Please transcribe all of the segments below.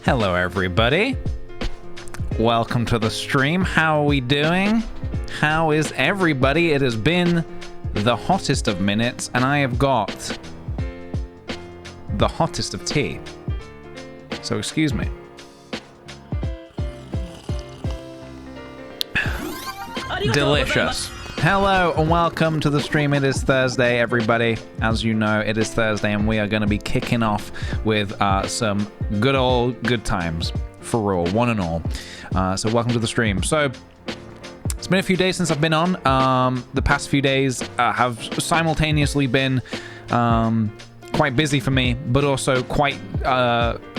Hello everybody, welcome to the stream. How are we doing? How is everybody? It has been the hottest of minutes and I have got the hottest of tea, so excuse me. Delicious. Hello and welcome to the stream. It is Thursday, everybody. As you know, it is Thursday and we are going to be kicking off with some good times for all, one and all. So welcome to the stream. So it's been a few days since I've been on. The past few days have simultaneously been quite busy for me, but also quite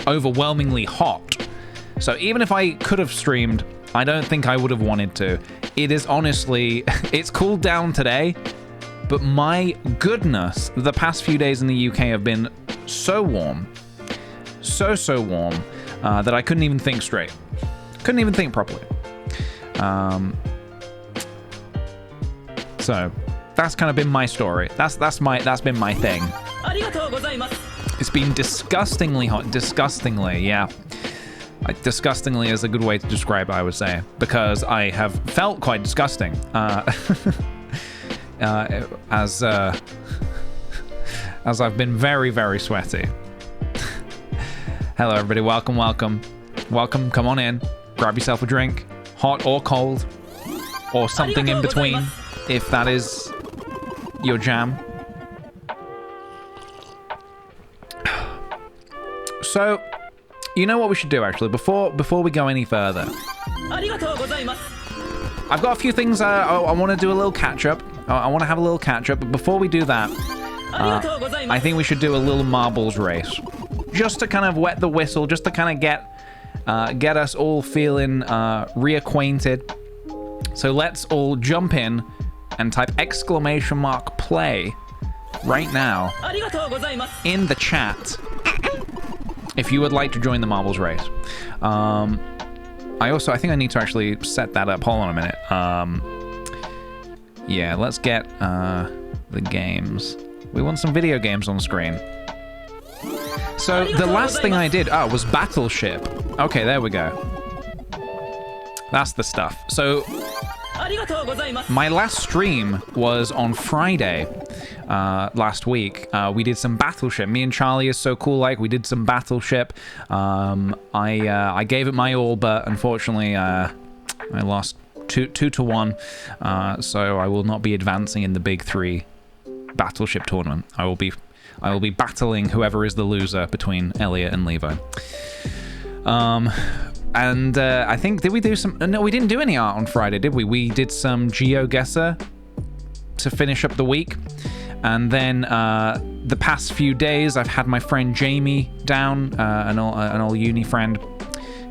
overwhelmingly hot. So even if I could have streamed, I don't think I would have wanted to. It is honestly, it's cooled down today, but my goodness, the past few days in the UK have been so warm, so warm, that I couldn't even think straight. Couldn't even think properly. So that's kind of been my story. That's been my thing. It's been disgustingly hot, yeah. Like, disgustingly is a good way to describe it, I would say, because I have felt quite disgusting as I've been very sweaty. Hello everybody, welcome, come on in, grab yourself a drink, hot or cold, or something in between, if that is your jam. So, you know what we should do, actually, before we go any further? I've got a few things I want to do a little catch-up. I want to have a little catch-up, but before we do that, I think we should do a little marbles race. Just to kind of wet the whistle, just to kind of get us all feeling reacquainted. So let's all jump in and type !play right now in the chat if you would like to join the marbles race. I think I need to actually set that up. Hold on a minute. Yeah, let's get the games. We want some video games on screen. So the last thing I did was Battleship. Okay, there we go. That's the stuff. So my last stream was on Friday last week. We did some Battleship. Me and Charlie is so cool. Like, we did some Battleship. I gave it my all, but unfortunately I lost 2-1. So I will not be advancing in the big 3 Battleship tournament. I will be battling whoever is the loser between Elliot and Levo. And I think, did we do some... No, we didn't do any art on Friday, did we? We did some GeoGuessr to finish up the week. And then the past few days, I've had my friend Jamie down, an old uni friend,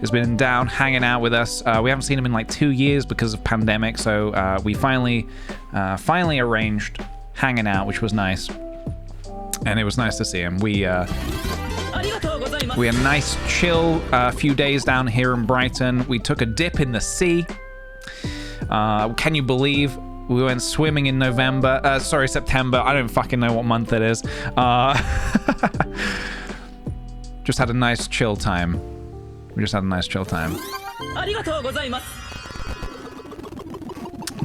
has been down hanging out with us. We haven't seen him in like 2 years because of pandemic, so we finally arranged hanging out, which was nice. And it was nice to see him. We had a nice chill few days down here in Brighton. We took a dip in the sea. Can you believe we went swimming in September. I don't fucking know what month it is. Just had a nice chill time. We just had a nice chill time.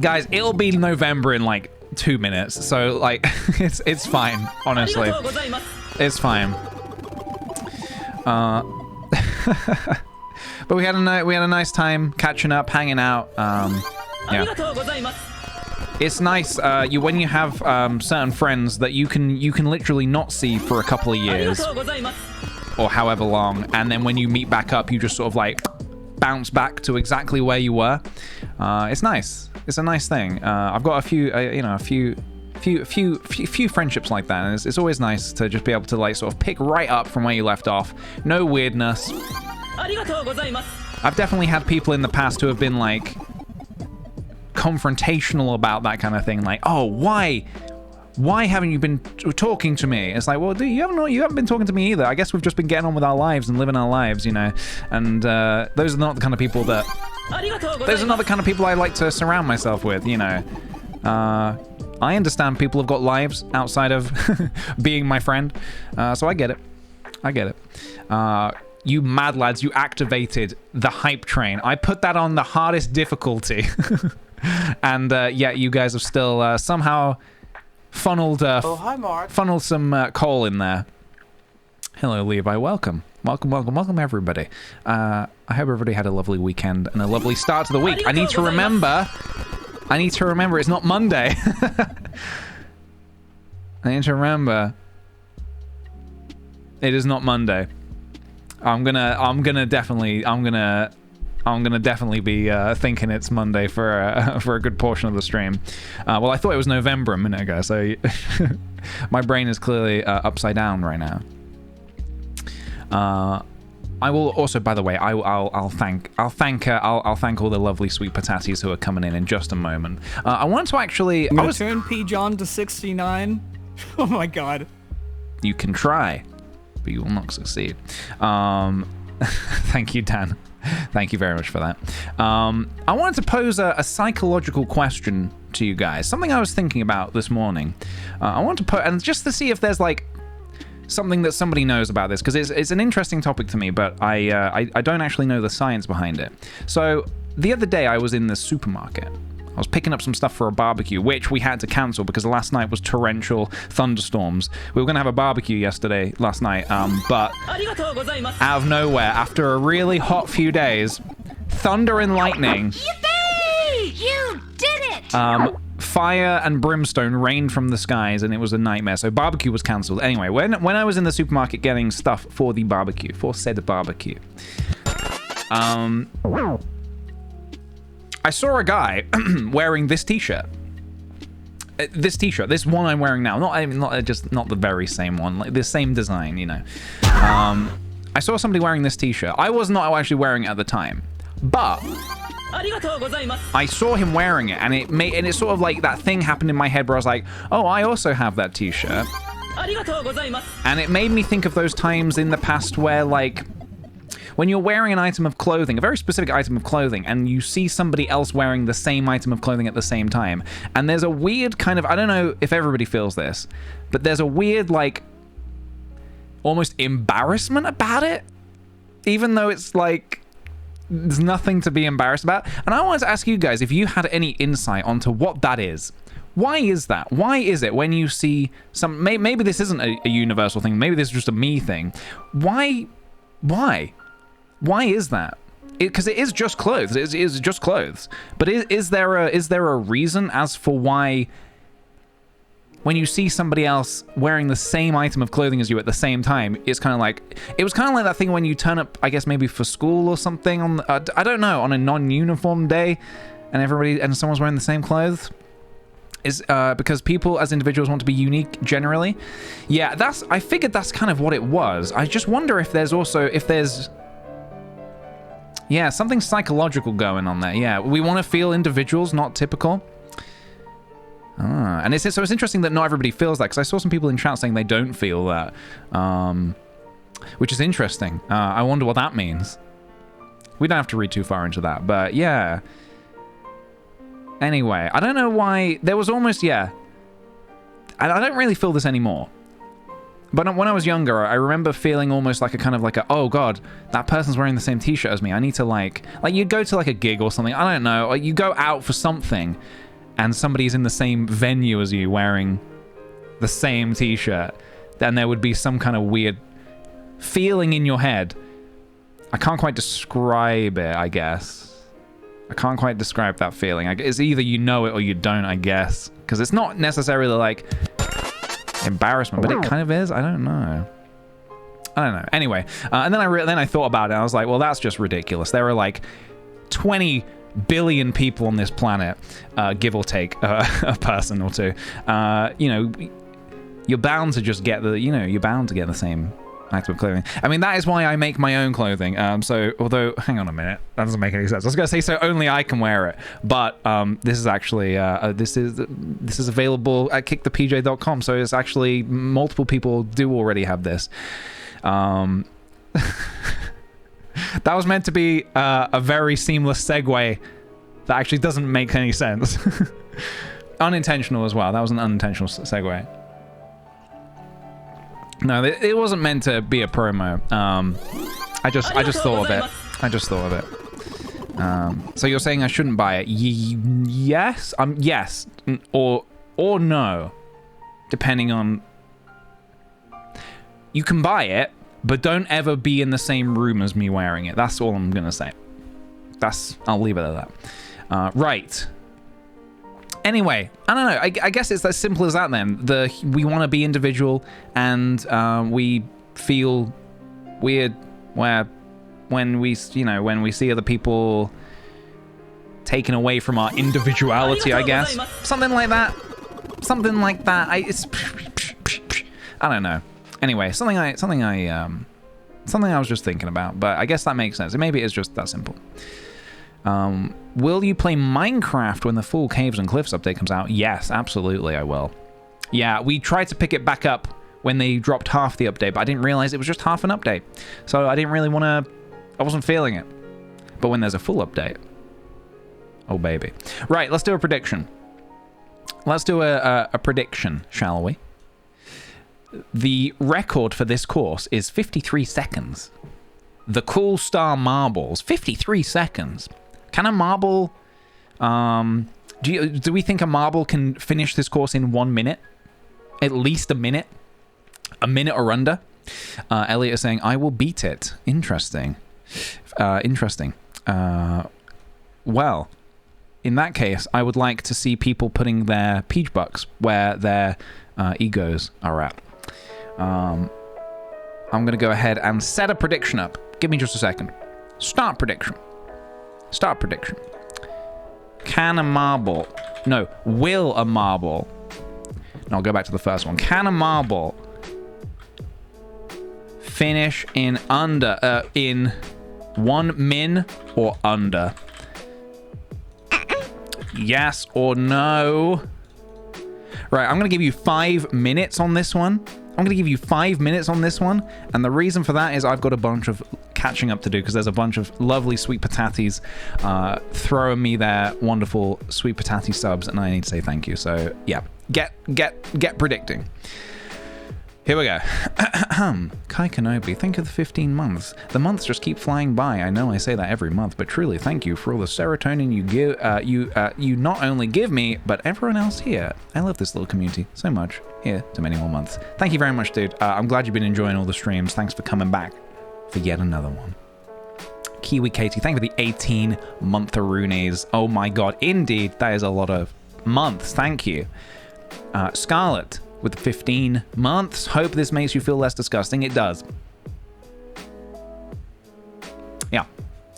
Guys, it'll be November in like 2 minutes, so like it's fine, honestly. It's fine. But we had a nice time catching up, hanging out. Yeah. It's nice when you have certain friends that you can literally not see for a couple of years or however long, and then when you meet back up, you just sort of like bounce back to exactly where you were. It's nice. It's a nice thing. I've got a few friendships like that, and it's always nice to just be able to like sort of pick right up from where you left off. No weirdness. I've definitely had people in the past who have been like confrontational about that kind of thing, like, oh, why haven't you been talking to me? It's like, well, dude, you haven't been talking to me either. I guess we've just been getting on with our lives and living our lives, you know. And those are not the kind of people that I like to surround myself with, you know. I understand people have got lives outside of being my friend, so I get it. You mad lads, you activated the hype train. I put that on the hardest difficulty. And yeah, you guys have still somehow funneled hi, Mark. Funneled some coal in there. Hello, Levi. Welcome everybody. I hope everybody had a lovely weekend and a lovely start to the week. I need to remember it's not Monday. I need to remember it is not Monday. I'm gonna definitely be thinking it's Monday for a good portion of the stream. Well, I thought it was November a minute ago, so my brain is clearly upside down right now. I will also, by the way, I'll thank all the lovely sweet patatis who are coming in just a moment. I want to actually. I'm gonna turn P. John to 69. Oh my God. You can try, but you will not succeed. Thank you, Dan. Thank you very much for that. I wanted to pose a psychological question to you guys. Something I was thinking about this morning. I want to put, and just to see if there's like something that somebody knows about this, because it's an interesting topic to me, but I don't actually know the science behind it. So the other day I was in the supermarket. I was picking up some stuff for a barbecue, which we had to cancel because last night was torrential thunderstorms. We were going to have a barbecue last night, but out of nowhere, after a really hot few days, thunder and lightning. Yippee! You did it! Fire and brimstone rained from the skies, and it was a nightmare. So barbecue was cancelled. Anyway, when I was in the supermarket getting stuff for the barbecue, for said barbecue, I saw a guy wearing this t-shirt. This one I'm wearing now. Not the very same one, like the same design, you know. I saw somebody wearing this t-shirt. I was not actually wearing it at the time, but I saw him wearing it, and it sort of like that thing happened in my head where I was like, oh, I also have that t-shirt. And it made me think of those times in the past where, like, when you're wearing an item of clothing, a very specific item of clothing, and you see somebody else wearing the same item of clothing at the same time, and there's a weird kind of, I don't know if everybody feels this, but there's a weird, like, almost embarrassment about it, even though it's like, there's nothing to be embarrassed about. And I wanted to ask you guys if you had any insight onto what that is. Why is that? Why is it when you see some, maybe this isn't a universal thing, maybe this is just a me thing. Why is that? Because it is just clothes. It is just clothes. But is there a reason as for why, when you see somebody else wearing the same item of clothing as you at the same time, it's kind of like, it was kind of like that thing when you turn up, I guess maybe for school or something on, I don't know, on a non-uniform day, and someone's wearing the same clothes. Is because people as individuals want to be unique generally. Yeah, I figured that's kind of what it was. I just wonder if there's Yeah, something psychological going on there. Yeah, we want to feel individuals, not typical. And it's interesting that not everybody feels that, because I saw some people in chat saying they don't feel that, which is interesting. I wonder what that means. We don't have to read too far into that, but yeah. Anyway, I don't know why there was almost, yeah. I don't really feel this anymore. But when I was younger, I remember feeling almost like a kind of like a, oh god, that person's wearing the same t-shirt as me. I need to like you go to like a gig or something. I don't know. Like you go out for something and somebody's in the same venue as you wearing the same t-shirt. Then there would be some kind of weird feeling in your head. I can't quite describe it, I guess. I can't quite describe that feeling. It's either you know it or you don't, I guess. Because it's not necessarily like embarrassment, but it kind of is. I don't know. Anyway, and then I thought about it. And I was like, well, that's just ridiculous. There are like 20 billion people on this planet, give or take a person or two. You know, you're bound to just get you're bound to get the same item of clothing. I mean, that is why I make my own clothing. So, although, hang on a minute, that doesn't make any sense. I was gonna say, so only I can wear it, but this is actually this is available at kickthepj.com. So it's actually multiple people do already have this. That was meant to be a very seamless segue that actually doesn't make any sense. Unintentional as well. That was an unintentional segue. No, it wasn't meant to be a promo. I just thought of it. So you're saying I shouldn't buy it? Yes. Yes. Or no, depending on. You can buy it, but don't ever be in the same room as me wearing it. That's all I'm gonna say. I'll leave it at that. Right. Anyway, I don't know. I guess it's as simple as that then. We want to be individual, and we feel weird when we see other people taken away from our individuality. I guess something like that. I don't know. Anyway, something I was just thinking about, but I guess that makes sense. Maybe it's just that simple. Will you play Minecraft when the full Caves and Cliffs update comes out? Yes, absolutely I will. Yeah, we tried to pick it back up when they dropped half the update, but I didn't realize it was just half an update. So I didn't really want to... I wasn't feeling it. But when there's a full update... Oh, baby. Right, let's do a prediction. Let's do a prediction, shall we? The record for this course is 53 seconds. The Cool Star Marbles, 53 seconds. Can a marble... do we think a marble can finish this course in 1 minute? At least a minute? A minute or under? Elliot is saying, I will beat it. Interesting. Interesting. Well, in that case, I would like to see people putting their peach bucks where their egos are at. I'm going to go ahead and set a prediction up. Give me just a second. Start prediction. Start prediction. Can a marble... No, will a marble... No, I'll go back to the first one. Can a marble finish in under... in 1 min or under? Yes or no? Right, I'm going to give you 5 minutes on this one. I'm going to give you 5 minutes on this one, and the reason for that is I've got a bunch of catching up to do because there's a bunch of lovely sweet patatis throwing me their wonderful sweet patati subs, and I need to say thank you. So yeah, get predicting. Here we go. Kai Kenobi, think of the 15 months. The months just keep flying by. I know I say that every month, but truly, thank you for all the serotonin you give. You not only give me, but everyone else here. I love this little community so much. Here to many more months. Thank you very much, dude. I'm glad you've been enjoying all the streams. Thanks for coming back for yet another one. Kiwi Katie, thank you for the 18-month-aroonies. Oh my god, indeed, that is a lot of months. Thank you. Scarlett with 15 months. Hope this makes you feel less disgusting. It does.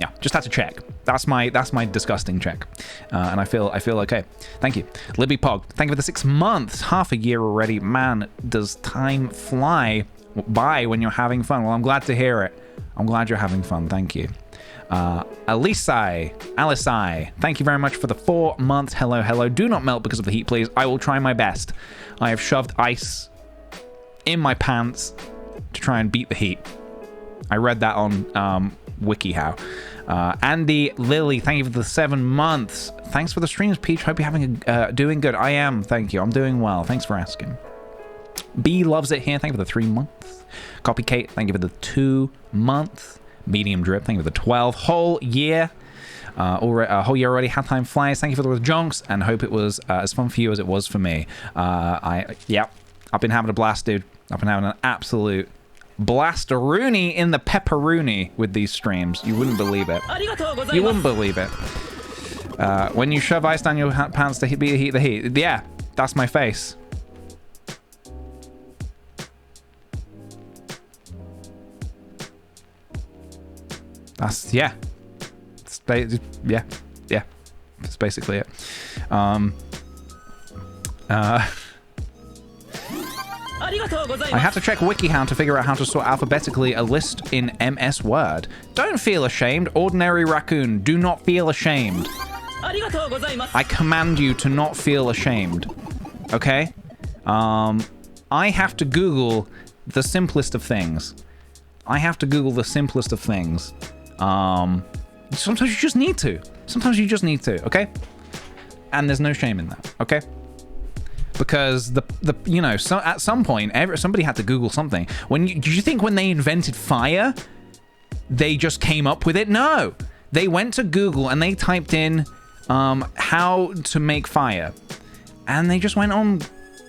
Yeah, just had to check. That's my disgusting check, and I feel okay. Thank you, Libby Pog. Thank you for the 6 months. Half a year already. Man, does time fly by when you're having fun. Well, I'm glad to hear it. I'm glad you're having fun. Thank you. Alice, thank you very much for the 4 months. Hello, hello. Do not melt because of the heat, please. I will try my best. I have shoved ice in my pants to try and beat the heat. I read that on WikiHow. Andy Lily, thank you for the 7 months. Thanks for the streams, Peach. Hope you're having doing good. I am, thank you. I'm doing well. Thanks for asking. B loves it here. Thank you for the 3 months. Copy Kate, thank you for the 2 months. Medium Drip, thank you for the 12 whole year. A whole year already. How time flies. Thank you for the jonks, and hope it was as fun for you as it was for me. I've been having a blast, dude. I've been having an absolute blasteroony in the pepperoni with these streams. You wouldn't believe it. You wouldn't believe it. When you shove ice down your pants to heat the heat. Yeah, that's my face. That's, yeah. Yeah. That's basically it. I had to check WikiHow to figure out how to sort alphabetically a list in MS Word. Don't feel ashamed. Ordinary raccoon, do not feel ashamed. I command you to not feel ashamed. Okay? I have to Google the simplest of things. Sometimes you just need to. Okay? And there's no shame in that, okay? Because at some point somebody had to Google something. Did you think when they invented fire, they just came up with it? No, they went to Google and they typed in how to make fire, and they just went on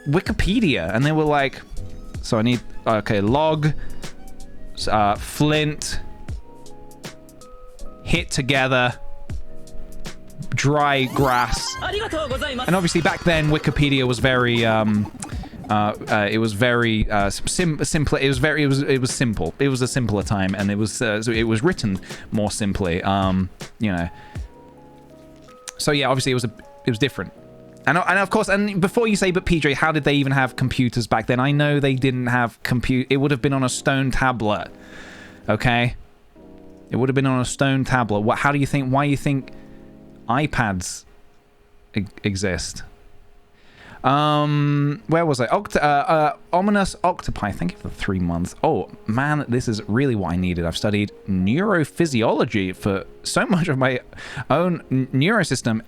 Wikipedia and they were like, so I need log, flint, hit together, dry grass. And obviously back then Wikipedia was very simple. It was simple. It was a simpler time, and it was written more simply. So yeah, obviously it was different. And of course, and before you say, but PJ, how did they even have computers back then? I know they didn't have it would have been on a stone tablet. Okay? It would have been on a stone tablet. Why do you think iPads exist? Where was I? Ominous Octopi, thank you for 3 months. Oh man, this is really what I needed. I've studied neurophysiology for so much of my own neurosystem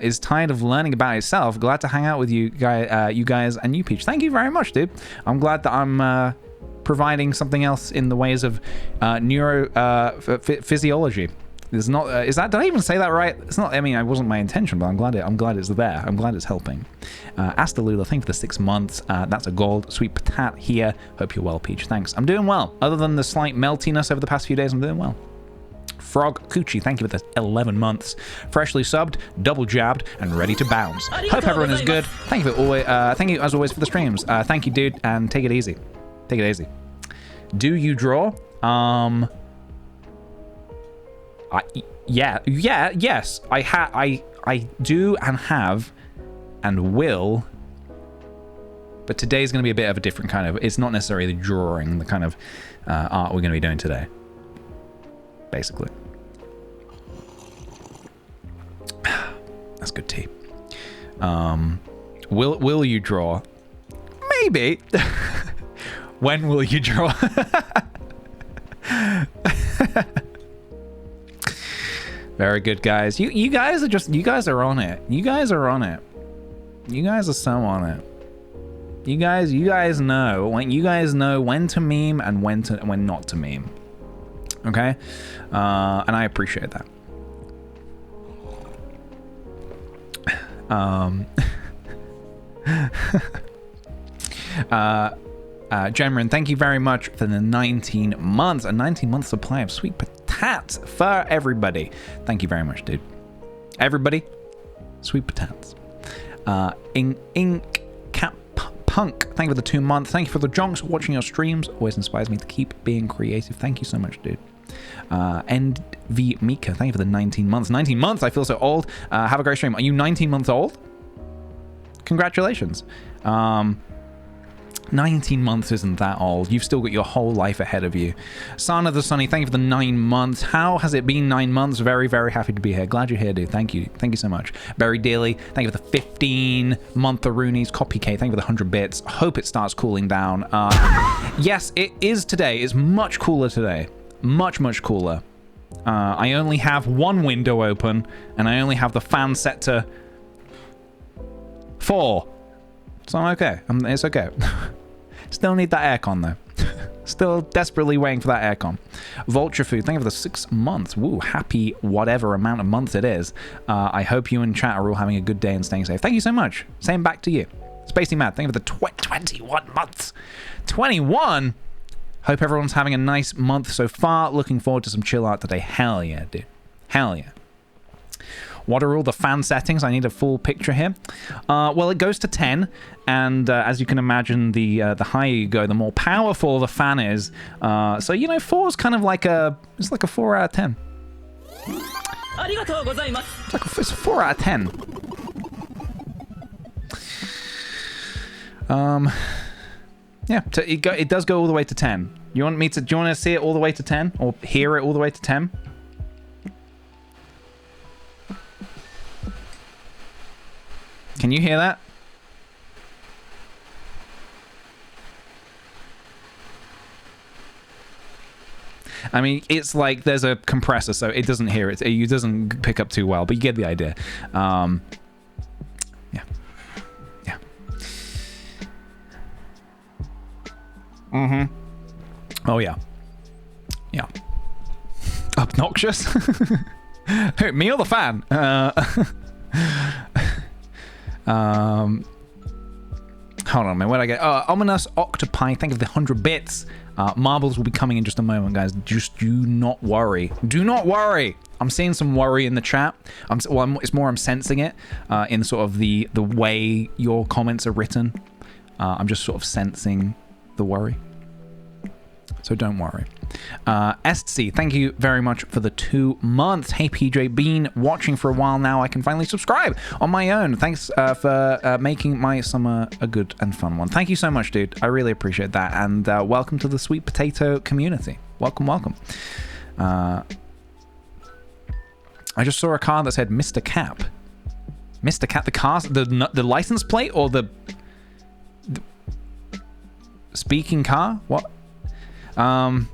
is tired of learning about itself. Glad to hang out with you guys and you, Peach. Thank you very much, dude. I'm glad that I'm providing something else in the ways of physiology. There's not. Did I even say that right? It's not. I mean, it wasn't my intention, but I'm glad it's there. I'm glad it's helping. Astalula, thank you for the 6 months. That's a gold. Sweet Patat here. Hope you're well, Peach. Thanks. I'm doing well. Other than the slight meltiness over the past few days, I'm doing well. Frog Coochie, thank you for the 11 months. Freshly subbed, double jabbed, and ready to bounce. Hope everyone is good. Thank you as always for the streams. Thank you, dude, and take it easy. Take it easy. Do you draw? Yes. I do and have and will. But today's going to be a bit of a different kind of. It's not necessarily the drawing, the kind of art we're going to be doing today. Basically. That's good tea. Will you draw? Maybe. When will you draw? Very good, guys. You guys are on it. You guys are so on it. You guys know when to meme and when not to meme. Okay? And I appreciate that. Gemrin, thank you very much for the 19 months. A 19-month supply of sweet patats for everybody. Thank you very much, dude. Everybody, sweet patats. Ink Cap Punk, thank you for the 2 months. Thank you for the jonks. Watching your streams always inspires me to keep being creative. Thank you so much, dude. NV Mika, thank you for the 19 months. 19 months, I feel so old. Have a great stream. Are you 19 months old? Congratulations. 19 months isn't that old. You've still got your whole life ahead of you. Sana the Sunny, thank you for the 9 months. How has it been 9 months? Very, very happy to be here. Glad you're here, dude. Thank you. Thank you so much. Very dearly, thank you for the 15-month Roonies. Copy K, thank you for the 100 bits. Hope it starts cooling down. Yes, it is today. It's much cooler today. Much, much cooler. I only have one window open, and I only have the fan set to 4. So I'm okay. It's okay. Still need that aircon though. Still desperately waiting for that aircon. Vulture Food, thank you for the 6 months. Woo, happy whatever amount of months it is. I hope you and chat are all having a good day and staying safe. Thank you so much. Same back to you. Spacey Mad, thank you for the 21 months. 21? Hope everyone's having a nice month so far. Looking forward to some chill out today. Hell yeah, dude. Hell yeah. What are all the fan settings? I need a full picture here. Well, it goes to 10, and as you can imagine, the higher you go, the more powerful the fan is. So, you know, 4 is kind of like it's like a 4 out of 10. It's a 4 out of 10. Yeah, it does go all the way to 10. Do you want to see it all the way to 10? Or hear it all the way to 10? Can you hear that? I mean, it's like there's a compressor, so it doesn't hear it. It doesn't pick up too well, but you get the idea. Yeah. Yeah. Mm-hmm. Oh, yeah. Yeah. Obnoxious? Who, me or the fan? Hold on, man. Where'd I get? Ominous Octopi. Thank you for the 100 bits. Marbles will be coming in just a moment, guys. Just do not worry. Do not worry. I'm seeing some worry in the chat. It's more I'm sensing it in sort of the way your comments are written. I'm just sort of sensing the worry. So don't worry. SC, thank you very much for the 2 months. Hey PJ, been watching for a while now. I can finally subscribe on my own. Thanks for making my summer a good and fun one. Thank you so much, dude. I really appreciate that. And welcome to the Sweet Potato community. Welcome, welcome. I just saw a car that said Mr. Cap. Mr. Cap, the car, the license plate or the speaking car? What? Cam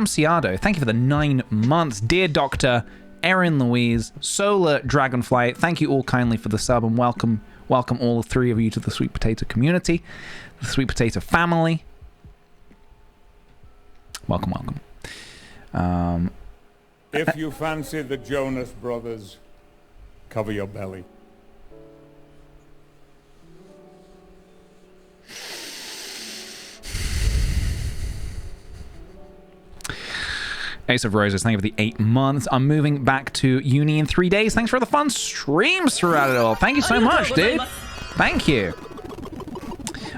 Ciado, thank you for the 9 months. Dear Doctor, Erin Louise, Solar Dragonfly, thank you all kindly for the sub, and welcome all 3 of you to the Sweet Potato community, the Sweet Potato family. Welcome, welcome. If you fancy the Jonas Brothers, cover your belly. Ace of Roses, thank you for the 8 months. I'm moving back to uni in 3 days. Thanks for the fun streams throughout it all. Thank you so much, dude. Thank you.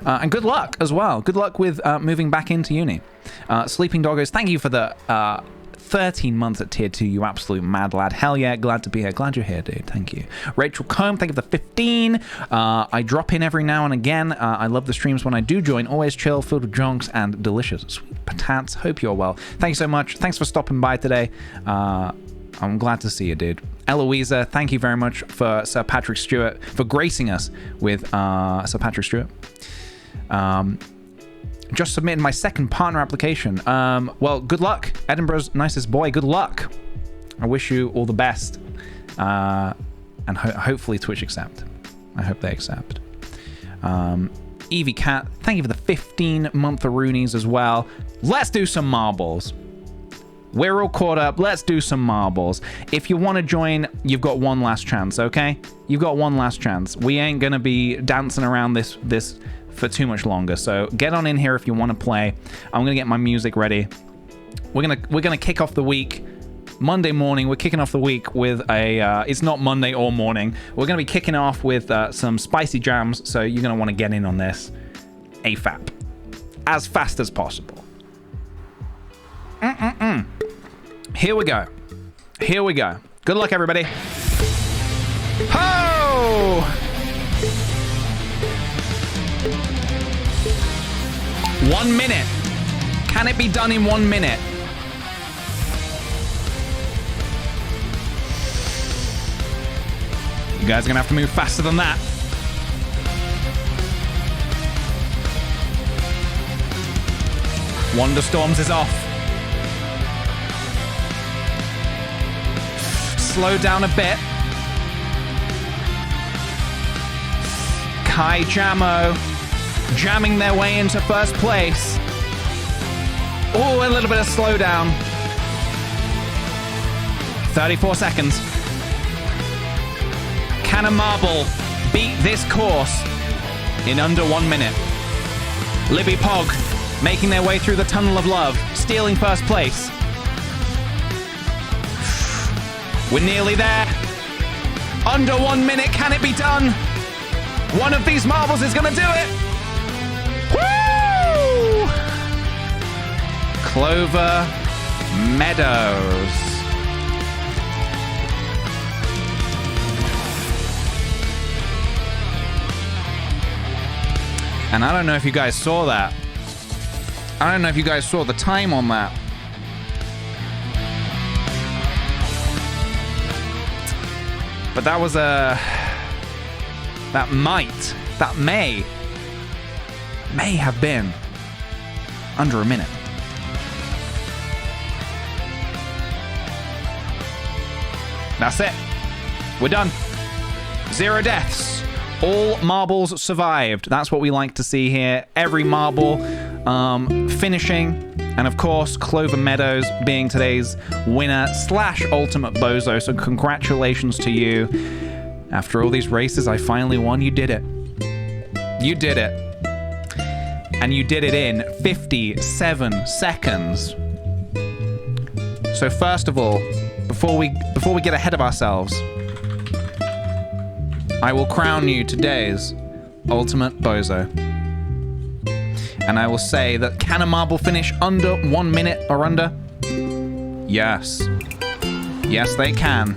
And good luck as well. Good luck with moving back into uni. Sleeping Doggos, thank you for the 13 months at tier 2, you absolute mad lad. Hell yeah, glad to be here. Glad you're here, dude. Thank you. Rachel Combe, thank you for the 15. I drop in every now and again. I love the streams when I do join. Always chill, filled with junks and delicious sweet patates. Hope you're well. Thanks so much. Thanks for stopping by today. I'm glad to see you, dude. Eloisa, thank you very much for Sir Patrick Stewart, for gracing us with Sir Patrick Stewart. Just submitted my second partner application. Well, good luck. Edinburgh's nicest boy, good luck. I wish you all the best. And hopefully Twitch accept. I hope they accept. Evie Cat, thank you for the 15-month Roonies as well. Let's do some marbles. We're all caught up. Let's do some marbles. If you want to join, you've got one last chance, okay? You've got one last chance. We ain't going to be dancing around this for too much longer, so get on in here if you want to play. I'm gonna get my music ready. We're gonna kick off the week Monday morning. We're kicking off the week with a it's not Monday or morning. We're gonna be kicking off with some spicy jams, so you're gonna want to get in on this ASAP, as fast as possible. Here we go. Here we go. Good luck, everybody. Ho! 1 minute. Can it be done in 1 minute? You guys are gonna have to move faster than that. Wonderstorms is off. Slow down a bit. Kai Jamo jamming their way into first place. Oh, a little bit of slowdown. 34 seconds. Can a marble beat this course in under 1 minute? Libby Pog making their way through the tunnel of love, stealing first place. We're nearly there. Under 1 minute, can it be done? One of these marbles is gonna do it. Woo! Clover Meadows. And I don't know if you guys saw that. I don't know if you guys saw the time on that. But that was that may have been under a minute. That's it. We're done. 0 deaths. All marbles survived. That's what we like to see here. Every marble finishing. And of course, Clover Meadows being today's winner / ultimate bozo. So congratulations to you. After all these races, I finally won. You did it. You did it. And you did it in 57 seconds. So first of all, before we get ahead of ourselves, I will crown you today's ultimate bozo. And I will say that can a marble finish under 1 minute or under? Yes. Yes, they can.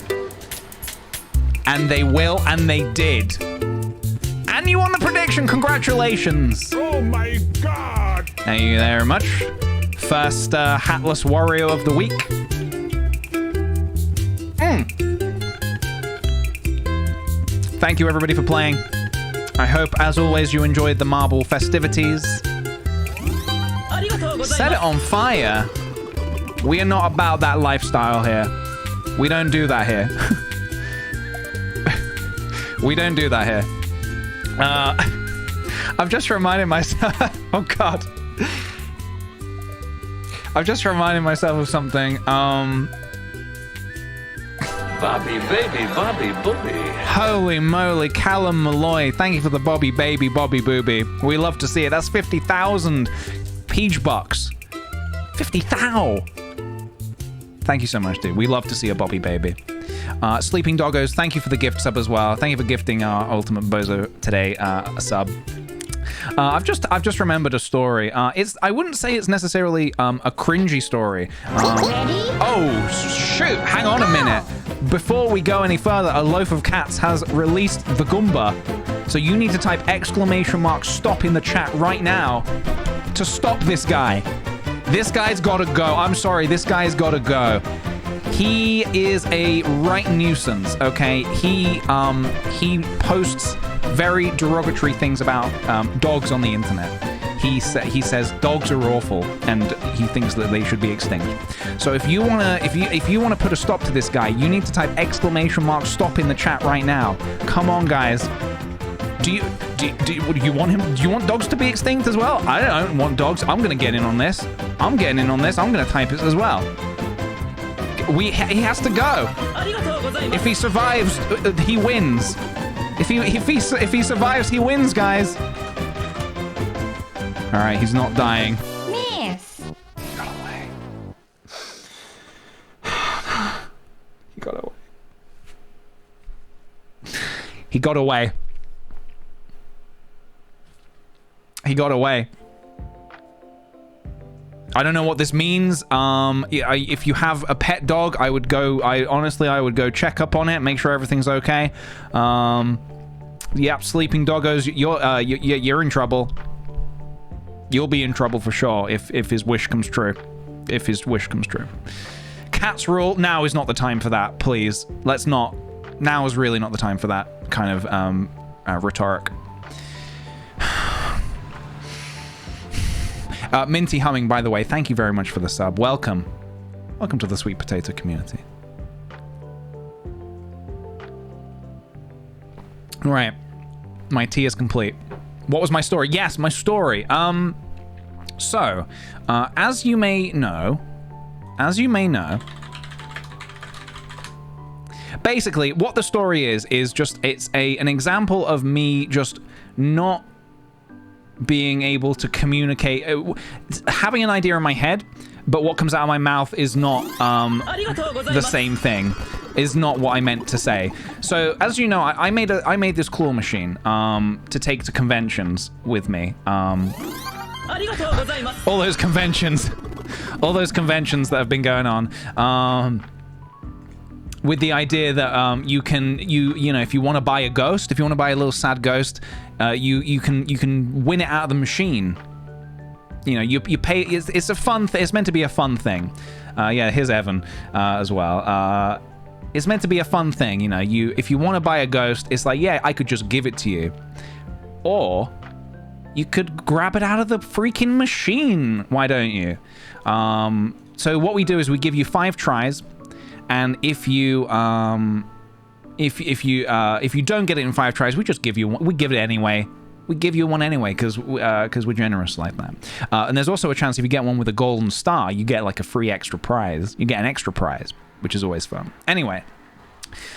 And they will, and they did. And you won the prediction. Congratulations. Oh my God. Thank you very much. First hatless warrior of the week. Thank you, everybody, for playing. I hope, as always, you enjoyed the marble festivities. Set it on fire. We are not about that lifestyle here. We don't do that here. We don't do that here. I've just reminded myself... Oh, God. I've just reminded myself of something. Bobby, baby, Bobby, booby. Holy moly, Callum Malloy. Thank you for the Bobby, baby, Bobby, booby. We love to see it. That's 50,000 peach bucks. 50,000. Thank you so much, dude. We love to see a Bobby, baby. Sleeping Doggos, thank you for the gift sub as well. Thank you for gifting our Ultimate Bozo today a sub. I've just remembered a story. I wouldn't say it's necessarily a cringy story. Oh shoot! Hang on a minute. Before we go any further, a loaf of cats has released the Goomba. So you need to type !stop in the chat right now to stop this guy. This guy's got to go. I'm sorry. This guy's got to go. He is a right nuisance. Okay. He posts very derogatory things about dogs on the internet. He says dogs are awful, and he thinks that they should be extinct. So if you wanna put a stop to this guy, you need to type !stop in the chat right now. Come on, guys. Do you want him? Do you want dogs to be extinct as well? I don't want dogs. I'm gonna get in on this. I'm getting in on this. I'm gonna type it as well. He has to go. If he survives, he wins. If he survives, he wins, guys. All right, he's not dying. Miss. He got away. He got away. He got away. He got away. I don't know what this means. If you have a pet dog, I would go check up on it, make sure everything's okay. Yep, sleeping doggos, you're in trouble. You'll be in trouble for sure if his wish comes true. If his wish comes true. Cats rule. Now is not the time for that, please. Let's not. Now is really not the time for that kind of rhetoric. Minty Humming, by the way, thank you very much for the sub. Welcome. Welcome to the Sweet Potato community. All right. My tea is complete. What was my story? Yes, my story. So, as you may know, basically what the story is just, it's an example of me just not being able to communicate, having an idea in my head, but what comes out of my mouth is not the same thing, is not what I meant to say. So as you know, I made this claw machine to take to conventions with me. All those conventions that have been going on, with the idea that you know, if you want to buy a ghost, if you want to buy a little sad ghost, you can win it out of the machine. You know, you pay. It's a fun. It's meant to be a fun thing. Yeah, here's Evan as well. It's meant to be a fun thing. You know, if you want to buy a ghost, it's like, yeah, I could just give it to you, or you could grab it out of the freaking machine. Why don't you? So what we do is we give you 5 tries, and if you don't get it in 5 tries, we just give you one. We give it anyway. We give you one anyway because we're generous like that. And there's also a chance if you get one with a golden star, you get like a free extra prize. You get an extra prize, which is always fun. Anyway,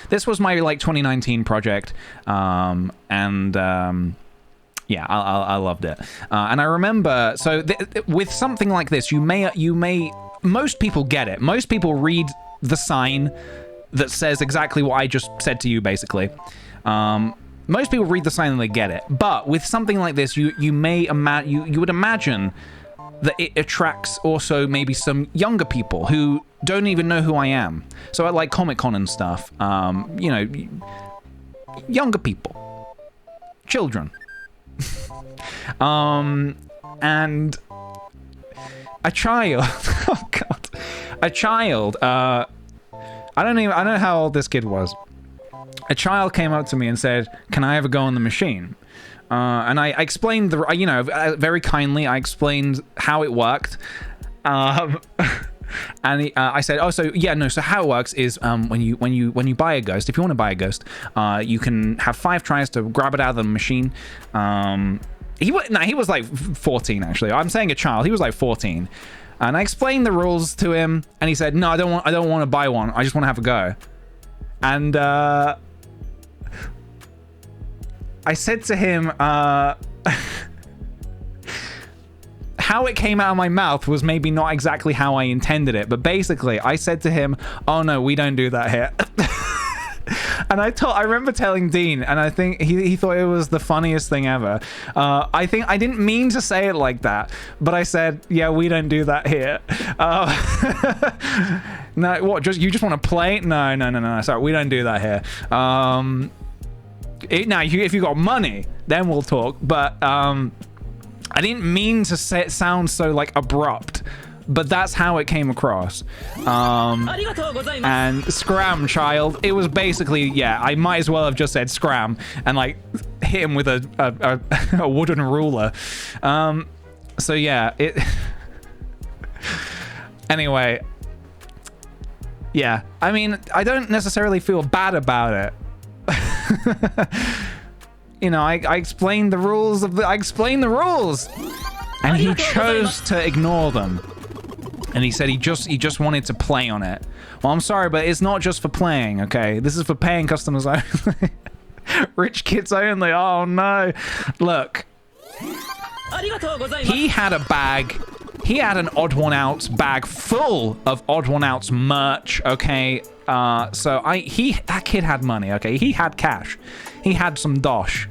this was my like 2019 project, and yeah, I loved it. And I remember, so with something like this, you may most people get it. Most people read the sign that says exactly what I just said to you, basically. Most people read the sign and they get it. But with something like this, you would imagine that it attracts also maybe some younger people who don't even know who I am. So at like Comic-Con and stuff, you know, younger people, children. And a child, oh god, a child, I don't know how old this kid was. A child came up to me and said, "Can I ever go on the machine?" And I explained very kindly, I explained how it worked. And I said, "Oh, so yeah, no. So how it works is, when you buy a ghost, if you want to buy a ghost, you can have 5 tries to grab it out of the machine." He was like 14 actually. I'm saying a child. He was like 14, and I explained the rules to him, and he said, "No, I don't want to buy one. I just want to have a go." And I said to him, how it came out of my mouth was maybe not exactly how I intended it, but basically I said to him, "Oh no, we don't do that here." And I remember telling Dean, and I think he thought it was the funniest thing ever. I think I didn't mean to say it like that, but I said, "Yeah, we don't do that here." No, what? You just want to play? No. Sorry, we don't do that here. Now, if you got money, then we'll talk. But I didn't mean to sound so like abrupt. But that's how it came across. And scram, child. It was basically, yeah, I might as well have just said scram and like hit him with a wooden ruler. So yeah, it. Anyway, yeah. I mean, I don't necessarily feel bad about it. You know, I explained the rules I explained the rules, and he chose to ignore them. And he said he just wanted to play on it. Well, I'm sorry, but it's not just for playing, okay? This is for paying customers only. Rich kids only. Oh no. Look. He had a bag. He had an Odd One Out bag full of Odd One Out's merch, okay? So that kid had money, okay? He had cash. He had some dosh,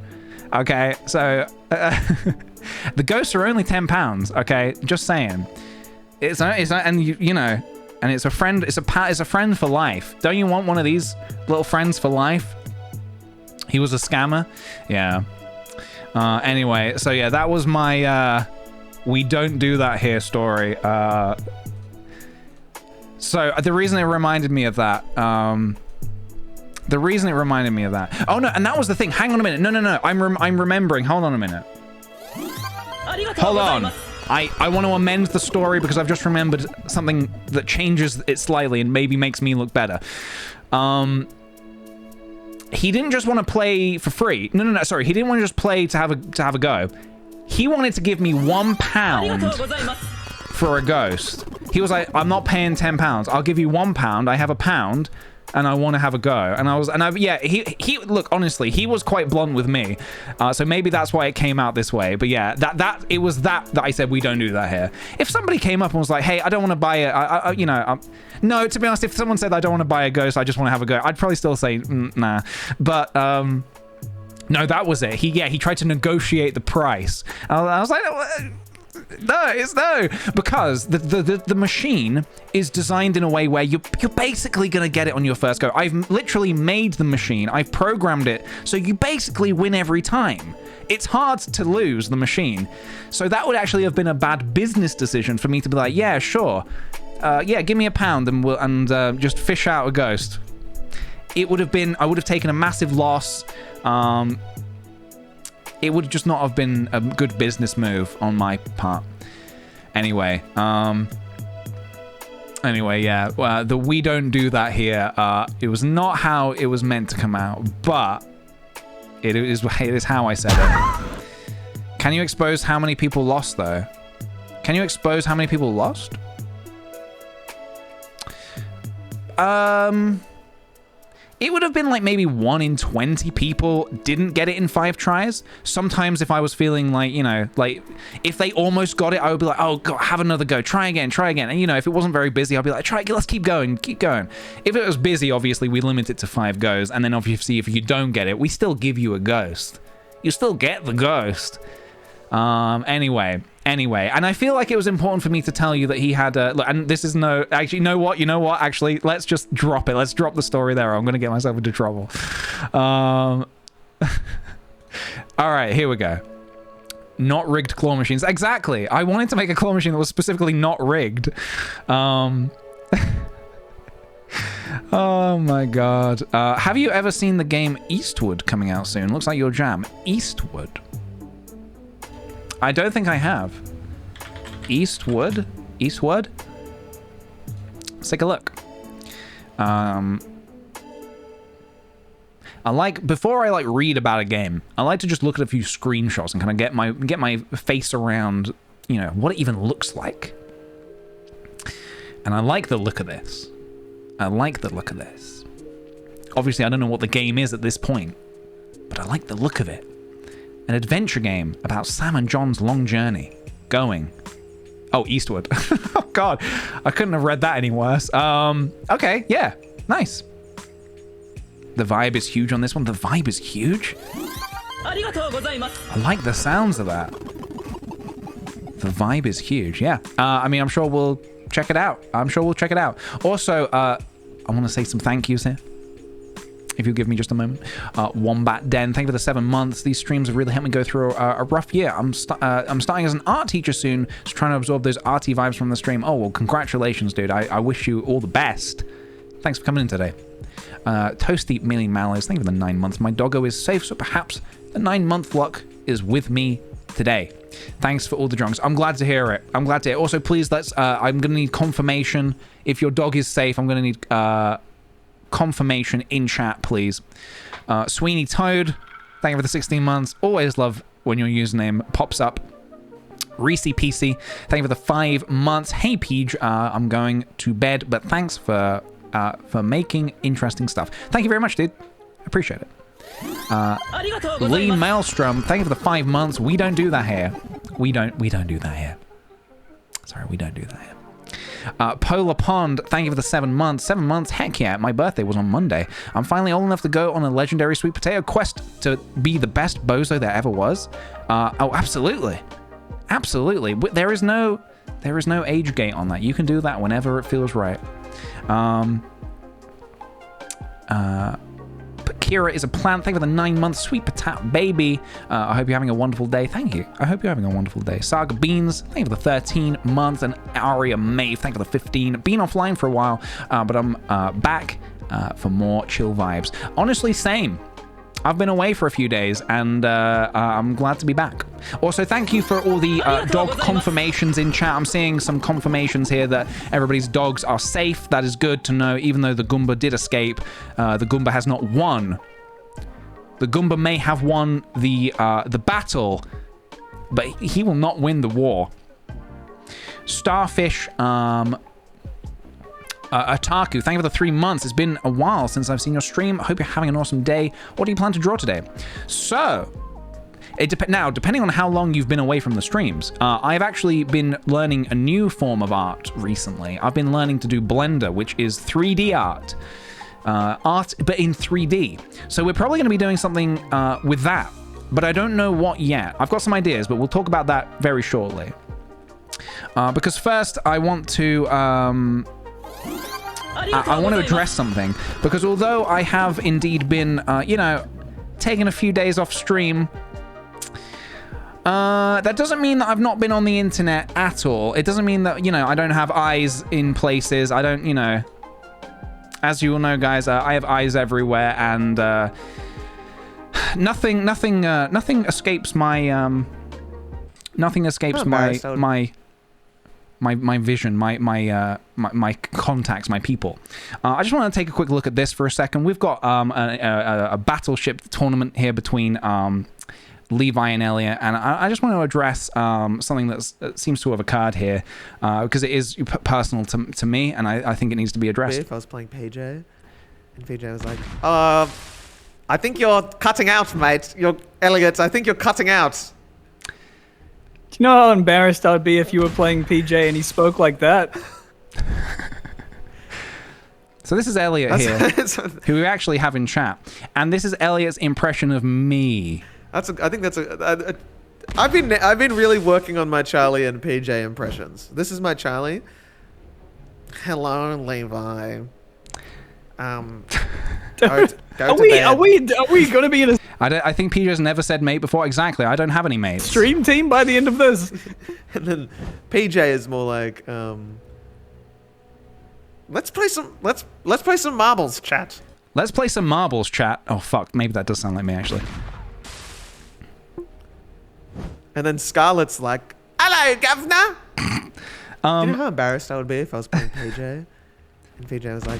okay? So the ghosts are only £10, okay? Just saying. It's not, and you know, and it's a friend. It's a friend for life. Don't you want one of these little friends for life? He was a scammer, yeah. Anyway, so yeah, that was my We don't do that here, story. So the reason it reminded me of that, oh no, and that was the thing. Hang on a minute. No. I'm remembering. Hold on a minute. Hold on. I want to amend the story because I've just remembered something that changes it slightly and maybe makes me look better. He didn't just want to play for free. No, sorry. He didn't want to just play to have a go. He wanted to give me £1 for a ghost. He was like, I'm not paying £10. I'll give you £1. I have £1 and I want to have a go. And yeah, he look, honestly, he was quite blunt with me. So maybe that's why it came out this way. But yeah, it was that I said, we don't do that here. If somebody came up and was like, hey, I don't want to buy it. No, to be honest, if someone said I don't want to buy a ghost, I just want to have a go, I'd probably still say, nah. But, no, that was it. He tried to negotiate the price. I was like, no, because the machine is designed in a way where you're basically gonna get it on your first go. I've literally made the machine. I've programmed it so you basically win every time. It's hard to lose the machine. So that would actually have been a bad business decision for me to be like, yeah, sure, yeah, give me £1 and just fish out a ghost. It would have been, I would have taken a massive loss. It would just not have been a good business move on my part. Anyway, yeah, we don't do that here. It was not how it was meant to come out, but it is how I said it. Can you expose how many people lost, though? Can you expose how many people lost? It would have been like maybe 1 in 20 people didn't get it in 5 tries. Sometimes if I was feeling like, like if they almost got it, I would be like, oh God, have another go, try again. And if it wasn't very busy, I'd be like, let's keep going. If it was busy, obviously we limit it to 5 goes. And then obviously if you don't get it, we still give you a ghost. You still get the ghost. Anyway, and I feel like it was important for me to tell you that he had look, and this is actually, you know what, actually, let's just drop it. Let's drop the story there. I'm going to get myself into trouble. All right, here we go. Not rigged claw machines. Exactly. I wanted to make a claw machine that was specifically not rigged. Oh my God. Have you ever seen the game Eastward coming out soon? Looks like your jam. Eastward. I don't think I have. Eastward? Let's take a look. Before I read about a game, I like to just look at a few screenshots and kind of get my face around, what it even looks like. And I like the look of this. Obviously, I don't know what the game is at this point, but I like the look of it. An adventure game about Sam and John's long journey. Eastward. Oh God, I couldn't have read that any worse. Okay, yeah, nice. The vibe is huge on this one. The vibe is huge. I like the sounds of that. The vibe is huge, yeah. I mean, I'm sure we'll check it out. Also, I want to say some thank yous here. If you'll give me just a moment. Wombat Den, thank you for the 7 months. These streams have really helped me go through a rough year. I'm starting as an art teacher soon, just trying to absorb those arty vibes from the stream. Oh, well, congratulations, dude. I wish you all the best. Thanks for coming in today. Toasty Millie Mallows, thank you for the 9 months. My doggo is safe, so perhaps the 9-month luck is with me today. Thanks for all the drunks. I'm glad to hear it. Also, please, I'm going to need confirmation. If your dog is safe, I'm going to need confirmation in chat, please. Sweeney Toad, thank you for the 16 months. Always love when your username pops up. Reese PC, thank you for the 5 months. Hey Peach, I'm going to bed, but thanks for making interesting stuff. Thank you very much, dude. Appreciate it. Lee Maelstrom, thank you for the 5 months. We don't do that here. We don't do that here. Sorry, we don't do that here. Polar Pond, thank you for the 7 months. 7 months, heck yeah, my birthday was on Monday. I'm finally old enough to go on a legendary sweet potato quest to be the best bozo there ever was. Oh, absolutely. There is no age gate on that. You can do that whenever it feels right. But Kira is a plant. Thank you for the 9 months. Sweet potato. Tap Baby, I hope you're having a wonderful day. Thank you. I hope you're having a wonderful day. Saga Beans, thank you for the 13 months. And Aria Maeve, thank you for the 15. Been offline for a while, but I'm back for more chill vibes. Honestly, same. I've been away for a few days, and I'm glad to be back. Also, thank you for all the dog confirmations in chat. I'm seeing some confirmations here that everybody's dogs are safe. That is good to know, even though the Goomba did escape. The Goomba has not won. The Goomba may have won the battle, but he will not win the war. Starfish, Ataku, thank you for the 3 months. It's been a while since I've seen your stream. I hope you're having an awesome day. What do you plan to draw today? So, now, depending on how long you've been away from the streams, I've actually been learning a new form of art recently. I've been learning to do Blender, which is 3D art. Art, but in 3D. So we're probably going to be doing something with that, but I don't know what yet. I've got some ideas, but we'll talk about that very shortly. Because first, I want to... I want to address something, because although I have indeed been, you know, taking a few days off stream, that doesn't mean that I've not been on the internet at all. It doesn't mean that, you know, I don't have eyes in places. I don't, you know, as you all know, guys, I have eyes everywhere, and nothing escapes my, nothing escapes my vision, my contacts, my people. I just want to take a quick look at this for a second. We've got a battleship tournament here between Levi and Elliot, and I just want to address something that seems to have occurred here, because it is personal to me, and I think it needs to be addressed. If I was playing PJ, and PJ was like, I think you're cutting out, mate. Elliot, I think you're cutting out. Do you know how embarrassed I'd be if you were playing PJ and he spoke like that? So this is Elliot here, who we actually have in chat, and this is Elliot's impression of me. I think that's I've been really working on my Charlie and PJ impressions. This is my Charlie. Hello, Levi. Are we gonna be in a I think PJ's never said mate before. Exactly. I don't have any mates. stream team by the end of this? And then PJ is more like, let's play some marbles, chat. Let's play some marbles, chat. Oh fuck, maybe that does sound like me actually. And then Scarlett's like, hello, governor. Do you know how embarrassed I would be if I was playing PJ? And PJ was like,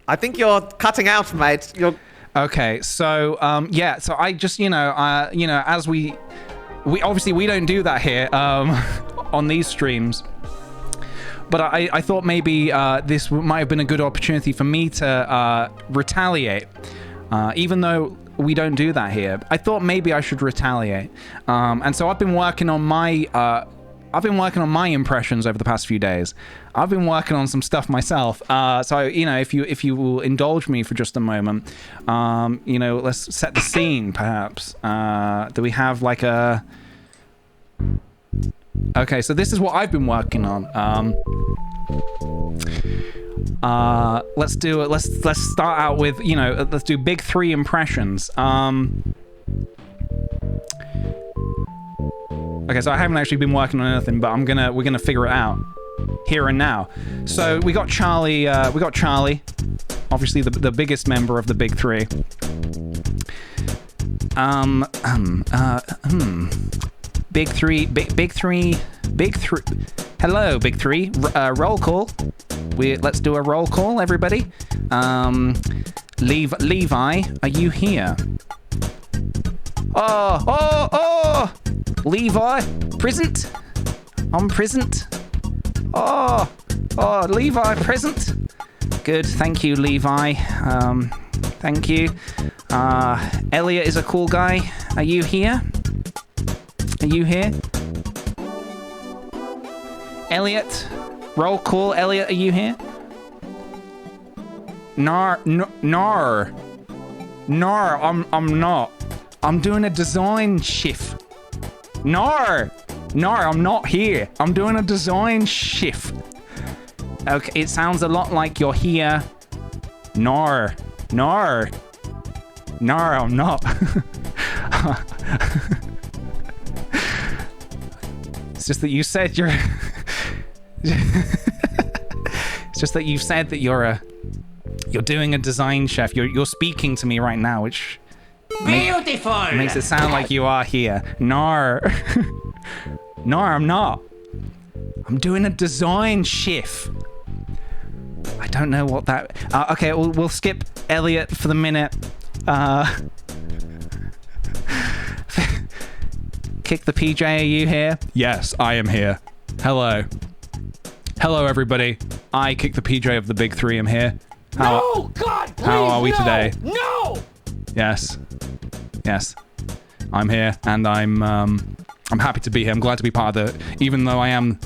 I think you're cutting out, mate. Okay, so yeah, so I just, you know, as we obviously we don't do that here on these streams, but I thought maybe this might have been a good opportunity for me to retaliate, even though we don't do that here. I thought maybe I should retaliate, and so I've been working on my impressions over the past few days. I've been working on some stuff myself. So, you know, if you will indulge me for just a moment, you know, let's set the scene, perhaps. Do we have like a... Okay, so this is what I've been working on. Let's do it. Let's start out with, you know, let's do big 3 impressions. Okay, so I haven't actually been working on anything, but we're gonna figure it out here and now. So we got Charlie. Obviously the biggest member of the big 3. Big three. Hello, big 3. Roll call. Let's do a roll call, everybody. Levi, are you here? Oh! Levi, present. I'm present. Oh, Levi, present. Good, thank you, Levi. Thank you. Elliot is a cool guy. Are you here? Are you here? Elliot, roll call. Elliot, are you here? Nar, I'm not. I'm doing a design shift. No, I'm not here. I'm doing a design shift. Okay, it sounds a lot like you're here. No, No, I'm not. It's just that you said you're... It's just that you've said that you're doing a design chef. You're speaking to me right now, which... Beautiful! Makes it sound like you are here. No. No, I'm not. I'm doing a design chef. I don't know what that... okay, we'll skip Elliot for the minute. Kick the PJ, are you here? Yes, I am here. Hello. Hello, everybody. I, Kick the PJ of the Big Three, am here. No, God, please, how are we today? No! Yes. Yes. I'm here, and I'm happy to be here. I'm glad to be part of the... Even though I am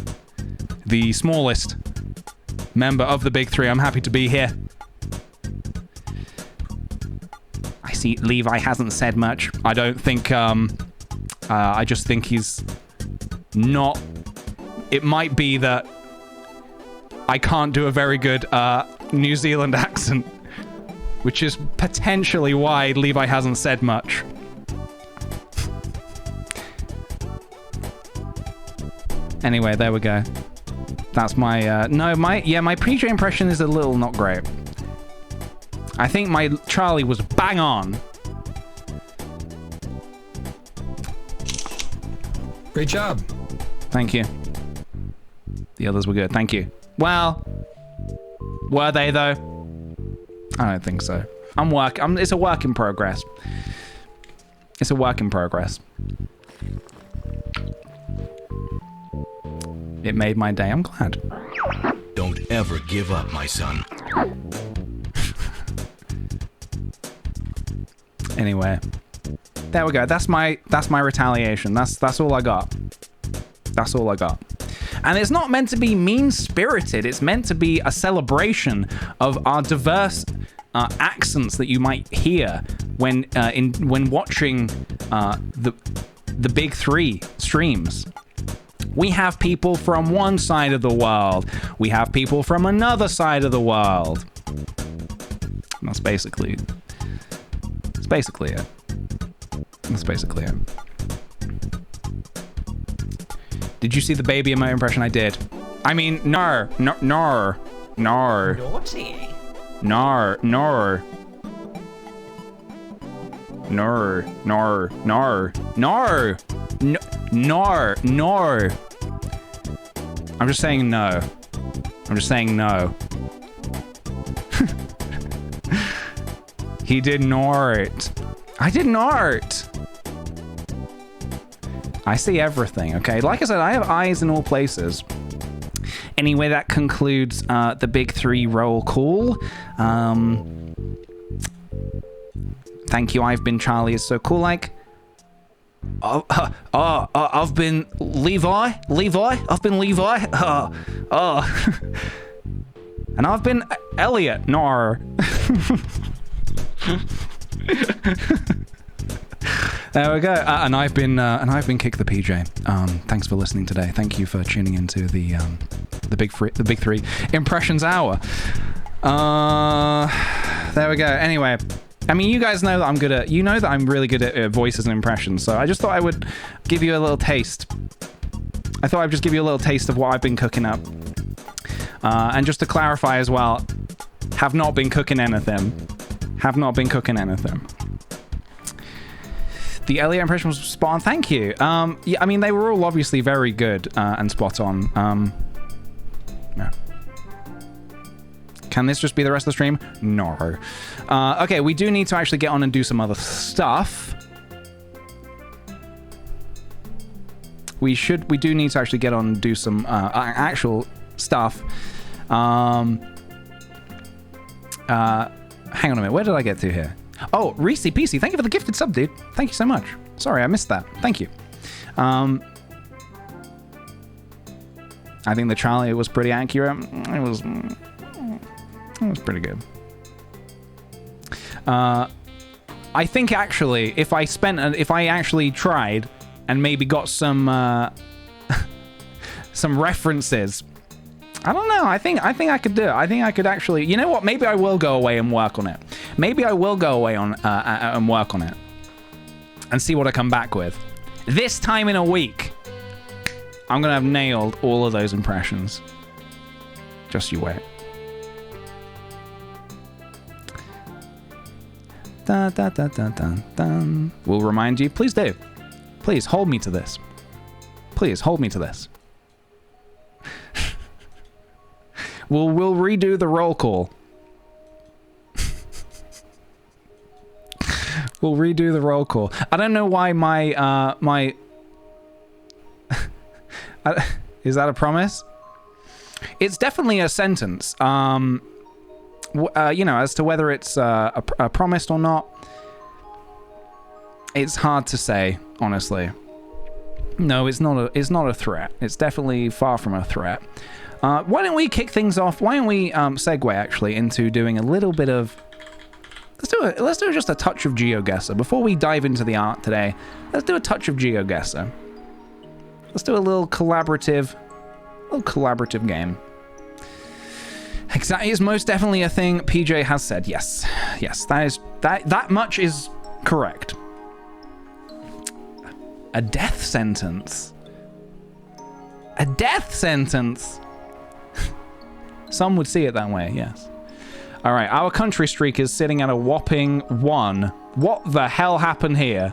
the smallest member of the Big Three, I'm happy to be here. I see Levi hasn't said much. I don't think... I just think he's not... It might be that I can't do a very good New Zealand accent, which is potentially why Levi hasn't said much. Anyway, there we go. That's my... my PJ impression is a little not great. I think my Charlie was bang on. Great job. Thank you. The others were good. Thank you. Well, were they though? I don't think so. It's a work in progress. It's a work in progress. It made my day. I'm glad. Don't ever give up, my son. Anyway, there we go. That's my retaliation. That's all I got. That's all I got. And it's not meant to be mean-spirited. It's meant to be a celebration of our diverse accents that you might hear when watching the Big Three streams. We have people from one side of the world. We have people from another side of the world. That's basically it. That's basically it. Did you see the baby emote impression I did? I mean, nar. Naughty. Nar. I'm just saying no. He did nort. I did nort. I see everything, okay? Like I said, I have eyes in all places. Anyway, that concludes the Big Three roll call. Thank you, I've been Charlie is so cool. Like, I've been Levi. I've been Levi. And I've been Elliot. No. There we go. And I've been Kick the PJ. Thanks for listening today. Thank you for tuning into the Big Three Impressions Hour. There we go. Anyway, I mean, you guys know that I'm good at. You know that I'm really good at voices and impressions. So I just thought I would give you a little taste. I thought I'd just give you a little taste of what I've been cooking up. And just to clarify as well, have not been cooking anything. The Elliot impression was spot on. Thank you. Yeah, I mean, they were all obviously very good and spot on. Yeah. Can this just be the rest of the stream? No. Okay, we do need to actually get on and do some other stuff. We do need to actually get on and do some actual stuff. Hang on a minute. Where did I get to here? Oh, Reese PC, thank you for the gifted sub, dude. Thank you so much. Sorry, I missed that. Thank you. I think the Charlie was pretty accurate. It was pretty good. I think actually, if I actually tried and maybe got some some references I don't know. I think I could do it. I think I could actually. You know what? Maybe I will go away and work on it. Maybe I will go away on and work on it and see what I come back with. This time in a week, I'm gonna have nailed all of those impressions. Just you wait. Dun, dun, dun, dun, dun, dun. We'll remind you. Please do. Please hold me to this. Please hold me to this. We'll redo the roll call. We'll redo the roll call. I don't know why my is that a promise? It's definitely a sentence. You know, as to whether it's a promise or not, it's hard to say, honestly. No, it's not a threat. It's definitely far from a threat. Why don't we kick things off? Why don't we segue actually into doing a little bit of... Let's do just a touch of GeoGuessr. Before we dive into the art today, let's do a touch of GeoGuessr. Let's do a little collaborative game. That is most definitely a thing PJ has said. Yes, that much is correct. A death sentence. A death sentence. Some would see it that way, yes. All right, our country streak is sitting at a whopping 1. What the hell happened here?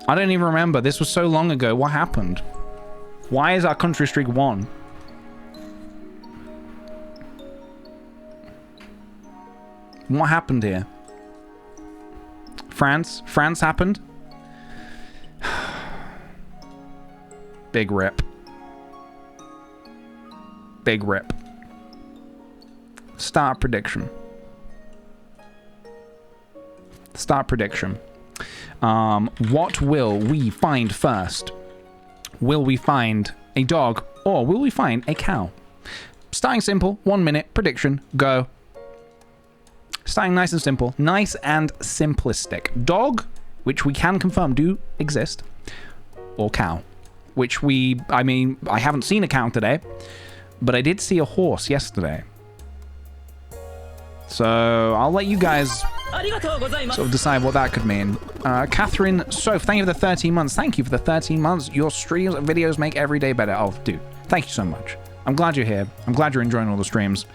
I don't even remember. This was so long ago. What happened? Why is our country streak 1? What happened here? France happened? Big rip. Big rip. Start prediction. Start prediction. What will we find first? Will we find a dog or will we find a cow? Starting simple, 1 minute, prediction, go. Starting nice and simple, nice and simplistic. Dog, which we can confirm do exist, or cow, which I haven't seen a cow today, but I did see a horse yesterday. So I'll let you guys sort of decide what that could mean. Catherine Soph, thank you for the 13 months. Thank you for the 13 months. Your streams and videos make every day better. Oh, dude, thank you so much. I'm glad you're here. I'm glad you're enjoying all the streams.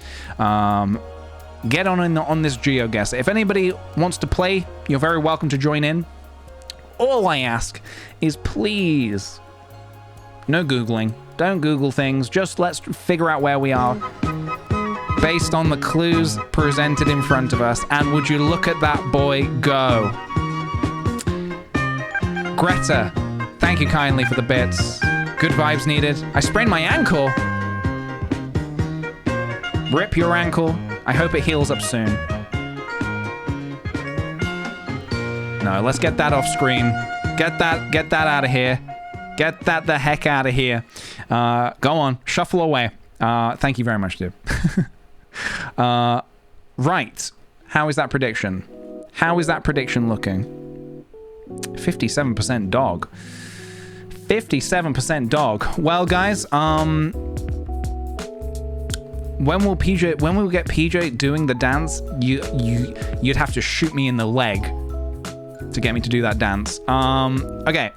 Get on this GeoGuessr. If anybody wants to play, you're very welcome to join in. All I ask is please, no Googling. Don't Google things. Just let's figure out where we are based on the clues presented in front of us. And would you look at that boy go. Greta, thank you kindly for the bits. Good vibes needed. I sprained my ankle. Rip your ankle. I hope it heals up soon. No, let's get that off screen. Get that out of here. Get that the heck out of here. Go on, shuffle away. Thank you very much, dude. Right. How is that prediction? How is that prediction looking? 57% dog. 57% dog. Well, guys, when will get PJ doing the dance? You'd have to shoot me in the leg to get me to do that dance. Okay.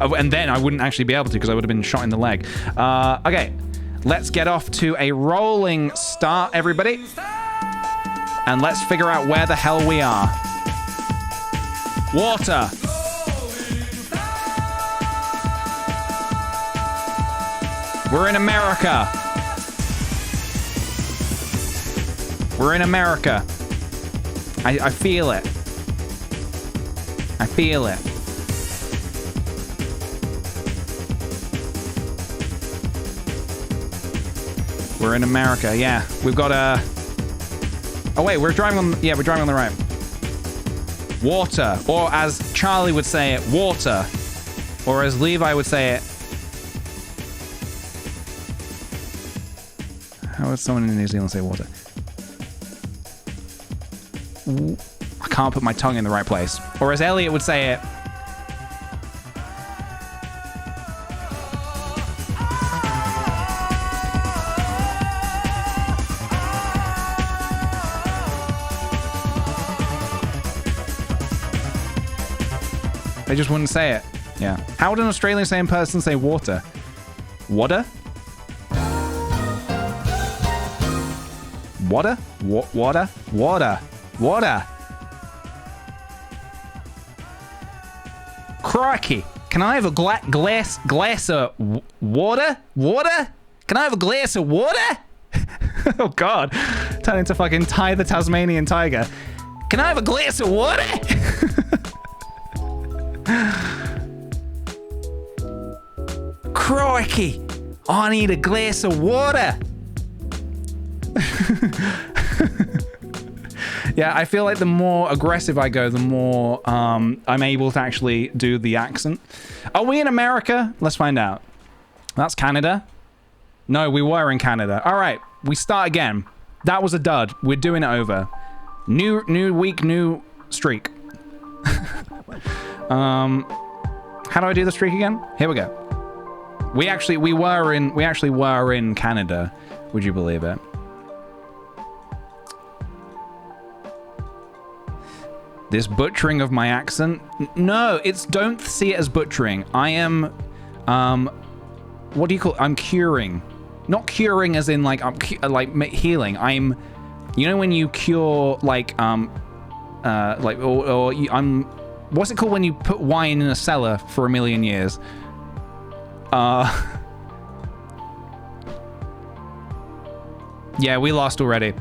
And then I wouldn't actually be able to because I would have been shot in the leg. Okay. Let's get off to a rolling start, everybody. And let's figure out where the hell we are. Water. We're in America. We're in America. I feel it. I feel it. We're in America, yeah. We've got a... Oh, wait, we're driving on... Yeah, we're driving on the right. Water. Or as Charlie would say it, water. Or as Levi would say it... How would someone in New Zealand say water? I can't put my tongue in the right place. Or as Elliot would say it... They just wouldn't say it. Yeah. How would an Australian say in person say water? Water? Water? Water? Water? Water? Crikey. Can I have a glass of water? Water? Can I have a glass of water? Oh, God. Turn into fucking Ty the Tasmanian Tiger. Can I have a glass of water? Crikey. I need a glass of water. Yeah, I feel like the more aggressive I go, the more I'm able to actually do the accent. Are we in America? Let's find out. That's Canada. No, we were in Canada. All right, we start again. That was a dud. We're doing it over. New week, new streak. How do I do the streak again? Here we go. We actually were in Canada. Would you believe it? This butchering of my accent? No, don't see it as butchering. I am, what do you call it? I'm curing. Not curing as in like, I'm healing. I'm, you know when you cure like, I'm, what's it called when you put wine in a cellar for 1,000,000 years? Yeah, we lost already.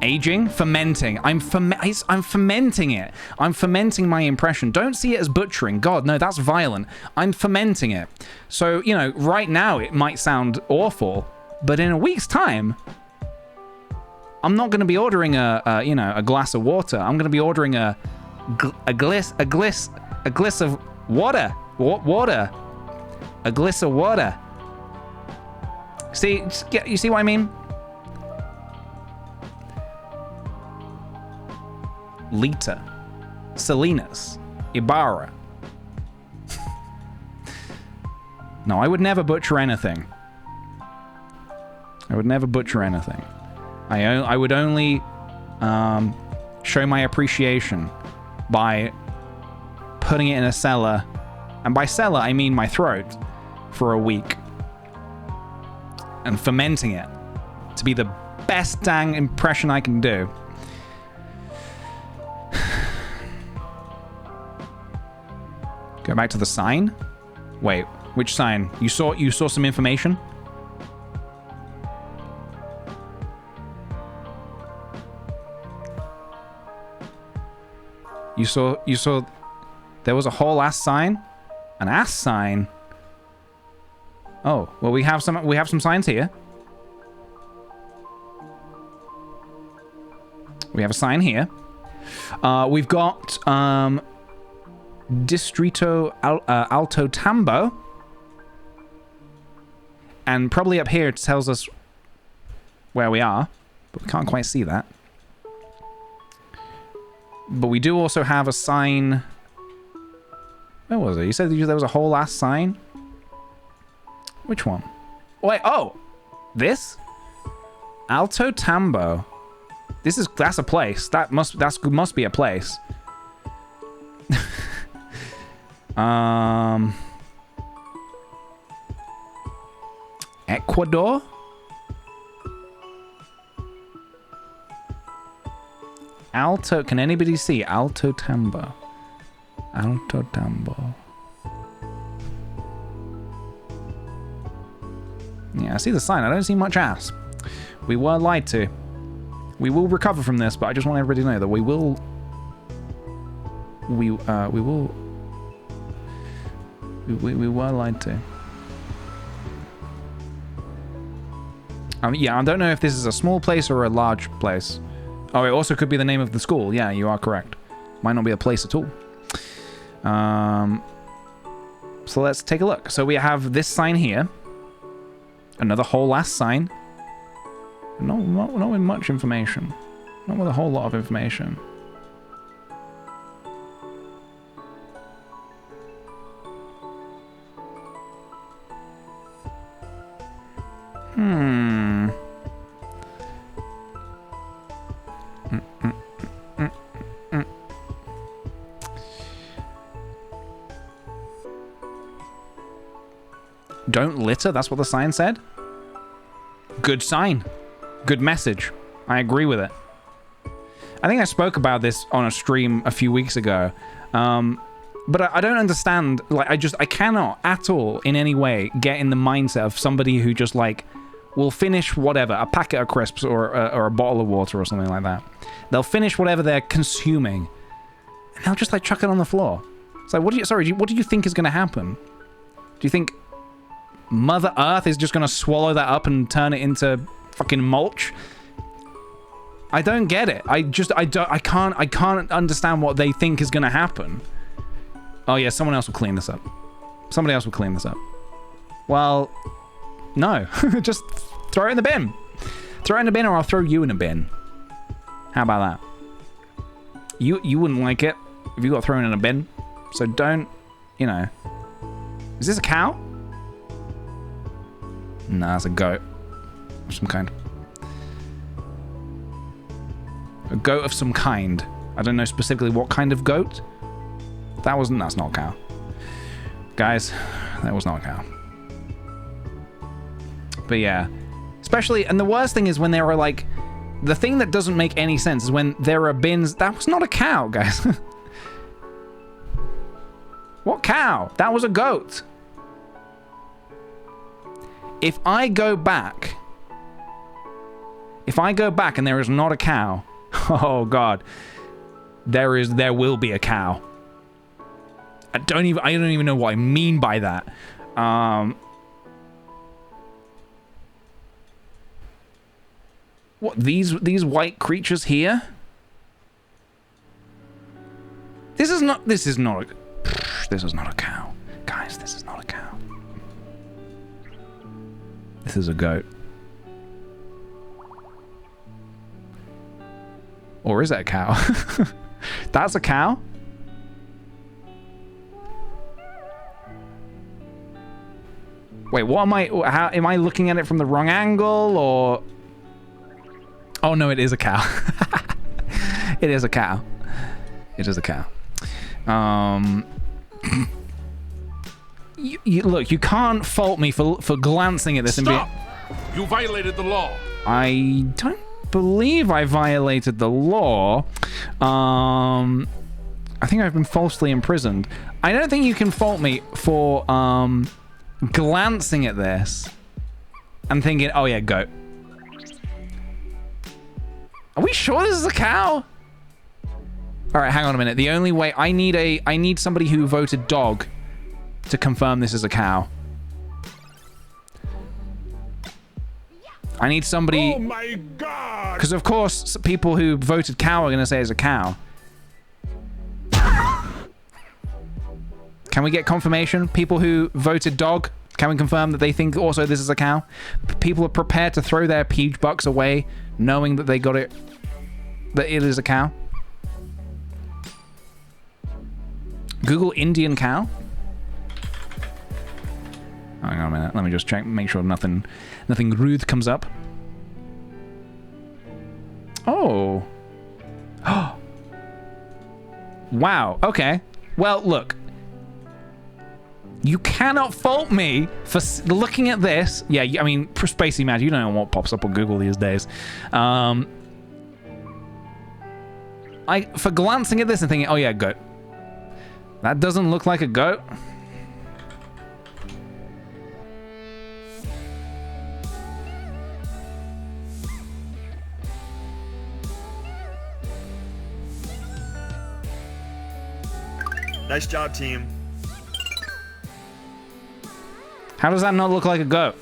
Aging? Fermenting. I'm fermenting it. I'm fermenting my impression. Don't see it as butchering. God, no, that's violent. I'm fermenting it. So, you know, right now it might sound awful, but in a week's time, I'm not going to be ordering a glass of water. I'm going to be ordering a gliss of water. Water. A gliss of water. See, you see what I mean? Lita, Salinas, Ibarra. No, I would never butcher anything. I would never butcher anything. I would only show my appreciation by putting it in a cellar, and by cellar I mean my throat, for a week, and fermenting it to be the best dang impression I can do. Go back to the sign? Wait, which sign? You saw some information? You saw there was a whole ass sign? An ass sign? Oh, well we have some signs here. We have a sign here. We've got Distrito Alto Tambo, and probably up here it tells us where we are, but we can't quite see that. But we do also have a sign. Where was it? You said there was a whole last sign? Which one? Wait, oh! This? Alto Tambo. That's a place. That must be a place. Ecuador? Alto, can anybody see Alto Tambo? Alto Tambo. Yeah, I see the sign. I don't see much ass. We were lied to. We will recover from this, but I just want everybody to know that we were lied to. Yeah, I don't know if this is a small place or a large place. Oh, it also could be the name of the school. Yeah, you are correct. Might not be a place at all. So let's take a look. So we have this sign here. Another whole ass sign. Not with much information. Not with a whole lot of information. don't litter. That's what the sign said. Good sign. Good message. I agree with it. I think I spoke about this on a stream a few weeks ago. But I don't understand. Like, I cannot at all in any way get in the mindset of somebody who just, like, will finish whatever, a packet of crisps or a bottle of water or something like that. They'll finish whatever they're consuming, and they'll just, like, chuck it on the floor. It's like, what do you think is going to happen? Do you think Mother Earth is just going to swallow that up and turn it into fucking mulch? I don't get it. I can't understand what they think is going to happen. Oh yeah, someone else will clean this up. Somebody else will clean this up. Well, no. Just throw it in the bin. Throw it in the bin or I'll throw you in a bin. How about that? You wouldn't like it if you got thrown in a bin. So don't, you know. Is this a cow? Nah, it's a goat. Of some kind. A goat of some kind. I don't know specifically what kind of goat. That's not a cow. Guys, that was not a cow. But yeah. Especially, and the worst thing is when there are like, the thing that doesn't make any sense is when there are bins. That was not a cow, guys. What cow? That was a goat. If I go back and there is not a cow, oh god, there will be a cow. I don't even know what I mean by that. What, these white creatures here? This is not a cow. Guys, this is not a cow. This is a goat. Or is that a cow? That's a cow? Wait, what am I... How, am I looking at it from the wrong angle, or... Oh, no, it is a cow. It is a cow. It is a cow. Look, you can't fault me for glancing at this and being... Stop! You violated the law. I don't believe I violated the law. I think I've been falsely imprisoned. I don't think you can fault me for glancing at this and thinking, oh yeah, goat. Are we sure this is a cow? All right, hang on a minute. The only way I need somebody who voted dog to confirm this is a cow. I need somebody. Oh my god! Because of course, people who voted cow are gonna say it's a cow. Can we get confirmation? People who voted dog, can we confirm that they think also this is a cow? People are prepared to throw their peach bucks away, knowing that they got it, that it is a cow. Google Indian cow. Hang on a minute. Let me just check, make sure nothing rude comes up. Oh. Wow. Okay. Well, look. You cannot fault me for looking at this. Yeah, I mean, Spacey Mad, you don't know what pops up on Google these days. For glancing at this and thinking, oh yeah, goat. That doesn't look like a goat. Nice job, team. How does that not look like a goat?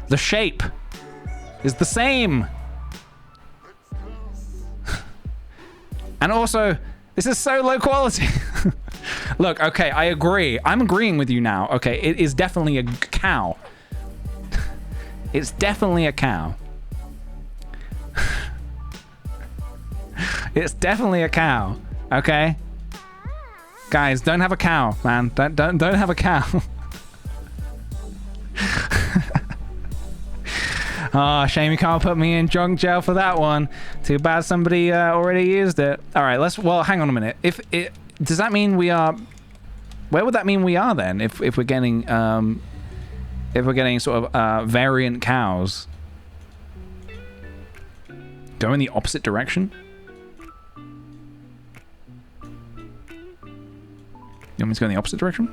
The shape is the same. And also, this is so low quality. Look, okay, I agree. I'm agreeing with you now. Okay, it is definitely a cow. It's definitely a cow. It's definitely a cow. Okay? Guys, don't have a cow, man. Don't have a cow. Oh, shame you can't put me in junk jail for that one. Too bad somebody already used it. All right, well, hang on a minute. Does that mean we are... Where would that mean we are then? If we're getting if we're getting sort of variant cows. Go in the opposite direction? You want me to go in the opposite direction?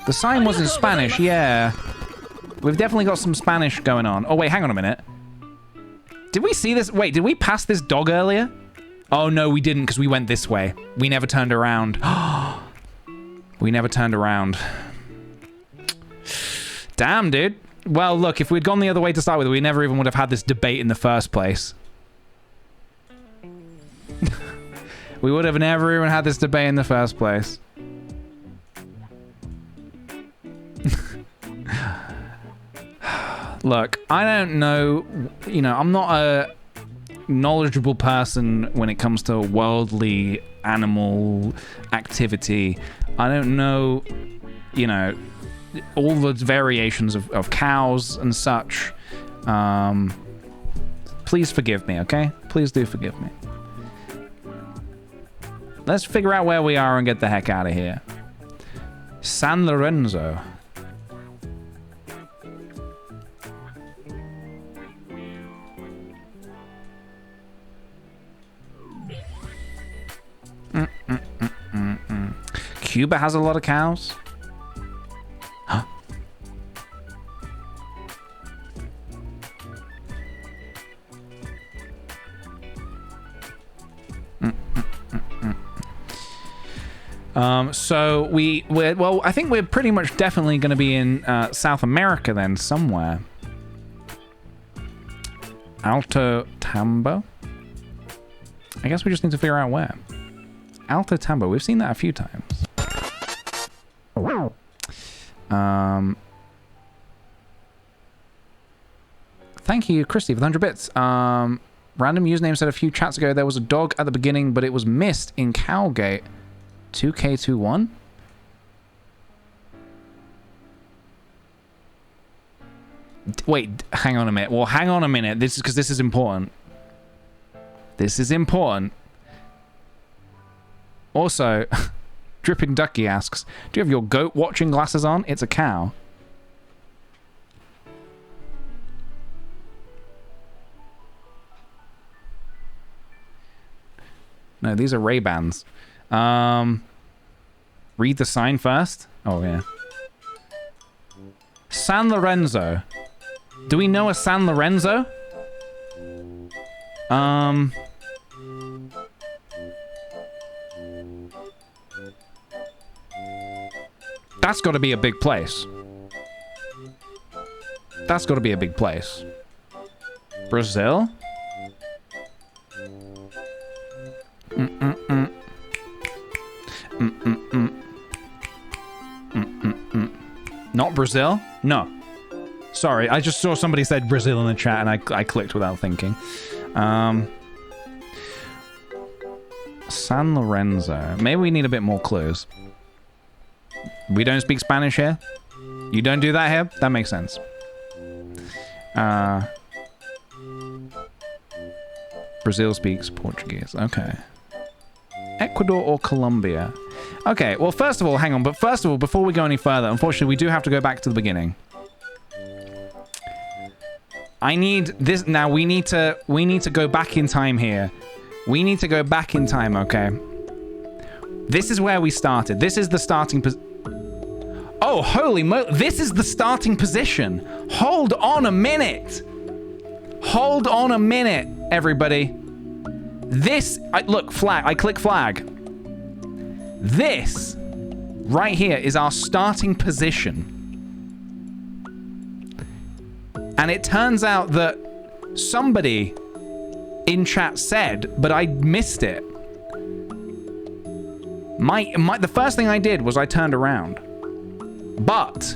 The sign was in Spanish, yeah. We've definitely got some Spanish going on. Oh, wait, hang on a minute. Did we see this? Wait, did we pass this dog earlier? Oh, no, we didn't, because we went this way. We never turned around. We never turned around. Damn, dude. Well, look, if we'd gone the other way to start with, we never even would have had this debate in the first place. We would have never even had this debate in the first place. Look, I don't know, you know, I'm not a knowledgeable person when it comes to worldly animal activity. I don't know, you know, all the variations of cows and such. Please forgive me, okay? Please do forgive me. Let's figure out where we are and get the heck out of here. San Lorenzo. Cuba has a lot of cows. Huh? So well, I think we're pretty much definitely going to be in South America then, somewhere. Alto Tambo? I guess we just need to figure out where. Alto Tambo, we've seen that a few times. Thank you, Christy, for the 100 bits. Random username said a few chats ago there was a dog at the beginning, but it was missed in Cowgate. 2K21? Wait, hang on a minute. Well, hang on a minute. This is because this is important. This is important. Also, Dripping Ducky asks, do you have your goat watching glasses on? It's a cow. No, these are Ray-Bans. Read the sign first. Oh, yeah. San Lorenzo. Do we know a San Lorenzo? That's got to be a big place. That's got to be a big place. Brazil? Not Brazil? No. Sorry, I just saw somebody said Brazil in the chat and I clicked without thinking. San Lorenzo. Maybe we need a bit more clues. We don't speak Spanish here? You don't do that here? That makes sense. Brazil speaks Portuguese. Okay. Ecuador or Colombia? Okay, well, first of all, hang on. But first of all, before we go any further, unfortunately, we do have to go back to the beginning. I need this. Now, we need to go back in time here. We need to go back in time, okay? This is where we started. This is the starting Oh, holy mo... This is the starting position. Hold on a minute. Hold on a minute, everybody. This... look, flag. I click flag. This right here is our starting position. And it turns out that somebody in chat said, but I missed it. The first thing I did was I turned around. But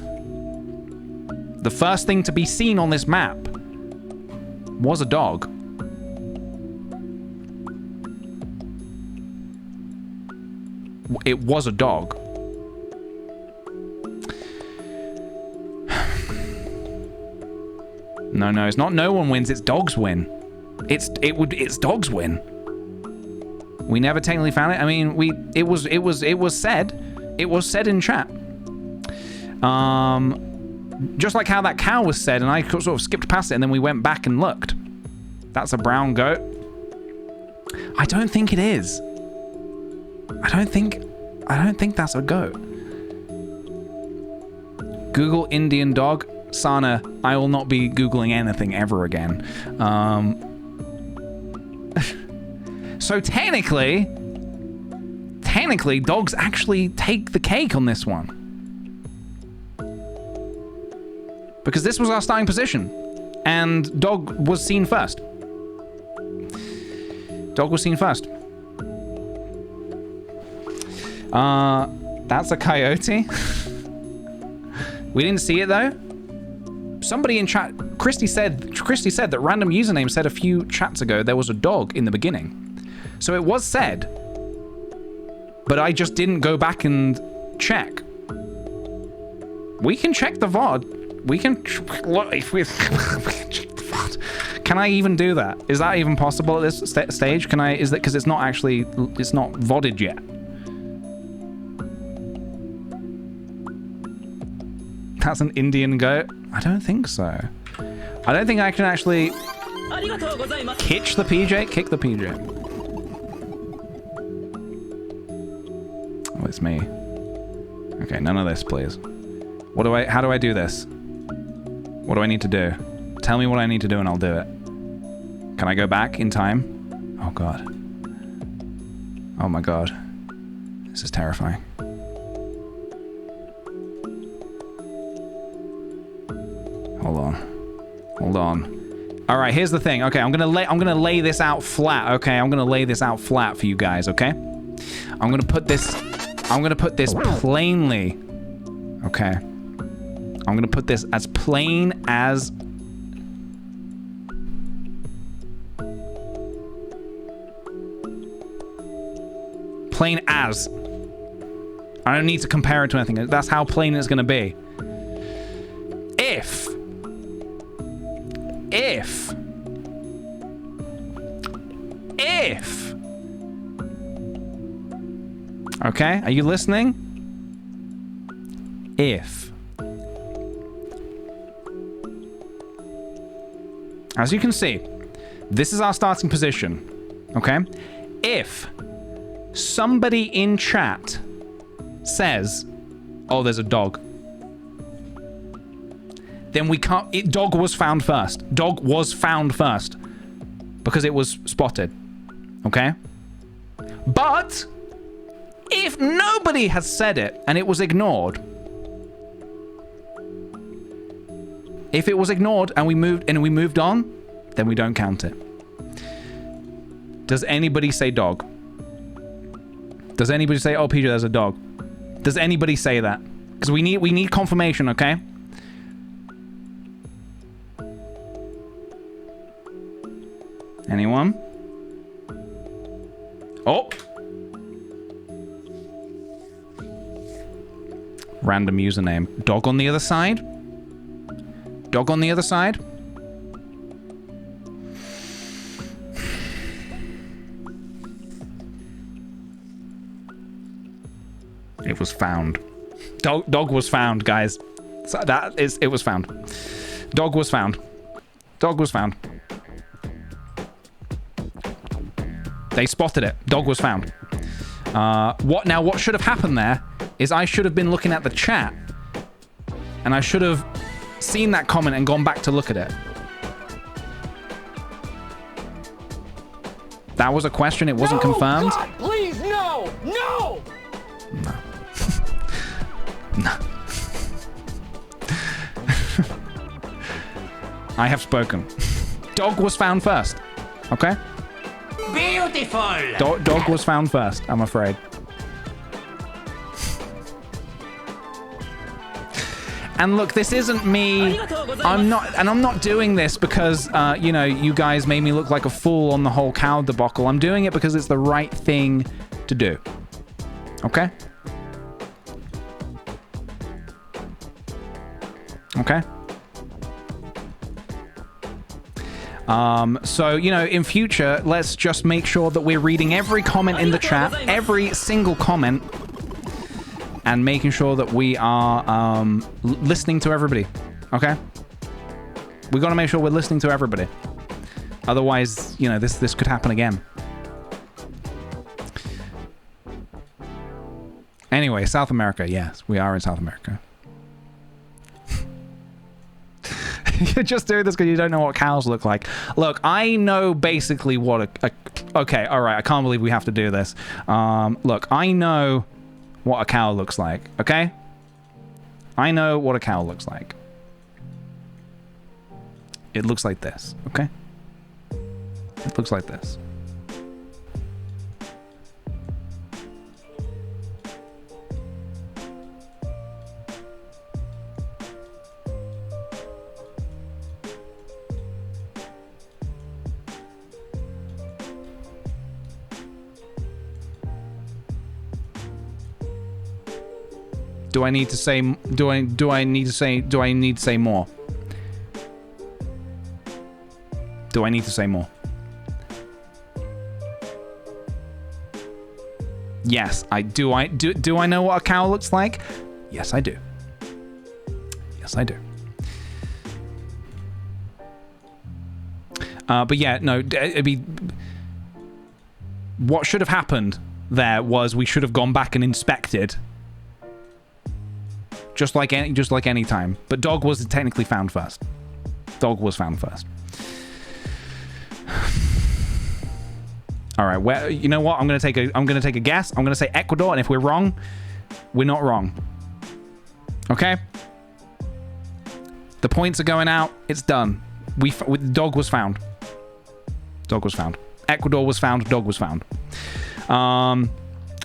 the first thing to be seen on this map was a dog. It was a dog. No, it's not no one wins, it's dogs win. It's dogs win. We never technically found it. I mean, it was said in chat. Just like how that cow was said, and I sort of skipped past it, and then we went back and looked. That's a brown goat. I don't think it is. I don't think that's a goat. Google Indian dog. Sana, I will not be Googling anything ever again. So technically, dogs actually take the cake on this one. Because this was our starting position. And dog was seen first. Dog was seen first. That's a coyote. We didn't see it though. Somebody in chat, Christy said that random username said a few chats ago there was a dog in the beginning. So it was said, but I just didn't go back and check. We can check the VOD. We can look if we check the VOD. Can I even do that? Is that even possible at this stage? Can I? Is that because it's not actually? It's not VODed yet. That's an Indian goat? I don't think so. I don't think I can actually kick the PJ. Kick the PJ. Oh, it's me. Okay, none of this, please. How do I do this? What do I need to do? Tell me what I need to do and I'll do it. Can I go back in time? Oh god. Oh my god. This is terrifying. Hold on. All right, here's the thing. Okay, I'm gonna lay this out flat. Okay, I'm gonna lay this out flat for you guys. Okay, I'm gonna put this plainly. Okay, I'm gonna put this as plain as. Plain as. I don't need to compare it to anything. That's how plain it's gonna be. If okay, are you listening? If, as you can see, this is our starting position, okay? If somebody in chat says, oh, there's a dog, then we can't. Dog was found first. Dog was found first because it was spotted. Okay? But if nobody has said it and it was ignored, if it was ignored and we moved on, then we don't count it. Does anybody say dog? Does anybody say, oh, PJ, there's a dog? Does anybody say that? Because we need confirmation, okay? Anyone? Oh! Random username. Dog on the other side? Dog on the other side? It was found. Dog was found, guys. So it was found. Dog was found. Dog was found. They spotted it. Dog was found. What should have happened there is I should have been looking at the chat and I should have seen that comment and gone back to look at it. That was a question. It wasn't confirmed. God, please, no! No! No. No. I have spoken. Dog was found first. Okay? Beautiful! Dog was found first, I'm afraid. And look, this isn't me. I'm not doing this because, you know, you guys made me look like a fool on the whole cow debacle. I'm doing it because it's the right thing to do. Okay? Okay? So, you know, in future, let's just make sure that we're reading every comment in the chat, every single comment, and making sure that we are listening to everybody. Okay? We got to make sure we're listening to everybody. Otherwise, you know, this could happen again. Anyway, South America. Yes, we are in South America. You're just doing this because you don't know what cows look like. Look, I know basically what okay, all right. I can't believe we have to do this. Look, I know what a cow looks like. Okay? I know what a cow looks like. It looks like this. Okay? It looks like this. Do I need to say more? Do I need to say more? Do I need to say more? Yes, I do. Do I know what a cow looks like? Yes, I do. Yes, I do. But yeah, no. It'd be what should have happened there was we should have gone back and inspected. Just like any time. But dog was technically found first. Dog was found first. All right, where, you know what? I'm gonna take a guess. I'm gonna say Ecuador, and if we're wrong, we're not wrong. Okay? The points are going out. It's done. Dog was found. Dog was found. Ecuador was found. Dog was found. All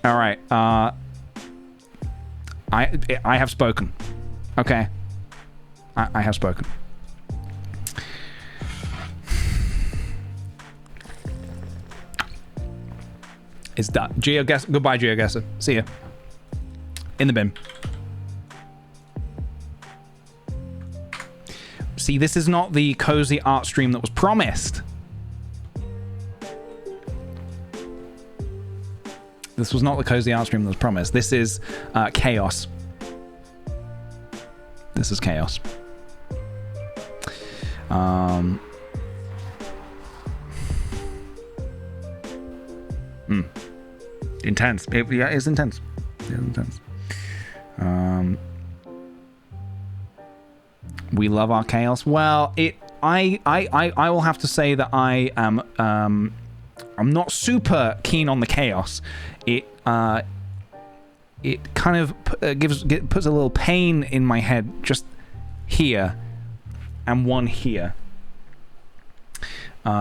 right. I have spoken. Okay. I have spoken. It's done. GeoGuessr. Goodbye, GeoGuessr. See ya. In the bin. See, this is not the cozy art stream that was promised. This was not the cozy art stream that was promised. This is chaos. This is chaos. Intense. Yeah, it's intense. It's intense. We love our chaos. Well, I will have to say that I am I'm not super keen on the chaos. It kind of puts a little pain in my head just here and one here.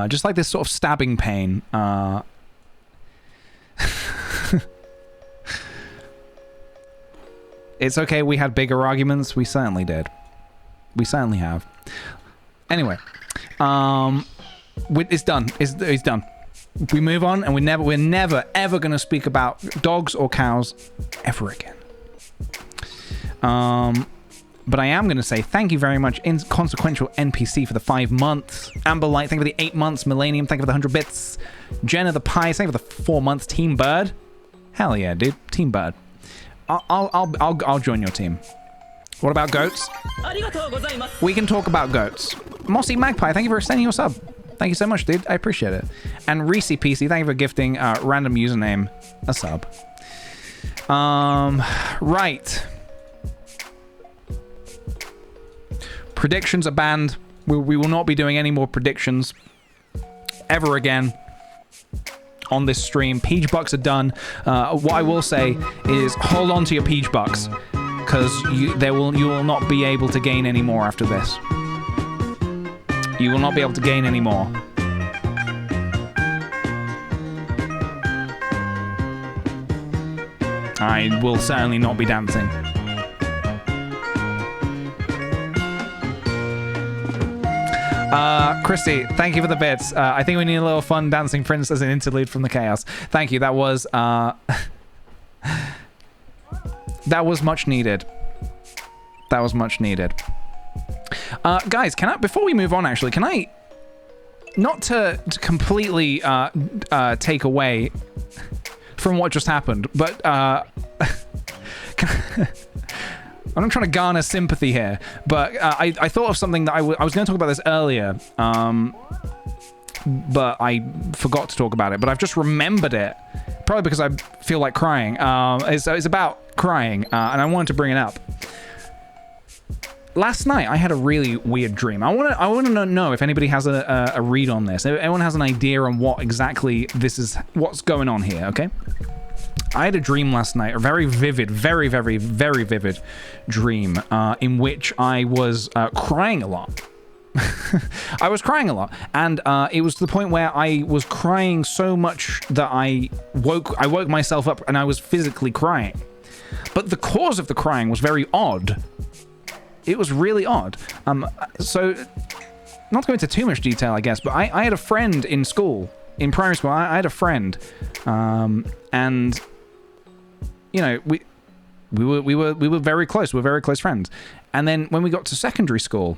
Just like this sort of stabbing pain. It's okay, we had bigger arguments. We certainly did. We certainly have. Anyway, it's done. It's done. We move on, and we're never ever going to speak about dogs or cows ever again. But I am going to say thank you very much, Inconsequential NPC, for the 5 months. Amber Light, thank you for the 8 months. Millennium, thank you for the 100 bits. Jenna the Pie, thank you for the 4 months. Team Bird, hell yeah, dude. Team Bird. I'll join your team. What about goats? We can talk about goats. Mossy Magpie, thank you for extending your sub. Thank you so much, dude. I appreciate it. And Reese PC, thank you for gifting random username a sub. Right. Predictions are banned. We will not be doing any more predictions ever again on this stream. Peach Bucks are done. What I will say is hold on to your Peach Bucks, because you will not be able to gain any more after this. You will not be able to gain any more. I will certainly not be dancing. Christy, thank you for the bits. I think we need a little fun dancing prince as an interlude from the chaos. Thank you. That was that was much needed. That was much needed. Guys, can I, before we move on, actually, can I, not to completely take away from what just happened, but I'm not trying to garner sympathy here, but I thought of something that I was going to talk about this earlier, but I forgot to talk about it. But I've just remembered it, probably because I feel like crying. It's about crying, and I wanted to bring it up. Last night, I had a really weird dream. I want to know if anybody has a read on this. If anyone has an idea on what exactly what's going on here, okay? I had a dream last night, a very vivid, very, very, very vivid dream in which I was crying a lot. I was crying a lot, and it was to the point where I was crying so much that I woke myself up and I was physically crying. But the cause of the crying was very odd. It was really odd. So, not to go into too much detail, I guess, but I had a friend in school, in primary school. I had a friend, and you know, we were very close. We were very close friends. And then when we got to secondary school,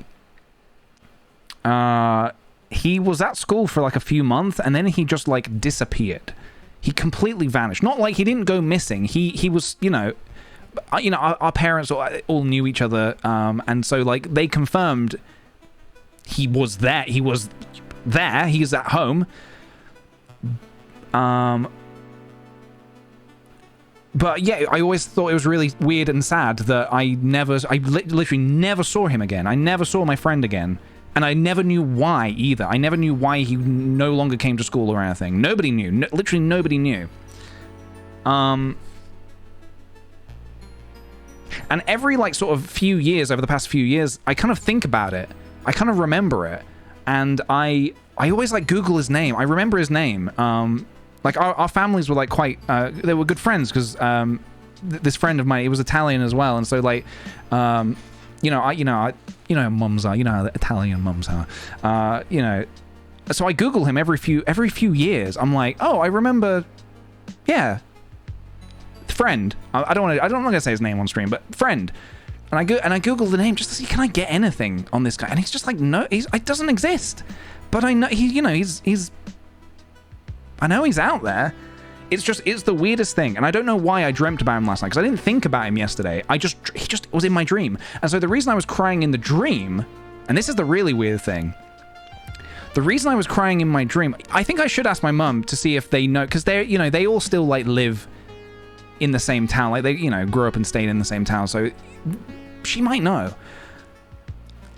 he was at school for like a few months, and then he just like disappeared. He completely vanished. Not like he didn't go missing. He was, our parents all knew each other, and so like they confirmed he was there. He was there. He was at home. But yeah, I always thought it was really weird and sad that I literally never saw him again. I never saw my friend again. And I never knew why either. I never knew why he no longer came to school or anything. Nobody knew. Literally nobody knew. And every like sort of few years, over the past few years, I kind of think about it. I kind of remember it. And I always like Google his name. I remember his name. Like our families were like quite, they were good friends because this friend of mine, he was Italian as well. And so like, mums are, how Italian mums are, so I Google him every few years. I'm like, oh, I remember, yeah, friend. I'm not gonna say his name on stream, but friend. And I Google the name just to see, can I get anything on this guy? And he's just like, no, it doesn't exist. But I know I know he's out there. It's the weirdest thing, and I don't know why I dreamt about him last night, because I didn't think about him yesterday. He just was in my dream. And so the reason I was crying in the dream, and this is the really weird thing, the reason I was crying in my dream, I think I should ask my mum to see if they know, because they all still like live in the same town, like they grew up and stayed in the same town, so she might know.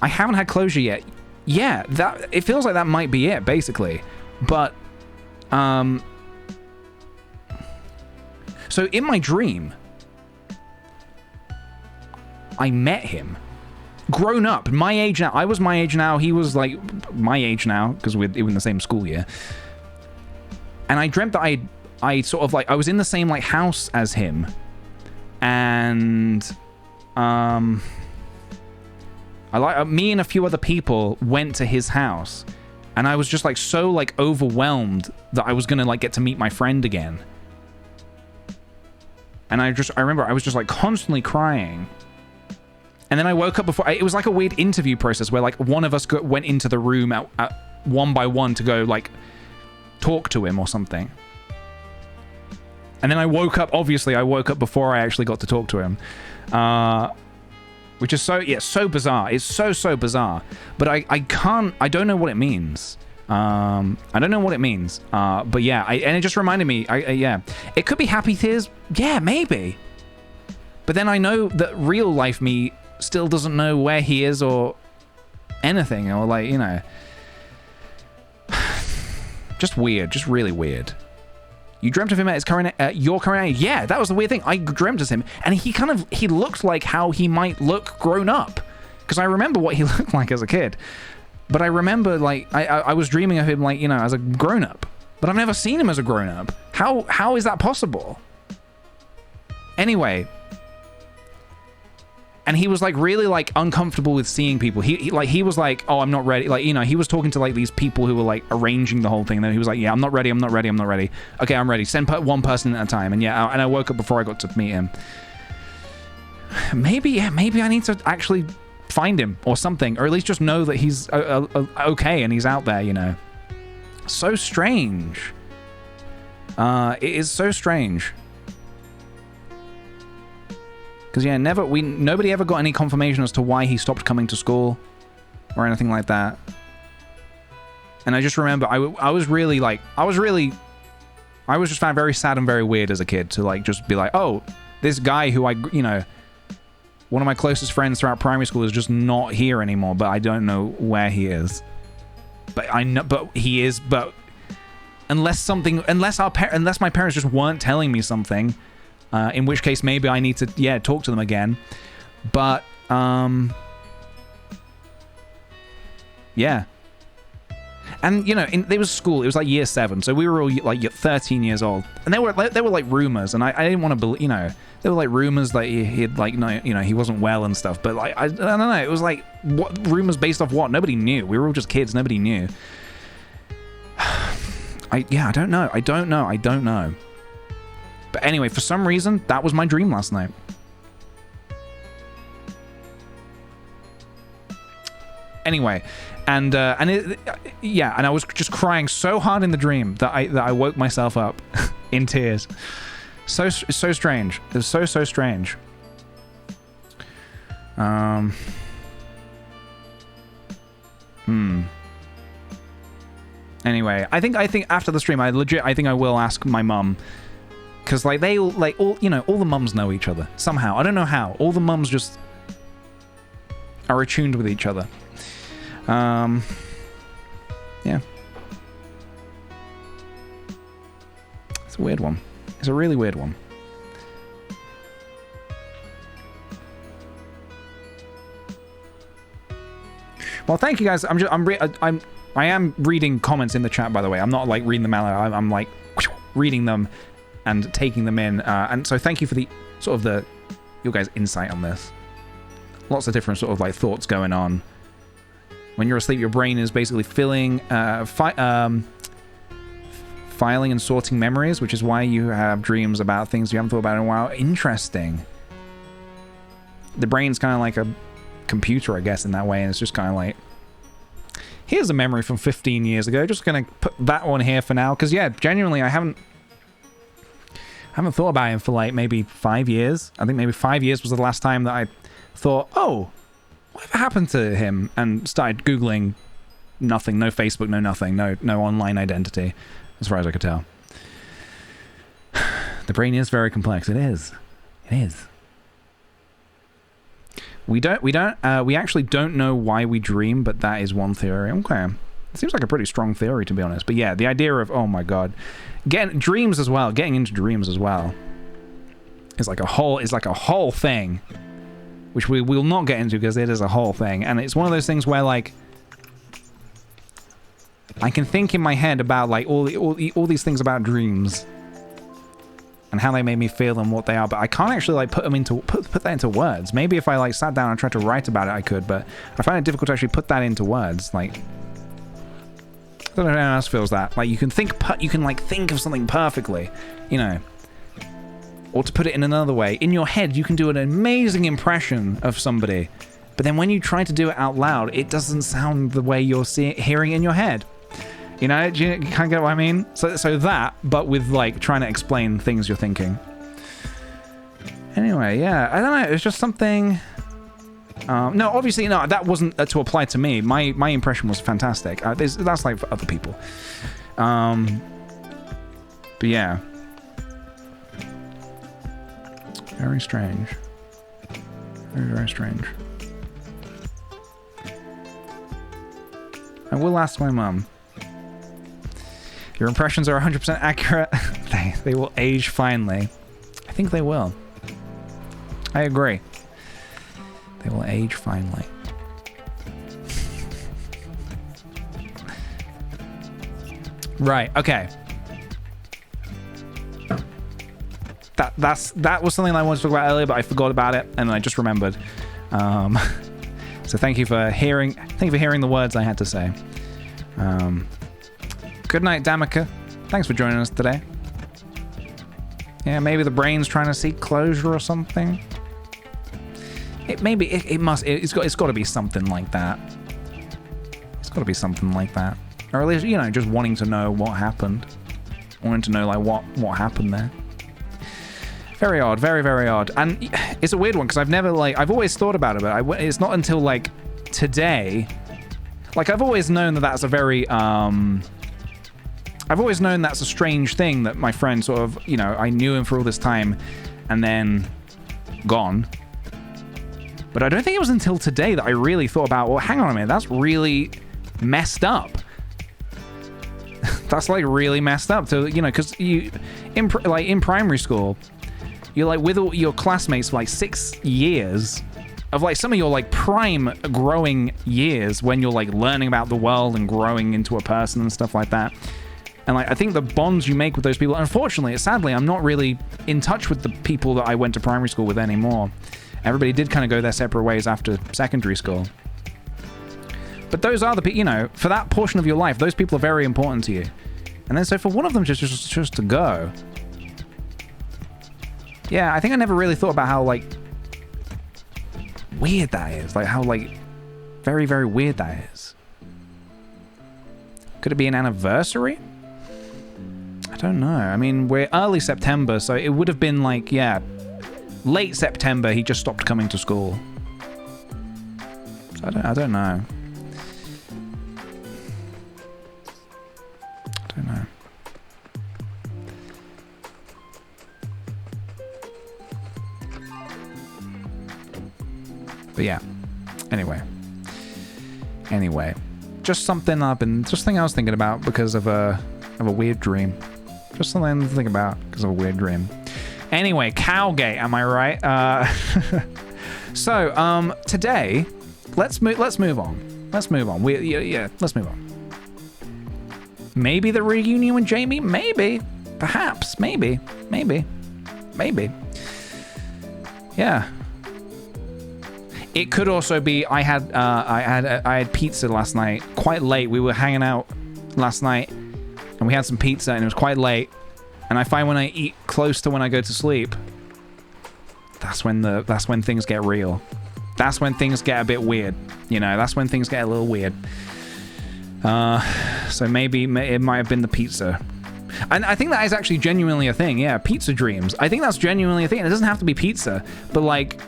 I haven't had closure yet. Yeah, that it feels like that might be it, basically. But so in my dream, I met him, grown up, my age now. I was my age now. He was like my age now because we're in the same school year. And I dreamt that I sort of like I was in the same like house as him, and me and a few other people went to his house. And I was just like so like overwhelmed that I was gonna like get to meet my friend again. And I remember I was just like constantly crying. And then I woke up before. It was like a weird interview process where like one of us went into the room at one by one to go like talk to him or something. And then I woke up. Obviously, I woke up before I actually got to talk to him. Which is so bizarre. It's so bizarre. But I don't know what it means. I don't know what it means. But yeah, and it just reminded me, yeah. It could be happy tears. Yeah, maybe. But then I know that real life me still doesn't know where he is or anything, or like, just weird, just really weird. You dreamt of him at your current age? Yeah, that was the weird thing. I dreamt of him, and he looked like how he might look grown up. Because I remember what he looked like as a kid. But I remember, like, I was dreaming of him, like, as a grown up. But I've never seen him as a grown up. How is that possible? Anyway. And he was like really like uncomfortable with seeing people. He was like, oh, I'm not ready. Like, he was talking to like these people who were like arranging the whole thing. Then he was like, yeah, I'm not ready. Okay, I'm ready. Send one person at a time. And yeah, and I woke up before I got to meet him. Maybe I need to actually find him or something, or at least just know that he's okay and he's out there, So strange. It is so strange. Because yeah, nobody ever got any confirmation as to why he stopped coming to school or anything like that. And I just remember I was just found very sad and very weird as a kid to like just be like, oh, this guy who one of my closest friends throughout primary school is just not here anymore, but I don't know where he is. But I know, but he is. But unless my parents just weren't telling me something, in which case maybe I need to talk to them again. But yeah. And it was school. It was like year 7, so we were all like 13 years old, and they were like rumors, and I didn't want to believe. They were like rumors that he'd like he wasn't well and stuff. But like I don't know. It was like what rumors based off what? Nobody knew. We were all just kids. Nobody knew. I don't know. But anyway, for some reason, that was my dream last night. Anyway. And I was just crying so hard in the dream that I woke myself up in tears. So strange. It was so strange. Anyway, I think after the stream, I think I will ask my mum, because like all the mums know each other somehow. I don't know how. All the mums just are attuned with each other. Yeah. It's a weird one. It's a really weird one. Well, thank you guys. I am reading comments in the chat, by the way. I'm not like reading them out. I'm like reading them and taking them in. And so thank you for the sort of your guys' insight on this. Lots of different sort of like thoughts going on. When you're asleep, your brain is basically filing and sorting memories, which is why you have dreams about things you haven't thought about in a while. Interesting. The brain's kind of like a computer, I guess, in that way, and it's just kind of like, here's a memory from 15 years ago. Just gonna put that one here for now, because yeah, genuinely, I haven't thought about him for like maybe 5 years. I think maybe 5 years was the last time that I thought, oh, whatever happened to him, and started Googling. Nothing, no Facebook, no nothing, no online identity, as far as I could tell. The brain is very complex. It is. We actually don't know why we dream, but that is one theory. Okay. It seems like a pretty strong theory, to be honest. But yeah, the idea of, oh my god, getting into dreams as well is like a whole thing, which we will not get into because it is a whole thing. And it's one of those things where like I can think in my head about like all these things about dreams and how they made me feel and what they are, but I can't actually like put that into words. Maybe if I like sat down and tried to write about it, I could, but I find it difficult to actually put that into words. Like, I don't know if anyone else feels that. Like, you can think of something perfectly, you know. Or to put it in another way, in your head, you can do an amazing impression of somebody, but then when you try to do it out loud, it doesn't sound the way you're hearing in your head. You know, do you kind of get what I mean? So that, but with like trying to explain things you're thinking. Anyway, yeah, I don't know. It's just something. No, obviously, no. That wasn't to apply to me. My impression was fantastic. That's like for other people. But yeah, very strange. Very, very strange. I will ask my mum. Your impressions are 100% accurate. They will age finely. I think they will. I agree. They will age finely. Right, okay. That was something I wanted to talk about earlier, but I forgot about it, and I just remembered. So thank you for hearing the words I had to say. Good night, Damika. Thanks for joining us today. Yeah, maybe the brain's trying to seek closure or something. It's got to be something like that. It's got to be something like that. Or at least, you know, just wanting to know what happened. Wanting to know, like, what happened there. Very odd, very, very odd. And it's a weird one because I've never, like, I've always thought about it, but it's not until, like, today. Like, I've always known that that's a very, I've always known that's a strange thing that my friend sort of, you know, I knew him for all this time and then gone. But I don't think it was until today that I really thought about, well, hang on a minute, that's really messed up. That's, like, really messed up. So, you know, because you, in primary school, you're, like, with all your classmates for, like, 6 years of, like, some of your, like, prime growing years when you're, like, learning about the world and growing into a person and stuff like that. And, like, I think the bonds you make with those people, unfortunately, sadly, I'm not really in touch with the people that I went to primary school with anymore. Everybody did kind of go their separate ways after secondary school. But those are the people, you know, for that portion of your life, those people are very important to you. And then so for one of them just to go. Yeah, I think I never really thought about how, like, weird that is. Like, how, like, very, very weird that is. Could it be an anniversary? I don't know. I mean, we're early September, so it would have been, like, yeah, late September, he just stopped coming to school. So I don't know. I don't know. But yeah. Anyway, just something I was thinking about because of a weird dream. Just something to think about because of a weird dream. Anyway, Cowgate, am I right? So today, let's move on. Let's move on. Let's move on. Maybe the reunion with Jamie. Maybe, perhaps, maybe. Yeah. It could also be I had pizza last night, quite late. We were hanging out last night, and we had some pizza, and it was quite late. And I find when I eat close to when I go to sleep, that's when things get real. That's when things get a bit weird. You know, that's when things get a little weird. So maybe it might have been the pizza. And I think that is actually genuinely a thing. Yeah, pizza dreams. I think that's genuinely a thing. It doesn't have to be pizza, but like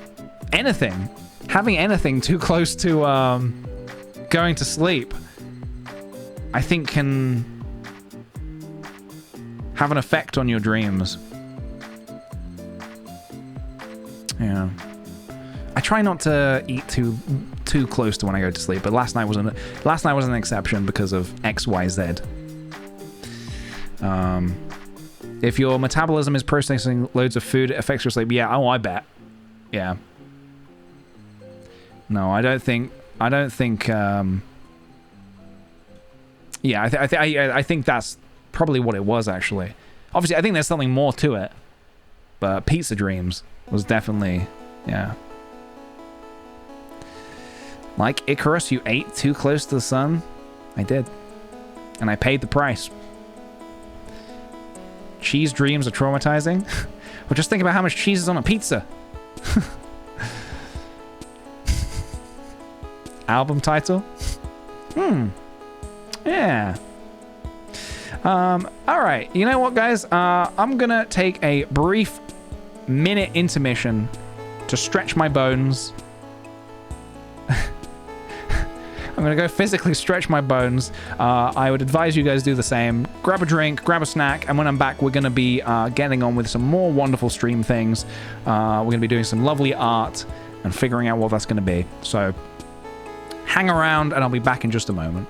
anything. Having anything too close to going to sleep, I think can have an effect on your dreams. Yeah. I try not to eat too close to when I go to sleep, but last night was an exception because of XYZ. If your metabolism is processing loads of food, it affects your sleep. Yeah, I bet. Yeah. No, I don't think. Yeah, I think that's probably what it was, actually. Obviously, I think there's something more to it. But Pizza Dreams was definitely, yeah. Like Icarus, you ate too close to the sun? I did. And I paid the price. Cheese dreams are traumatizing? Well, just think about how much cheese is on a pizza. Album title? Yeah. Alright, you know what, guys? I'm gonna take a brief minute intermission to stretch my bones. I'm gonna go physically stretch my bones. I would advise you guys do the same. Grab a drink, grab a snack, and when I'm back, we're gonna be getting on with some more wonderful stream things. We're gonna be doing some lovely art and figuring out what that's gonna be. So, hang around, and I'll be back in just a moment.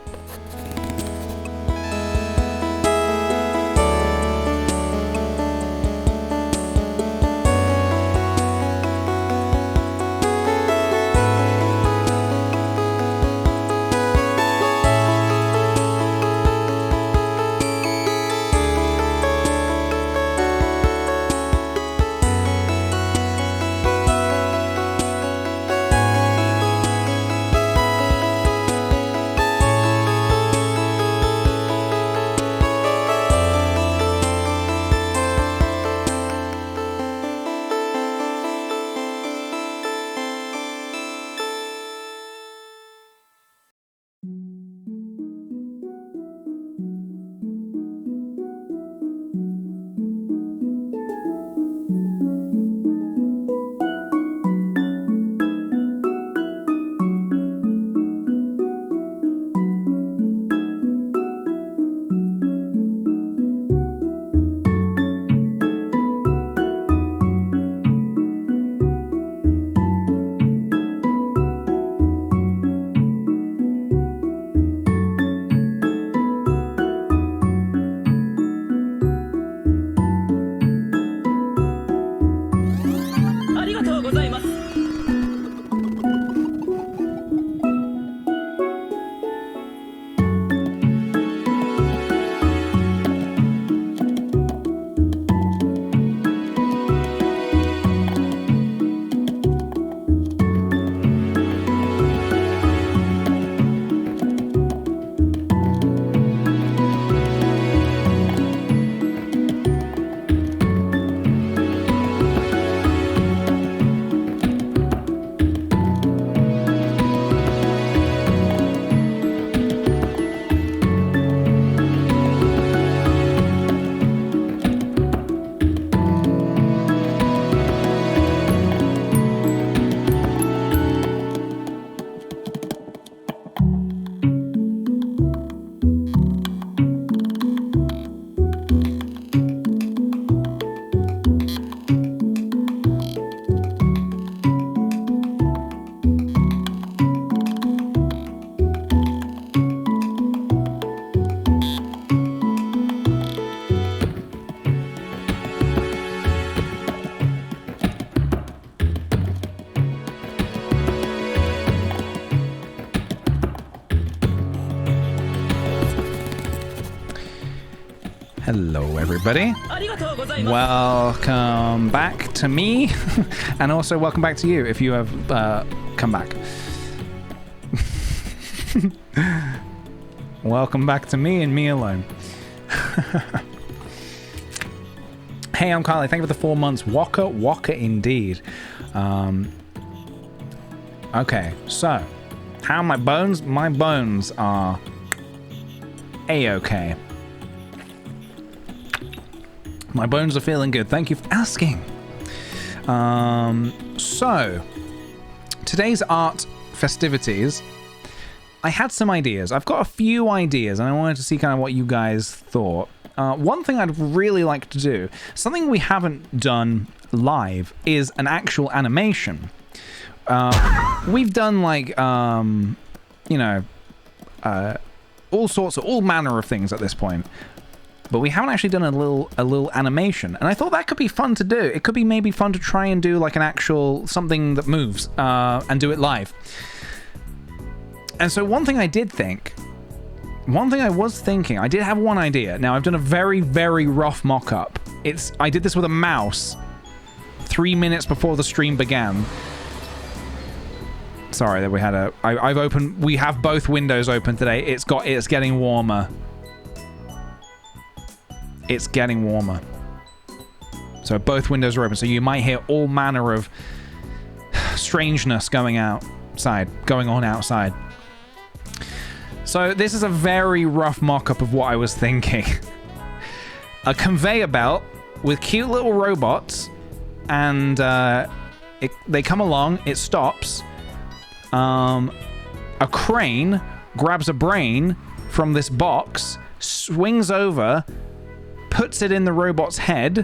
Hello, everybody. Welcome back to me, and also welcome back to you if you have come back. Welcome back to me and me alone. Hey, I'm Carly. Thank you for the 4 months. Waka indeed. Okay, so how are my bones? My bones are a-okay. My bones are feeling good. Thank you for asking. So today's art festivities, I had some ideas. I've got a few ideas, and I wanted to see kind of what you guys thought. One thing I'd really like to do, something we haven't done live, is an actual animation. We've done like, all manner of things at this point, but we haven't actually done a little animation, and I thought that could be fun to do. It could be maybe fun to try and do like an actual something that moves and do it live. And so one thing I was thinking, I did have one idea. Now I've done a very, very rough mock-up. I did this with a mouse 3 minutes before the stream began. Sorry that we had we have both windows open today. It's getting warmer. It's getting warmer. So both windows are open. So you might hear all manner of strangeness going on outside. So this is a very rough mock-up of what I was thinking. A conveyor belt with cute little robots, and they come along, it stops. A crane grabs a brain from this box, swings over, puts it in the robot's head,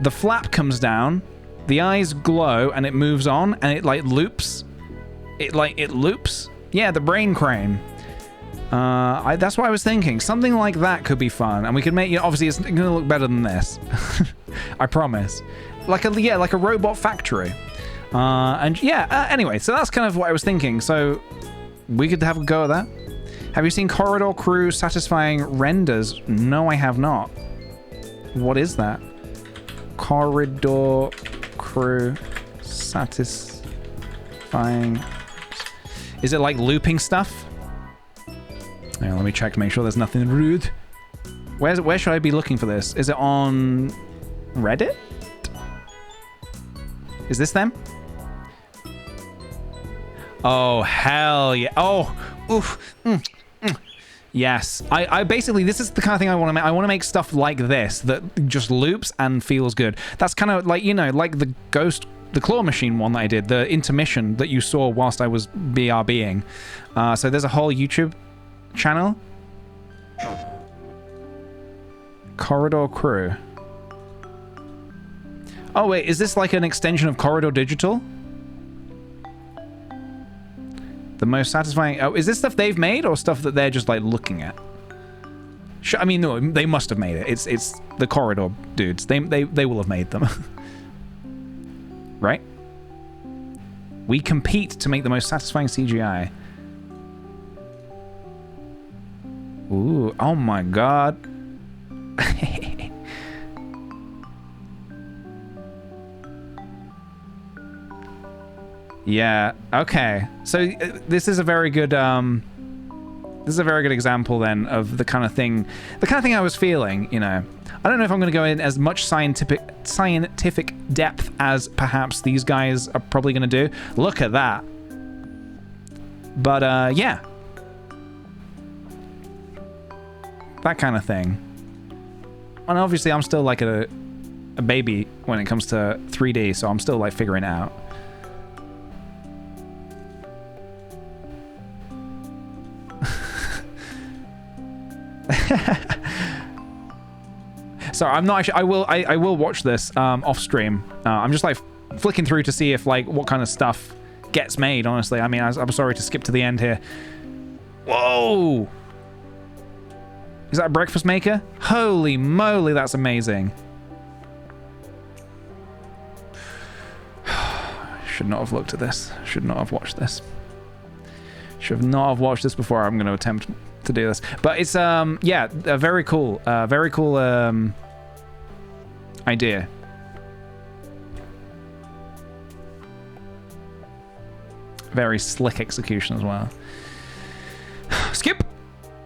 the flap comes down, the eyes glow, and it moves on, and it like loops. It loops. Yeah, the brain crane. That's what I was thinking. Something like that could be fun, and we could make. Obviously, it's gonna look better than this. I promise. Like a robot factory. Anyway, so that's kind of what I was thinking. So we could have a go at that. Have you seen Corridor Crew satisfying renders? No, I have not. What is that? Corridor Crew satisfying. Is it like looping stuff? Hang on, let me check to make sure there's nothing rude. Where should I be looking for this? Is it on Reddit? Is this them? Oh, hell yeah. Oh, oof. Yes. I basically, this is the kind of thing I want to make. I want to make stuff like this that just loops and feels good. That's kind of like, like the claw machine one that I did, the intermission that you saw whilst I was BRBing. So there's a whole YouTube channel. Corridor Crew. Oh wait, is this like an extension of Corridor Digital? The most satisfying. Oh, is this stuff they've made or stuff that they're just like looking at? I mean, no, they must have made it. It's the Corridor dudes. They will have made them. Right? We compete to make the most satisfying CGI. Ooh, oh my god. Yeah, okay. So this is a very good example then of the kind of thing I was feeling, I don't know if I'm going to go in as much scientific depth as perhaps these guys are probably going to do. Look at that. But yeah. That kind of thing. And obviously I'm still like a baby when it comes to 3D, so I'm still like figuring it out. Sorry, I'm not actually. I will watch this off stream. I'm just like flicking through to see if like what kind of stuff gets made. Honestly, I mean, I'm sorry to skip to the end here. Whoa! Is that a breakfast maker? Holy moly, that's amazing. Should not have looked at this. Should not have watched this. Should not have watched this before I'm going to attempt to do this. But it's yeah, a very cool idea. Very slick execution as well. Skip!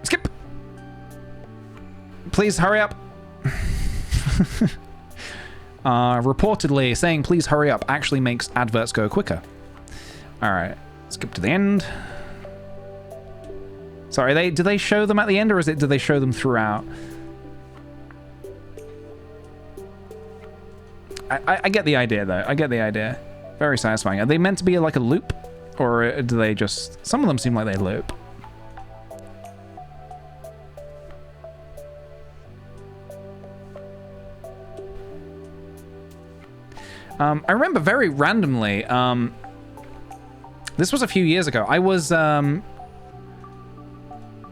Skip! Please hurry up. Reportedly, saying please hurry up actually makes adverts go quicker. Alright, skip to the end. Sorry, do they show them at the end, or do they show them throughout? I get the idea, though. I get the idea. Very satisfying. Are they meant to be like a loop? Or do they just... Some of them seem like they loop. I remember very randomly, this was a few years ago. I was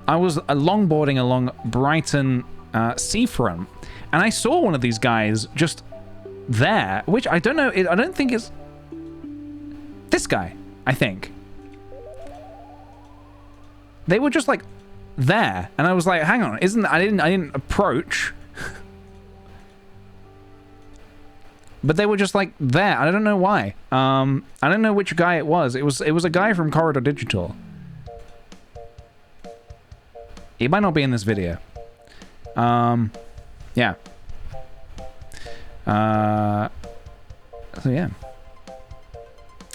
longboarding along Brighton seafront, and I saw one of these guys just there, which I don't know. I don't think it's this guy. I think they were just like there, and I was like, "Hang on, I didn't approach." But they were just like there. I don't know why. I don't know which guy it was. It was a guy from Corridor Digital. He might not be in this video. Yeah. So yeah.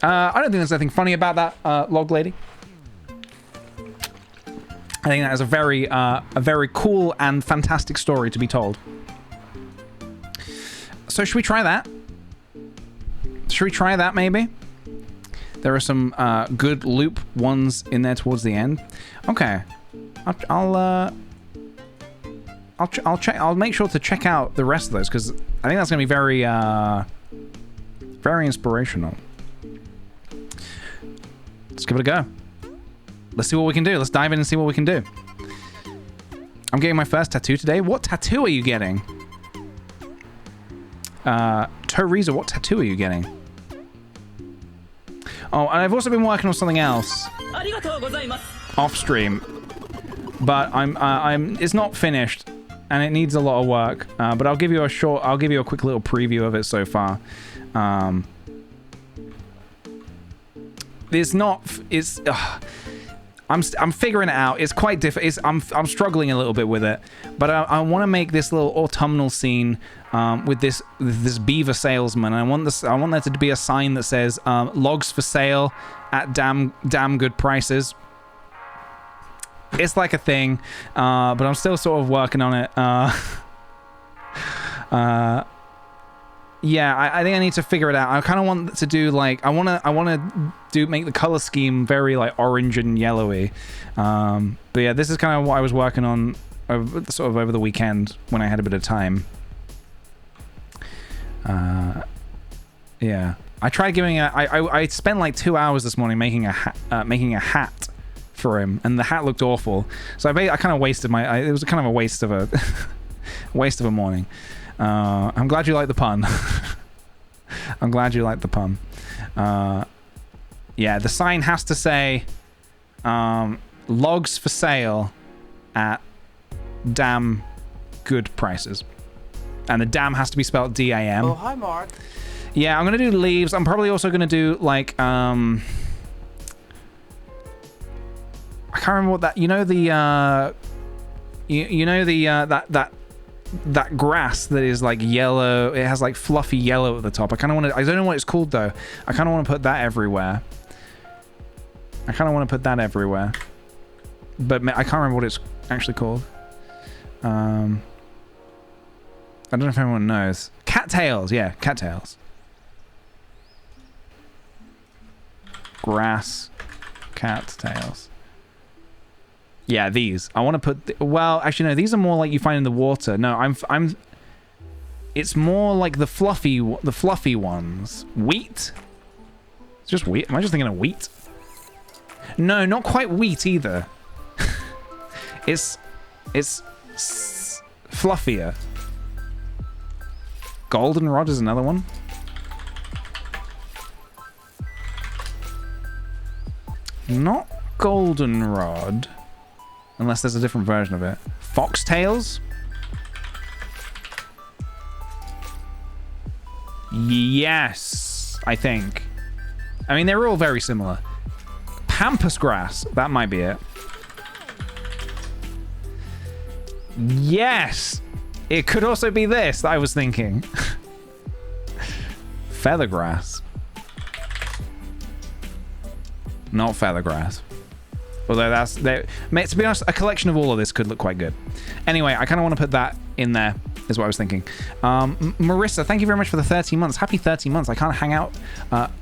I don't think there's anything funny about that, log lady. I think that is a very cool and fantastic story to be told. So should we try that? Should we try that maybe? There are some good loop ones in there towards the end. Okay, I'll check. I'll make sure to check out the rest of those because I think that's gonna be very very inspirational. Let's give it a go. Let's see what we can do. Let's dive in and see what we can do. I'm getting my first tattoo today. What tattoo are you getting? Toriza, what tattoo are you getting? Oh, and I've also been working on something else off stream, but it's not finished and it needs a lot of work. But I'll give you a quick little preview of it so far. I'm figuring it out. It's quite different. I'm struggling a little bit with it, but I want to make this little autumnal scene with this beaver salesman. I want there to be a sign that says logs for sale at damn good prices. It's like a thing, but I'm still sort of working on it. Yeah, I think I need to figure it out. I kind of want to do like I want to make the color scheme very like orange and yellowy. But yeah, this is kind of what I was working on over the weekend when I had a bit of time. Yeah, I tried giving I spent like 2 hours this morning making a hat for him, and the hat looked awful. So I kind of wasted it was kind of a waste of a morning. I'm glad you like the pun. I'm glad you like the pun. Yeah, the sign has to say logs for sale at damn good prices. And the damn has to be spelled D-A-M. Oh, hi, Mark. Yeah, I'm going to do leaves. I'm probably also going to do like... I can't remember what that... You know the... You know the... that grass that is like yellow. It has like fluffy yellow at the top. I kind of want to... I don't know what it's called though. I kind of want to put that everywhere. But I can't remember what it's actually called. I don't know if everyone knows. Cattails, yeah, cattails. Grass, cattails. Yeah, these. I want to put. Well, actually, no. These are more like you find in the water. No, I'm. It's more like the fluffy ones. Wheat. It's just wheat. Am I just thinking of wheat? No, not quite wheat either. It's fluffier. Goldenrod is another one. Not goldenrod. Unless there's a different version of it. Foxtails? Yes, I think. I mean, they're all very similar. Pampas grass. That might be it. Yes! It could also be this that I was thinking. Feathergrass. Not feathergrass. Although that's... to be honest, a collection of all of this could look quite good. Anyway, I kind of want to put that in there, is what I was thinking. Marissa, thank you very much for the 13 months. Happy 13 months. I can't hang out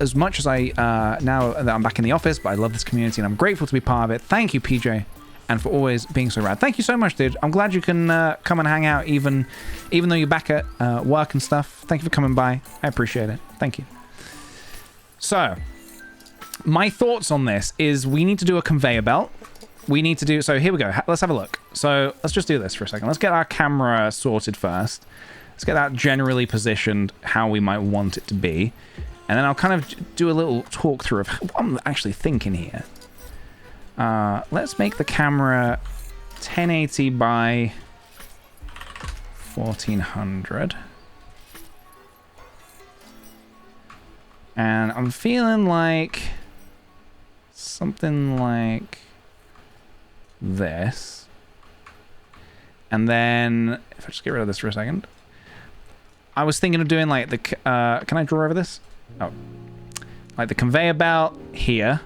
as much as I... now that I'm back in the office, but I love this community and I'm grateful to be part of it. Thank you, PJ. And for always being so rad. Thank you so much, dude. I'm glad you can come and hang out even though you're back at work and stuff. Thank you for coming by. I appreciate it. Thank you. So, my thoughts on this is we need to do a conveyor belt. We need to do... So, here we go. Let's have a look. So, let's just do this for a second. Let's get our camera sorted first. Let's get that generally positioned how we might want it to be. And then I'll kind of do a little talk through of what I'm actually thinking here. Let's make the camera 1080 by 1400. And I'm feeling like something like this. And then, if I just get rid of this for a second. I was thinking of doing like the, can I draw over this? Oh. Like the conveyor belt here.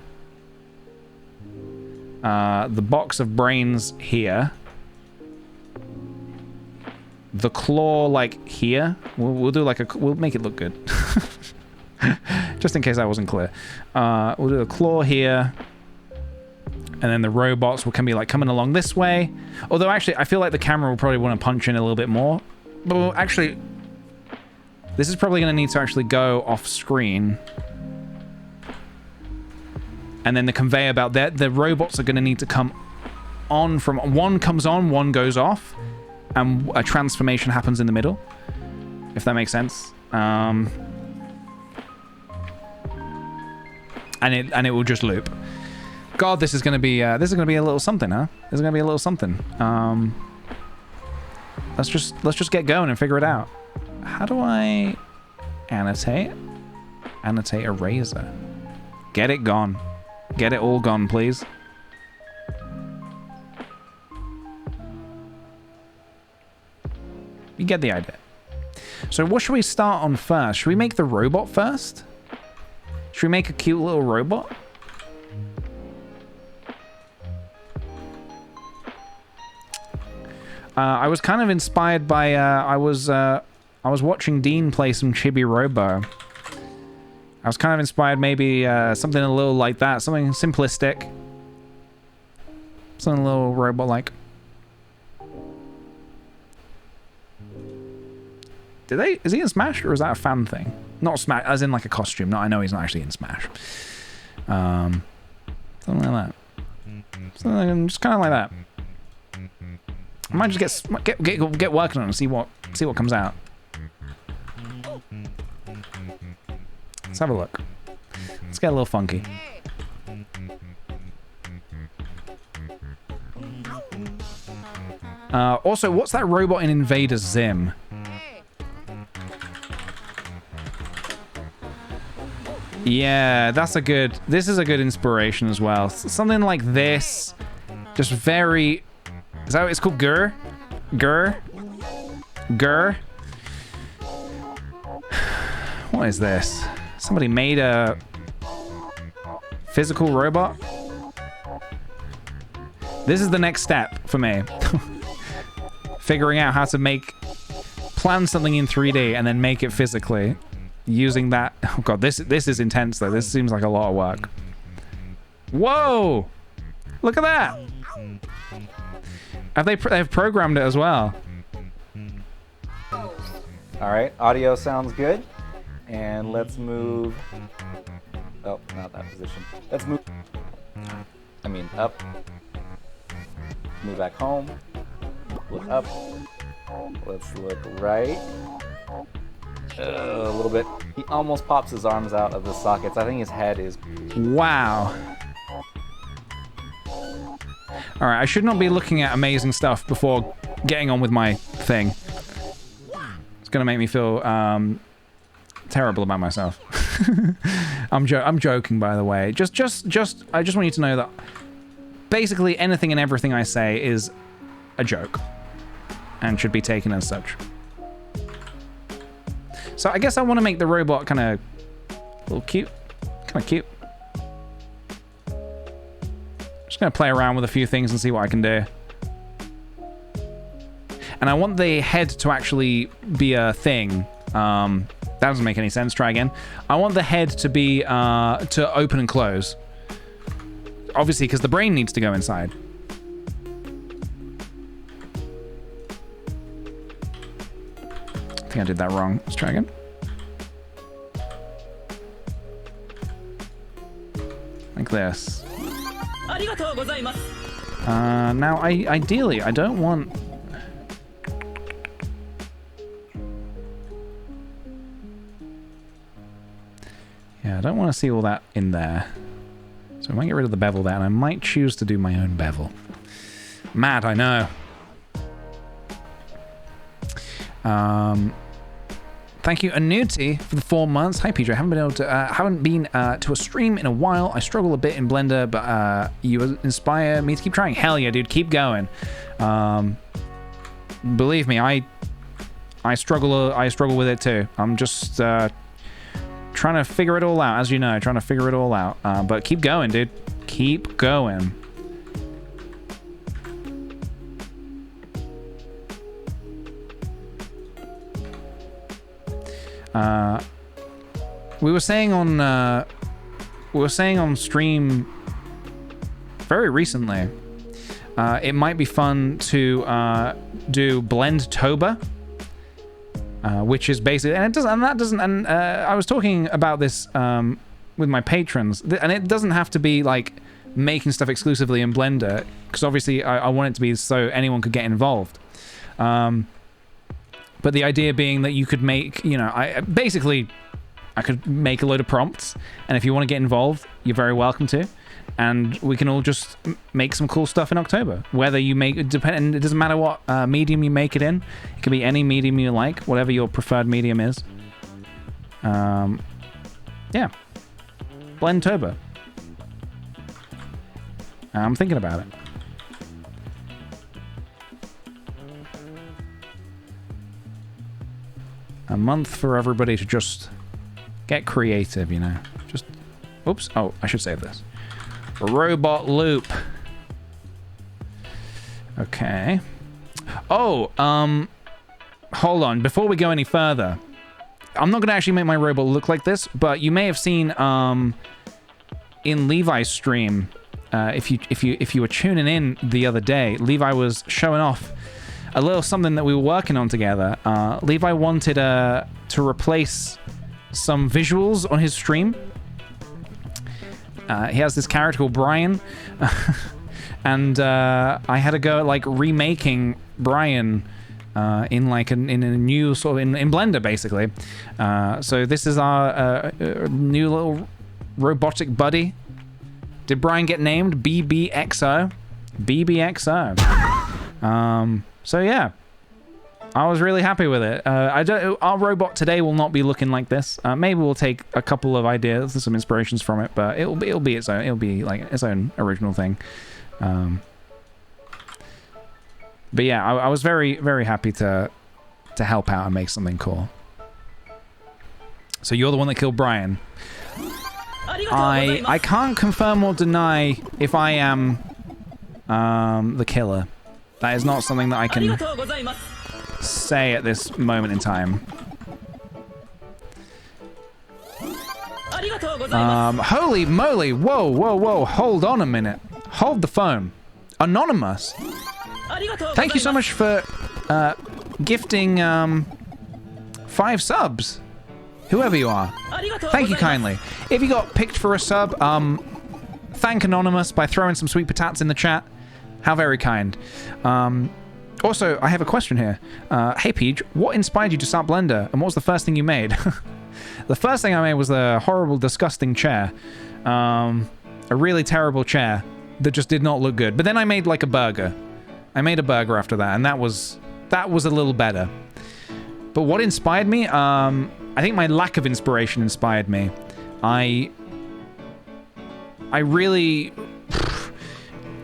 The box of brains here. The claw like here. We'll do like a... We'll make it look good. Just in case that wasn't clear. We'll do a claw here. And then the robots can be like coming along this way. Although actually, I feel like the camera will probably want to punch in a little bit more. But actually, this is probably going to need to actually go off screen. And then the conveyor belt there, the robots are going to need to come on from... One comes on, one goes off. And a transformation happens in the middle. If that makes sense. And it will just loop. God, this is going to be a little something, huh? This is going to be a little something. Let's just get going and figure it out. How do I annotate? Annotate eraser. Get it gone. Get it all gone, please. You get the idea. So what should we start on first? Should we make the robot first? Should we make a cute little robot? I was kind of inspired by I was watching Dean play some Chibi Robo. I was kind of inspired maybe something a little like that, something simplistic. Something a little robot-like. Is he in Smash or is that a fan thing? Not Smash, as in like a costume. No, I know he's not actually in Smash. Something like that. Something just kind of like that. I might just get working on it and see what comes out. Let's have a look. Let's get a little funky. Also, what's that robot in Invader Zim? Yeah, this is a good inspiration as well. Something like this. Just very... Is that what it's called? Gur? What is this? Somebody made a physical robot? This is the next step for me. Figuring out how to plan something in 3D and then make it physically. Using that. Oh god, this is intense though. This seems like a lot of work. Whoa! Look at that! They've programmed it as well. All right, audio sounds good. And let's move. Oh, not that position. Let's move. Up. Move back home. Look up. Let's look right. A little bit. He almost pops his arms out of the sockets. I think his head is... Wow. All right, I should not be looking at amazing stuff before getting on with my thing. It's gonna make me feel terrible about myself. I'm joking, by the way. I just want you to know that basically anything and everything I say is a joke and should be taken as such. So I guess I want to make the robot kind of a little cute, kind of cute. Just gonna play around with a few things and see what I can do. And I want the head to actually be a thing. That doesn't make any sense. Try again. I want the head to be to open and close. Obviously, because the brain needs to go inside. I think I did that wrong. Let's try again. Like this. Now, ideally, I don't want... Yeah, I don't want to see all that in there. So I might get rid of the bevel there, and I might choose to do my own bevel. Mad, I know. Thank you, Anuti, for the 4 months. Hi, PJ. Haven't been to a stream in a while. I struggle a bit in Blender, but you inspire me to keep trying. Hell yeah, dude. Keep going. Believe me, I struggle with it too. I'm just trying to figure it all out, as you know, trying to figure it all out. But keep going, dude. Keep going. We were saying on stream very recently, it might be fun to do Blendtober, which is basically, and I was talking about this with my patrons, and it doesn't have to be like making stuff exclusively in Blender, because obviously I want it to be so anyone could get involved. But the idea being that you could make, you know, I could make a load of prompts, and if you want to get involved, you're very welcome to. And we can all just make some cool stuff in October. Whether you make it, and it doesn't matter what medium you make it in. It can be any medium you like, whatever your preferred medium is. Yeah, Blendtober. I'm thinking about it. A month for everybody to just get creative, you know. Just, oops. Oh, I should save this. Robot loop. Okay. Oh, hold on. Before we go any further, I'm not going to actually make my robot look like this, but you may have seen in Levi's stream, if you were tuning in the other day, Levi was showing off a little something that we were working on together. Levi wanted to replace some visuals on his stream. He has this character called Brian, and I had to go like remaking Brian in a new sort of in Blender basically. So this is our new little robotic buddy. Did Brian get named? BBXO. BBXO. So yeah, I was really happy with it. Our robot today will not be looking like this. Maybe we'll take a couple of ideas and some inspirations from it, but it'll be its own. It'll be like its own original thing. But yeah, I was very, very happy to help out and make something cool. So you're the one that killed Brian. I can't confirm or deny if I am the killer. That is not something that I can say at this moment in time. Holy moly! Whoa! Hold on a minute. Hold the phone. Anonymous. Thank you so much for gifting 5 subs. Whoever you are. Thank you kindly. If you got picked for a sub, thank Anonymous by throwing some sweet patatas in the chat. How very kind. Also, I have a question here. Hey, Peach, what inspired you to start Blender, and what was the first thing you made? The first thing I made was a horrible, disgusting chair. A really terrible chair. that just did not look good. But then I made like a burger. I made a burger after that, and that was a little better. But what inspired me? I think my lack of inspiration inspired me. I really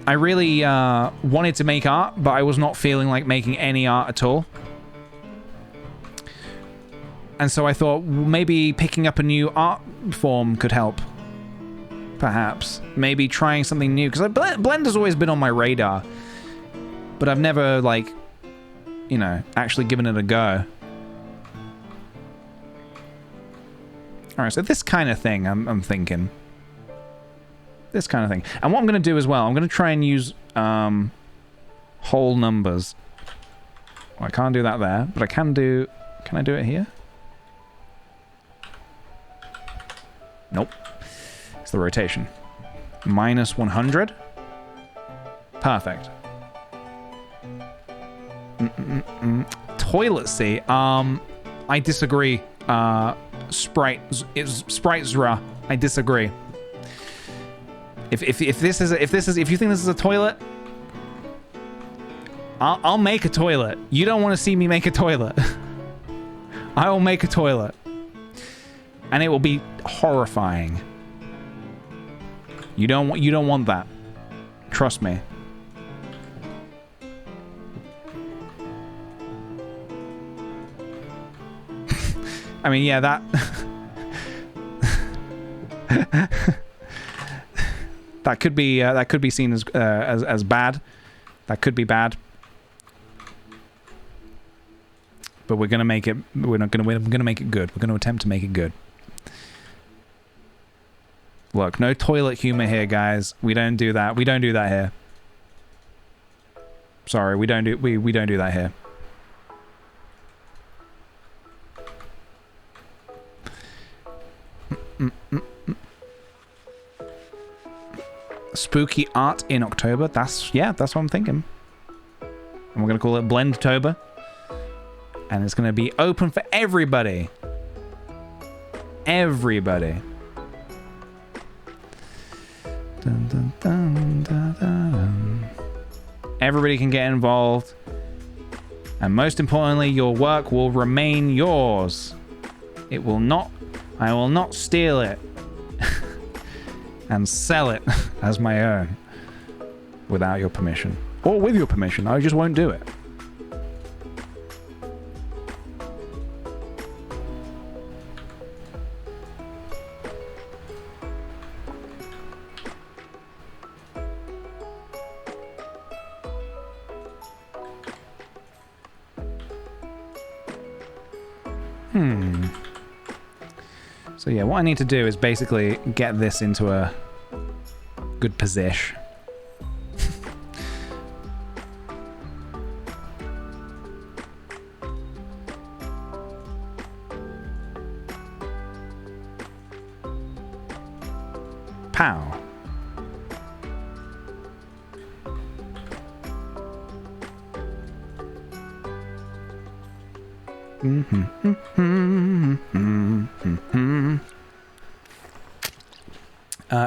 wanted to make art, but I was not feeling like making any art at all. And so I thought maybe picking up a new art form could help. Perhaps. Maybe trying something new. Because Blender's always been on my radar. But I've never, like, you know, actually given it a go. Alright, so this kind of thing, I'm thinking. This kind of thing. And what I'm going to do as well, I'm going to try and use whole numbers. Well, I can't do that there, but I can do... Can I do it here? Nope. It's the rotation. Minus 100. Perfect. Toilet seat. I disagree. Spritezra. I disagree. If you think this is a toilet, I'll make a toilet. You don't want to see me make a toilet. I will make a toilet. And it will be horrifying. You don't want that. Trust me. I mean, yeah, that that could be seen as bad. That could be bad. But we're gonna make it. We're gonna make it good. We're gonna attempt to make it good. Look, no toilet humor here, guys. We don't do that. We don't do that here. Sorry, we don't do that here. Spooky art in October. That's what I'm thinking. And we're gonna call it Blendtober. And it's gonna be open for everybody. Everybody. Dun, dun, dun, dun, dun. Everybody can get involved. And most importantly, your work will remain yours. It will not. I will not steal it and sell it as my own without your permission. Or with your permission. I just won't do it. So yeah, what I need to do is basically get this into a good position. Pow.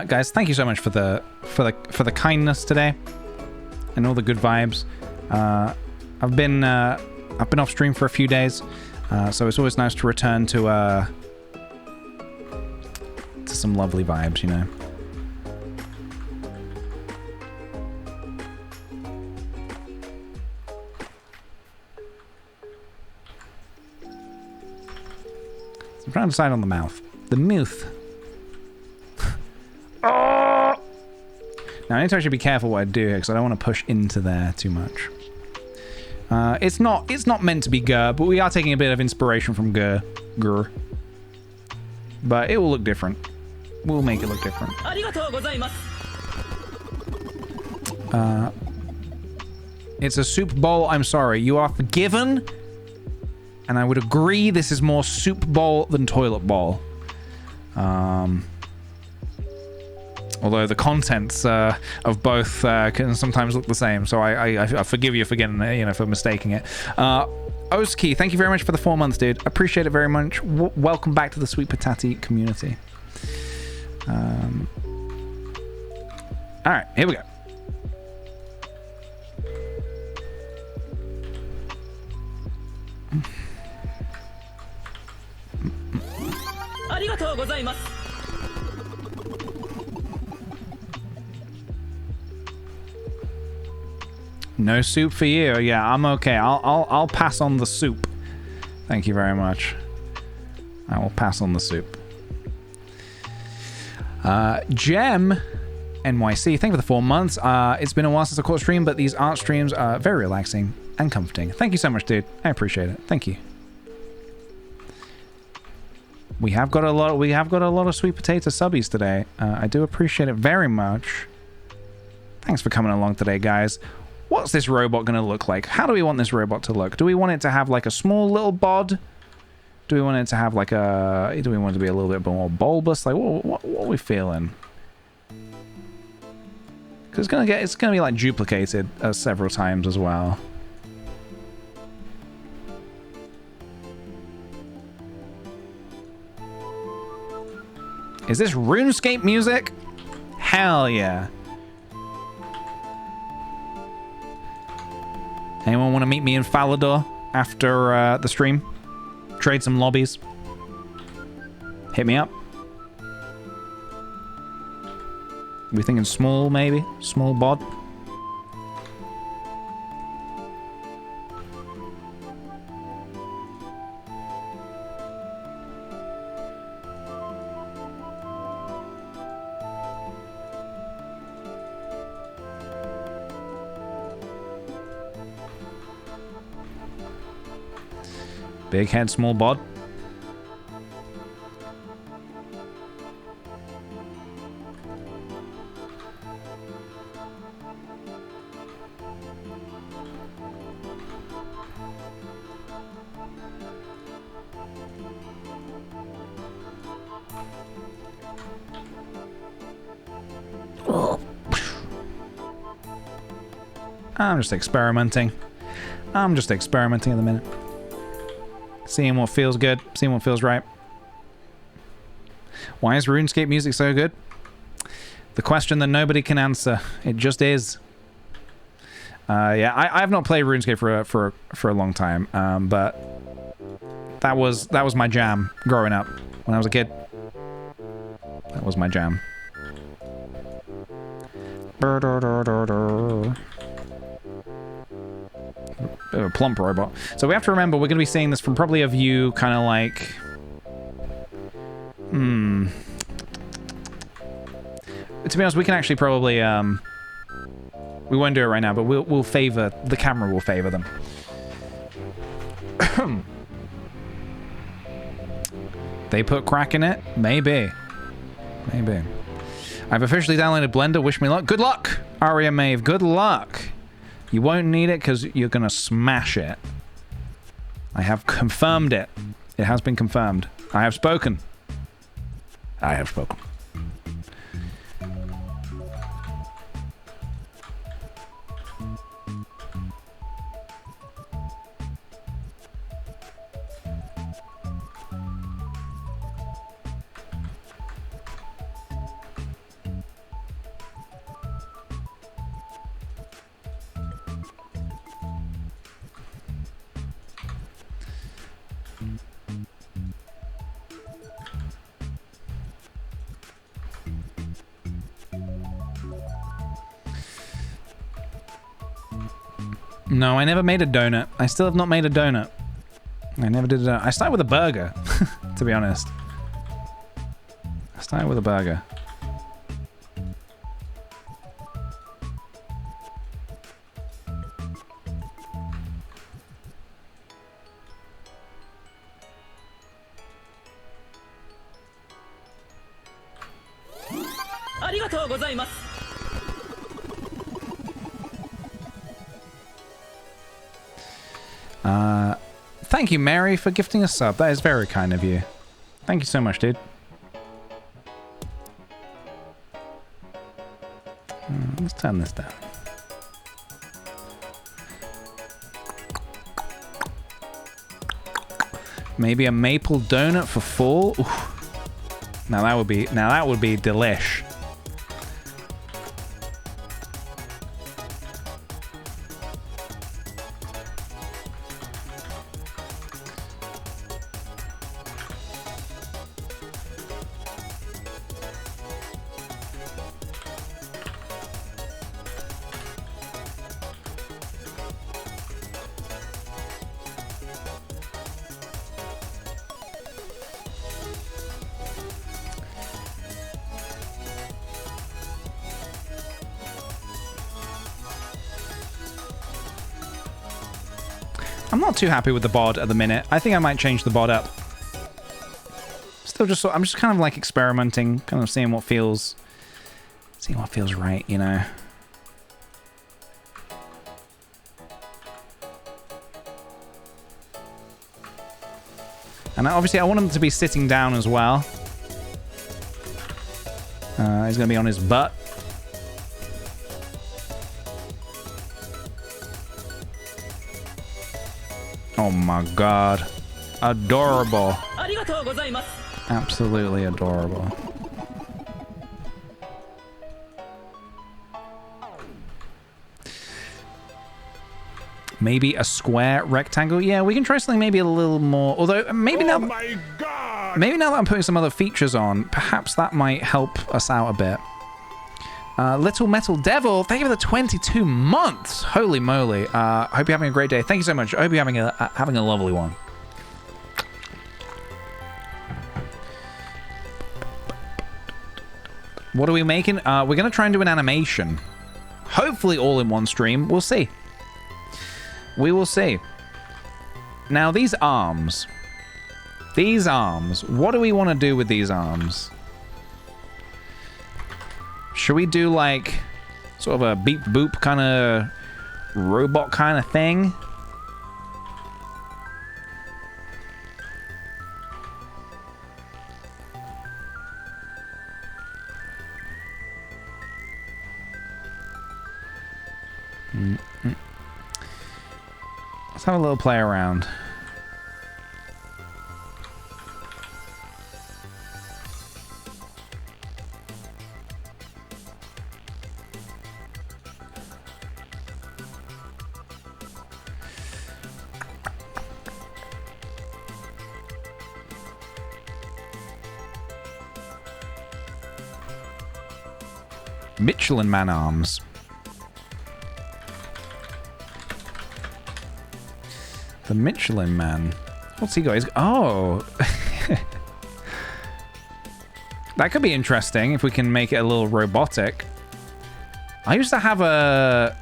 Guys, thank you so much for the kindness today and all the good vibes. I've been off stream for a few days, so it's always nice to return to some lovely vibes, you know. I'm trying to decide on the mouth. The mouth. Oh! Now I need to actually be careful what I do here because I don't want to push into there too much. It's not meant to be Gur, but we are taking a bit of inspiration from Gur. But it will look different. We'll make it look different. It's a soup bowl. I'm sorry. You are forgiven. And I would agree this is more soup bowl than toilet bowl. Although the contents of both can sometimes look the same, so I forgive you for getting, for mistaking it. Oski, thank you very much for the 4 months, dude. Appreciate it very much. Welcome back to the Sweet Patati community. All right, here we go. No soup for you. Yeah, I'm okay. I'll pass on the soup. Thank you very much. I will pass on the soup. Gem NYC, thank you for the 4 months. It's been a while since I caught a stream, but these art streams are very relaxing and comforting. Thank you so much, dude. I appreciate it. Thank you. We have got a lot of sweet potato subbies today. I do appreciate it very much. Thanks for coming along today, guys. What's this robot going to look like? How do we want this robot to look? Do we want it to have like a small little bod? Do we want it to have like a... Do we want it to be a little bit more bulbous? Like, what are we feeling? Because it's gonna be like duplicated several times as well. Is this RuneScape music? Hell yeah. Anyone want to meet me in Falador after the stream? Trade some lobbies? Hit me up. We thinking small, maybe? Small bod? Big head, small bod. I'm just experimenting. I'm just experimenting at the minute. Seeing what feels good, seeing what feels right. Why is RuneScape music so good? The question that nobody can answer. It just is. Yeah, I have not played RuneScape for a long time, but that was my jam growing up when I was a kid. That was my jam. Bit of a plump robot. So we have to remember we're going to be seeing this from probably a view kind of like... To be honest, we can actually probably... we won't do it right now, but we'll favor... The camera will favor them. They put crack in it? Maybe. Maybe. I've officially downloaded Blender. Wish me luck. Good luck, Aria Maeve. Good luck. You won't need it because you're going to smash it. I have confirmed it. It has been confirmed. I have spoken. I have spoken. No, I never made a donut. I still have not made a donut. I never did a donut. I started with a burger, to be honest. I started with a burger. Arigatou gozaimasu. Thank you, Mary, for gifting a sub. That is very kind of you. Thank you so much, dude. Let's turn this down. Maybe a maple donut for 4. Oof. Now that would be delish. I'm not too happy with the bod at the minute. I think I might change the bod up. Still just, I'm just kind of like experimenting, kind of seeing what feels right, you know. And obviously I want him to be sitting down as well. He's going to be on his butt. Oh my god. Adorable. Absolutely adorable. Maybe a square rectangle? Yeah, we can try something maybe a little more. Although, maybe now... my God! Maybe now that I'm putting some other features on, perhaps that might help us out a bit. Little Metal Devil, thank you for the 22 months. Holy moly. Hope you're having a great day. Thank you so much. I hope you're having a lovely one. What are we making? We're going to try and do an animation. Hopefully all in one stream. We'll see. We will see. Now, these arms. These arms. What do we want to do with these arms? Should we do, like, sort of a beep-boop kind of robot kind of thing? Let's have a little play around. Michelin Man arms. The Michelin Man. What's he got? Oh. That could be interesting if we can make it a little robotic. I used to have a...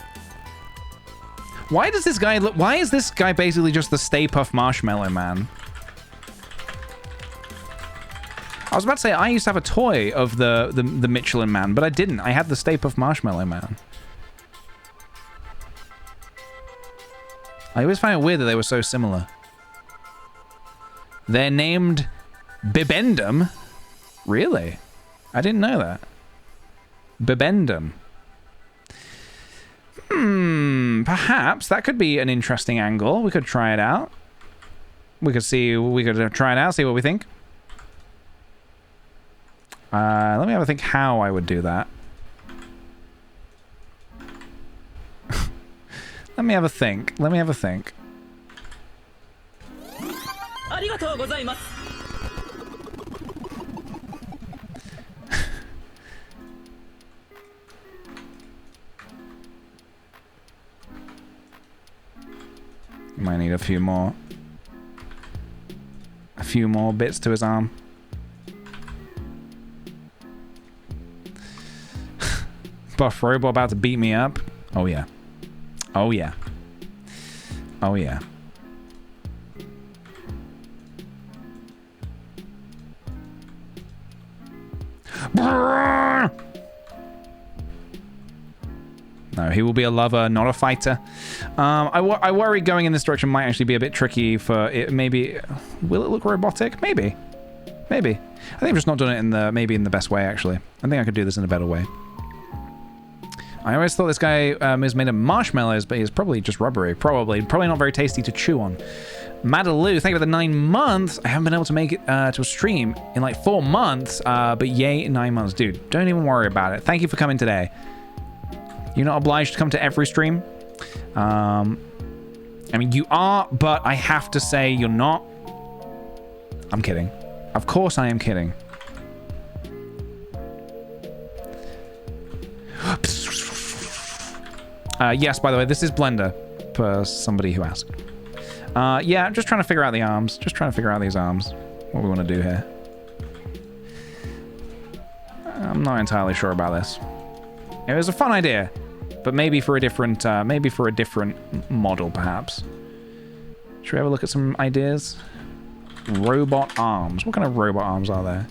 Why does this guy look... Why is this guy basically just the Stay Puft Marshmallow Man? I was about to say, I used to have a toy of the Michelin Man, but I didn't. I had the Stay Puft Marshmallow Man. I always find it weird that they were so similar. They're named Bibendum. Really? I didn't know that. Bibendum. Perhaps that could be an interesting angle. We could try it out. We could try it out, see what we think. Let me have a think how I would do that. Let me have a think. Might need a few more bits to his arm. Buff robot about to beat me up. Oh yeah. Oh yeah. Oh yeah. No, he will be a lover, not a fighter. I worry going in this direction might actually be a bit tricky for it. Maybe, will it look robotic? Maybe. I think I'm just not doing it in the best way, actually. I think I could do this in a better way. I always thought this guy is made of marshmallows, but he's probably just rubbery. Probably not very tasty to chew on. Madaloo, thank you for the 9 months. I haven't been able to make it to a stream in like 4 months, but yay, 9 months. Dude, don't even worry about it. Thank you for coming today. You're not obliged to come to every stream. I mean, you are, but I have to say you're not. I'm kidding. Of course I am kidding. Yes, by the way, this is Blender, for somebody who asked. Yeah, I'm just trying to figure out the arms. Just trying to figure out these arms. What we want to do here. I'm not entirely sure about this. It was a fun idea, but maybe for a different model, perhaps. Should we have a look at some ideas? Robot arms. What kind of robot arms are there?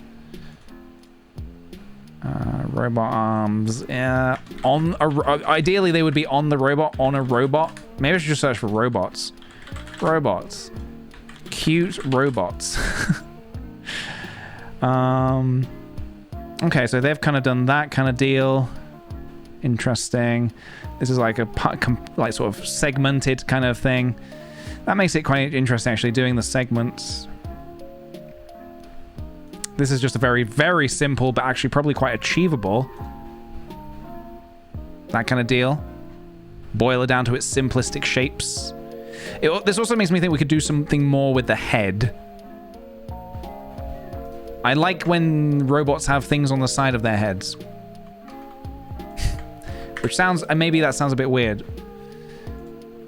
Robot arms. Ideally, they would be on the robot, on a robot. Maybe I should just search for robots. Robots. Cute robots. Okay, so they've kind of done that kind of deal. Interesting. This is like a like sort of segmented kind of thing. That makes it quite interesting, actually, doing the segments. This is just a very, very simple, but actually probably quite achievable. That kind of deal. Boil it down to its simplistic shapes. This also makes me think we could do something more with the head. I like when robots have things on the side of their heads. Which sounds, maybe that sounds a bit weird.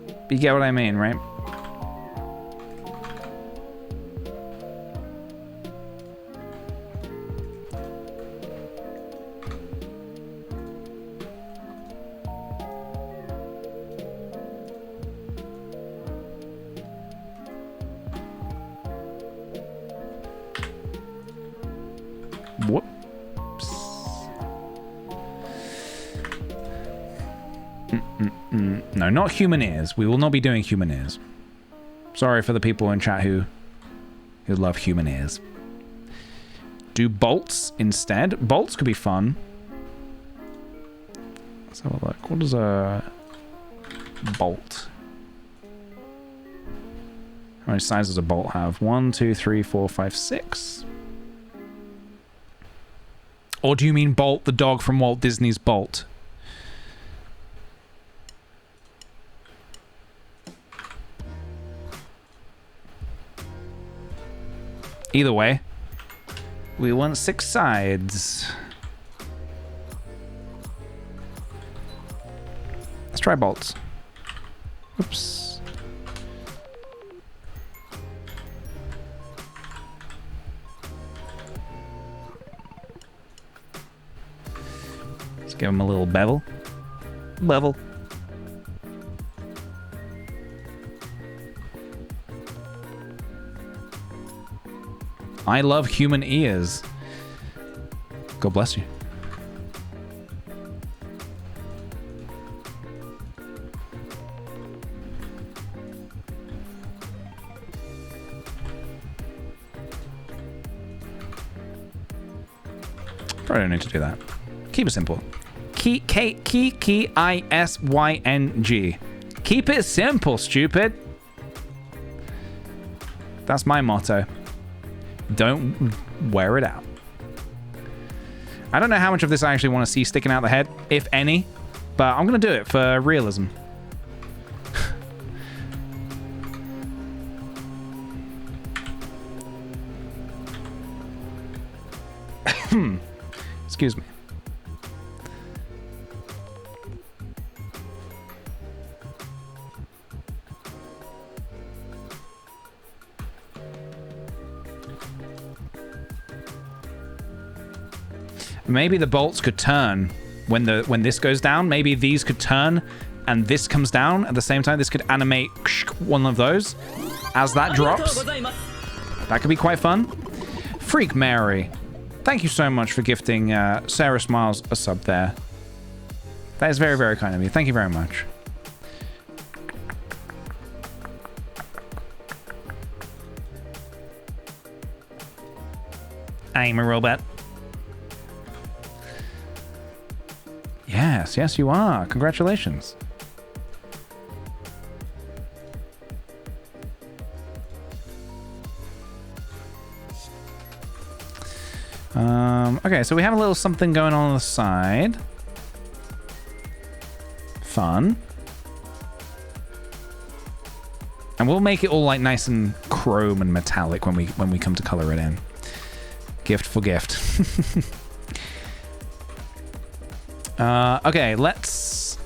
But you get what I mean, right? Whoops. No, not human ears. We will not be doing human ears. Sorry for the people in chat who love human ears. Do bolts instead. Bolts could be fun. Let's have a look. What does a bolt? How many sides does a bolt have? 1, 2, 3, 4, 5, 6. Or do you mean Bolt, the dog from Walt Disney's Bolt? Either way, we want 6 sides. Let's try bolts. Oops. Let's give him a little bevel. Bevel. I love human ears. God bless you. Probably don't need to do that. Keep it simple. K-I-S-Y-N-G. Keep it simple, stupid. That's my motto. Don't wear it out. I don't know how much of this I actually want to see sticking out the head, if any, but I'm going to do it for realism. Excuse me. Maybe the bolts could turn when this goes down. Maybe these could turn and this comes down at the same time. This could animate one of those as that drops. That could be quite fun. Freak Mary, thank you so much for gifting Sarah Smiles a sub there. That is very, very kind of you. Thank you very much. I'm a robot. Yes, yes, you are. Congratulations. Okay, so we have a little something going on the side. Fun. And we'll make it all like nice and chrome and metallic when we come to color it in. Gift for gift. Okay, let's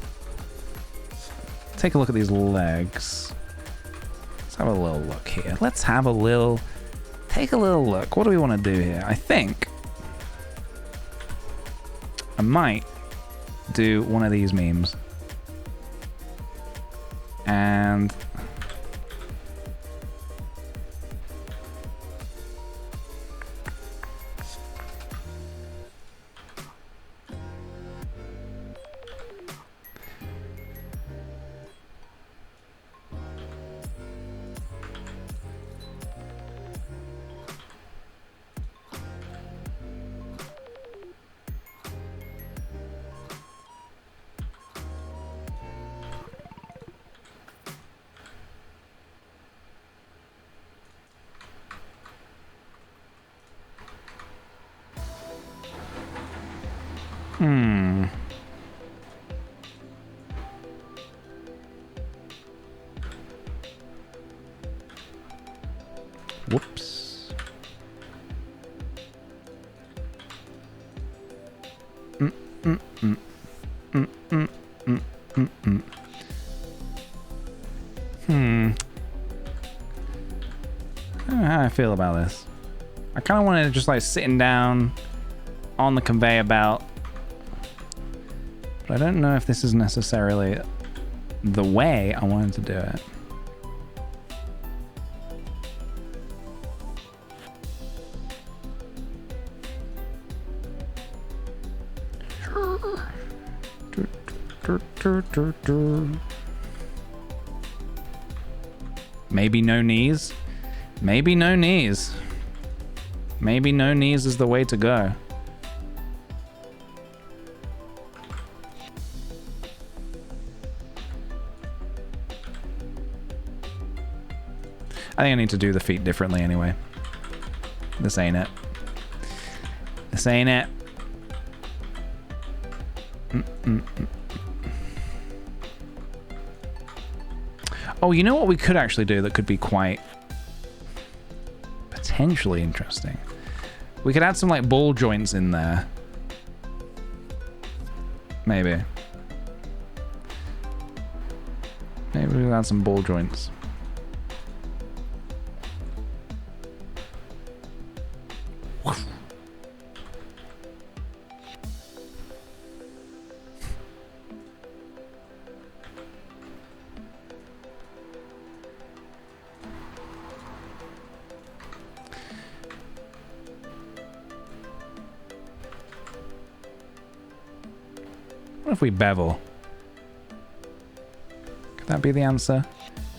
take a look at these legs. Let's have a little look here. Take a little look. What do we want to do here? I think I might do one of these memes. And Whoops. I don't know how I feel about this. I kind of wanted to just like sitting down on the conveyor belt, but I don't know if this is necessarily the way I wanted to do it. Maybe no knees. Maybe no knees. Maybe no knees is the way to go. I think I need to do the feet differently anyway. This ain't it. This ain't it. Oh, you know what we could actually do that could be quite potentially interesting? We could add some like ball joints in there. Maybe. Maybe we'll add some ball joints. What if we bevel? Could that be the answer?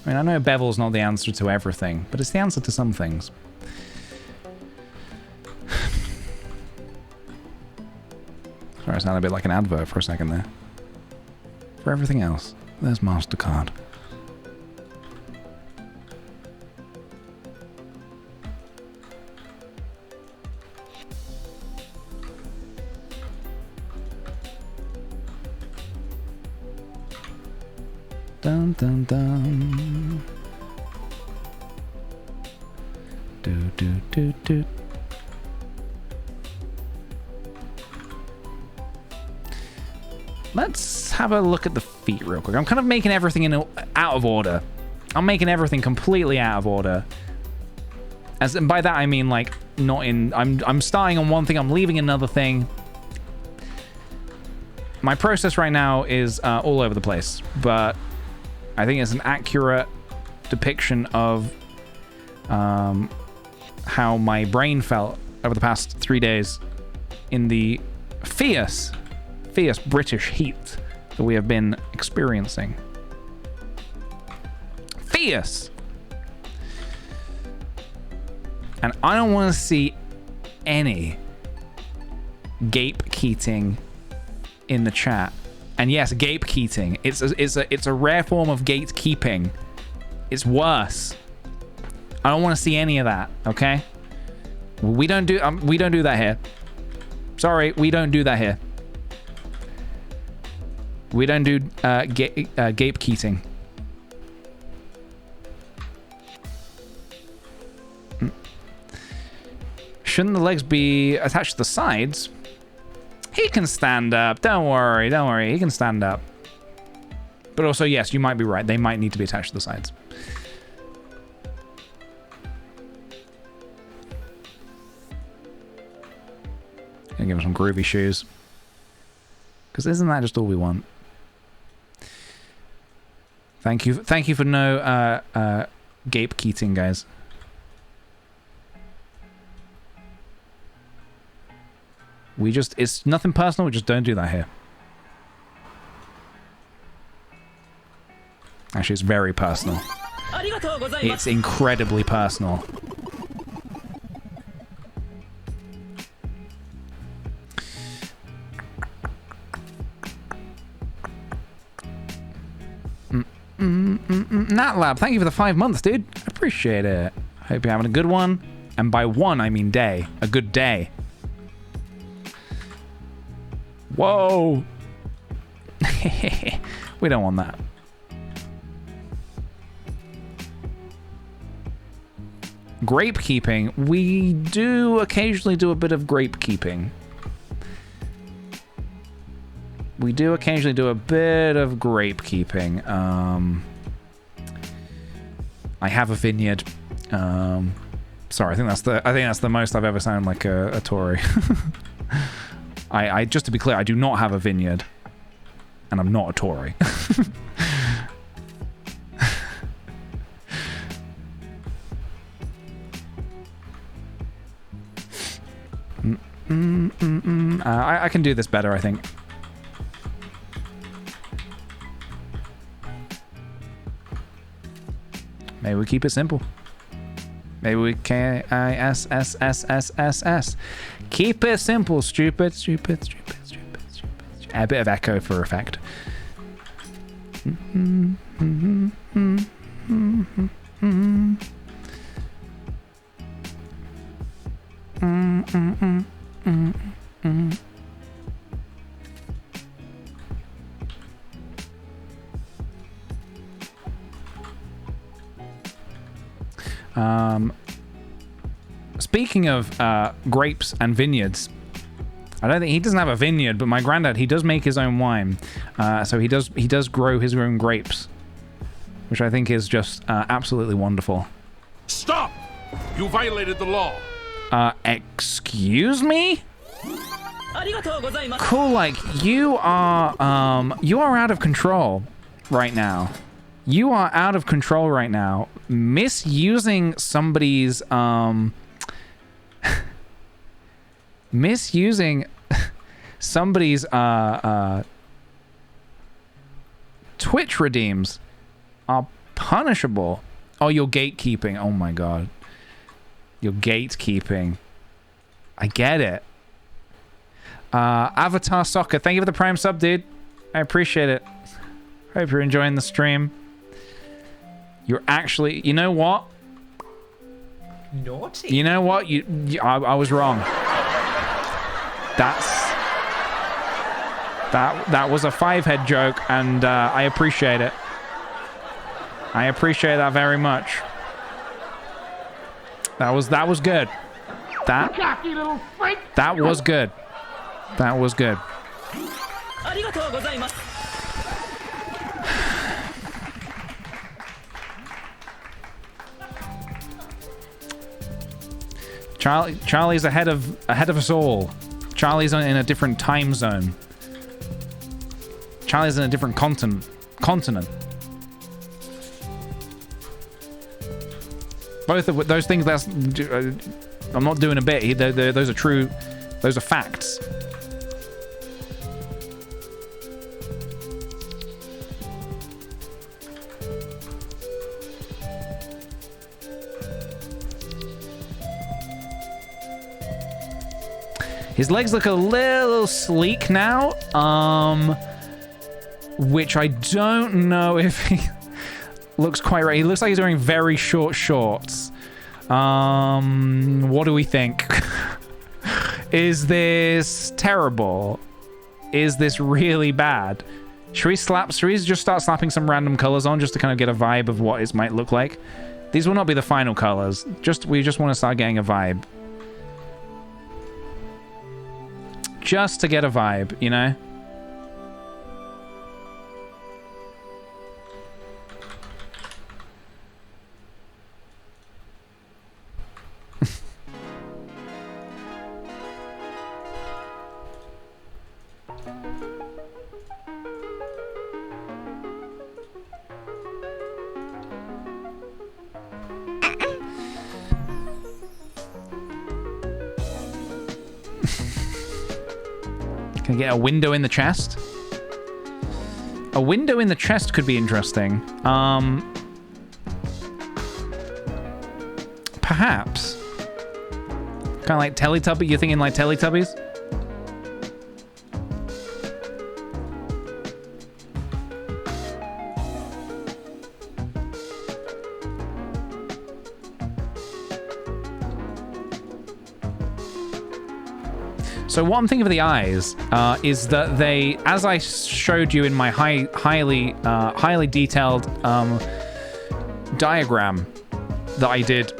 I mean, I know bevel's not the answer to everything, but it's the answer to some things. Sorry, I sounded a bit like an advert for a second there. For everything else, there's MasterCard. Dun dun dun. Do do do do. Let's have a look at the feet real quick. I'm kind of making everything out of order. I'm making everything completely out of order. And by that I mean like not in. I'm starting on one thing. I'm leaving another thing. My process right now is all over the place, but I think it's an accurate depiction of how my brain felt over the past 3 days in the fierce British heat that we have been experiencing. Fierce! And I don't want to see any gatekeeping in the chat. And yes, gatekeeping. It's a rare form of gatekeeping. It's worse. I don't want to see any of that. Okay. We don't do that here. Sorry, we don't do that here. We don't do gatekeeping. Shouldn't the legs be attached to the sides? He can stand up. Don't worry. Don't worry. He can stand up. But also, yes, you might be right. They might need to be attached to the sides. Gonna give him some groovy shoes. Because isn't that just all we want? Thank you for no gatekeeping, guys. It's nothing personal, we just don't do that here. Actually, it's very personal. It's incredibly personal. NatLab, thank you for the 5 months, dude. I appreciate it. Hope you're having a good one. And by one, I mean day. A good day. Whoa. We don't want that. Grape keeping. We do occasionally do a bit of grape keeping. We do occasionally do a bit of grape keeping. I have a vineyard. Sorry, I think that's the most I've ever sounded like a Tory. I just to be clear, I do not have a vineyard, and I'm not a Tory. I can do this better, I think. Maybe we keep it simple. Maybe we KISSSSSS. Keep it simple, stupid. A bit of echo for effect. Speaking of grapes and vineyards, I don't think he doesn't have a vineyard, but my granddad, he does make his own wine. So he does grow his own grapes, which I think is just absolutely wonderful. Stop! You violated the law. Excuse me? Cool, like you are out of control right now. You are out of control right now. Misusing somebody's Twitch redeems are punishable. Oh, you're gatekeeping. Oh my god. You're gatekeeping. I get it. Avatar Soccer, thank you for the Prime sub, dude. I appreciate it. Hope you're enjoying the stream. You're actually, you know what? Naughty. You know what? I was wrong. That was a 5-head joke, and I appreciate it. I appreciate that very much. That was good. That was good. That was good. Charlie's ahead of us all. Charlie's in a different time zone. Charlie's in a different continent. Both of those things. I'm not doing a bit. Those are true. Those are facts. His legs look a little sleek now, which I don't know if he looks quite right. He looks like he's wearing very short shorts. What do we think? Is this terrible? Is this really bad? Should we just start slapping some random colors on just to kind of get a vibe of what it might look like? These will not be the final colors. We just want to start getting a vibe. Just to get a vibe, you know? Can I get a window in the chest? A window in the chest could be interesting. Perhaps. Kind of like Teletubbies? You're thinking like Teletubbies? So what I'm thinking of the eyes is that they, as I showed you in my highly detailed diagram that I did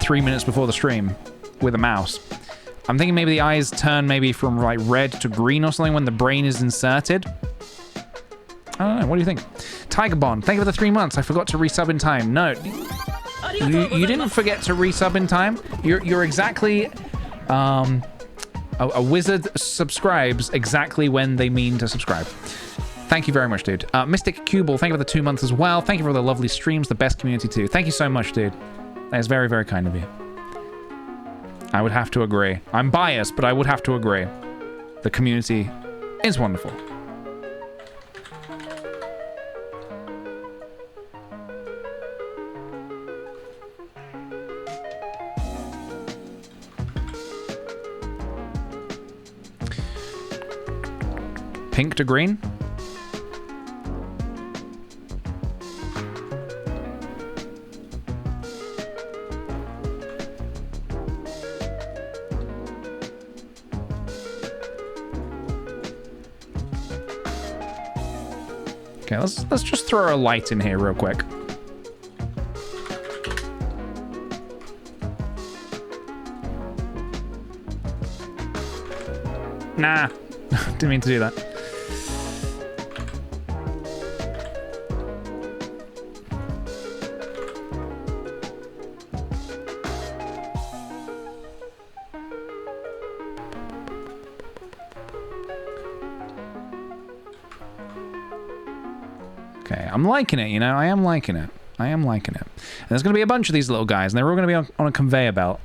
3 minutes before the stream with a mouse, I'm thinking maybe the eyes turn maybe from like red to green or something when the brain is inserted. I don't know. What do you think? Tiger Bond, thank you for the 3 months. I forgot to resub in time. No, you didn't forget to resub in time. You're exactly a wizard subscribes exactly when they mean to subscribe. Thank you very much, dude. Mystic Cubal, thank you for the 2 months as well. Thank you for the lovely streams, the best community too. Thank you so much, dude. That is very, very kind of you. I would have to agree. I'm biased, but I would have to agree. The community is wonderful. Pink to green. Okay, let's just throw a light in here real quick. Nah, didn't mean to do that. Okay, I'm liking it, you know, I am liking it. I am liking it. And there's going to be a bunch of these little guys, and they're all going to be on a conveyor belt.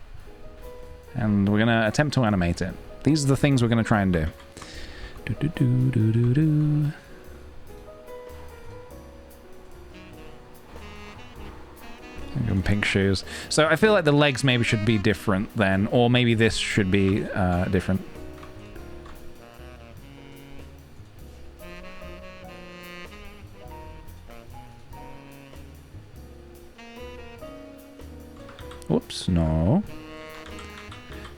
And we're going to attempt to animate it. These are the things we're going to try and do. Do-do-do-do-do-do. And pink shoes. So I feel like the legs maybe should be different then, or maybe this should be different. Whoops, no.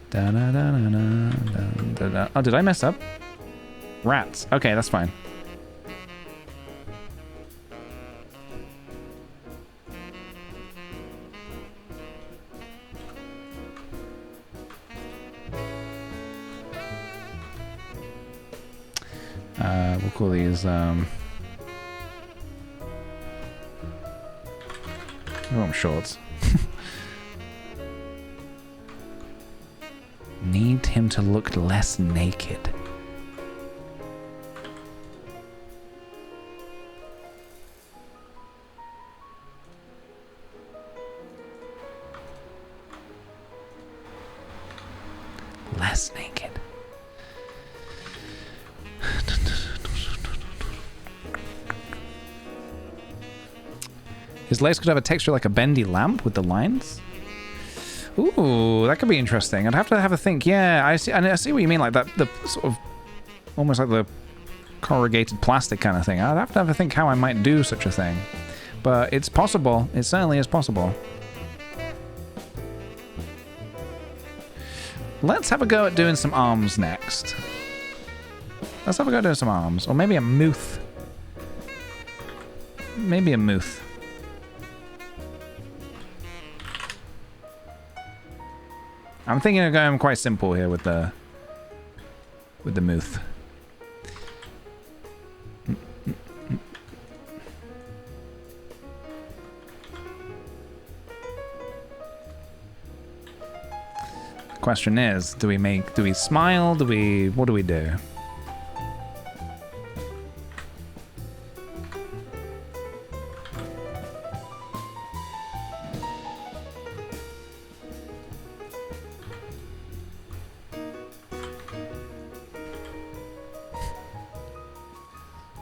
Da-da-da-da-da-da-da-da. Oh, did I mess up? Rats. Okay, that's fine. We'll call these, shorts. Need him to look less naked. Less naked. His legs could have a texture like a bendy lamp with the lines. Ooh, that could be interesting. I'd have to have a think. Yeah, I see what you mean, like that, the sort of almost like the corrugated plastic kind of thing. I'd have to have a think how I might do such a thing. But it's possible. It certainly is possible. Let's have a go at doing some arms next. Let's have a go at doing some arms. Or maybe a mooth. Maybe a mooth. I'm thinking of going quite simple here with the mooth. Question is, do we smile? What do we do?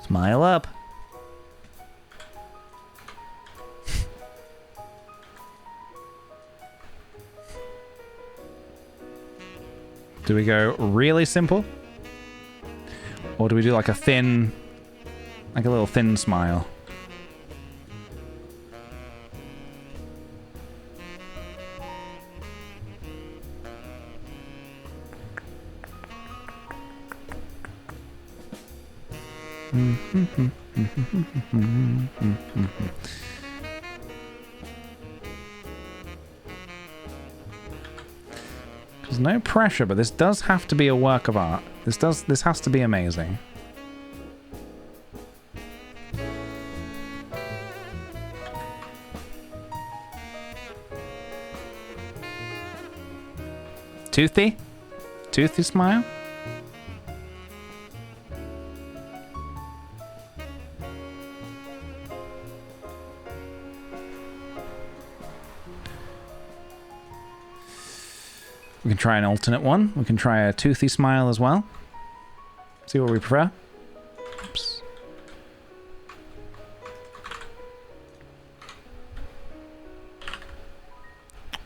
Smile up. Do we go really simple? Or do we do like a thin, like a little thin smile? There's no pressure, but this does have to be a work of art. This has to be amazing. Toothy? Toothy smile? We can try an alternate one. We can try a toothy smile as well. See what we prefer. Oops.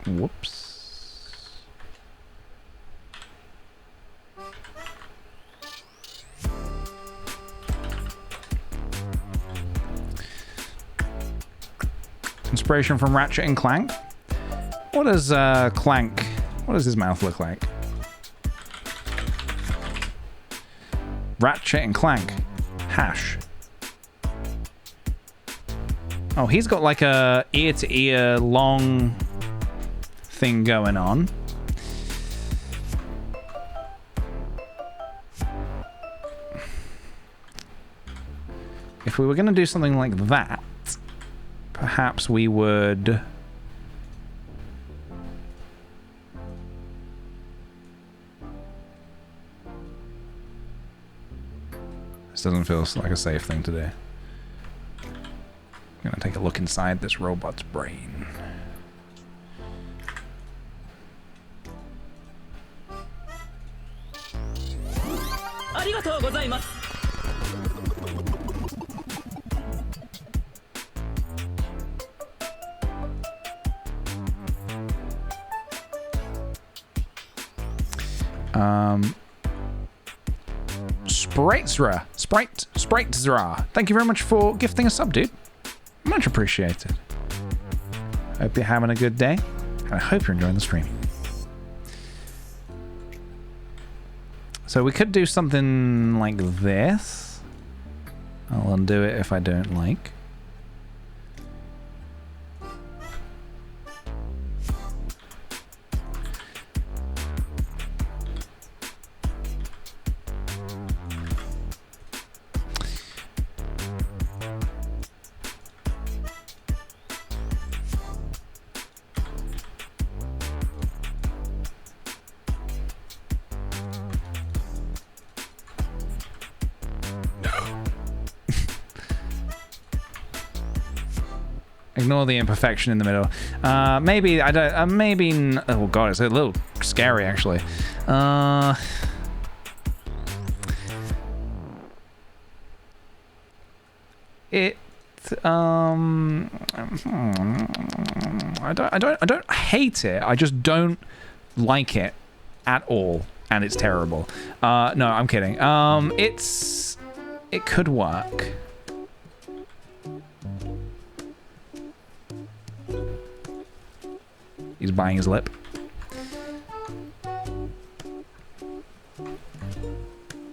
Whoops. Inspiration from Ratchet and Clank. What does Clank... What does his mouth look like? Ratchet and Clank. Hash. Oh, he's got like a ear-to-ear long thing going on. If we were going to do something like that, perhaps we would... This doesn't feel like a safe thing to do. I'm gonna take a look inside this robot's brain. Spritezra. Thank you very much for gifting a sub, dude. Much appreciated. Hope you're having a good day, and I hope you're enjoying the stream. So we could do something like this. I'll undo it if I don't like. Ignore the imperfection in the middle. Maybe I don't. Maybe. Oh god, it's a little scary actually. It. I don't hate it. I just don't like it at all, and it's terrible. No, I'm kidding. It could work. He's biting his lip.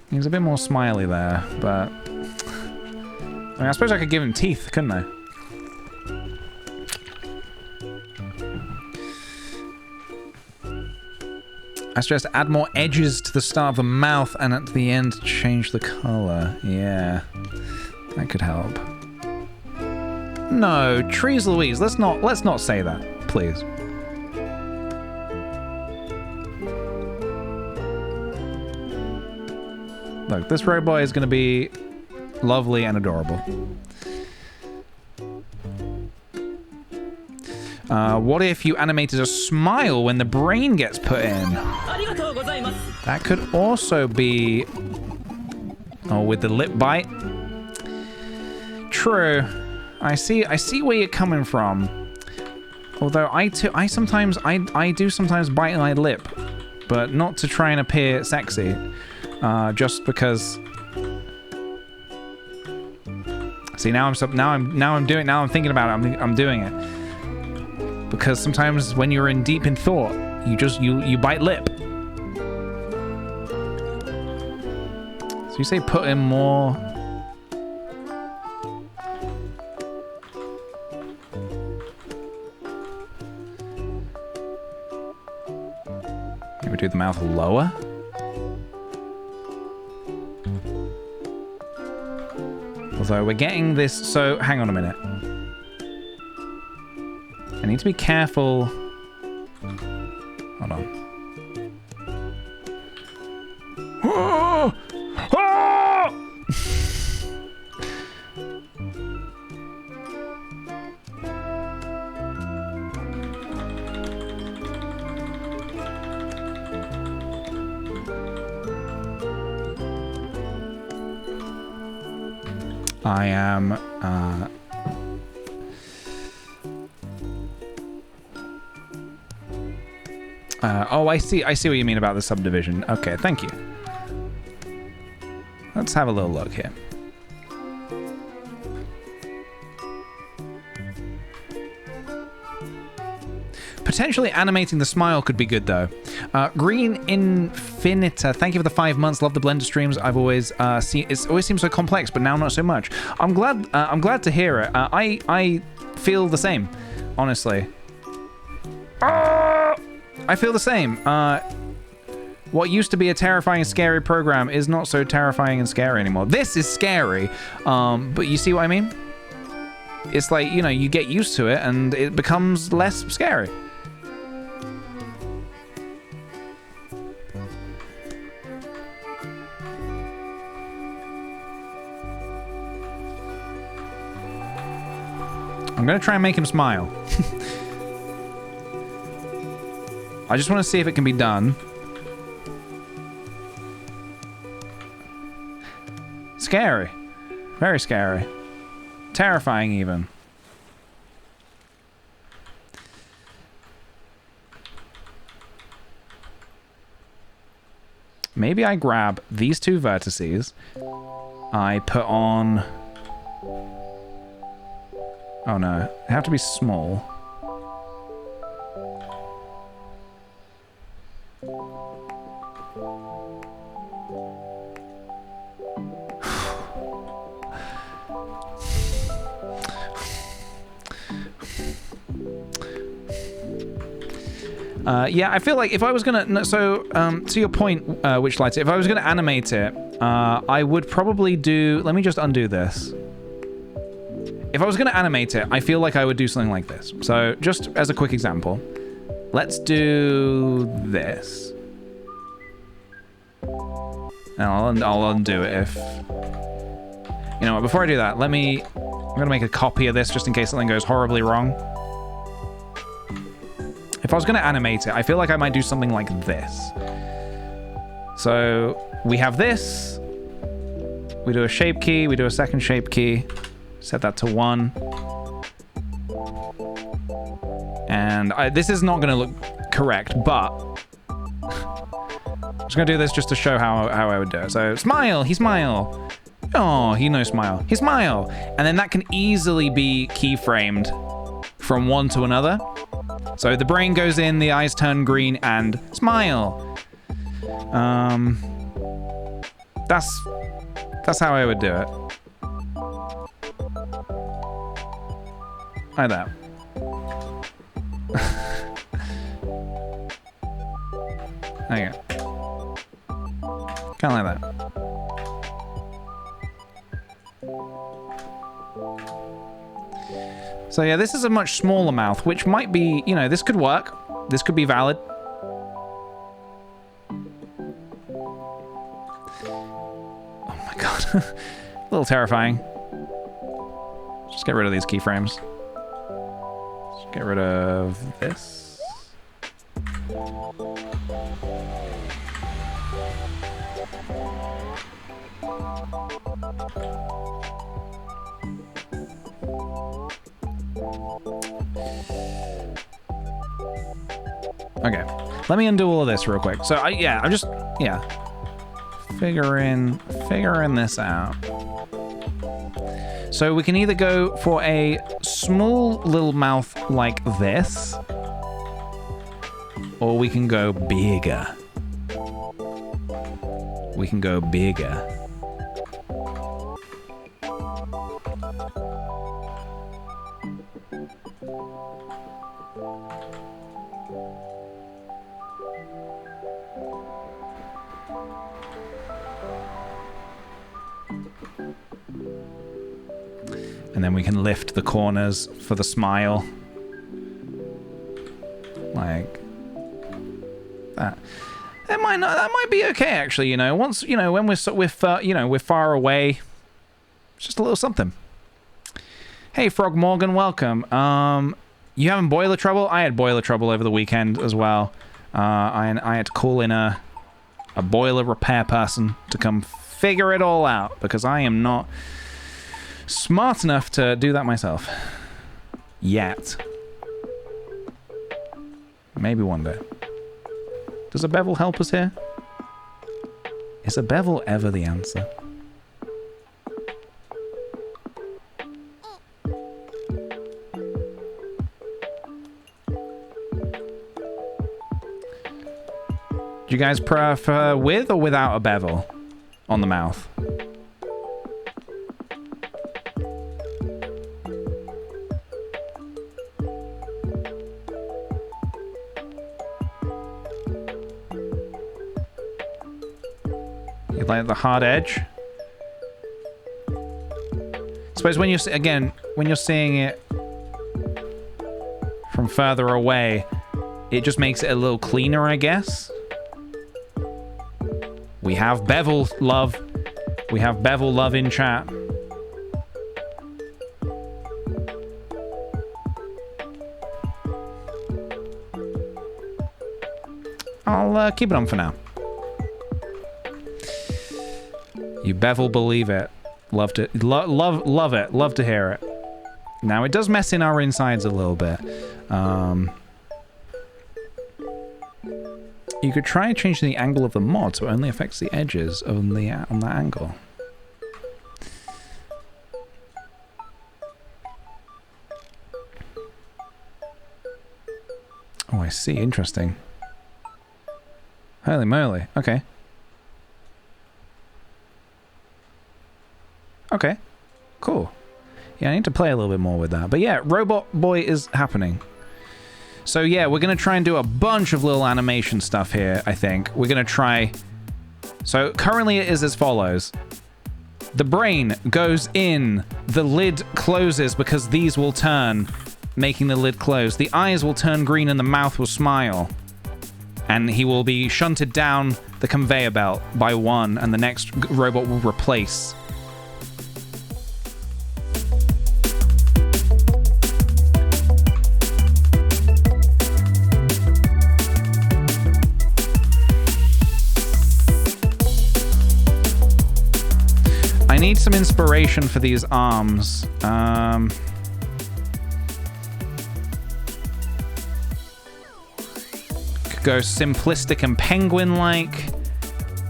He's a bit more smiley there, but... I mean, I suppose I could give him teeth, couldn't I? I suggest add more edges to the start of the mouth and at the end change the color. Yeah, that could help. No, Trees Louise, let's not say that, please. Look, this robot is going to be lovely and adorable. What if you animated a smile when the brain gets put in? That could also be... Oh, with the lip bite? True. I see where you're coming from. Although I do sometimes bite my lip, but not to try and appear sexy. Just because. See, now I'm thinking about it. I'm doing it because sometimes when you're deep in thought, you bite lip. So you say put in more Maybe do the mouth lower. Although we're getting this, so hang on a minute. I need to be careful. Hold on. Oh! Oh! I am oh, I see what you mean about the subdivision. Okay, thank you. Let's have a little look here. Potentially animating the smile could be good, though. Green Infinita, thank you for the 5 months. Love the Blender streams. I've always seen it always seems so complex, but now not so much. I'm glad to hear it. I feel the same, honestly. I feel the same. What used to be a terrifying, scary program is not so terrifying and scary anymore. This is scary, but you see what I mean? It's like, you know, you get used to it and it becomes less scary. I'm gonna try and make him smile. I just want to see if it can be done. Scary. Very scary. Terrifying, even. Maybe I grab these two vertices. I put on... Oh no, they have to be small. Yeah, I feel like if I was gonna... So, to your point, Witchlighter, if I was gonna animate it, I would probably do... Let me just undo this. If I was gonna animate it, I feel like I would do something like this. So, just as a quick example, let's do this. And I'll undo it if... You know what, before I do that, I'm gonna make a copy of this just in case something goes horribly wrong. If I was going to animate it, I feel like I might do something like this. So we have this. We do a shape key. We do a second shape key. Set that to 1. And this is not going to look correct, but I'm just going to do this just to show how I would do it. So smile. He smile. Oh, he no smile. He smile. And then that can easily be keyframed from one to another. So the brain goes in, the eyes turn green, and smile. That's how I would do it. Like that. There you go. Kind of like that. So yeah, this is a much smaller mouth, which might be, you know, this could work. This could be valid. Oh my god. A little terrifying. Just get rid of these keyframes. Just get rid of this. Okay, let me undo all of this real quick. So I'm just figuring this out. So we can either go for a small little mouth like this, or we can go bigger. We can go bigger. And then we can lift the corners for the smile. Like that. That might be okay, actually, you know. Once, you know, when we're far away, it's just a little something. Hey, Frog Morgan, welcome. You having boiler trouble? I had boiler trouble over the weekend as well. I had to call in a boiler repair person to come figure it all out because I am not smart enough to do that myself. Yet. Maybe one day. Does a bevel help us here? Is a bevel ever the answer? Do you guys prefer with or without a bevel on the mouth? You like the hard edge? I suppose when you're seeing it from further away, it just makes it a little cleaner, I guess. We have bevel love. We have bevel love in chat. I'll keep it on for now. You bevel believe it. Love to love it. Love to hear it. Now it does mess in our insides a little bit. You could try changing the angle of the mod so it only affects the edges on that angle. Oh, I see. Interesting. Holy moly. Okay. Okay. Cool. Yeah, I need to play a little bit more with that. But yeah, Robot Boy is happening. So yeah, we're going to try and do a bunch of little animation stuff here, I think. We're going to try... So currently it is as follows. The brain goes in, the lid closes because these will turn, making the lid close. The eyes will turn green and the mouth will smile. And he will be shunted down the conveyor belt by one, and the next robot will replace. I need some inspiration for these arms. Could go simplistic and penguin-like.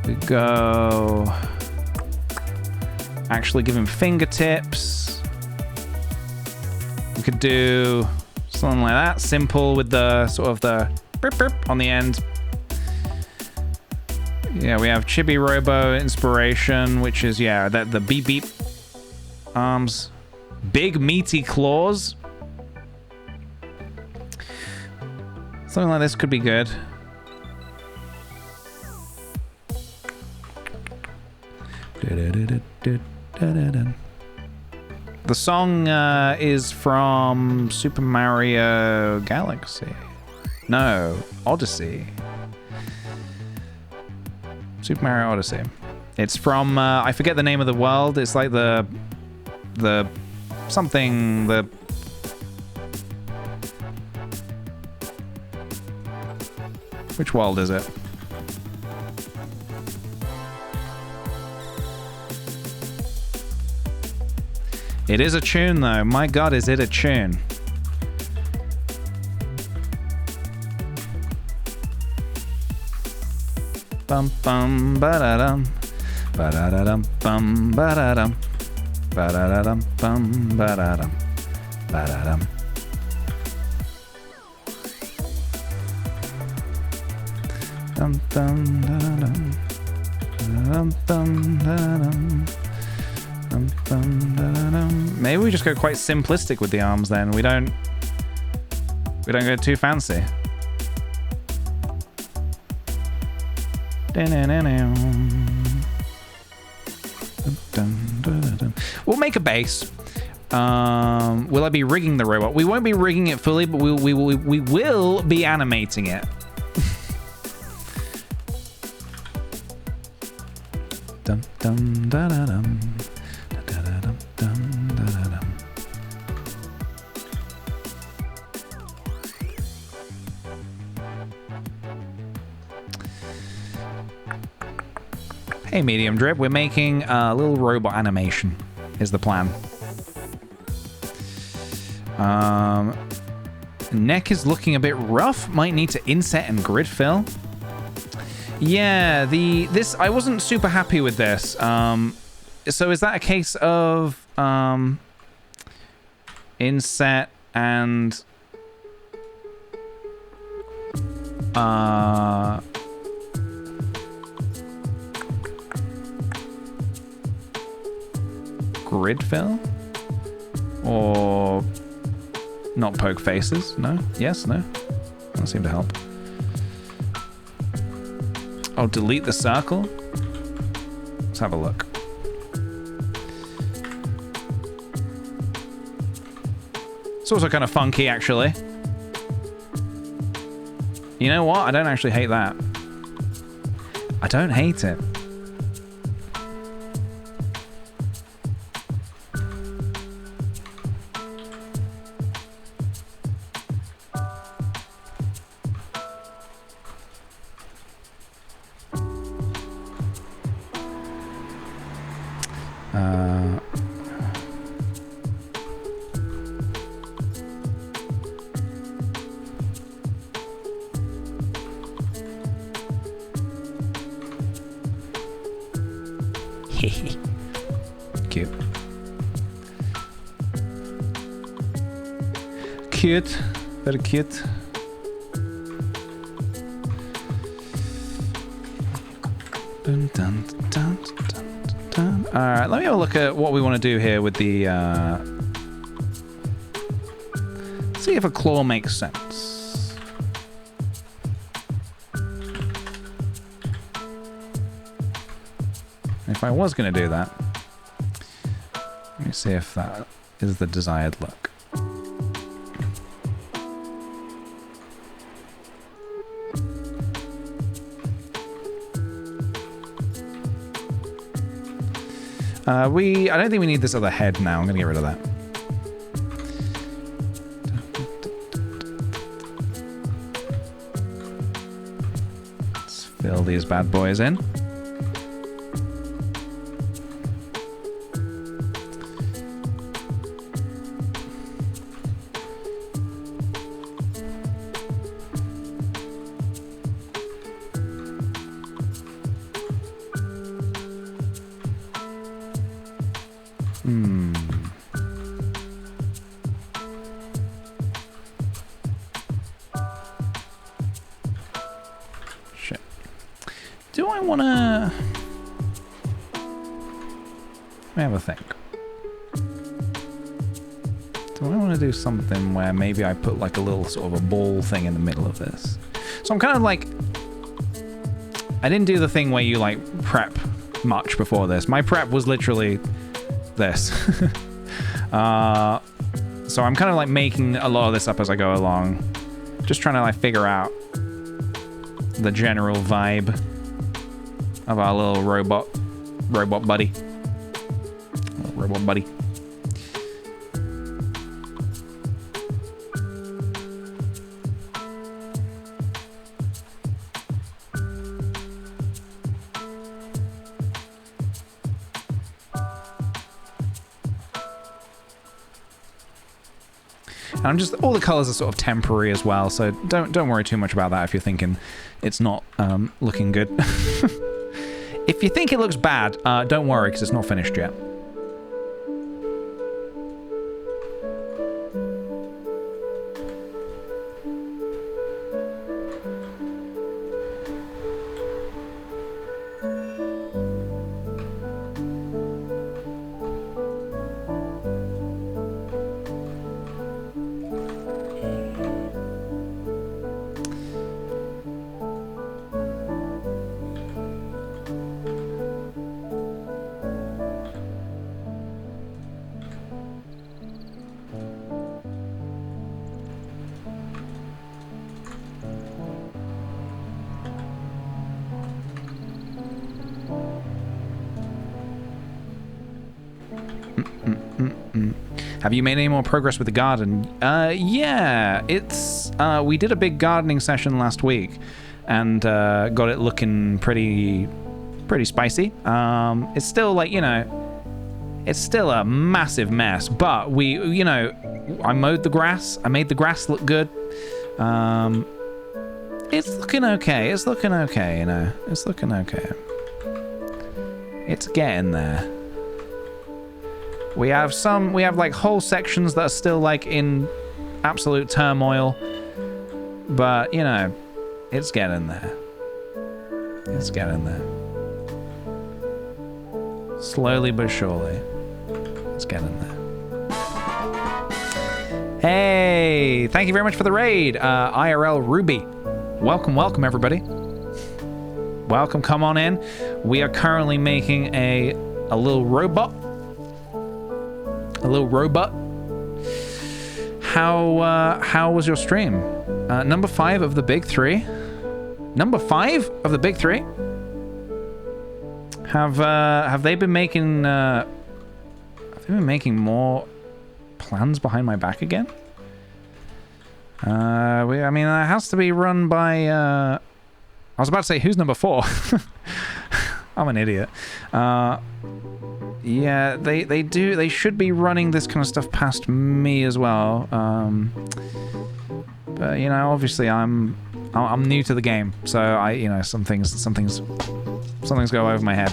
Could go... actually give him fingertips. We could do something like that. Simple with the sort of the burp burp on the end. Yeah, we have Chibi Robo inspiration, which is, yeah, the beep beep arms. Big meaty claws. Something like this could be good. The song is from Super Mario Galaxy. No, Odyssey. Super Mario Odyssey. It's from, I forget the name of the world. It's like the something, the... Which world is it? It is a tune, though. My God, is it a tune? Bum bum ba da dum bum ba da dum bum ba da dum dum dum da dum dum da dum dum da dum. Maybe we just go quite simplistic with the arms then. We don't go too fancy. We'll make a base. Will I be rigging the robot? We won't be rigging it fully, but we will be animating it. Dum dum da da dum da da dum dum da da dum. Hey, Medium Drip, we're making a little robot animation, is the plan. Neck is looking a bit rough, might need to inset and grid fill. Yeah, this I wasn't super happy with this. So is that a case of inset and grid fill? Or not poke faces? No? Yes? No? Doesn't seem to help. Oh, delete the circle? Let's have a look. It's also kind of funky, actually. You know what? I don't actually hate that. I don't hate it. Cute. Cute. Very cute. Dun, dun, dun, dun, dun. Alright, let me have a look at what we want to do here with the... see if a claw makes sense. If I was going to do that, let me see if that is the desired look. I don't think we need this other head now. I'm going to get rid of that. Let's fill these bad boys in. Something where maybe I put like a little sort of a ball thing in the middle of this. So I'm kind of like, I didn't do the thing where you like prep much before this. My prep was literally this. So I'm kind of like making a lot of this up as I go along. Just trying to like figure out the general vibe of our little robot buddy. Robot buddy. And all the colors are sort of temporary as well, so don't worry too much about that if you're thinking it's not looking good. If you think it looks bad, don't worry because it's not finished yet. Have you made any more progress with the garden? Yeah, it's we did a big gardening session last week, and got it looking pretty spicy. It's still like, you know, it's still a massive mess, but we, you know, I mowed the grass. I made the grass look good. It's looking okay. It's looking okay, you know. It's looking okay. It's getting there. We have like whole sections that are still like in absolute turmoil, but you know, it's getting there. It's getting there. Slowly but surely, it's getting there. Hey, thank you very much for the raid, IRL Ruby. Welcome, welcome everybody. Welcome, come on in. We are currently making a little robot. A little robot. How was your stream? Number 5 of the big 3. Number 5 of the big 3. Have they been making more plans behind my back again? I mean, it has to be run by. I was about to say, who's number 4? I'm an idiot. Yeah, they should be running this kind of stuff past me as well. But you know, obviously I'm new to the game, so you know, some things go over my head.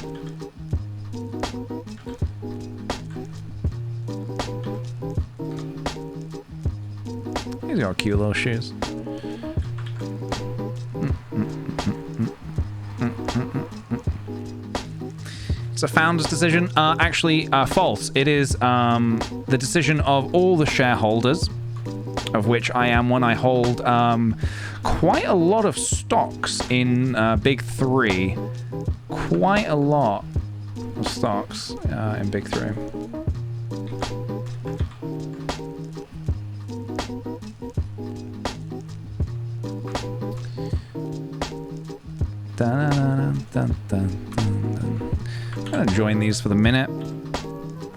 He's got cute little shoes. It's a founder's decision. Actually, false. It is the decision of all the shareholders, of which I am one. I hold quite a lot of stocks in Big 3. Quite a lot of stocks in Big 3. I'm gonna join these for the minute.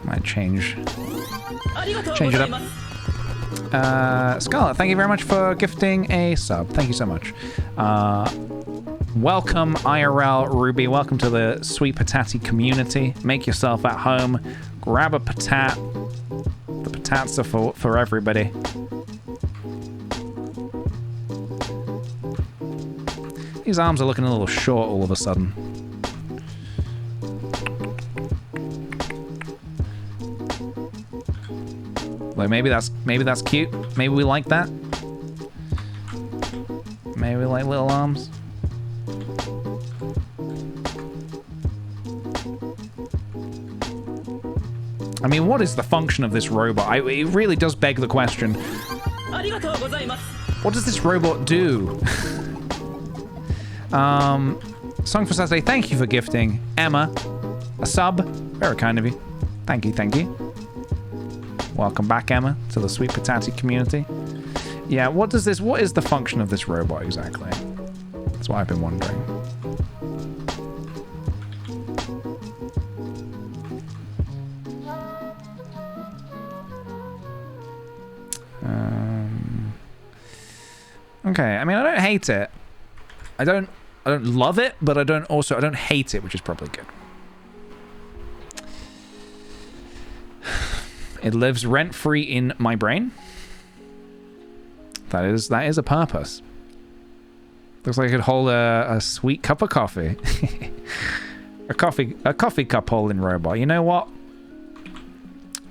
Might change it up. Scarlett, thank you very much for gifting a sub. Thank you so much. Welcome, IRL Ruby. Welcome to the Sweet Patati community. Make yourself at home. Grab a patat. The patats are for everybody. These arms are looking a little short all of a sudden. Like maybe that's cute. Maybe we like that. Maybe we like little arms. I mean, what is the function of this robot? It really does beg the question. What does this robot do? Song for Saturday, thank you for gifting Emma a sub. Very kind of you. Thank you, thank you. Welcome back, Emma, to the Sweet Patati community. Yeah, what is the function of this robot exactly? That's what I've been wondering. Okay, I mean, I don't hate it. I don't love it, but I don't hate it, which is probably good. It lives rent-free in my brain. That is a purpose. Looks like it could hold a sweet cup of coffee. a coffee cup holding robot. You know what?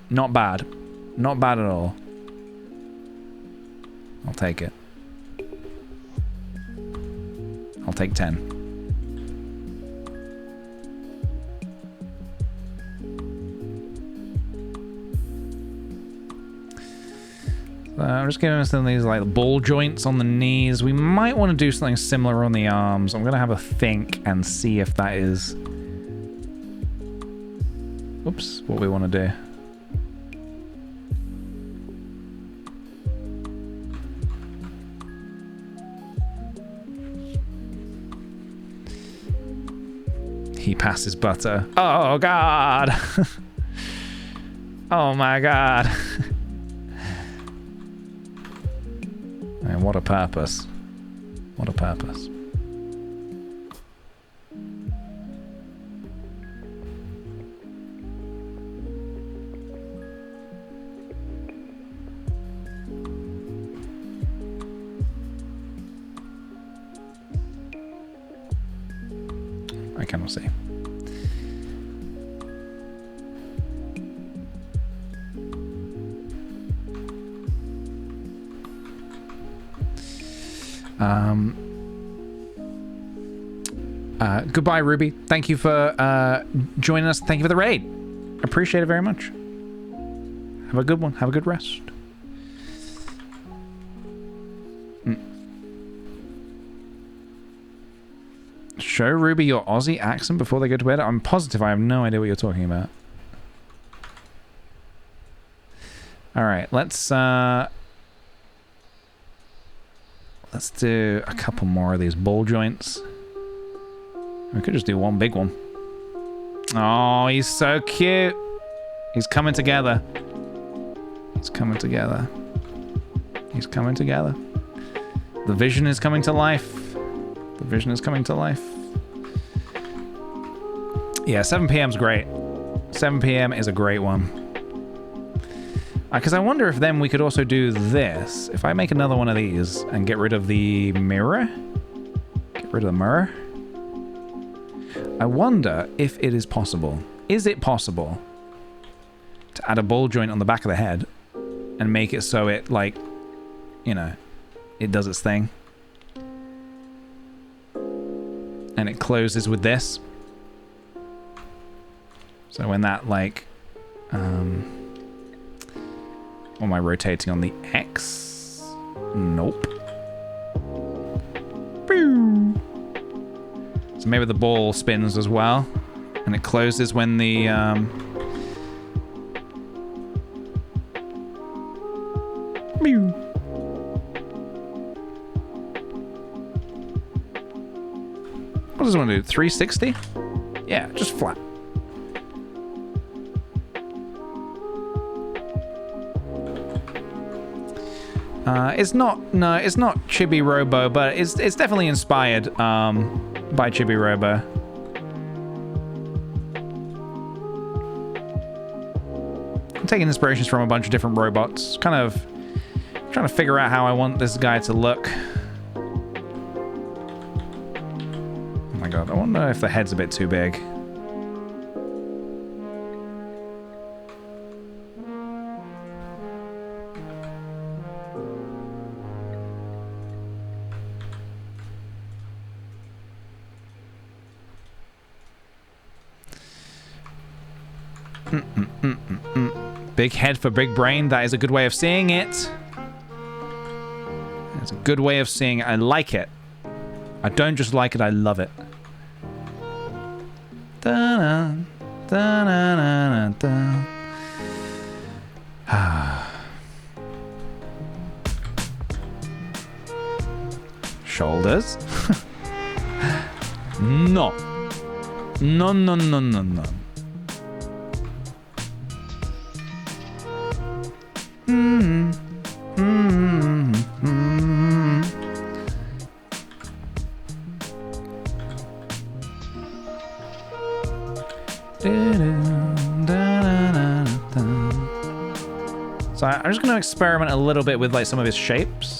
Not bad. Not bad at all. I'll take it. I'll take 10. I'm just giving some of these like ball joints on the knees. We might want to do something similar on the arms. I'm gonna have a think and see if that is, oops, what we want to do. He passes butter. Oh God. Oh my God. And what a purpose. What a purpose. I cannot see. Goodbye, Ruby. Thank you for joining us. Thank you for the raid. Appreciate it very much. Have a good one. Have a good rest. Show Ruby your Aussie accent before they go to bed. I'm positive I have no idea what you're talking about. All right, let's do a couple more of these ball joints. We could just do one big one. Oh, he's so cute. He's coming together. He's coming together. He's coming together. The vision is coming to life. The vision is coming to life. Yeah, 7 p.m. is great. 7 p.m. is a great one. Because I wonder if then we could also do this. If I make another one of these and get rid of the mirror. Get rid of the mirror. I wonder if it is possible. Is it possible to add a ball joint on the back of the head and make it so it, like, you know, it does its thing? And it closes with this. So when that, like, am I rotating on the X? Nope. Pew. So maybe the ball spins as well, and it closes when the What does it want to do? 360? Yeah, just flat. It's not Chibi Robo, but it's definitely inspired by Chibi Robo. I'm taking inspirations from a bunch of different robots, kind of trying to figure out how I want this guy to look. Oh my god, I wonder if the head's a bit too big. Big head for big brain. That is a good way of seeing it. That's a good way of seeing it. I like it. I don't just like it, I love it. Da-na, da-na-na-na-da. Shoulders. No. No, no, no, no, no. So I'm just going to experiment a little bit with like some of his shapes.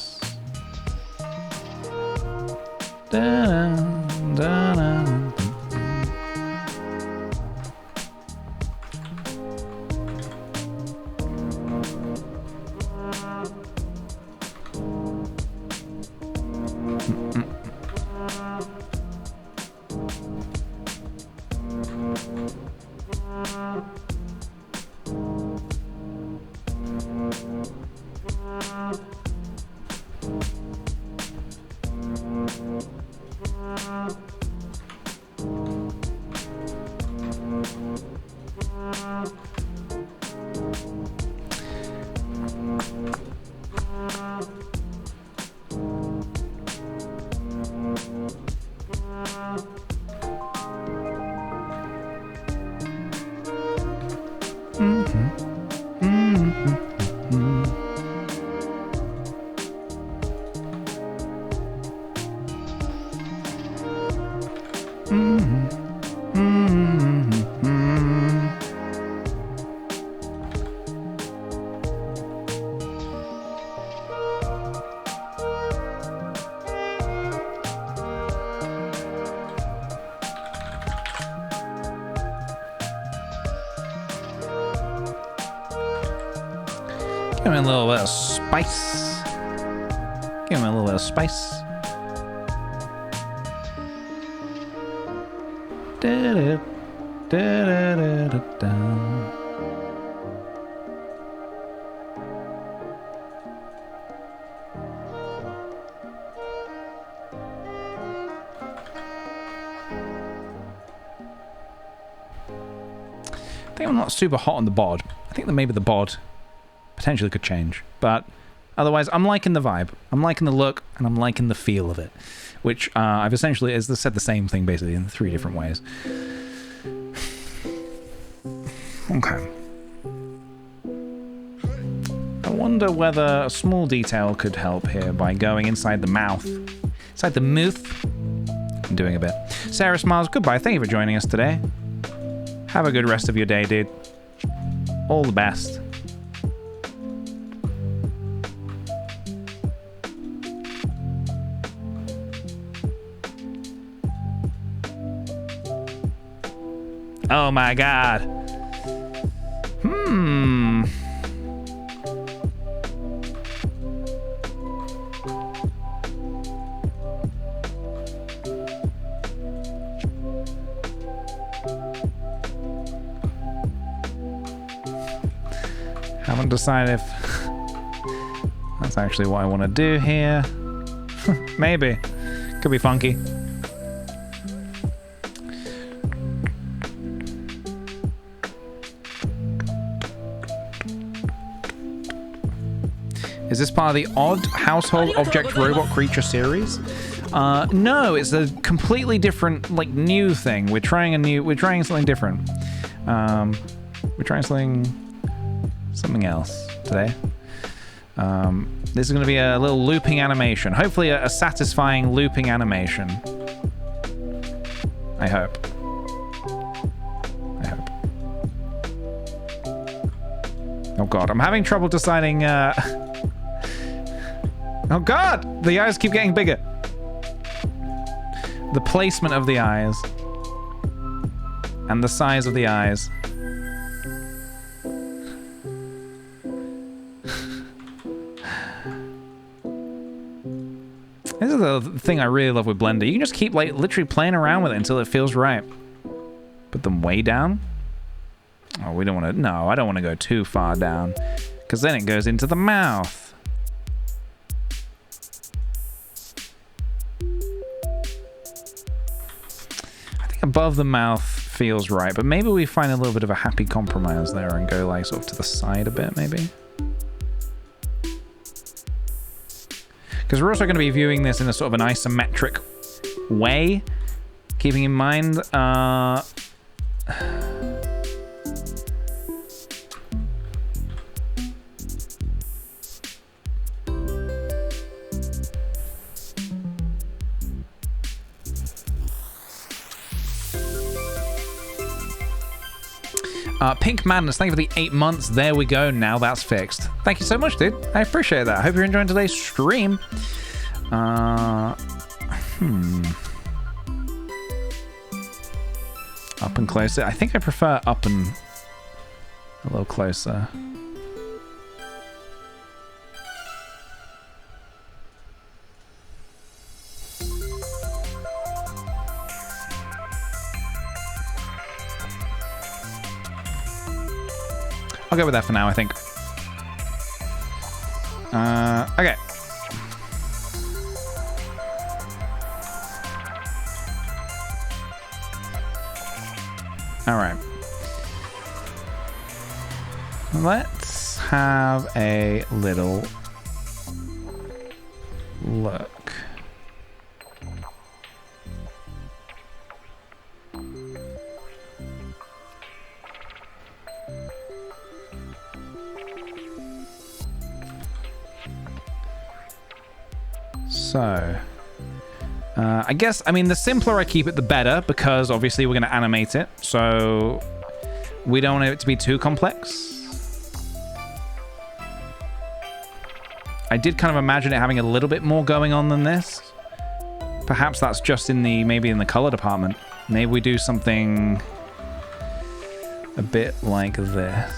Give me a little bit of spice. Give me a little bit of spice. Da-da, da-da-da-da-da. I think I'm not super hot on the bod. I think that maybe the bod potentially could change, but otherwise I'm liking the vibe, I'm liking the look, and I'm liking the feel of it, which I've essentially said the same thing basically in 3 different ways. Okay. I wonder whether a small detail could help here by going inside the mouth, inside the mouth, and doing a bit. Sarah smiles, goodbye, thank you for joining us today. Have a good rest of your day, dude. All the best. Oh my god. Haven't decided if that's actually what I want to do here. Maybe. Could be funky. Is this part of the odd household object robot creature series? No, it's a completely different, like, new thing. We're trying something different. We're trying something else today. This is going to be a little looping animation. Hopefully a satisfying looping animation. I hope. Oh god, I'm having trouble deciding, Oh god! The eyes keep getting bigger. The placement of the eyes. And the size of the eyes. This is the thing I really love with Blender. You can just keep, like, literally playing around with it until it feels right. Put them way down. Oh, we don't want to... No, I don't want to go too far down. Because then it goes into the mouth. Above the mouth feels right, but maybe we find a little bit of a happy compromise there and go like sort of to the side a bit, maybe. Because we're also going to be viewing this in a sort of an isometric way, keeping in mind Pink Madness, thank you for the 8 months. There we go. Now that's fixed. Thank you so much, dude. I appreciate that. I hope you're enjoying today's stream. Up and closer. I think I prefer up and a little closer. I'll go with that for now, I think. Okay. All right. Let's have a little look. So, I guess, I mean, the simpler I keep it, the better, because obviously we're going to animate it, so we don't want it to be too complex. I did kind of imagine it having a little bit more going on than this. Perhaps that's just in the, maybe in the color department. Maybe we do something a bit like this.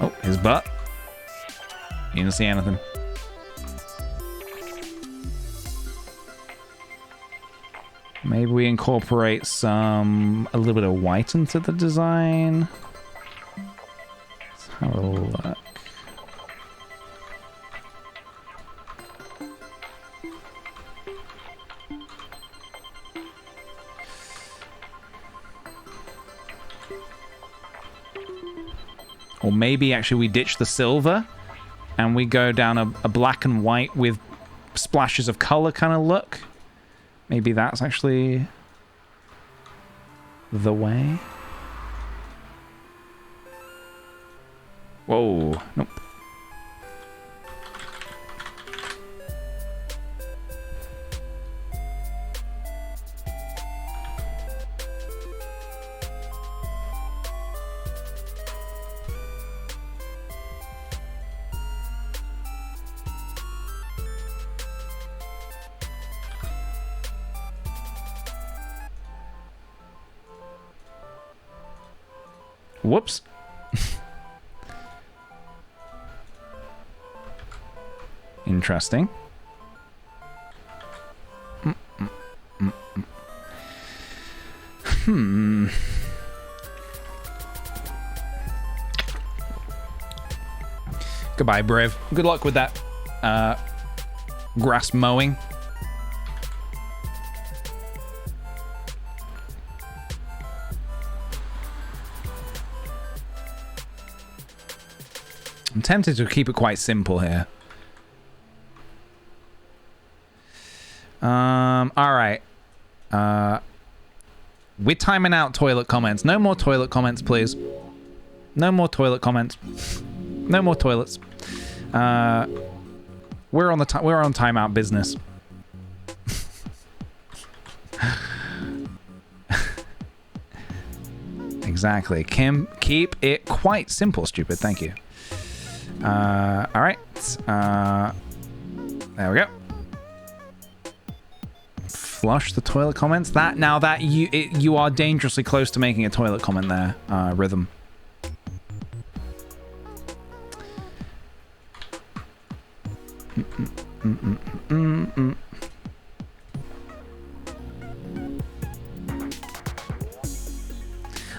Oh, his butt. You didn't see anything. Maybe we incorporate a little bit of white into the design. Let's have a look. Or maybe actually we ditch the silver and we go down a black and white with splashes of color kind of look. Maybe that's actually the way. Whoa, nope. Whoops. Interesting. Goodbye, Briv. Good luck with that grass mowing. I'm tempted to keep it quite simple here. All right. We're timing out toilet comments. No more toilet comments, please. No more toilet comments. No more toilets. We're on timeout business. Exactly. Kim, keep it quite simple, stupid. Thank you. All right. There we go. Flush the toilet comments. You are dangerously close to making a toilet comment there, Rhythm.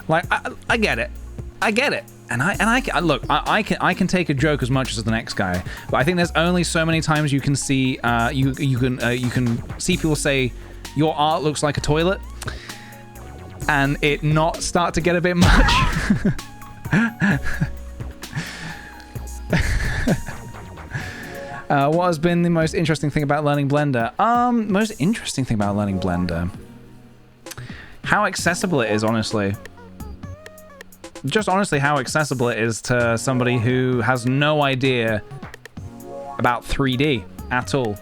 Like, I get it. I get it. And I can take a joke as much as the next guy, but I think there's only so many times you can see you can see people say your art looks like a toilet, and it not start to get a bit much. What has been the most interesting thing about learning Blender? Most interesting thing about learning Blender, how accessible it is, honestly. Just honestly how accessible it is to somebody who has no idea about 3D at all.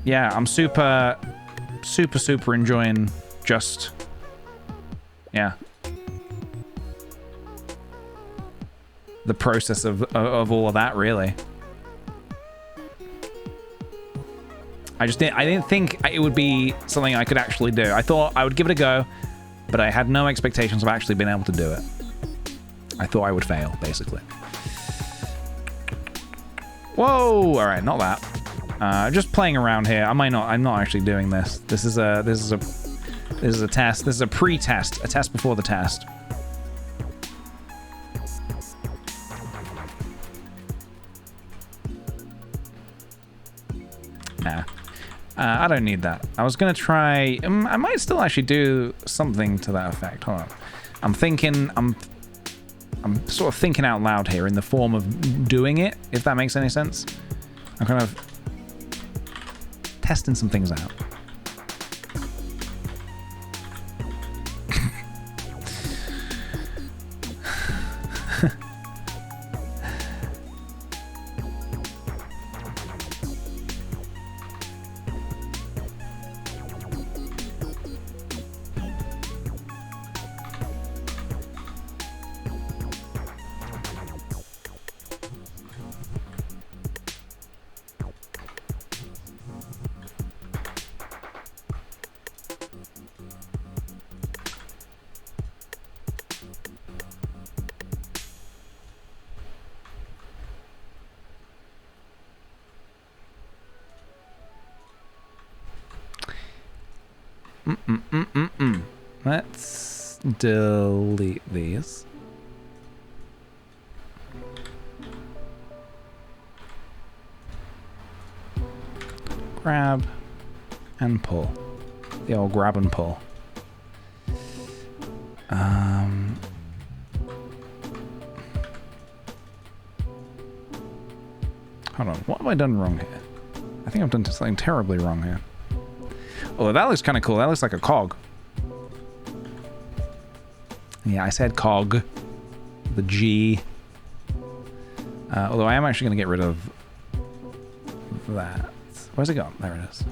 Yeah, I'm super enjoying just, yeah, the process of all of that, really. I didn't think it would be something I could actually do. I thought I would give it a go, but I had no expectations of actually being able to do it. I thought I would fail, basically. Whoa! All right, not that. Just playing around here. I'm not actually doing this. This is a test. This is a pre-test, a test before the test. Nah. I don't need that. I was gonna try. I might still actually do something to that effect. Hold on. I'm sort of thinking out loud here in the form of doing it, if that makes any sense. I'm kind of testing some things out. Let's delete these. Grab and pull. The old grab and pull. Hold on, what have I done wrong here? I think I've done something terribly wrong here. Oh, that looks kind of cool. That looks like a cog. Yeah, I said cog. The G. Although I am actually going to get rid of that. Where's it gone? There it is.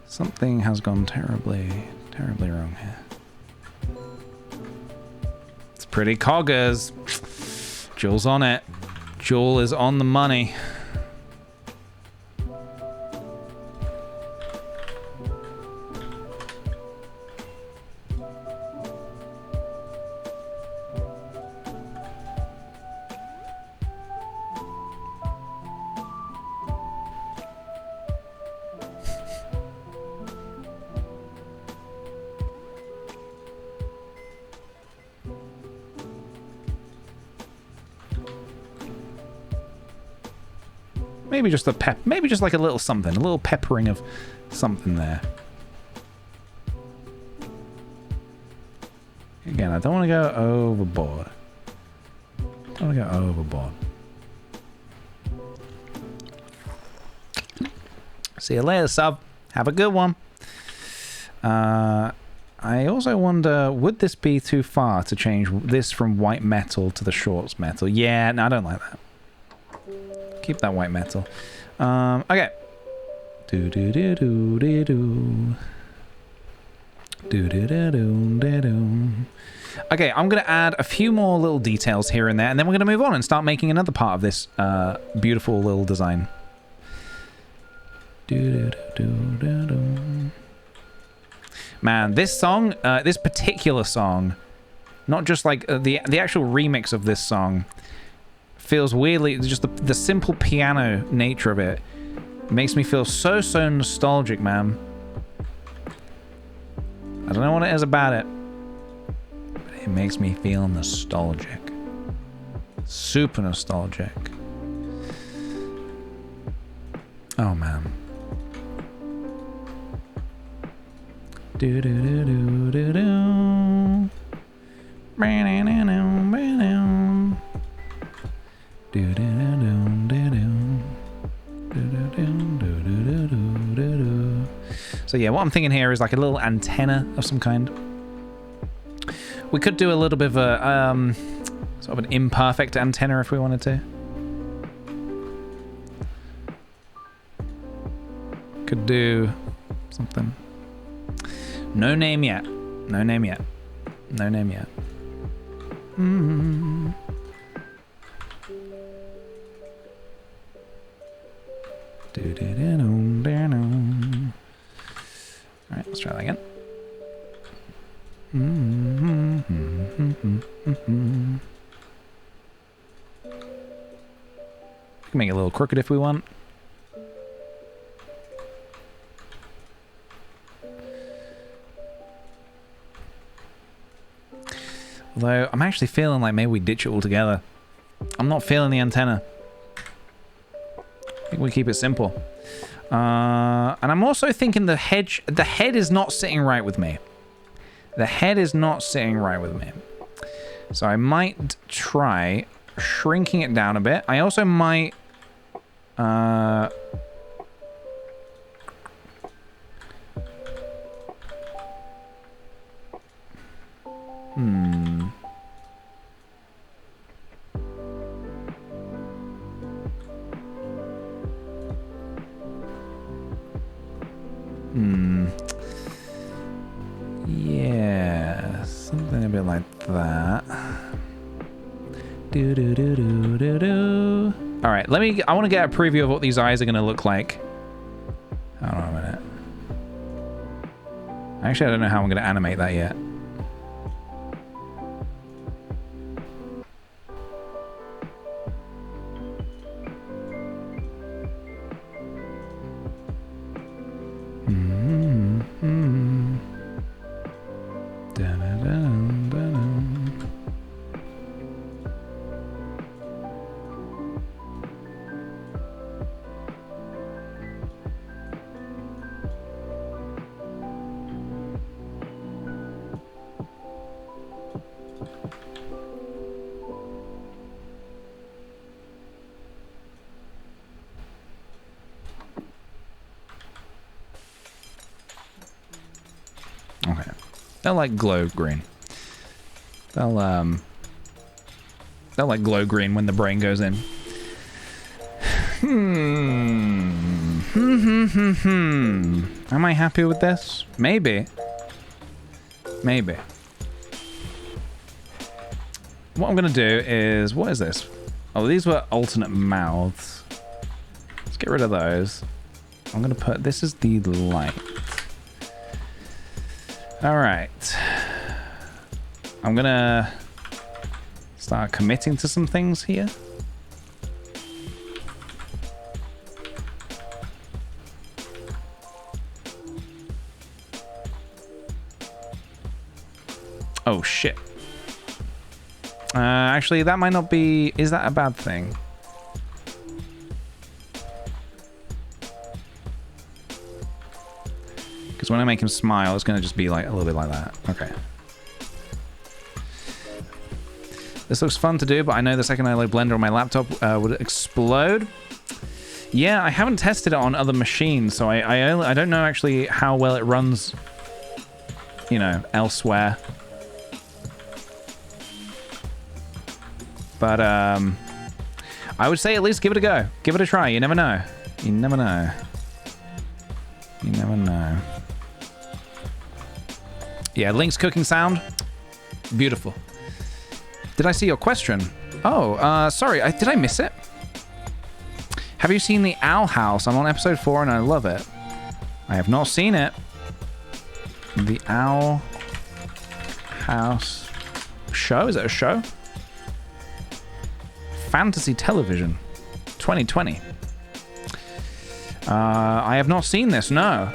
Something has gone terribly, terribly wrong here. It's pretty coggers. Jules on it. Jewel is on the money. Maybe just a maybe just like a little something, a little peppering of something there. Again, I don't want to go overboard. Don't want to go overboard. See you later, sub. Have a good one. I also wonder, would this be too far to change this from white metal to the shorts metal? Yeah, no, I don't like that. Keep that white metal. Okay. Okay, I'm going to add a few more little details here and there, and then we're going to move on and start making another part of this beautiful little design. Man, this song, this particular song, not just like the actual remix of this song, feels weirdly, just the simple piano nature of it makes me feel so nostalgic, man. I don't know what it is about it, but it makes me feel nostalgic. Super nostalgic. Oh, man. So yeah, what I'm thinking here is like a little antenna of some kind. We could do a little bit of a sort of an imperfect antenna if we wanted to. Could do something. No name yet. No name yet. No name yet. Alright, let's try that again. We can make it a little crooked if we want. Although, I'm actually feeling like maybe we ditch it altogether. I'm not feeling the antenna. I think we keep it simple. And I'm also thinking the head is not sitting right with me. The head is not sitting right with me. So I might try shrinking it down a bit. I also might... Yeah, something a bit like that. All right, I want to get a preview of what these eyes are going to look like. Hold on a minute. Actually, I don't know how I'm going to animate that yet. They'll like glow green. They'll like glow green when the brain goes in. Am I happy with this? Maybe. Maybe. What I'm gonna do is, what is this? Oh, these were alternate mouths. Let's get rid of those. I'm gonna put, this is the light. All right. I'm gonna start committing to some things here. Oh shit. Actually, that might not be... Is that a bad thing? Because when I make him smile, it's going to just be like a little bit like that. Okay. This looks fun to do, but I know the second I load Blender on my laptop would explode. Yeah, I haven't tested it on other machines, so I don't know actually how well it runs, you know, elsewhere. But I would say at least give it a go. Give it a try. You never know. You never know. You never know. Yeah, Link's cooking sound. Beautiful. Did I see your question? Oh, sorry. Did I miss it? Have you seen the Owl House? I'm on episode 4 and I love it. I have not seen it. The Owl House show? Is it a show? Fantasy television 2020. I have not seen this, no.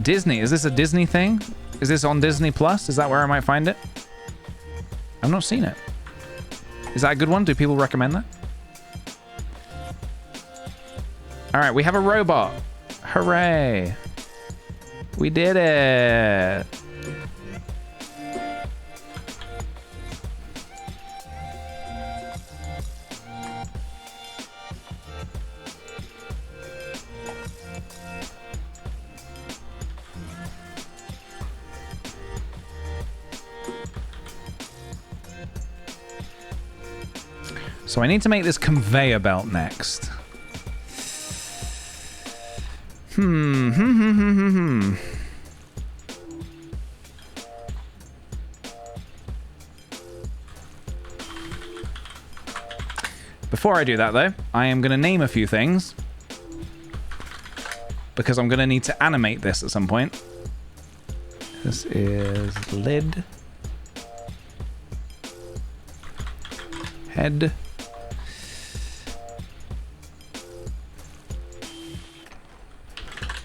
Disney, is this a Disney thing? Is this on Disney Plus? Is that where I might find it? I've not seen it. Is that a good one? Do people recommend that? All right, we have a robot. Hooray. We did it. So I need to make this conveyor belt next. Before I do that, though, I am going to name a few things. Because I'm going to need to animate this at some point. This is lid. Head.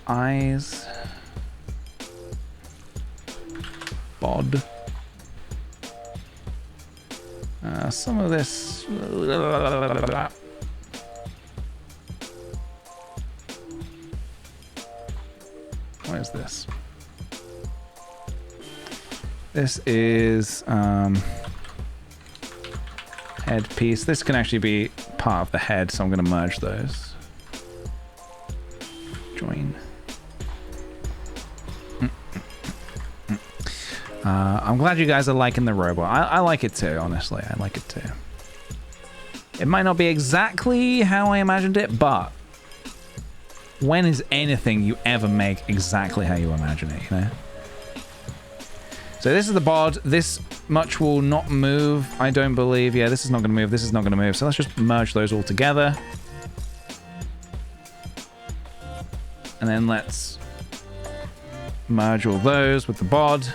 Eyes. Bod. Some of this. What is this? This is head piece. This can actually be part of the head, so I'm going to merge those. Join. I'm glad you guys are liking the robot. I like it too, honestly. I like it too. It might not be exactly how I imagined it, but when is anything you ever make exactly how you imagine it, you know? So this is the bod. This much will not move, I don't believe. Yeah, this is not going to move. This is not going to move. So let's just merge those all together. And then let's merge all those with the bod.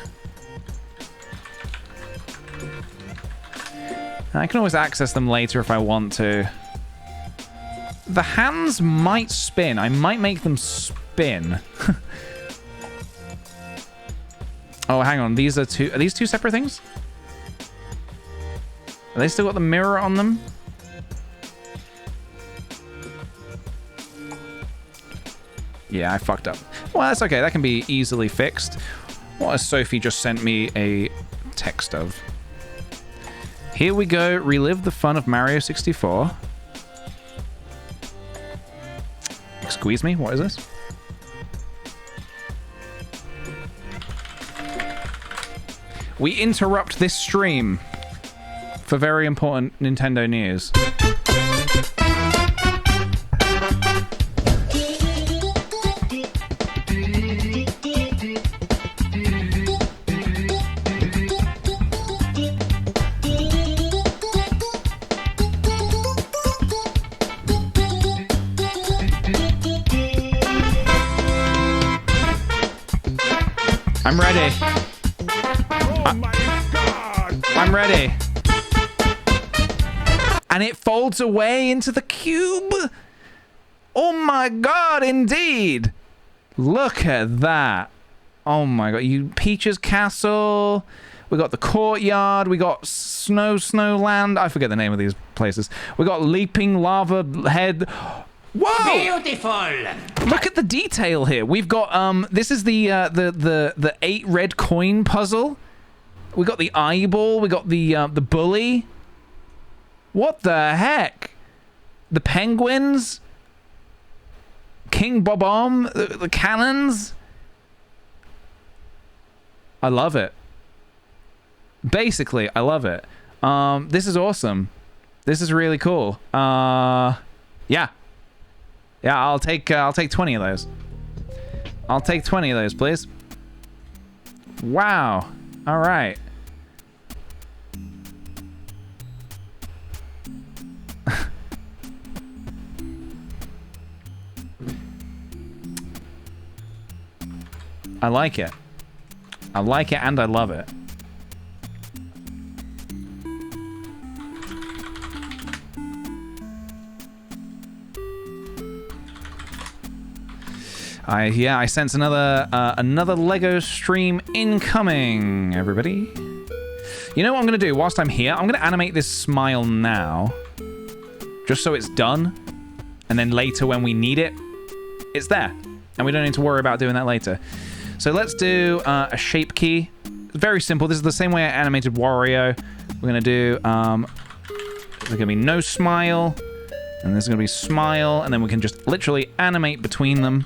I can always access them later if I want to. The hands might spin. I might make them spin. Oh, hang on. These are two. Are these two separate things? Are they still got the mirror on them? Yeah, I fucked up. Well, that's okay. That can be easily fixed. What has Sophie just sent me a text of? Here we go. Relive the fun of Mario 64. Excuse me. What is this? we interrupt this stream for very important Nintendo news. I'm ready. Oh my God! I'm ready. And it folds away into the cube. Oh my God, indeed. Look at that. Oh my God. Peach's Castle. We got the courtyard. We got Snowland. I forget the name of these places. We got Leaping Lava Head. Whoa! Beautiful! Look at the detail here. We've got this is the 8 red coin puzzle. We got the eyeball. We got the bully. What the heck? The penguins. King Bob-omb. The cannons. I love it. Basically, I love it. This is awesome. This is really cool. Yeah. Yeah, I'll take 20 of those. I'll take 20 of those, please. Wow. All right. I like it. I like it and I love it. I sense another Lego stream incoming, everybody. You know what I'm gonna do whilst I'm here? I'm gonna animate this smile now, just so it's done, and then later when we need it, it's there, and we don't need to worry about doing that later. So let's do a shape key. Very simple. This is the same way I animated Wario. We're gonna do there's gonna be no smile, and there's gonna be smile, and then we can just literally animate between them.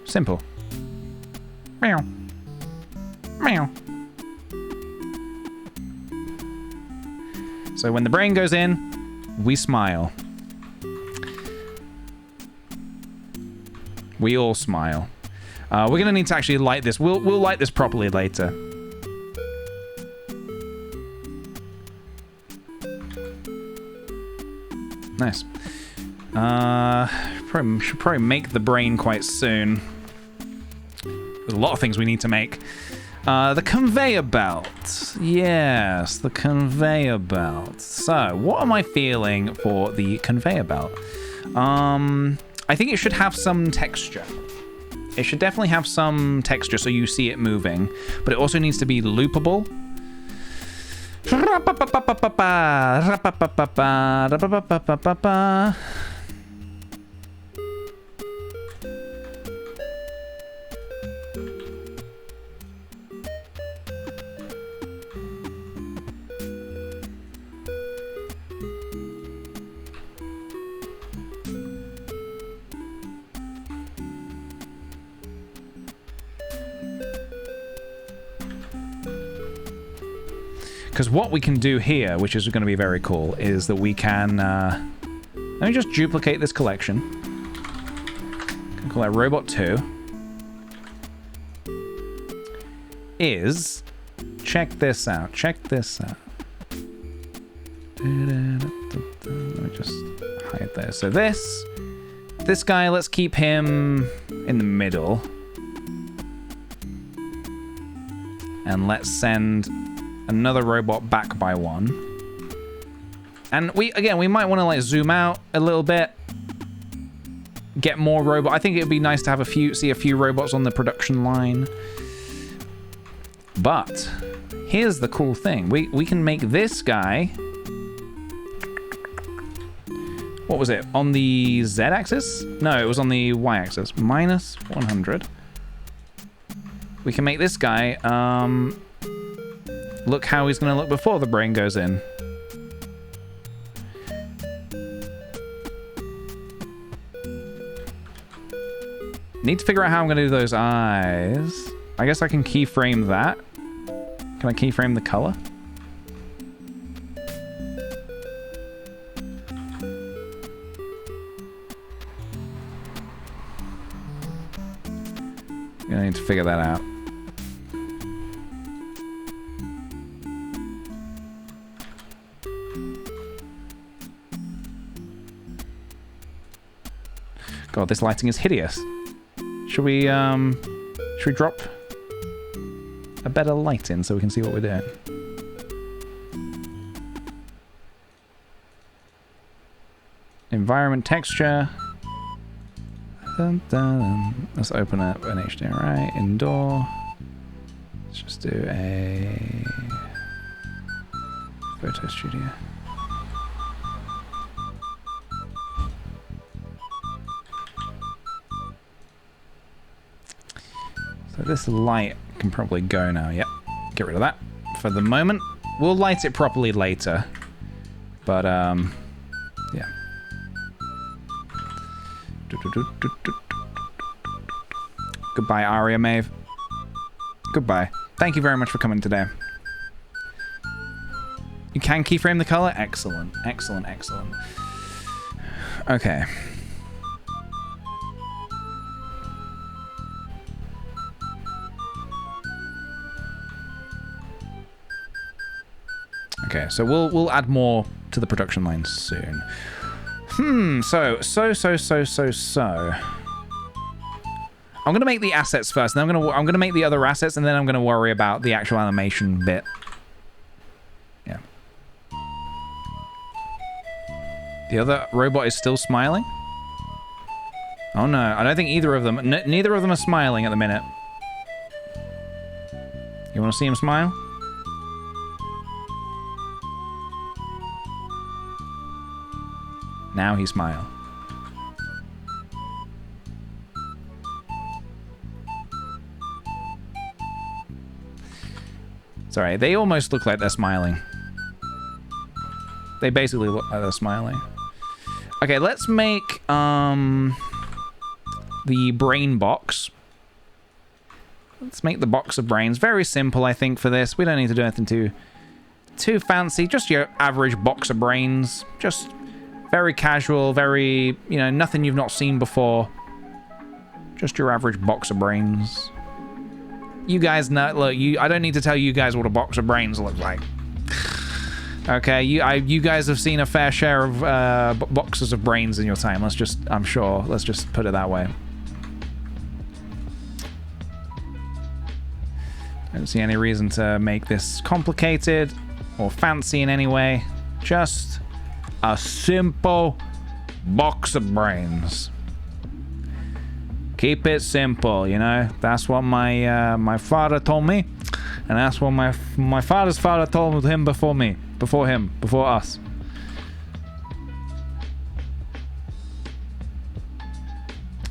Simple. Meow. Meow. So when the brain goes in, we smile. We all smile. We're gonna need to actually light this. We'll light this properly later. Nice. Should probably make the brain quite soon. There's a lot of things we need to make. The conveyor belt. Yes, the conveyor belt. So, what am I feeling for the conveyor belt? I think it should have some texture. It should definitely have some texture so you see it moving. But it also needs to be loopable. Because what we can do here, which is going to be very cool, is that we can... let me just duplicate this collection. Can call that Robot 2. Is... Check this out. Check this out. Let me just hide there. So this guy, let's keep him in the middle. And let's send another robot back by one. And we might want to like zoom out a little bit. Get more robot. I think it'd be nice to have see a few robots on the production line. But here's the cool thing. We can make this guy. What was it? On the Z-axis? No, it was on the Y-axis. -100. we can make this guy look how he's going to look before the brain goes in. Need to figure out how I'm going to do those eyes. I guess I can keyframe that. Can I keyframe the color? I need to figure that out. God, this lighting is hideous. Should we drop a better light in so we can see what we're doing? Environment texture. Dun, dun. Let's open up an HDRI indoor. Let's just do a photo studio. So this light can probably go now. Yep, get rid of that for the moment. We'll light it properly later, but yeah. Goodbye, Aria Maeve. Goodbye. Thank you very much for coming today. You can keyframe the color? Excellent. Excellent, excellent. Okay. Okay, so we'll add more to the production line soon. So. I'm gonna make the assets first, and I'm gonna make the other assets, and then I'm gonna worry about the actual animation bit. Yeah. The other robot is still smiling? Oh no, I don't think either of them, neither of them are smiling at the minute. You wanna see him smile? Now he smile. Sorry, they almost look like they're smiling. They basically look like they're smiling. Okay, let's make the brain box. Let's make the box of brains. Very simple, I think, for this. We don't need to do anything too fancy. Just your average box of brains. Just very casual, very, you know, nothing you've not seen before. Just your average box of brains. You guys know, look, I don't need to tell you guys what a box of brains looks like. Okay, you guys have seen a fair share of boxes of brains in your time. Let's just put it that way. Don't see any reason to make this complicated or fancy in any way. Just a simple box of brains. Keep it simple, you know. That's what my father told me, and that's what my father's father told him before me, before us.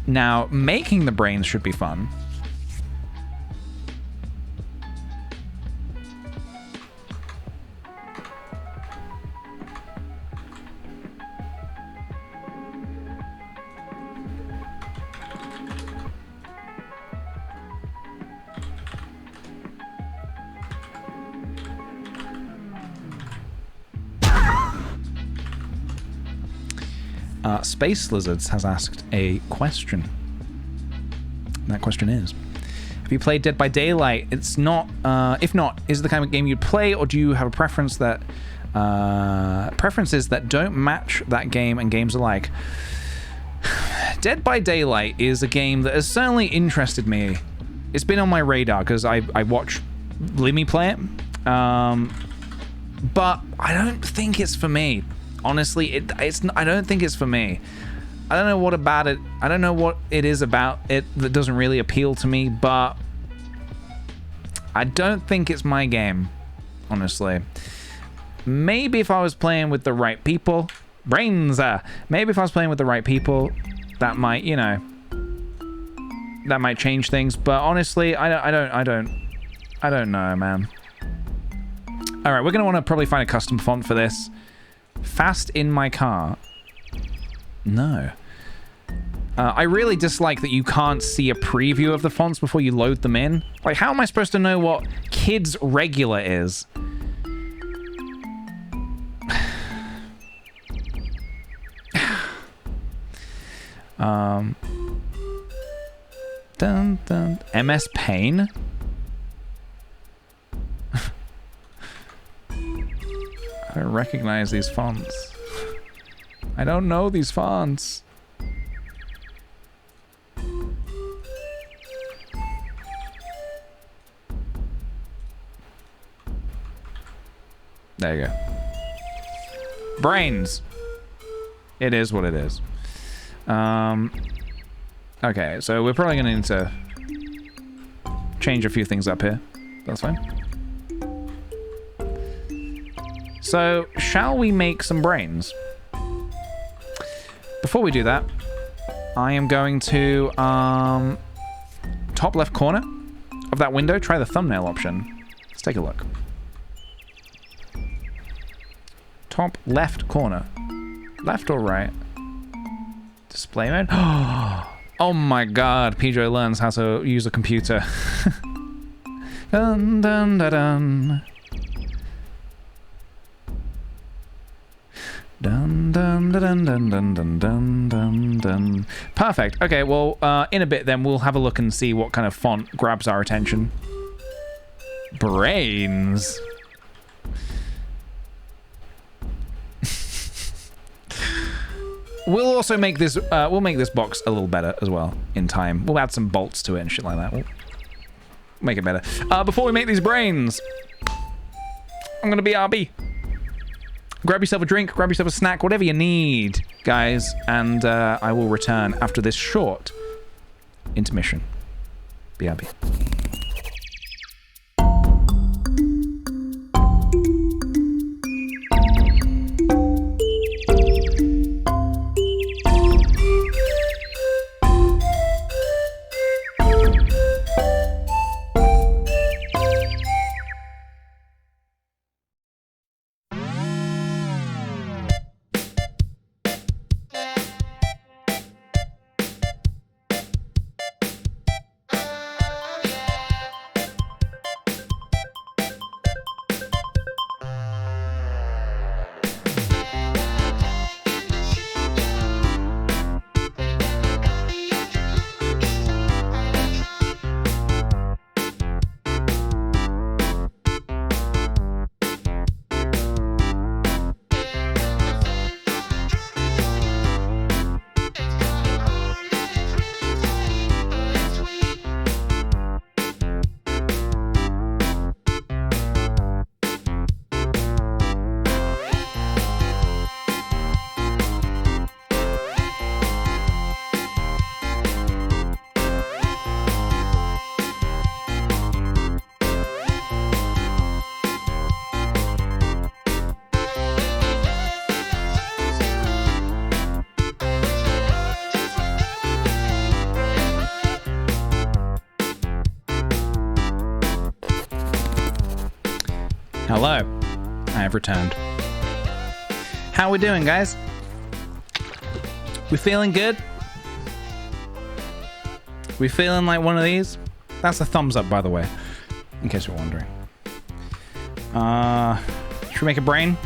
Now, making the brains should be fun. Space Lizards has asked a question. That question is, have you played Dead by Daylight? It's not, if not, is it the kind of game you'd play, or do you have a preference that, preferences that don't match that game and games alike? Dead by Daylight is a game that has certainly interested me. It's been on my radar because I watched Limmy play it, but I don't think it's for me. Honestly, I don't think it's for me. I don't know what about it. I don't know what it is about it that doesn't really appeal to me, but I don't think it's my game, honestly. Maybe if I was playing with the right people, maybe if I was playing with the right people, that might, you know, that might change things, but honestly, I don't know, man. All right, we're gonna want to probably find a custom font for this. Fast in my car. No. I really dislike that you can't see a preview of the fonts before you load them in. Like, how am I supposed to know what kids regular is? Dun, dun. MS Paint? I don't recognize these fonts. I don't know these fonts. There you go. Brains. It is what it is. Okay, so we're probably gonna need to change a few things up here. That's fine. So, shall we make some brains? Before we do that, I am going to, top left corner of that window, try the thumbnail option. Let's take a look. Top left corner. Left or right? Display mode? Oh my god, PJ learns how to use a computer. Dun dun dun dun. Dun dun dun dun dun dun dun dun dun. Perfect. Okay, well, in a bit then we'll have a look and see what kind of font grabs our attention. Brains. We'll also make this, we'll make this box a little better as well in time. We'll add some bolts to it and shit like that. We'll make it better. Before we make these brains, I'm gonna BRB. Grab yourself a drink, grab yourself a snack, whatever you need, guys, and I will return after this short intermission. BRB. Hello, I have returned. How we doing, guys? We feeling good? We feeling like one of these? That's a thumbs up, by the way, in case you're wondering. Should we make a brain?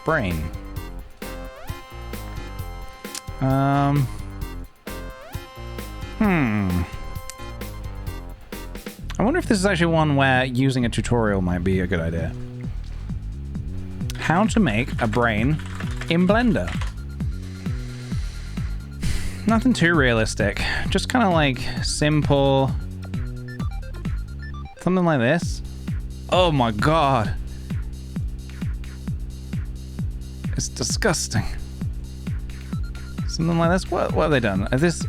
Brain. I wonder if this is actually one where using a tutorial might be a good idea. How to make a brain in Blender. Nothing too realistic. Just kind of like simple. Something like this. Oh my god. It's disgusting. Something like this. What have they done? Is this...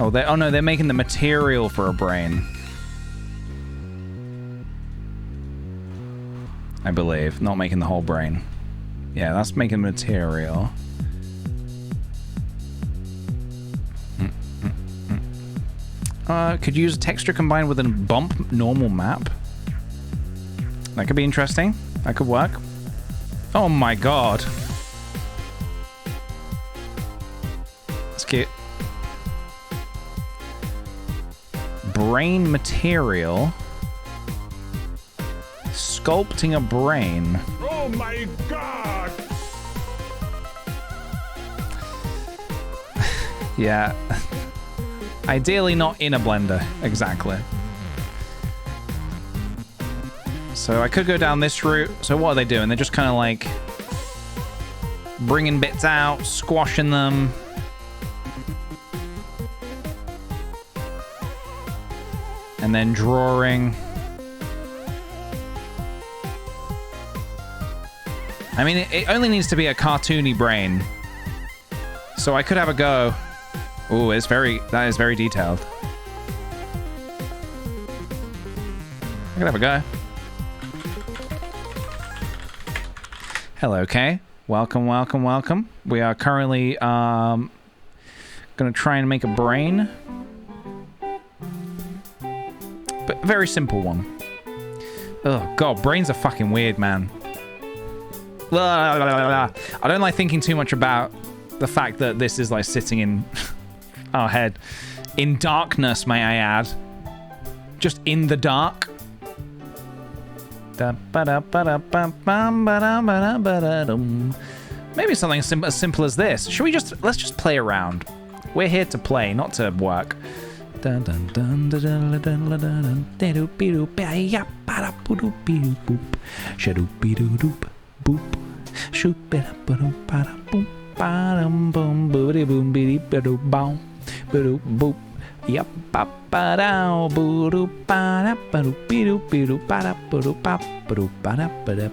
Oh, no, they're making the material for a brain. I believe, not making the whole brain. Yeah, that's making material. Could use a texture combined with a bump normal map. That could be interesting. That could work. Oh my god. That's cute. Brain material. Sculpting a brain. Oh my god! Yeah. Ideally not in a blender, exactly. So I could go down this route. So what are they doing? They're just kind of like bringing bits out, squashing them. And then drawing. I mean, it only needs to be a cartoony brain. So I could have a go. Ooh, that is very detailed. I could have a go. Hello, Kay. Welcome, welcome, welcome. We are currently gonna try and make a brain. But a very simple one. Oh god, brains are fucking weird, man. I don't like thinking too much about the fact that this is like sitting in our head. In darkness, may I add. Just in the dark. Maybe something as simple as this. Let's just play around. We're here to play, not to work. Yep, ba ba da boo doo ba da ba doo be doo be doo ba da ba doo ba doo ba da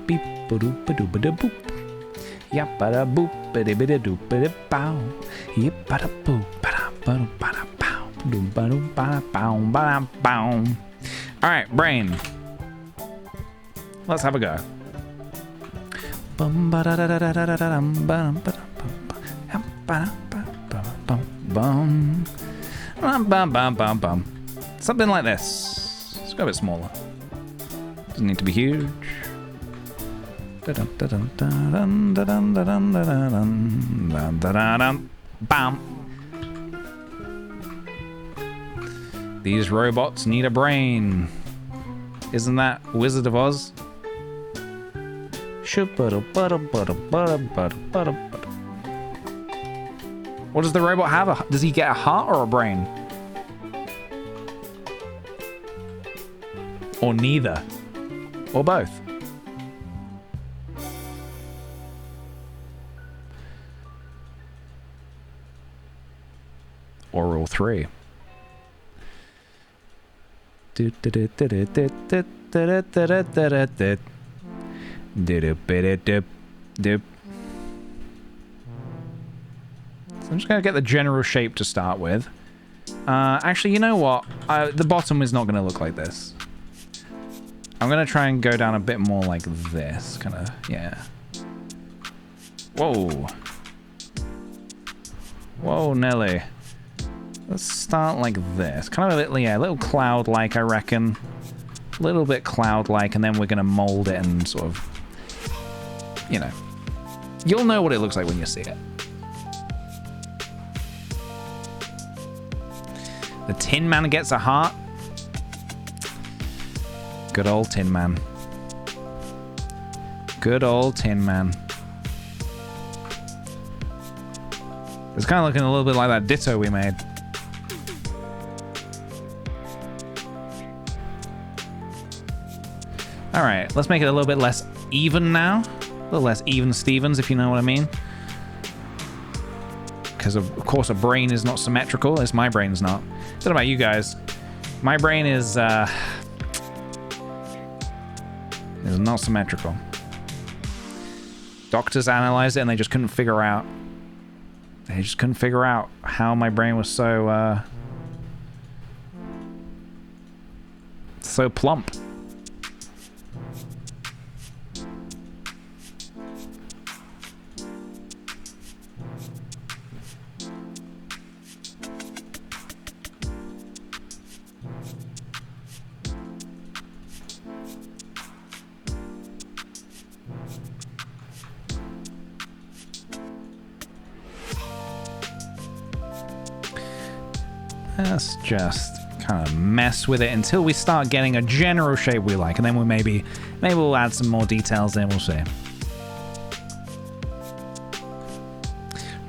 beep ba doo ba doo ba da boop. Yep, ba da boop ba da ba da doo ba da bow. Yep, ba da boo ba da bow doo ba doo ba da bow ba da bow. All right, brain. Let's have a go. Bum ba da da da da da da da bum ba da bum ba da bum bum. Bum, bum, bum, bum. Something like this. Let's go a bit smaller. Doesn't need to be huge. Bam. These robots need a brain. Isn't that Wizard of Oz? What does the robot have? Does he get a heart or a brain? Or neither? Or both? Or all three? So I'm just going to get the general shape to start with. Actually, you know what? The bottom is not going to look like this. I'm going to try and go down a bit more like this. Kind of, yeah. Whoa. Whoa, Nelly. Let's start like this. Kind of a little cloud-like, I reckon. A little bit cloud-like, and then we're going to mold it and sort of, you know. You'll know what it looks like when you see it. The Tin Man gets a heart. Good old Tin Man. Good old Tin Man. It's kind of looking a little bit like that Ditto we made. Alright, let's make it a little bit less even now. A little less even Stevens, if you know what I mean. Because of course a brain is not symmetrical, at least my brain's not. I don't know about you guys. My brain is not symmetrical. Doctors analyzed it and they just couldn't figure out. They just couldn't figure out how my brain was so so plump. Let's just kind of mess with it until we start getting a general shape we like, and then maybe we'll add some more details in. We'll see.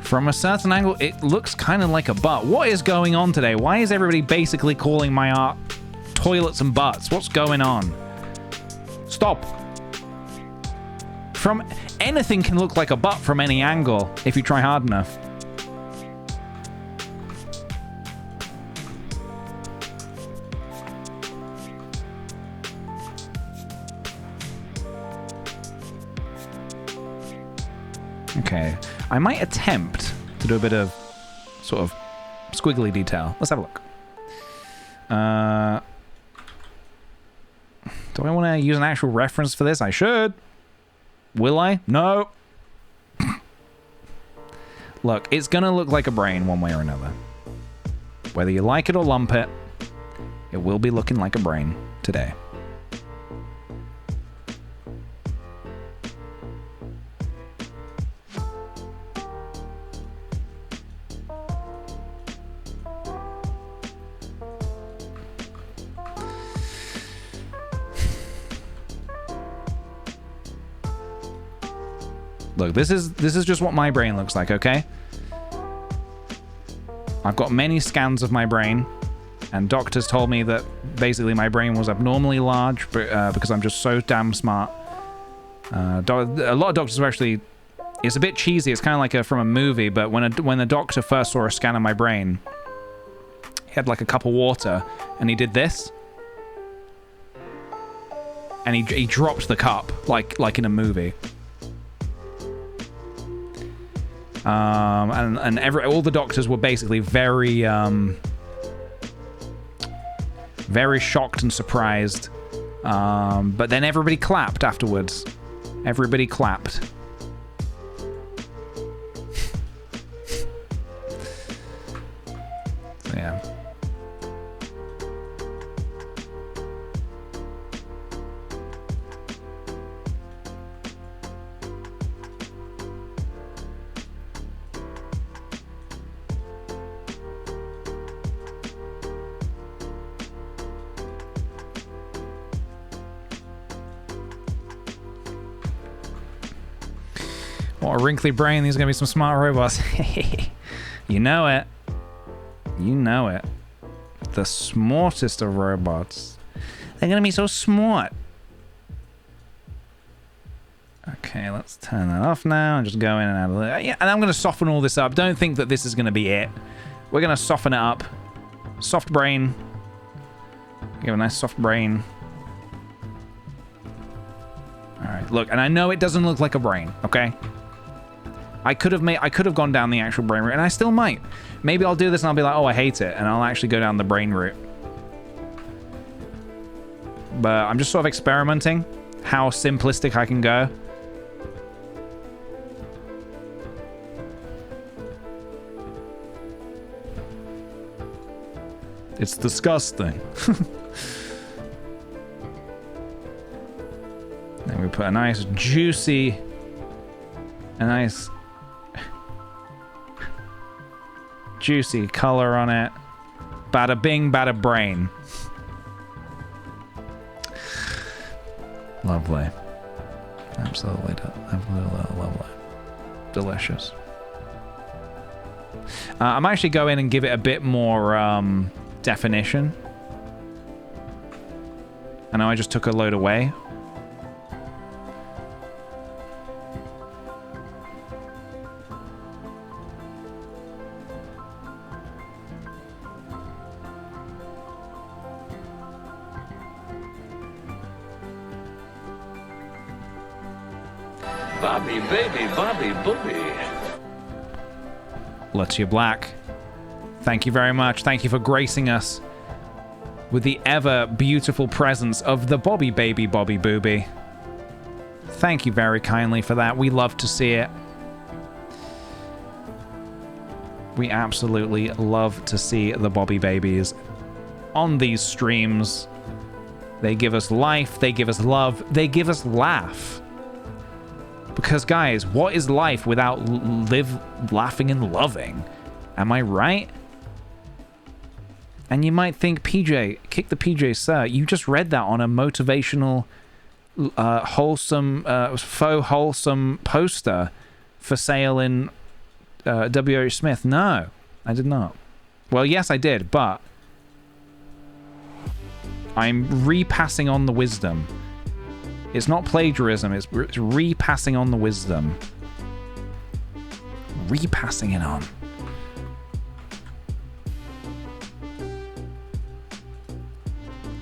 From a certain angle, it looks kind of like a butt. What is going on today? Why is everybody basically calling my art toilets and butts? What's going on? Stop. From anything can look like a butt from any angle if you try hard enough. Okay, I might attempt to do a bit of sort of squiggly detail. Let's have a look. Do I want to use an actual reference for this? I should. Will I? No. Look, it's going to look like a brain one way or another. Whether you like it or lump it, it will be looking like a brain today. Look, this is just what my brain looks like, okay? I've got many scans of my brain, and doctors told me that basically my brain was abnormally large because I'm just so damn smart. A lot of doctors are actually... It's a bit cheesy. It's kind of like from a movie, but when the doctor first saw a scan of my brain, he had like a cup of water, and he did this. And he dropped the cup, like in a movie. And all the doctors were basically very shocked and surprised. But then everybody clapped afterwards. Everybody clapped. So, yeah. What a wrinkly brain. These are going to be some smart robots. You know it. You know it. The smartest of robots. They're going to be so smart. Okay, let's turn that off now and just go in and add a little... Yeah, and I'm going to soften all this up. Don't think that this is going to be it. We're going to soften it up. Soft brain. Give a nice soft brain. Alright, look, and I know it doesn't look like a brain, okay? I could have gone down the actual brain route, and I still might. Maybe I'll do this and I'll be like, oh, I hate it, and I'll actually go down the brain route. But I'm just sort of experimenting how simplistic I can go. It's disgusting. Then we put a nice juicy, juicy color on it. Bada bing, bada brain. Lovely. Absolutely lovely. Delicious. I might actually go in and give it a bit more definition. I know I just took a load away. Bobby, baby, Bobby, booby. Lutia Black, thank you very much. Thank you for gracing us with the ever beautiful presence of the Bobby Baby Bobby Booby. Thank you very kindly for that. We love to see it. We absolutely love to see the Bobby Babies on these streams. They give us life, they give us love, they give us laugh. Because guys, what is life without laughing and loving? Am I right? And you might think, PJ, kick the PJ, sir. You just read that on a motivational, wholesome, faux wholesome poster for sale in W.H. Smith. No, I did not. Well, yes, I did, but I'm repassing on the wisdom. It's not plagiarism, it's repassing on the wisdom. Repassing it on.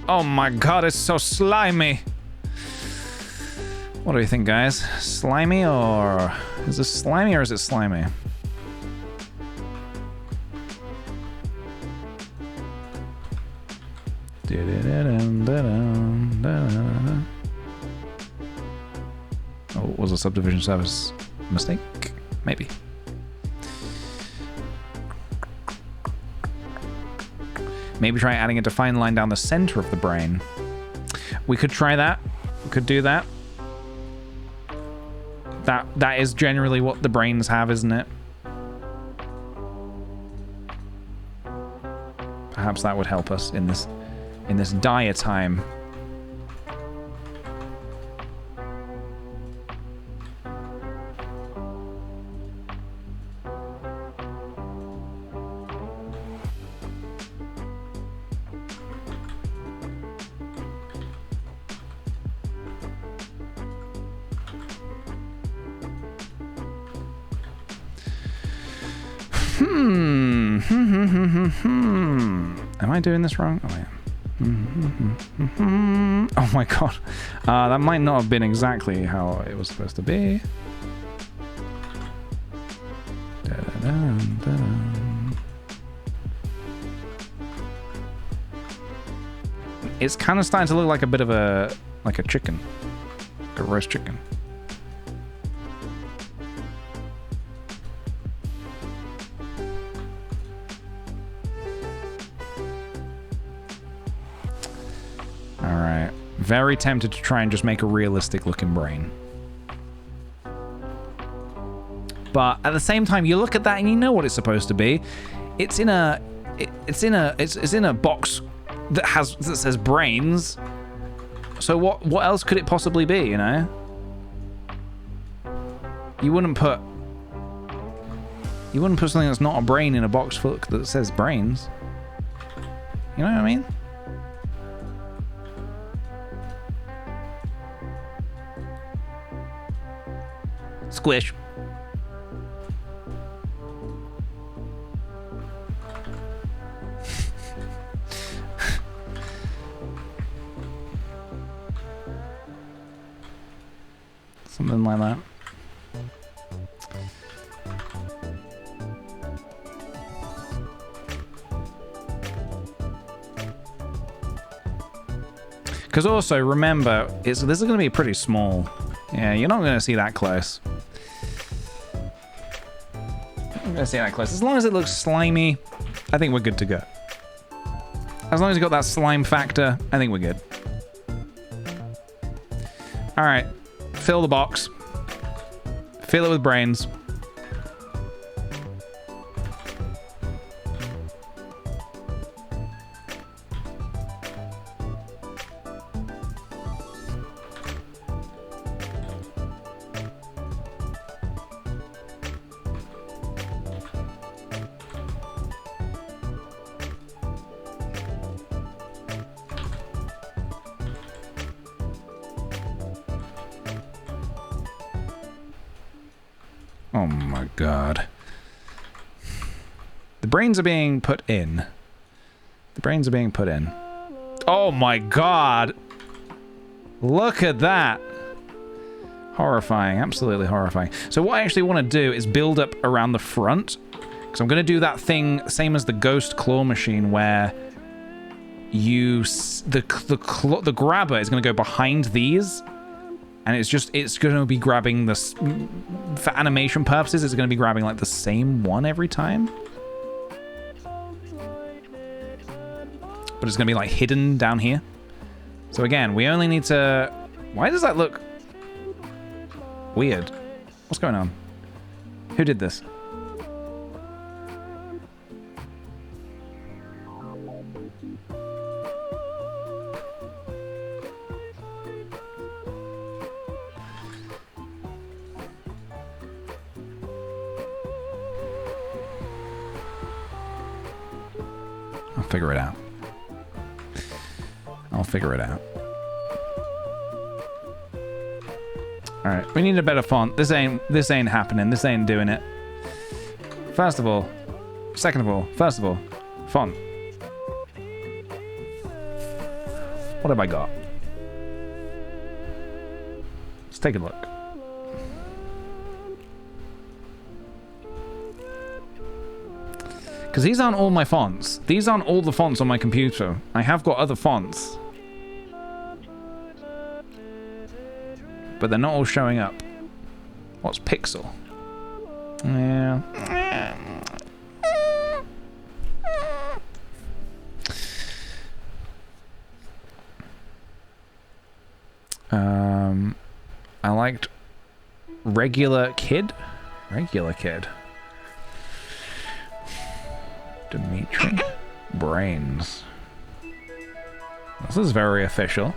Oh my god, it's so slimy. What do you think, guys? Slimy or... Is this slimy or is it slimy? Oh, was a subdivision service mistake? Maybe. Maybe try adding a defined line down the center of the brain. We could try that. We could do that. That is generally what the brains have, isn't it? Perhaps that would help us in this dire time. Am I doing this wrong? Oh, yeah. Oh my god. That might not have been exactly how it was supposed to be. It's kind of starting to look like a bit of a chicken. Like a roast chicken. Alright. Very tempted to try and just make a realistic looking brain. But at the same time, you look at that and you know what it's supposed to be. It's in a box that says brains. So what else could it possibly be, you know? You wouldn't put something that's not a brain in a box that says brains. You know what I mean? Squish. Something like that. Because also, remember, this is going to be pretty small. Yeah, you're not going to see that close. I'm going to see that close. As long as it looks slimy, I think we're good to go. As long as you got that slime factor, I think we're good. All right. Fill the box. Fill it with brains. Oh my god. The brains are being put in. The brains are being put in. Oh my god! Look at that! Horrifying, absolutely horrifying. So what I actually want to do is build up around the front. Because I'm going to do that thing, same as the ghost claw machine, where the grabber is going to go behind these. And it's going to be grabbing this, for animation purposes, it's going to be grabbing like the same one every time. But it's going to be like hidden down here. So again, we only need to... Why does that look weird? What's going on? Who did this? figure it out. I'll figure it out. All right, we need a better font. This ain't happening. This ain't doing it. First of all, second of all, first of all, font. What have I got? Let's take a look. Because these aren't all my fonts. These aren't all the fonts on my computer. I have got other fonts. But they're not all showing up. What's Pixel? Yeah. I liked Regular Kid. Regular Kid. Dimitri. Brains. This is very official.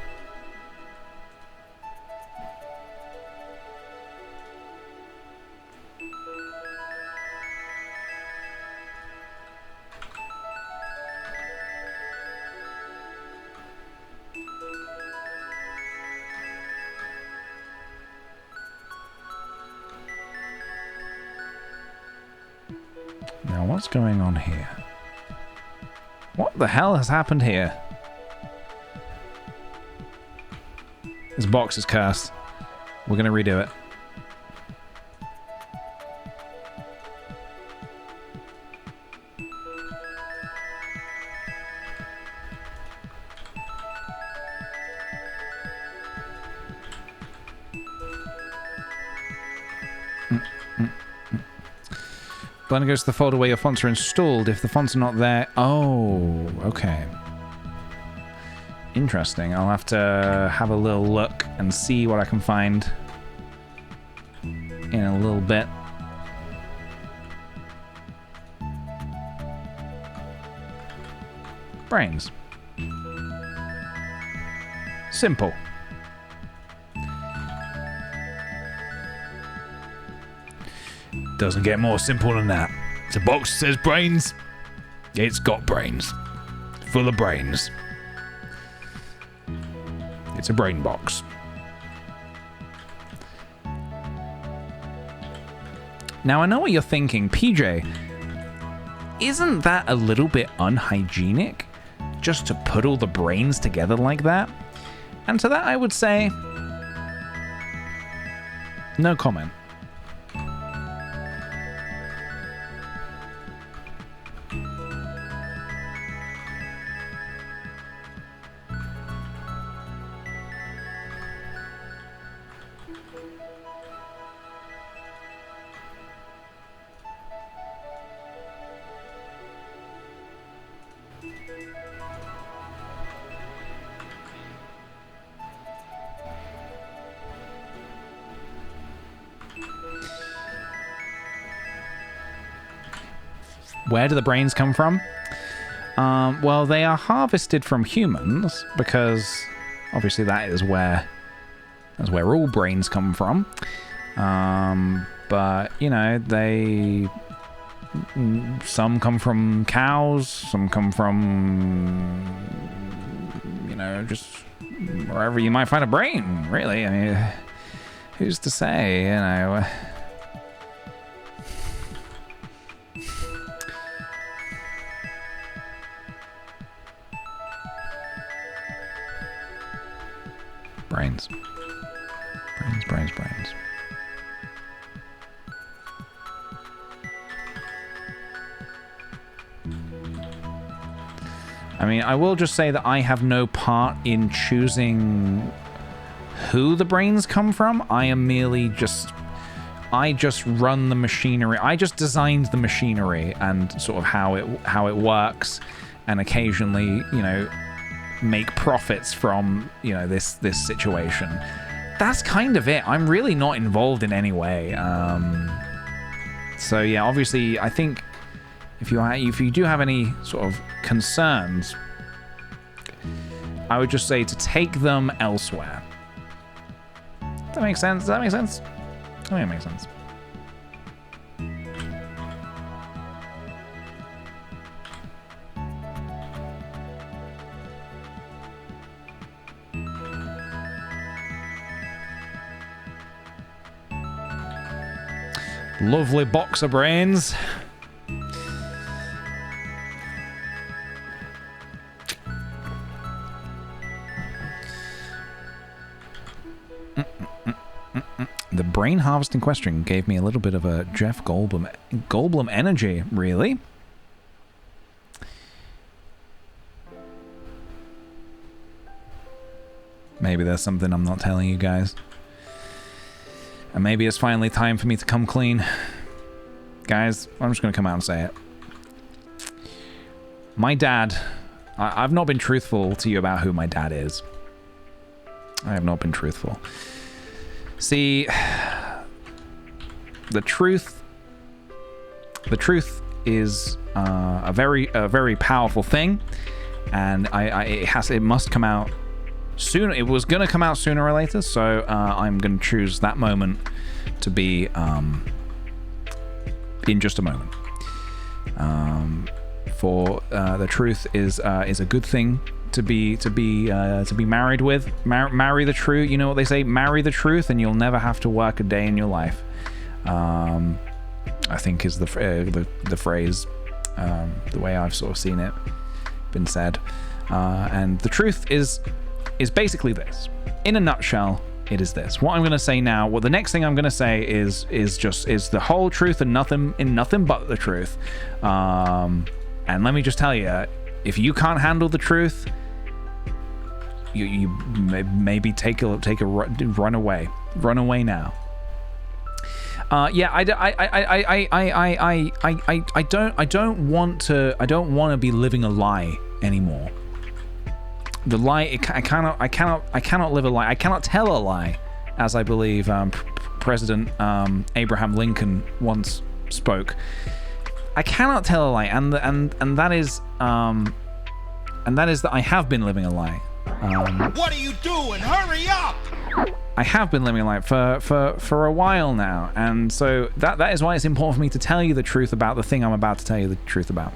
Now, what's going on here? What the hell has happened here? This box is cursed. We're gonna redo it. Blender goes to the folder where your fonts are installed. If the fonts are not there... Oh, okay. Interesting. I'll have to have a little look and see what I can find in a little bit. Brains. Simple. Doesn't get more simple than that. It's a box that says brains. It's got brains. Full of brains. It's a brain box. Now I know what you're thinking, PJ. Isn't that a little bit unhygienic? Just to put all the brains together like that? And to that I would say... no comment. Where do the brains come from? Well, they are harvested from humans because obviously that is where all brains come from. But you know, some come from cows, some come from, you know, just wherever you might find a brain. Really, I mean, who's to say? You know. Brains. Brains. I mean, I will just say that I have no part in choosing who the brains come from. I just run the machinery. I just designed the machinery and sort of how it works, and occasionally, you know, make profits from, you know, this situation. That's kind of it. I'm really not involved in any way. So yeah, obviously, I think if you do have any sort of concerns, I would just say to take them elsewhere. Does that make sense? Does that make sense? I think it makes sense. Lovely box of brains. The brain harvesting question gave me a little bit of a Jeff Goldblum energy, really. Maybe there's something I'm not telling you guys. And maybe it's finally time for me to come clean. Guys, I'm just going to come out and say it. My dad... I've not been truthful to you about who my dad is. I have not been truthful. See, the truth is a very powerful thing, and it must come out soon. It was gonna come out sooner or later, so I'm gonna choose that moment to be in just a moment. For the truth is a good thing to be married with. Marry the truth. You know what they say? Marry the truth, and you'll never have to work a day in your life. I think is the phrase, the way I've sort of seen it been said. And the truth is basically this. In a nutshell, it is this. What I'm going to say now, well, the next thing I'm going to say is the whole truth and nothing but the truth. And let me just tell you, if you can't handle the truth, you maybe take a run away now. Yeah, I don't want to be living a lie anymore. The lie, I cannot live a lie. I cannot tell a lie, as I believe President Abraham Lincoln once spoke. I cannot tell a lie, and that is that I have been living a lie. What are you doing? Hurry up! I have been living a lie for a while now, and so that is why it's important for me to tell you the truth about the thing I'm about to tell you the truth about.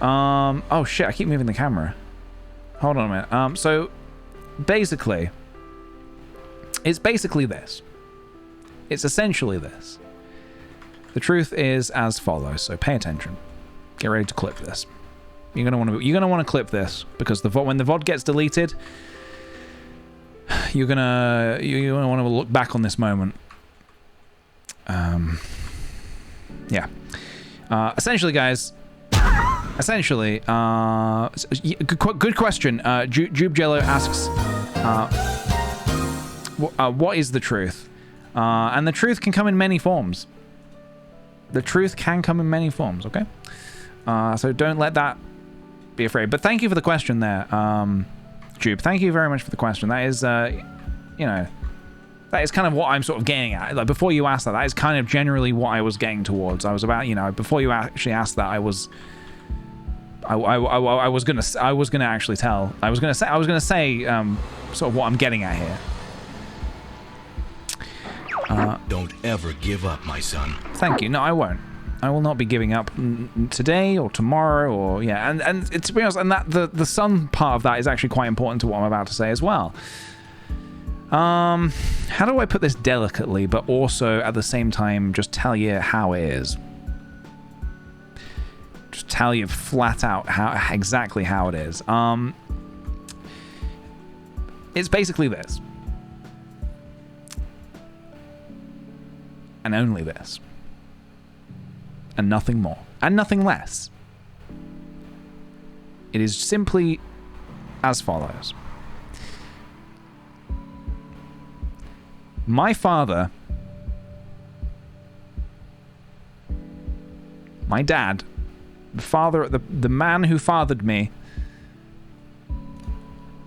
Oh shit! I keep moving the camera. Hold on a minute. So basically, it's basically this. It's essentially this. The truth is as follows. So pay attention. Get ready to clip this. You're gonna want to clip this because when the VOD gets deleted, you're gonna want to look back on this moment. Yeah. Essentially, guys. Essentially, good question. Jube Jello asks, what is the truth? And the truth can come in many forms. The truth can come in many forms, okay? So don't let that be afraid. But thank you for the question there, Jube. Thank you very much for the question. That is, you know, that is kind of what I'm sort of getting at. Like, before you asked that is kind of generally what I was getting towards. I was about, you know, before you actually asked that, I was gonna say sort of what I'm getting at here. Don't ever give up, my son. Thank you. No, I won't. I will not be giving up today or tomorrow or yeah. And to be honest, and that the son part of that is actually quite important to what I'm about to say as well. How do I put this delicately, but also at the same time just tell you how it is? Just tell you flat out exactly how it is. It's basically this. And only this. And nothing more. And nothing less. It is simply as follows. My father, my dad, the man who fathered me,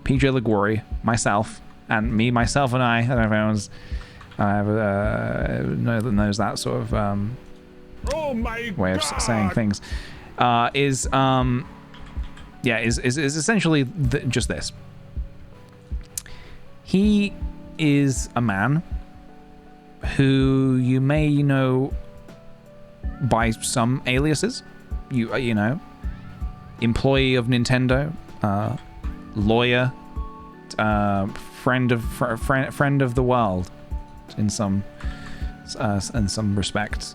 PJ Liguori, myself, and me, myself, and I don't know if anyone's knows that sort of way of saying things, is essentially just this. He is a man who you may know by some aliases. You know, employee of Nintendo, lawyer, friend of the world, in some in some respects.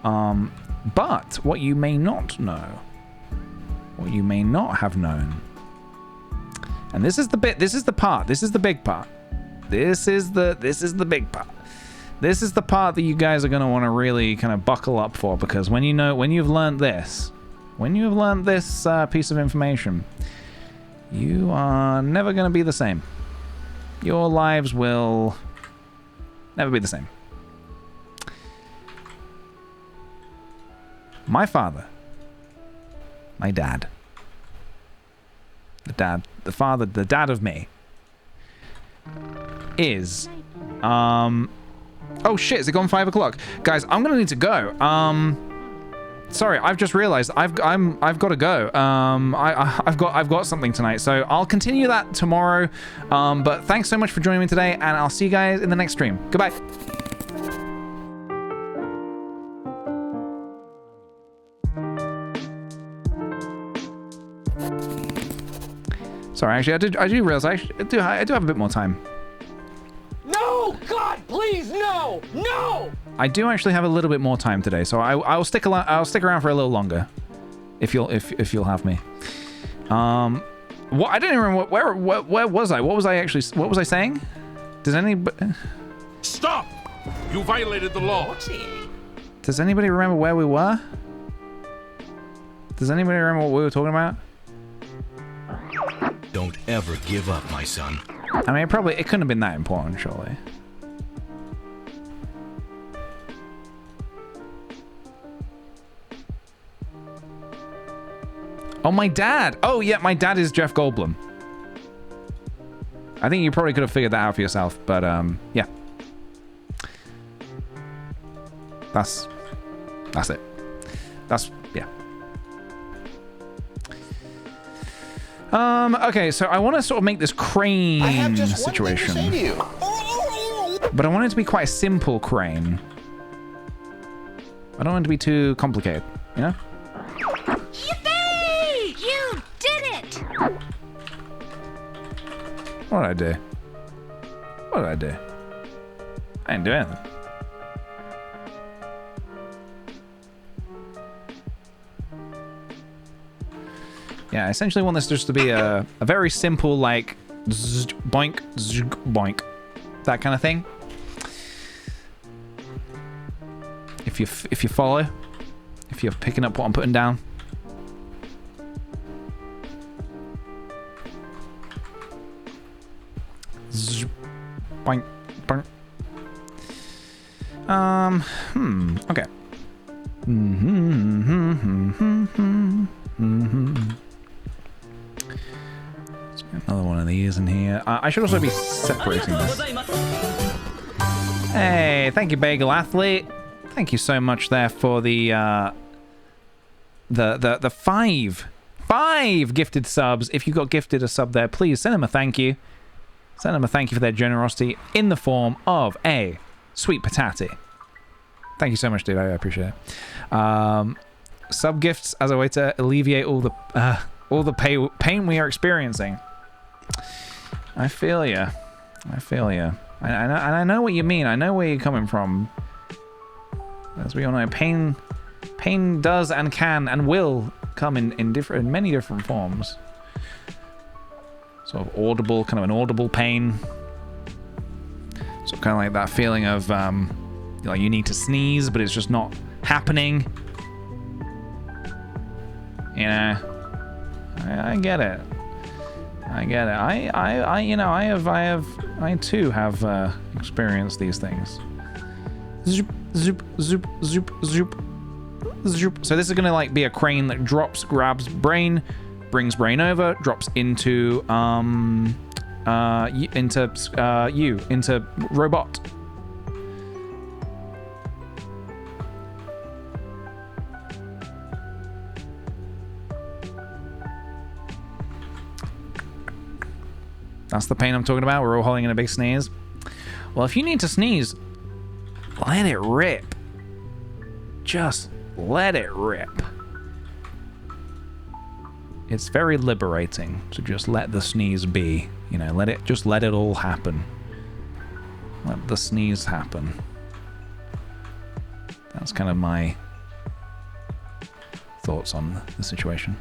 But what you may not know, what you may not have known, and this is the bit, this is the part, this is the big part. This is the big part. This is the part that you guys are going to want to really kind of buckle up for, because when you've learned this, piece of information, you are never going to be the same. Your lives will never be the same. My father, my dad, the dad of me, is, oh shit, is it gone 5 o'clock? Guys, I'm gonna need to go. Sorry, I've just realized I've got to go. I've got something tonight, so I'll continue that tomorrow. But thanks so much for joining me today, and I'll see you guys in the next stream. Goodbye. Sorry, actually, I do realize I do have a bit more time. No! God, please, no! No! I do actually have a little bit more time today, so I'll stick around for a little longer, if you'll have me. What I don't even remember where was I? What was I saying? Does anybody? Stop! You violated the law. Does anybody remember where we were? Does anybody remember what we were talking about? Don't ever give up, my son. I mean, it couldn't have been that important, surely. Oh, my dad. Oh, yeah, my dad is Jeff Goldblum. I think you probably could have figured that out for yourself, but yeah. That's it. Yeah. Okay, so I want to sort of make this crane situation. But I want it to be quite a simple crane. I don't want it to be too complicated, you know? Yippee! You did it! What did I do? What did I do? I didn't do anything. Yeah, I essentially want this just to be a very simple, like, boink, boink, that kind of thing. If you follow, if you're picking up what I'm putting down. Boink, boink. Okay. Another one of these in here. I should also be separating this. Hey, thank you, Bagel Athlete. Thank you so much there for the five gifted subs. If you got gifted a sub there, please send them a thank you. Send them a thank you for their generosity in the form of a sweet potato. Thank you so much, dude. I appreciate it. Sub gifts as a way to alleviate all the pain we are experiencing. I feel ya. I feel ya. And I know what you mean. I know where you're coming from. As we all know, pain does and can and will come in many different forms. Sort of audible, kind of an audible pain. So kind of like that feeling of like you need to sneeze, but it's just not happening. You know, I get it. I get it. I too have experienced these things. Zoop, zoop, zoop, zoop, zoop, zoop. So this is gonna like be a crane that drops, grabs brain, brings brain over, drops into into robot. That's the pain I'm talking about. We're all holding in a big sneeze. Well, if you need to sneeze, let it rip. Just let it rip. It's very liberating to just let the sneeze be. You know, let it all happen. Let the sneeze happen. That's kind of my thoughts on the situation.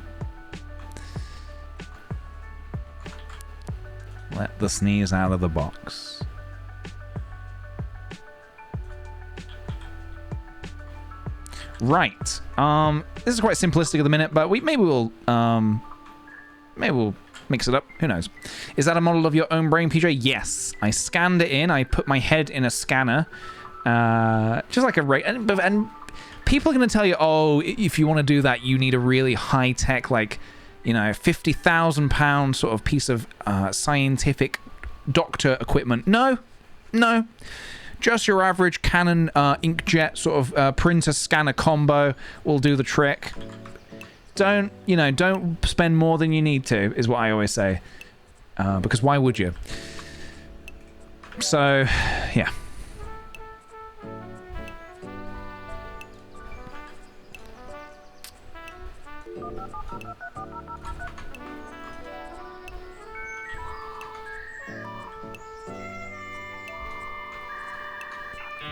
Let the sneeze out of the box. Right. This is quite simplistic at the minute, but maybe we'll mix it up. Who knows? Is that a model of your own brain, PJ? Yes. I scanned it in. I put my head in a scanner. Just like and people are going to tell you, oh, if you want to do that, you need a really high-tech, like, you know, £50,000 sort of piece of scientific doctor equipment. No. Just your average Canon inkjet sort of printer scanner combo will do the trick. Don't spend more than you need to, is what I always say. Because why would you? So, yeah.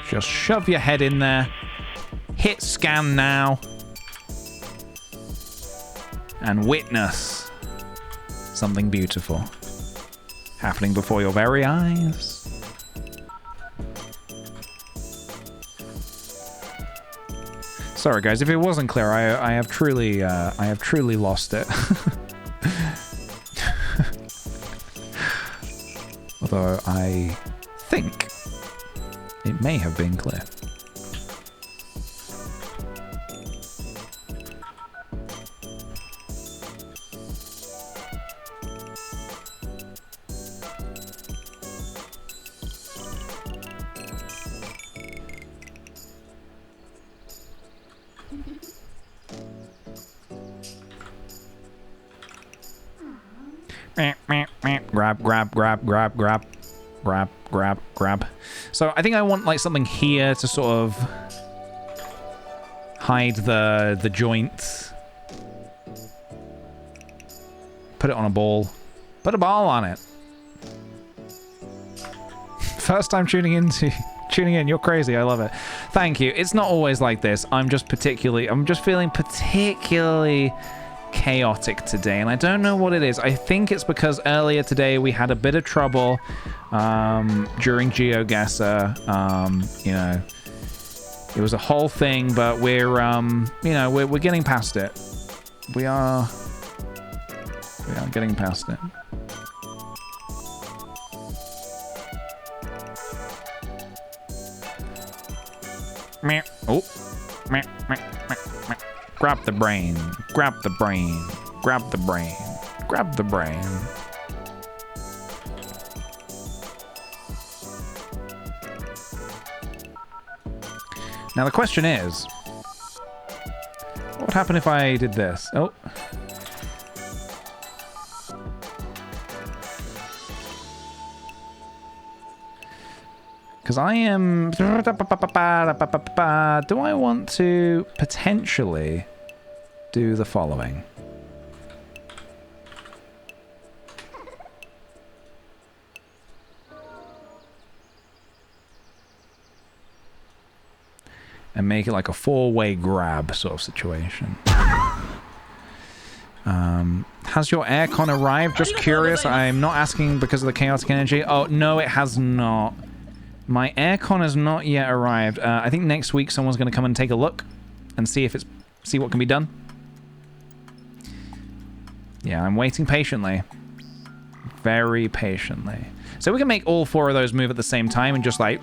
Just shove your head in there. Hit scan now. And witness something beautiful happening before your very eyes. Sorry guys, if it wasn't clear, I have truly lost it. Although I think it may have been clear. Grab. So I think I want like something here to sort of hide the joints. Put it on a ball. Put a ball on it. First time tuning in, you're crazy. I love it. Thank you. It's not always like this. I'm just feeling particularly chaotic today, and I don't know what it is. I think it's because earlier today we had a bit of trouble during GeoGuessr. You know, it was a whole thing, but we're getting past it. We are getting past it. Oh. Grab the brain. Grab the brain. Grab the brain. Grab the brain. Now the question is, what would happen if I did this? Oh. Because I am... Do I want to potentially do the following? And make it like a four-way grab sort of situation. Has your aircon arrived? Just curious. I'm not asking because of the chaotic energy. Oh, no, it has not. My aircon has not yet arrived. I think next week someone's going to come and take a look and see what can be done. Yeah, I'm waiting patiently. Very patiently. So we can make all four of those move at the same time and just like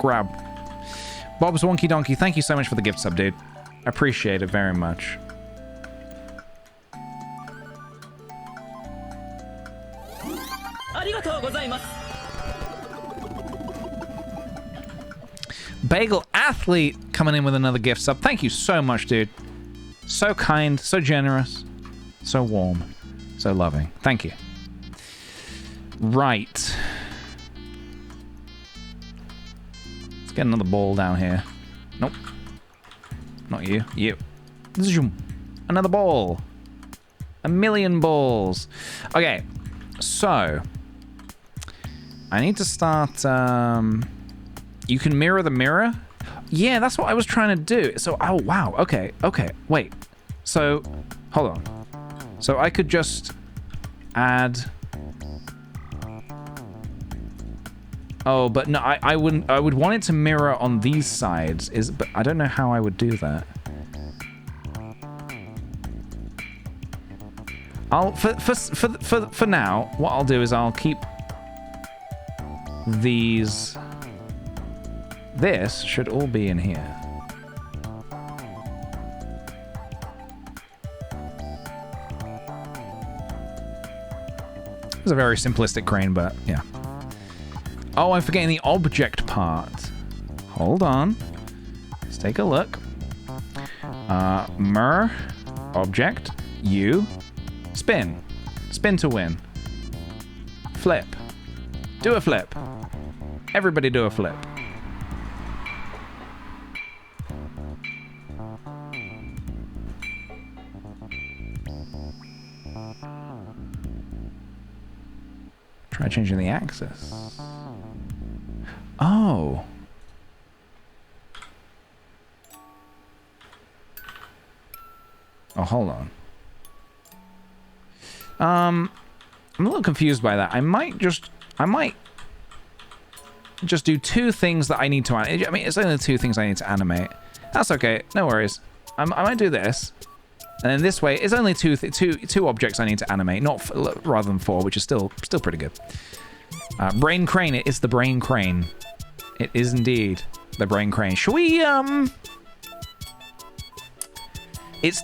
grab. Bob's Wonky Donkey, thank you so much for the gift sub, dude. Appreciate it very much. Bagel Athlete coming in with another gift sub. Thank you so much, dude. So kind, so generous, so warm, so loving. Thank you. Right. Let's get another ball down here. Nope. Not you. You. Zoom. Another ball. 1,000,000 balls. Okay. So. I need to start... You can mirror the mirror. Yeah, that's what I was trying to do. So, oh, wow. Okay, wait. So, hold on. So I could just add... Oh, but no, I wouldn't. I would want it to mirror on these sides. But I don't know how I would do that. I'll for now. What I'll do is I'll keep these. This should all be in here. It's a very simplistic crane, but yeah. Oh, I'm forgetting the object part. Hold on. Let's take a look. Mer, object, U, spin. Spin to win. Flip. Do a flip. Everybody do a flip. Try changing the axis. Oh. Oh, hold on. I'm a little confused by that. I might just do two things that I need to animate. I mean, it's only two things I need to animate. That's okay. No worries. I might do this. And then this way, it's only two objects I need to animate, rather than four, which is still pretty good. Brain crane. It is the brain crane. It is indeed the brain crane. Shall we, It's,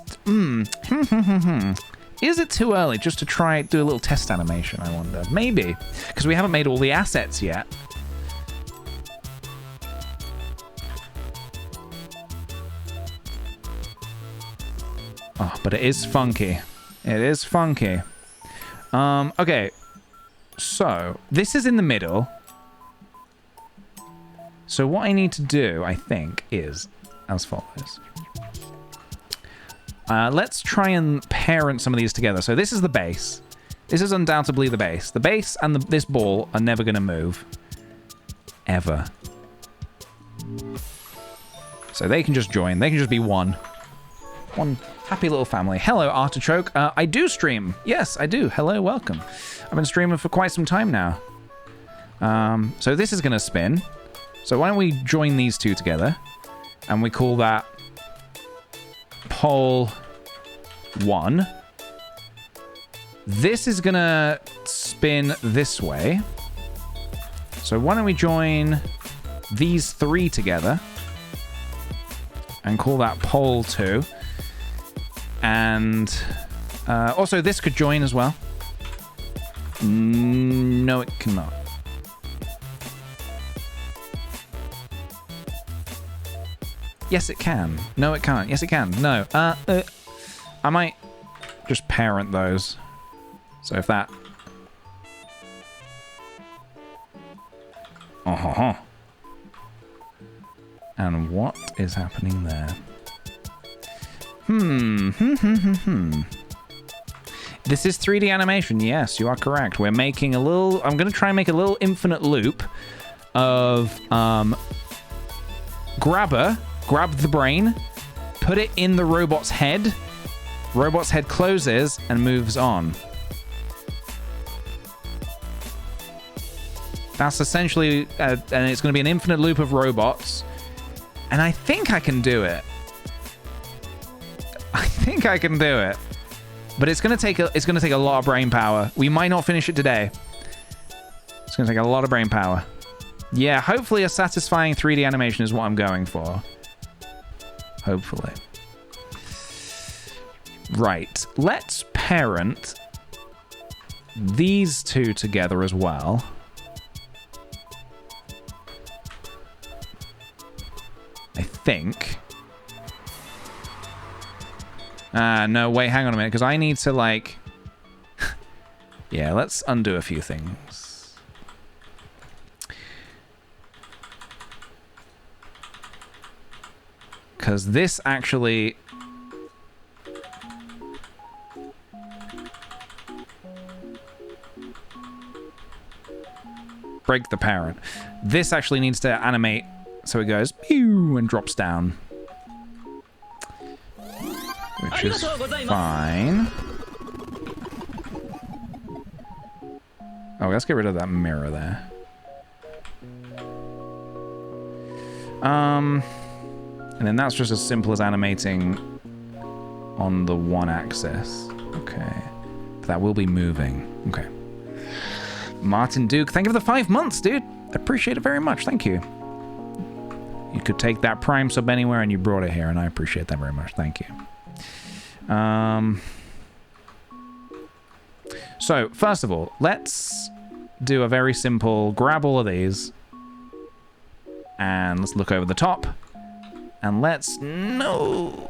Is it too early just to do a little test animation, I wonder? Maybe. Because we haven't made all the assets yet. Oh, but it is funky. It is funky. Okay. So, this is in the middle. So what I need to do, I think, is as follows. Let's try and parent some of these together. So this is the base. This is undoubtedly the base. The base and this ball are never going to move. Ever. So they can just join. They can just be one. One happy little family. Hello, Artichoke. I do stream. Yes, I do. Hello, welcome. I've been streaming for quite some time now. So this is going to spin. So why don't we join these two together? And we call that pole 1. This is going to spin this way. So why don't we join these 3 together and call that pole 2. And also this could join as well. No, it cannot. Yes, it can. No, it can't. Yes, it can. No. I might just parent those. So if that... Oh. And what is happening there? This is 3D animation. Yes, you are correct. We're making a little... I'm going to try and make a little infinite loop of... Grab the brain, put it in the robot's head. Robot's head closes and moves on. That's essentially... and it's going to be an infinite loop of robots. And I think I can do it. I think I can do it. But it's going to take a lot of brain power. We might not finish it today. It's going to take a lot of brain power. Yeah, hopefully a satisfying 3D animation is what I'm going for. Hopefully. Right. Let's parent these two together as well. I think. No, wait, hang on a minute, because I need to, like... yeah, let's undo a few things. Because this actually... break the parent. This actually needs to animate So it goes pew and drops down, which is fine. Oh, let's get rid of that mirror there. And then that's just as simple as animating on the one axis. Okay. That will be moving. Okay. Martin Duke, thank you for the 5 months, dude. I appreciate it very much. Thank you. You could take that Prime sub anywhere and you brought it here, and I appreciate that very much. Thank you. So, first of all, let's do a very simple grab all of these and let's look over the top and let's no.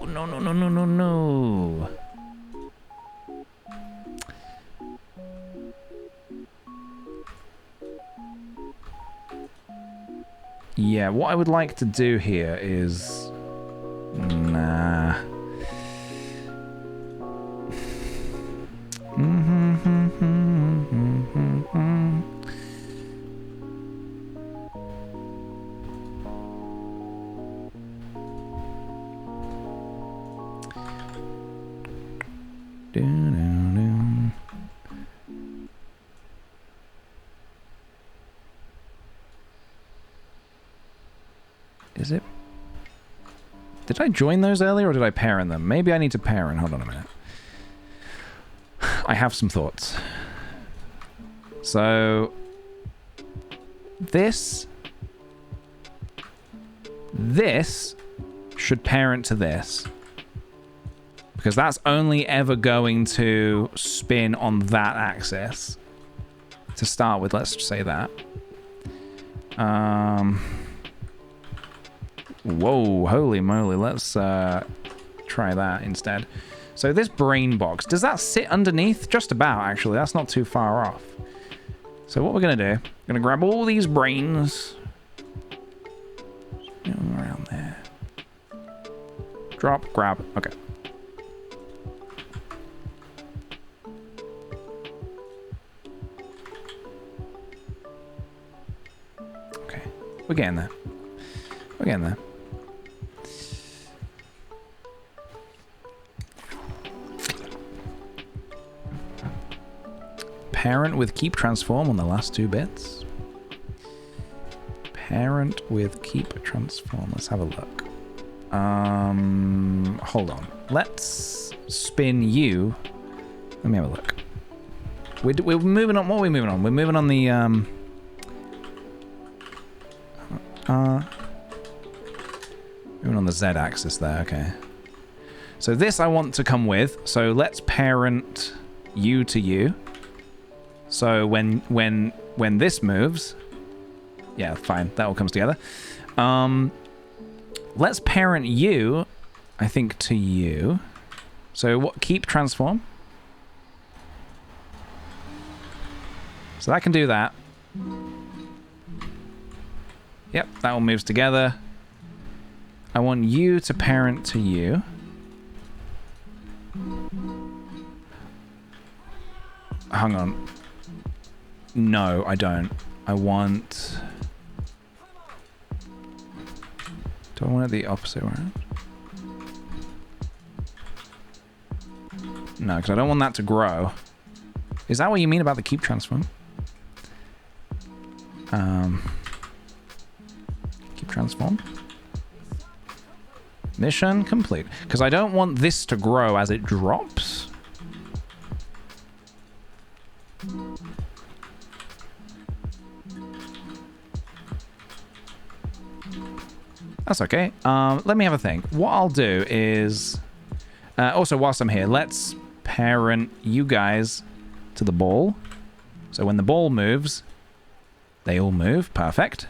Yeah, what I would like to do here is nah. Is it? Did I join those earlier or did I parent them? Maybe I need to parent. Hold on a minute. I have some thoughts. So this should parent to this, because that's only ever going to spin on that axis to start with. Let's just say that. Whoa, holy moly, let's try that instead. So this brain box, does that sit underneath? Just about, actually. That's not too far off. So what we're going to do, we're going to grab all these brains. Around there. Drop, grab, okay. Okay, we're getting there. We're getting there. Parent with keep transform on the last 2 bits. Parent with keep transform. Let's have a look. Hold on. Let's spin you. Let me have a look. We're moving on. What are we moving on? We're moving on the moving on the Z axis there. Okay. So this I want to come with. So let's parent you to you. So when this moves, yeah, fine, that all comes together. Let's parent you, I think, to you. So what? Keep transform. So that can do that. Yep, that all moves together. I want you to parent to you. Hang on. No, I don't. I want... Do I want it the opposite way around? No, because I don't want that to grow. Is that what you mean about the keep transform? Keep transform. Mission complete. Because I don't want this to grow as it drops. That's okay. Let me have a think. What I'll do is... also, whilst I'm here, let's parent you guys to the ball. So when the ball moves, they all move. Perfect.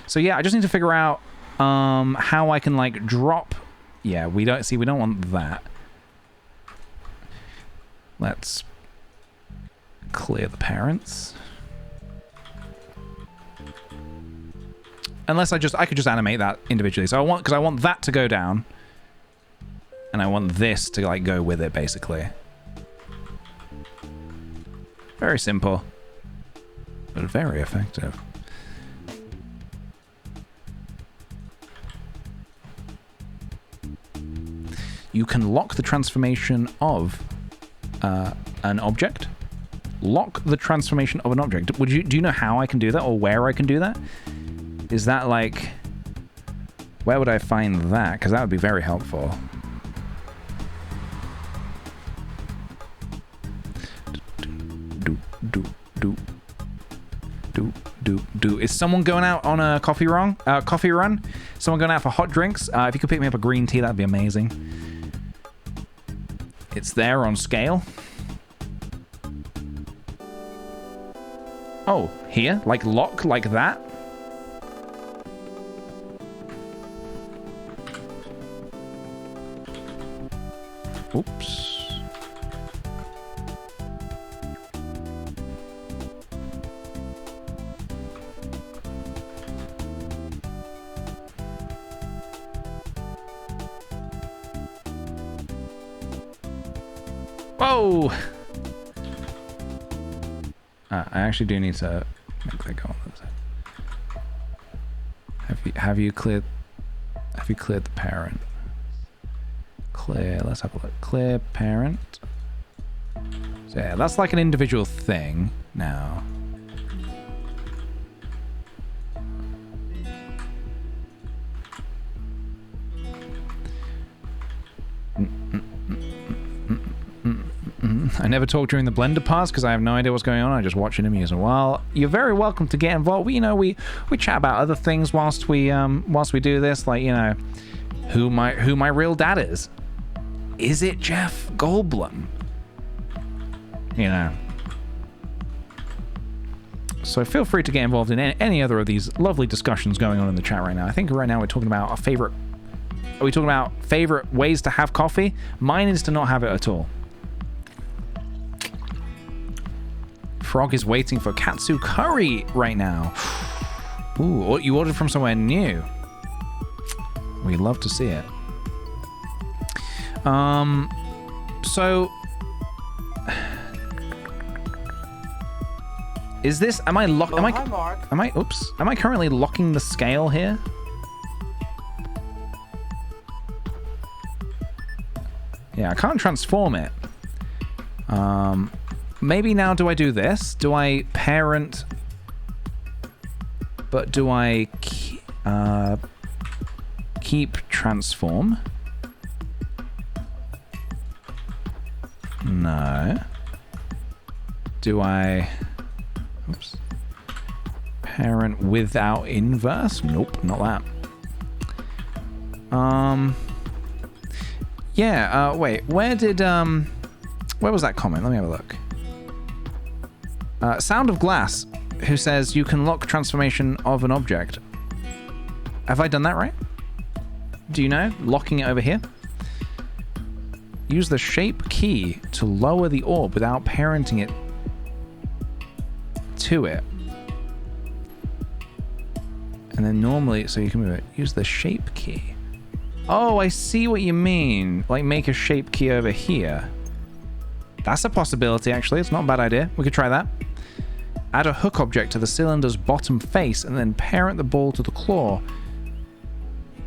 So yeah, I just need to figure out how I can, like, drop... Yeah, we don't want that. Let's clear the parents. Unless I could just animate that individually. So I want that to go down. And I want this to, like, go with it, basically. Very simple. But very effective. You can lock the transformation of an object. Lock the transformation of an object. Do you know how I can do that or where I can do that? Is that like... Where would I find that? Because that would be very helpful. Is someone going out on a coffee run? Someone going out for hot drinks? If you could pick me up a green tea, that'd be amazing. It's there on scale. Oh, here? Like lock like that? Oops. Whoa! I actually do need to make that go on. Have you cleared the parent? Clear, let's have a look. Clear parent. So yeah, that's like an individual thing now. I never talk during the Blender parts because I have no idea what's going on. I just watch and amuse. Well, you're very welcome to get involved. We chat about other things whilst we do this, like, you know, who my real dad is. Is it Jeff Goldblum? You know. So feel free to get involved in any other of these lovely discussions going on in the chat right now. I think right now we're talking about our favorite... Are we talking about favorite ways to have coffee? Mine is to not have it at all. Frog is waiting for katsu curry right now. Ooh, you ordered from somewhere new. We'd love to see it. So is this? Am I lock? Am I? Hi, Mark. Am I? Oops. Am I currently locking the scale here? Yeah, I can't transform it. Maybe now do I do this? Do I parent? But do I keep transform? No. Do I... Oops. Parent without inverse? Nope, not that. Yeah, wait, where did, where was that comment? Let me have a look. Sound of Glass, who says you can lock transformation of an object. Have I done that right? Do you know? Locking it over here? Use the shape key to lower the orb without parenting it to it. And then normally, so you can move it. Use the shape key. Oh, I see what you mean. Like make a shape key over here. That's a possibility, actually. It's not a bad idea. We could try that. Add a hook object to the cylinder's bottom face and then parent the ball to the claw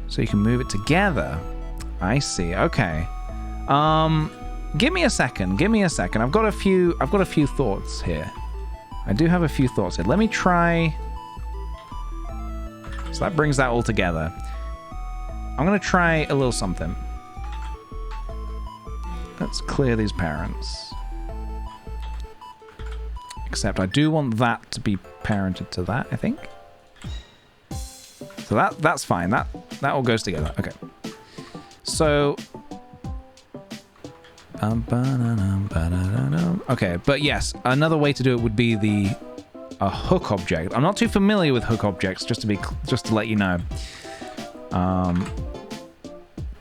so you can move it together. I see. Okay. Give me a second. Give me a second. I've got a few thoughts here. I do have a few thoughts here. Let me try. So that brings that all together. I'm going to try a little something. Let's clear these parents. Except I do want that to be parented to that, I think. So that's fine. That all goes together. Okay. So okay, but yes, another way to do it would be a hook object. I'm not too familiar with hook objects, just to let you know.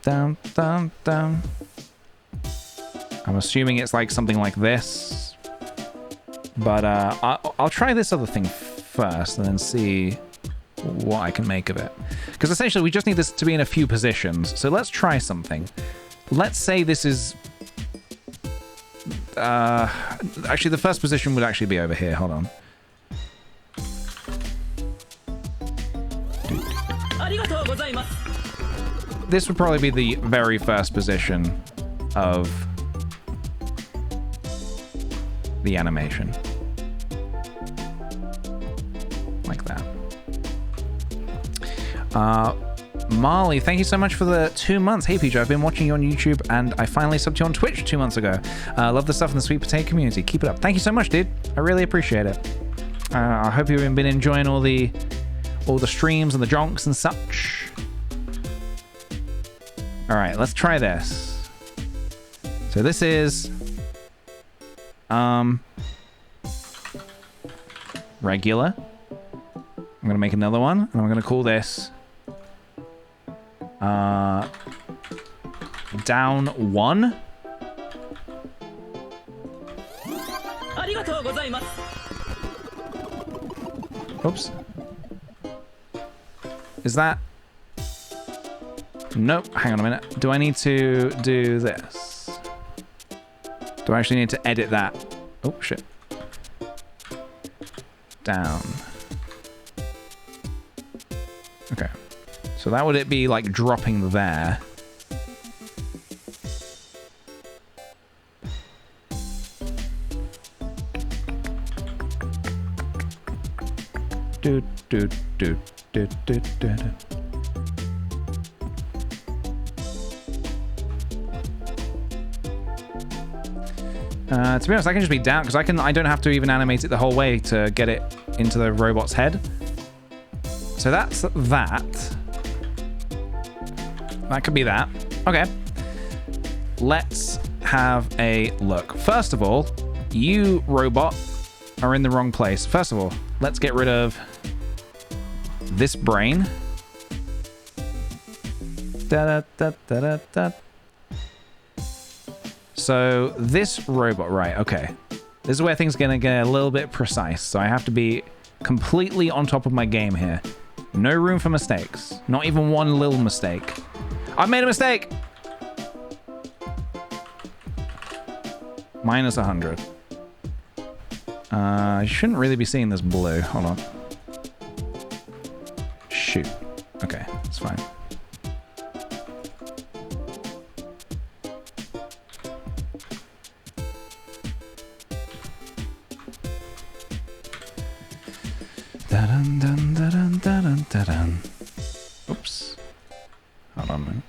Down. I'm assuming it's like something like this. But I'll try this other thing first and then see what I can make of it. Because essentially we just need this to be in a few positions. So let's try something. Let's say this is... actually, the first position would actually be over here. Hold on. this would probably be the very first position of the animation. Like that. Marley, thank you so much for the 2 months. Hey PJ, I've been watching you on YouTube and I finally subbed you on Twitch 2 months ago. Love the stuff in the Sweet Potato community. Keep it up. Thank you so much, dude. I really appreciate it. I hope you've been enjoying all the streams and the jonks and such. All right, let's try this. So this is regular. I'm gonna make another one, and I'm gonna call this down 1. Oops. Is that? Nope. Hang on a minute. Do I need to do this? Do I actually need to edit that? Oh, shit. Down. Okay. So that would it be like dropping there. Do do do do do do. To be honest, I can just be down because I don't have to even animate it the whole way to get it into the robot's head. So that's that. That could be that. Okay. Let's have a look. First of all, you robot are in the wrong place. First of all, let's get rid of this brain. Da da da da da da. So this robot, right, okay. This is where things are gonna get a little bit precise. So I have to be completely on top of my game here. No room for mistakes. Not even one little mistake. I've made a mistake! Minus 100. I shouldn't really be seeing this blue. Hold on. Shoot. Okay, it's fine. Da-dun, dun, da-dun, da-dun, da-dun. Oops. Hold on a minute.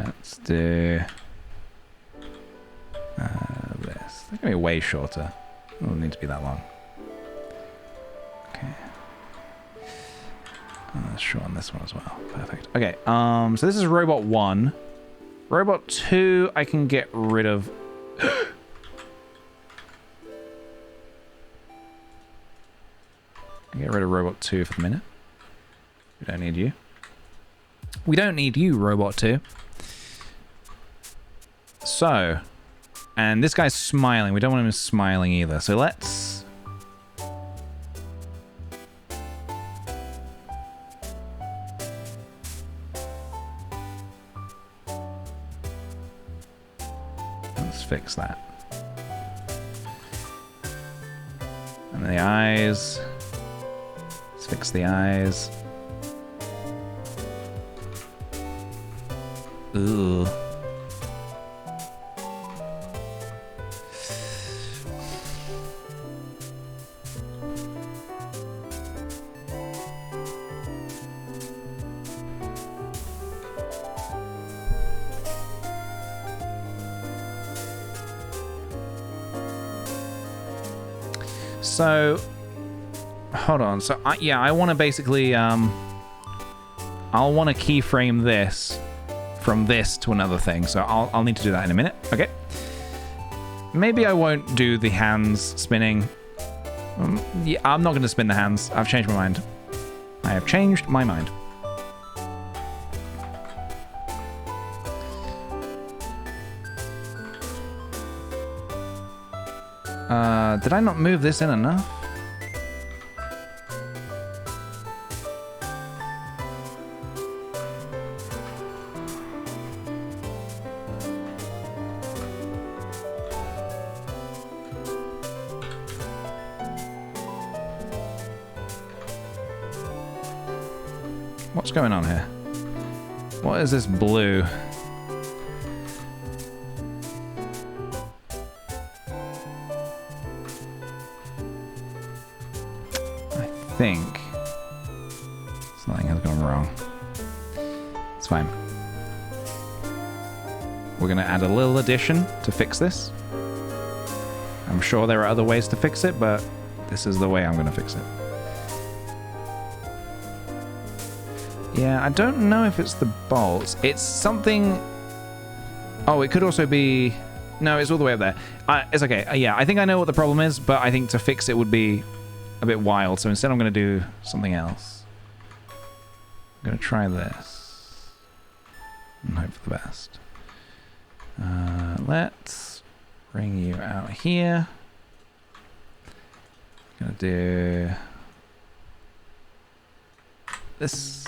Let's do this. They're gonna be way shorter. It doesn't need to be that long. Okay. Let's shorten this one as well. Perfect. Okay. So this is robot 1. Robot 2, I can get rid of. Get rid of robot 2 for the minute. We don't need you. We don't need you, robot 2. So, and this guy's smiling. We don't want him smiling either. So let's. Let's fix that. And the eyes. Let's fix the eyes. Ooh. So, hold on. So, I want to basically, I'll want to keyframe this from this to another thing. So I'll need to do that in a minute. Okay. Maybe I won't do the hands spinning. Yeah, I'm not going to spin the hands. I've changed my mind. I have changed my mind. Did I not move this in enough? What's going on here? What is this blue? I think something has gone wrong. It's fine. We're going to add a little addition to fix this. I'm sure there are other ways to fix it, but this is the way I'm going to fix it. Yeah, I don't know if it's the bolts. It's something... Oh, it could also be... No, it's all the way up there. It's okay. Yeah, I think I know what the problem is, but I think to fix it would be a bit wild. So instead I'm going to do something else. I'm going to try this. And hope for the best. Let's bring you out here. I'm going to do... this...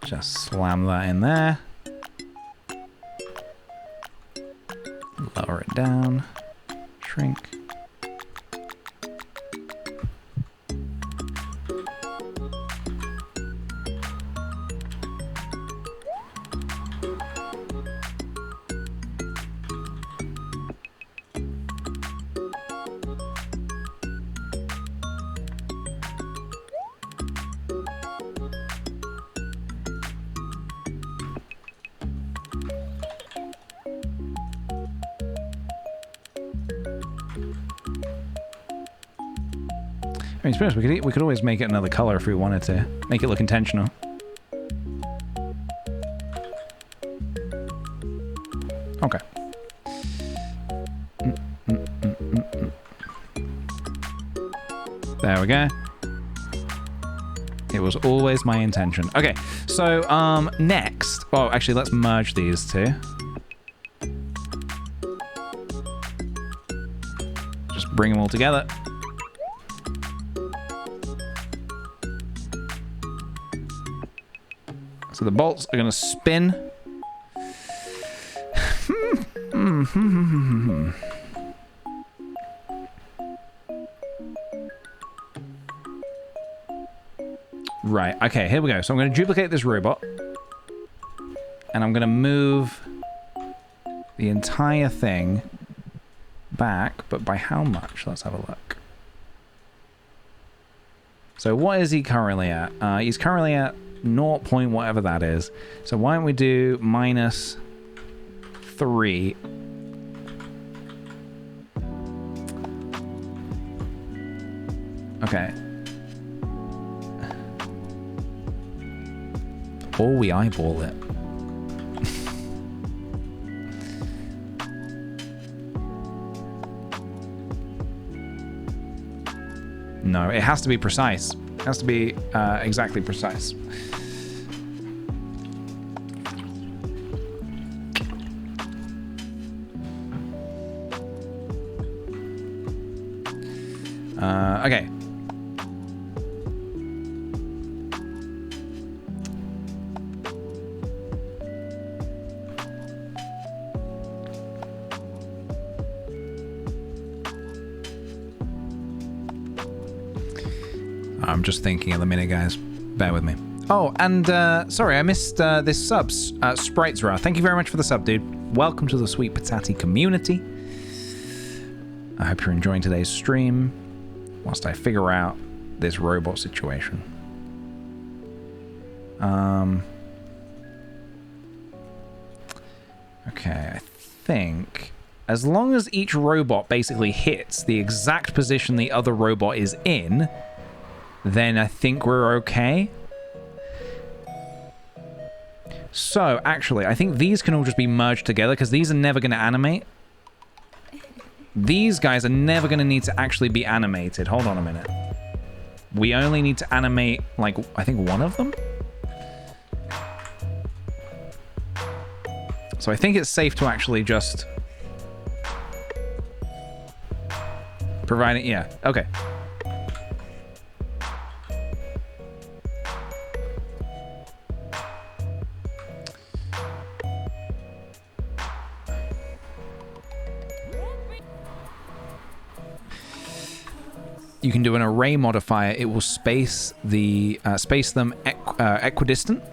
Just slam that in there. Lower it down. Shrink. I mean, to be honest, we could always make it another color if we wanted to. Make it look intentional. Okay. There we go. It was always my intention. Okay, so next... Oh, actually, let's merge these two. Just bring them all together. So the bolts are going to spin. Right, okay, here we go. So I'm going to duplicate this robot. And I'm going to move the entire thing back, but by how much? Let's have a look. So what is he currently at? He's currently at 0 point whatever that is. So why don't we do -3. Okay. Or we eyeball it. No, it has to be precise. It has to be exactly precise. Okay. I'm just thinking at the minute, guys. Bear with me. Oh, and sorry, I missed this sub. Spritesra, thank you very much for the sub, dude. Welcome to the Sweet Patati community. I hope you're enjoying today's stream whilst I figure out this robot situation. Okay, I think as long as each robot basically hits the exact position the other robot is in, then I think we're okay. So, actually, I think these can all just be merged together because these are never going to animate. These guys are never going to need to actually be animated. Hold on a minute. We only need to animate, like, I think one of them? So I think it's safe to actually just... provide it, yeah, okay. you can do an array modifier. It will space them equidistant.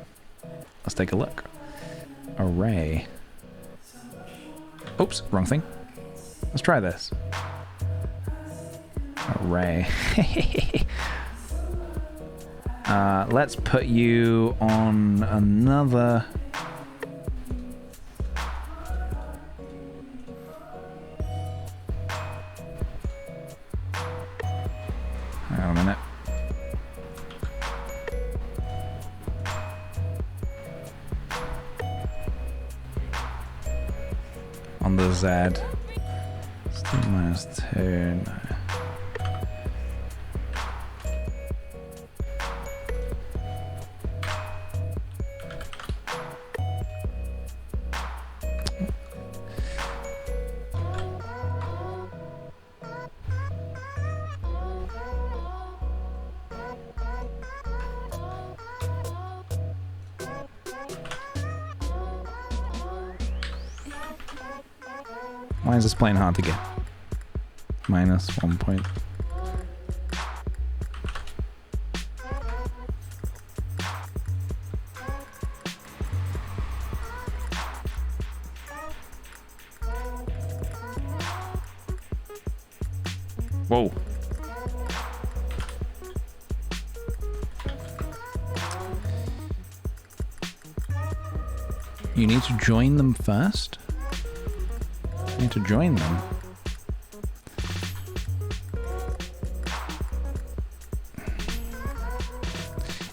Let's take a look. Array. Oops, wrong thing. Let's try this. Array. Let's put you on another. Hang on a minute. On the Z. It's -2. No. Why is this playing hard to get? -1 point. Whoa. You need to join them first? You need to join them.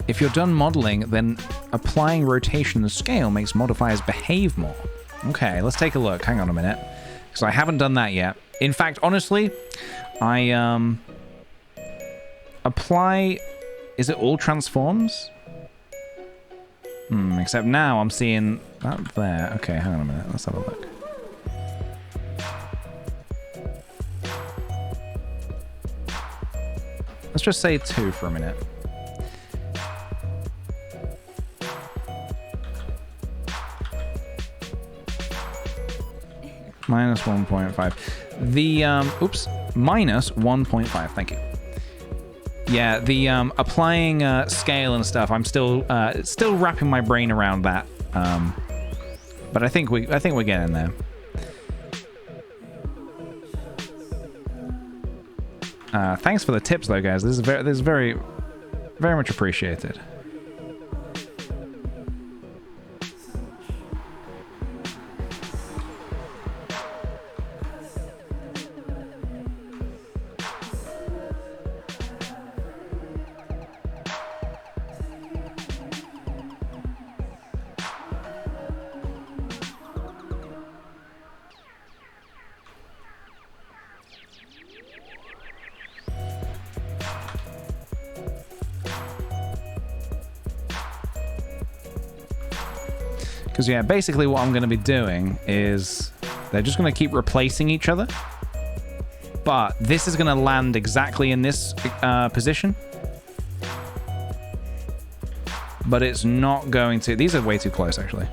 If you're done modeling, then applying rotation and scale makes modifiers behave more. Okay, let's take a look. Hang on a minute. Because I haven't done that yet. In fact, honestly, I apply... Is it all transforms? Except now I'm seeing that there. Okay, hang on a minute. Let's have a look. Let's just say 2 for a minute. -1.5. The, oops, -1.5, thank you. Yeah, the, applying, scale and stuff, I'm still wrapping my brain around that. But I think we're getting there. Thanks for the tips, though, guys. This is very, very much appreciated. Because, yeah, basically what I'm going to be doing is they're just going to keep replacing each other. But this is going to land exactly in this position. But it's not going to... These are way too close, actually.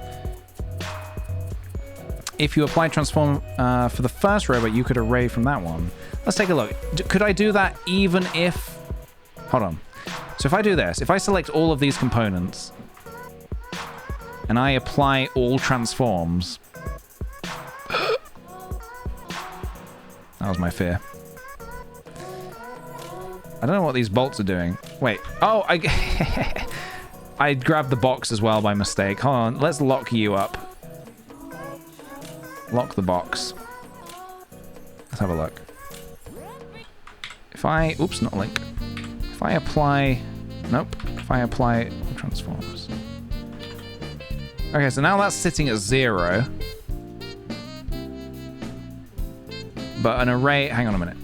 If you apply transform for the first robot, you could array from that one. Let's take a look. Could I do that even if... Hold on. So if I do this, if I select all of these components... and I apply all transforms. That was my fear. I don't know what these bolts are doing. Wait. Oh, I grabbed the box as well by mistake. Hold on. Let's lock you up. Lock the box. Let's have a look. If I... Oops, not link. If I apply... Nope. If I apply all transforms. Okay, so now that's sitting at 0. But an array... Hang on a minute.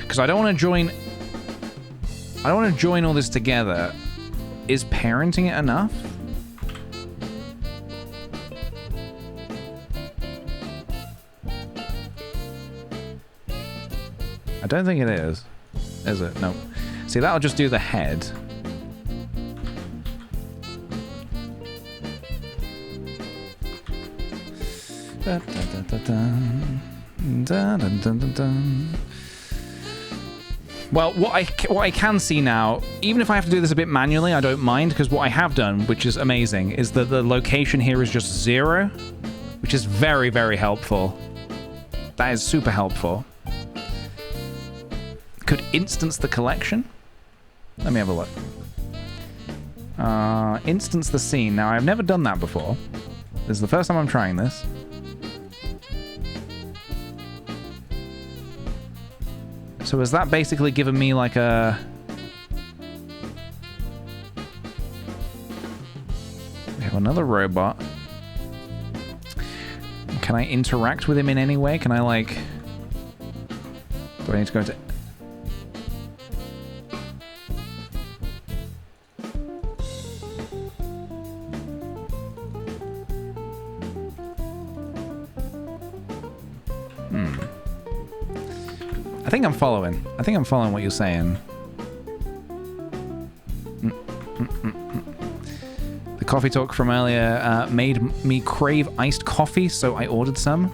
Because I don't want to join... I don't want to join all this together. Is parenting it enough? I don't think it is. Is it? No. See, that'll just do the head. Well, what I can see now, even if I have to do this a bit manually, I don't mind, because what I have done, which is amazing, is that the location here is just 0, which is very, very helpful. That is super helpful. Could instance the collection? Let me have a look. Instance the scene. Now, I've never done that before. This is the first time I'm trying this. So is that basically giving me like a... We have another robot. Can I interact with him in any way? Can I like... Do I need to go into... I think I'm following. I think I'm following what you're saying. The coffee talk from earlier made me crave iced coffee, so I ordered some.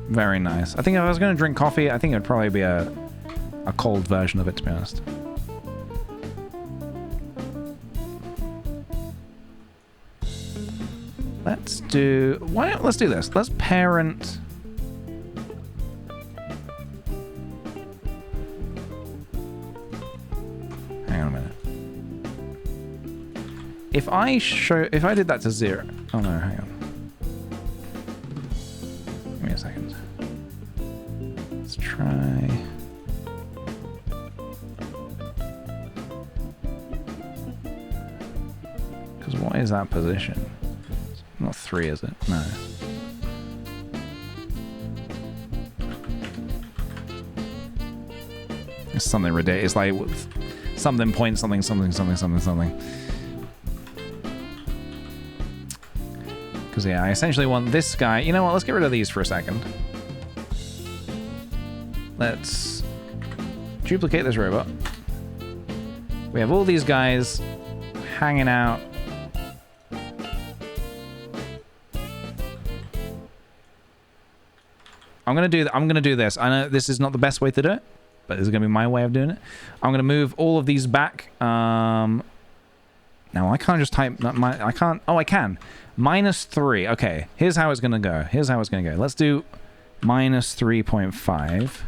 Very nice. I think if I was going to drink coffee, I think it would probably be a cold version of it, to be honest. Let's do... Let's do this. Let's parent... If I did that to 0... Oh no, hang on. Give me a second. Let's try... Because what is that position? It's not 3, is it? No. It's something ridiculous. It's like something point something something something something something. Because, yeah, I essentially want this guy... You know what? Let's get rid of these for a second. Let's duplicate this robot. We have all these guys hanging out. I'm gonna do this. I know this is not the best way to do it, but this is gonna be my way of doing it. I'm gonna move all of these back. Now I can't just type... I can't... Oh, I can. -3. Okay, here's how it's gonna go. Here's how it's gonna go. Let's do -3.5.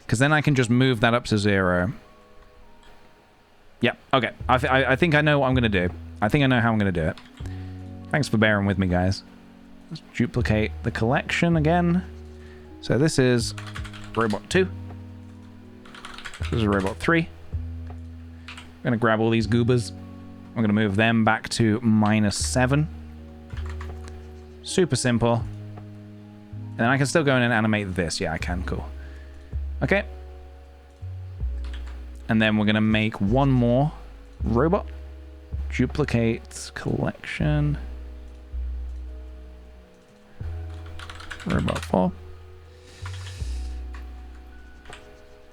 Because then I can just move that up to 0. Yep, okay. I think I know what I'm gonna do. I think I know how I'm gonna do it. Thanks for bearing with me, guys. Let's duplicate the collection again. So this is robot 2. This is robot 3. I'm going to grab all these goobers. I'm going to move them back to -7. Super simple. And then I can still go in and animate this. Yeah, I can. Cool. Okay. And then we're going to make one more robot. Duplicate collection. Robot 4.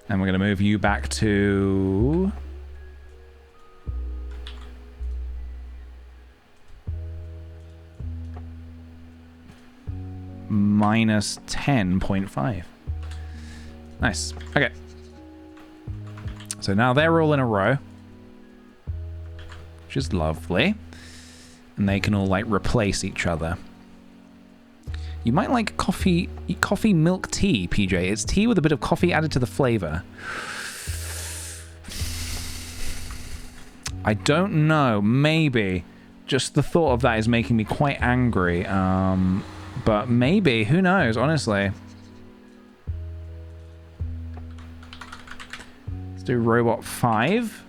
And we're going to move you back to... -10.5. Nice. Okay. So now they're all in a row, which is lovely. And they can all, like, replace each other. You might like coffee milk tea, PJ. It's tea with a bit of coffee added to the flavor. I don't know. Maybe. Just the thought of that is making me quite angry. But maybe. Who knows, honestly. Let's do robot 5.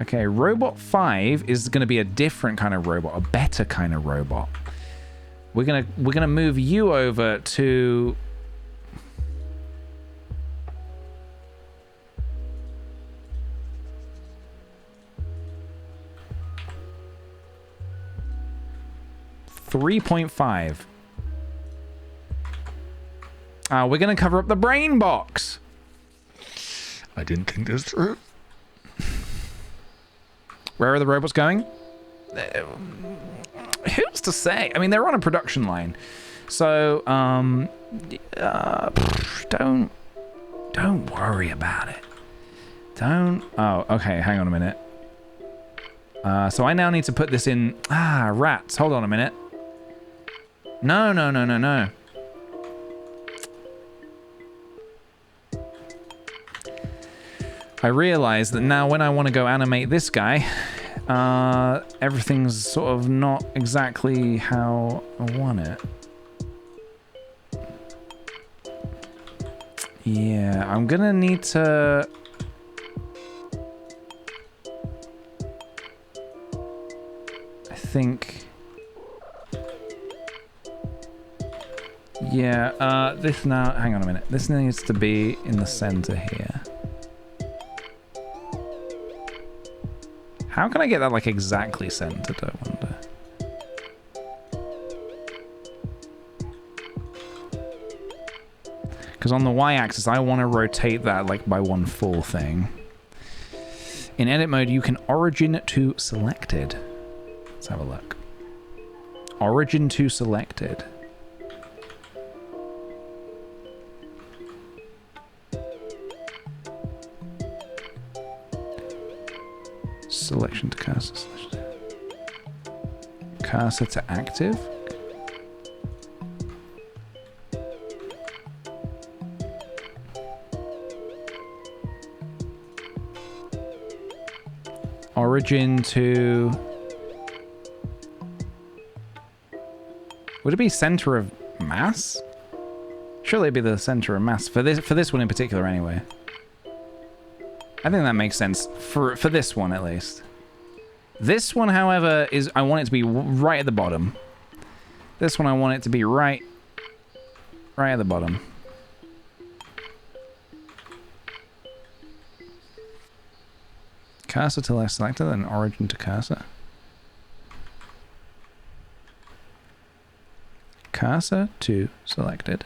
Okay, robot 5 is going to be a different kind of robot, a better kind of robot. We're gonna move you over to... $3.5. We're gonna cover up the brain box. I didn't think this through. Where are the robots going? who's to say? I mean, they're on a production line. So, don't worry about it. Oh, okay, hang on a minute. So I now need to put this in, rats, hold on a minute. No. I realize that now when I want to go animate this guy, everything's sort of not exactly how I want it. Yeah, I'm gonna need to... I think... Yeah, this now... Hang on a minute. This needs to be in the center here. How can I get that, like, exactly centered, I wonder? Because on the y-axis, I want to rotate that, like, by one full thing. In edit mode, you can origin to selected. Let's have a look. Origin to selected. Selection to cursor. Cursor to active. Origin to... Would it be center of mass? Surely it'd be the center of mass for this one in particular anyway. I think that makes sense for this one at least. This one, however, is I want it to be right at the bottom. This one I want it to be right at the bottom. Cursor to left selected and origin to cursor. Cursor to selected.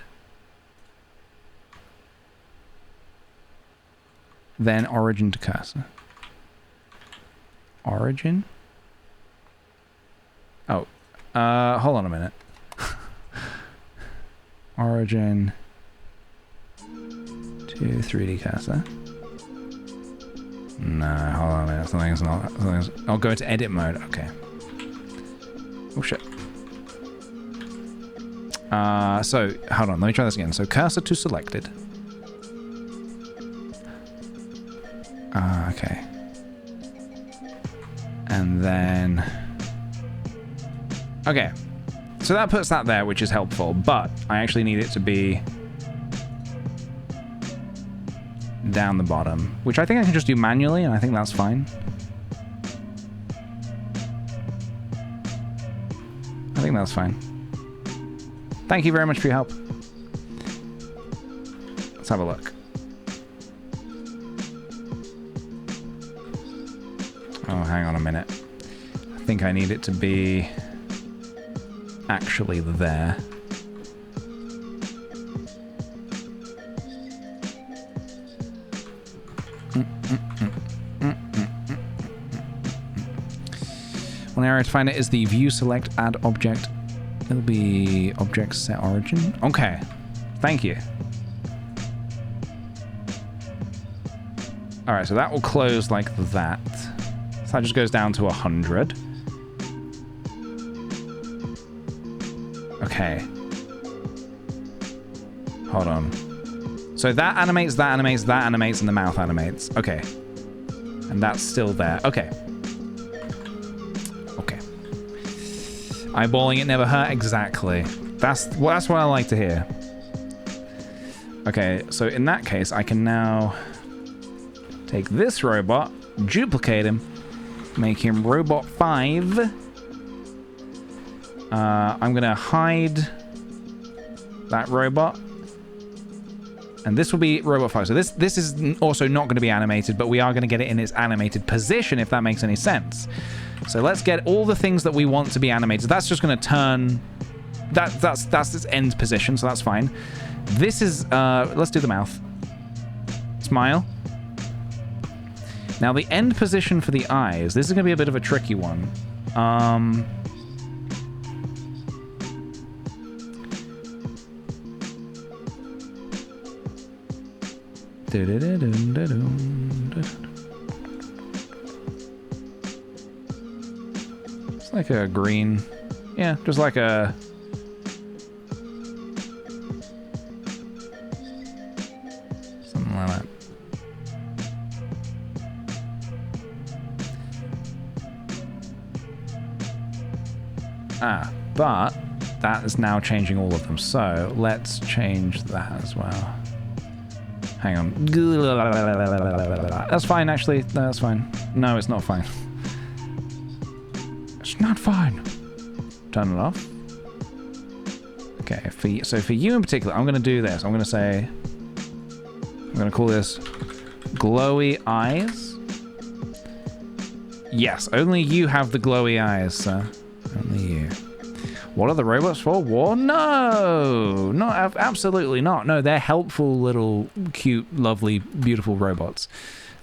Then origin to cursor. Origin? Oh, hold on a minute. Origin to 3D cursor. No, hold on a minute. Something's not. I'll go into edit mode. Okay. Oh shit. So hold on. Let me try this again. So cursor to selected. Okay. And then... Okay. So that puts that there, which is helpful, but I actually need it to be down the bottom, which I think I can just do manually, and I think that's fine. I think that's fine. Thank you very much for your help. Let's have a look. Oh, hang on a minute. I think I need it to be actually there. One area to find it is the view select add object. It'll be object set origin. Okay, thank you. All right, so that will close like that. So that just goes down to 100. Okay. Hold on. So that animates, that animates, that animates, and the mouth animates. Okay. And that's still there. Okay. Okay. Eyeballing it never hurt. Exactly. That's what I like to hear. Okay, so in that case, I can now take this robot, duplicate him, make him robot 5. I'm gonna hide that robot. And this will be robot 5. So this is also not going to be animated, but we are going to get it in its animated position, if that makes any sense. So let's get all the things that we want to be animated. That's just going to turn... That's its end position, so that's fine. This is... let's do the mouth. Smile. Now, the end position for the eyes. This is going to be a bit of a tricky one. It's like a green, yeah, just like a. Something like that. But that is now changing all of them. So let's change that as well. Hang on. That's fine, actually. No, that's fine. No, it's not fine. It's not fine. Turn it off. Okay, so for you in particular, I'm going to do this. I'm going to say... I'm going to call this glowy eyes. Yes, only you have the glowy eyes, sir. Only you. What are the robots for? War? No! Not absolutely not. No, they're helpful little cute, lovely, beautiful robots.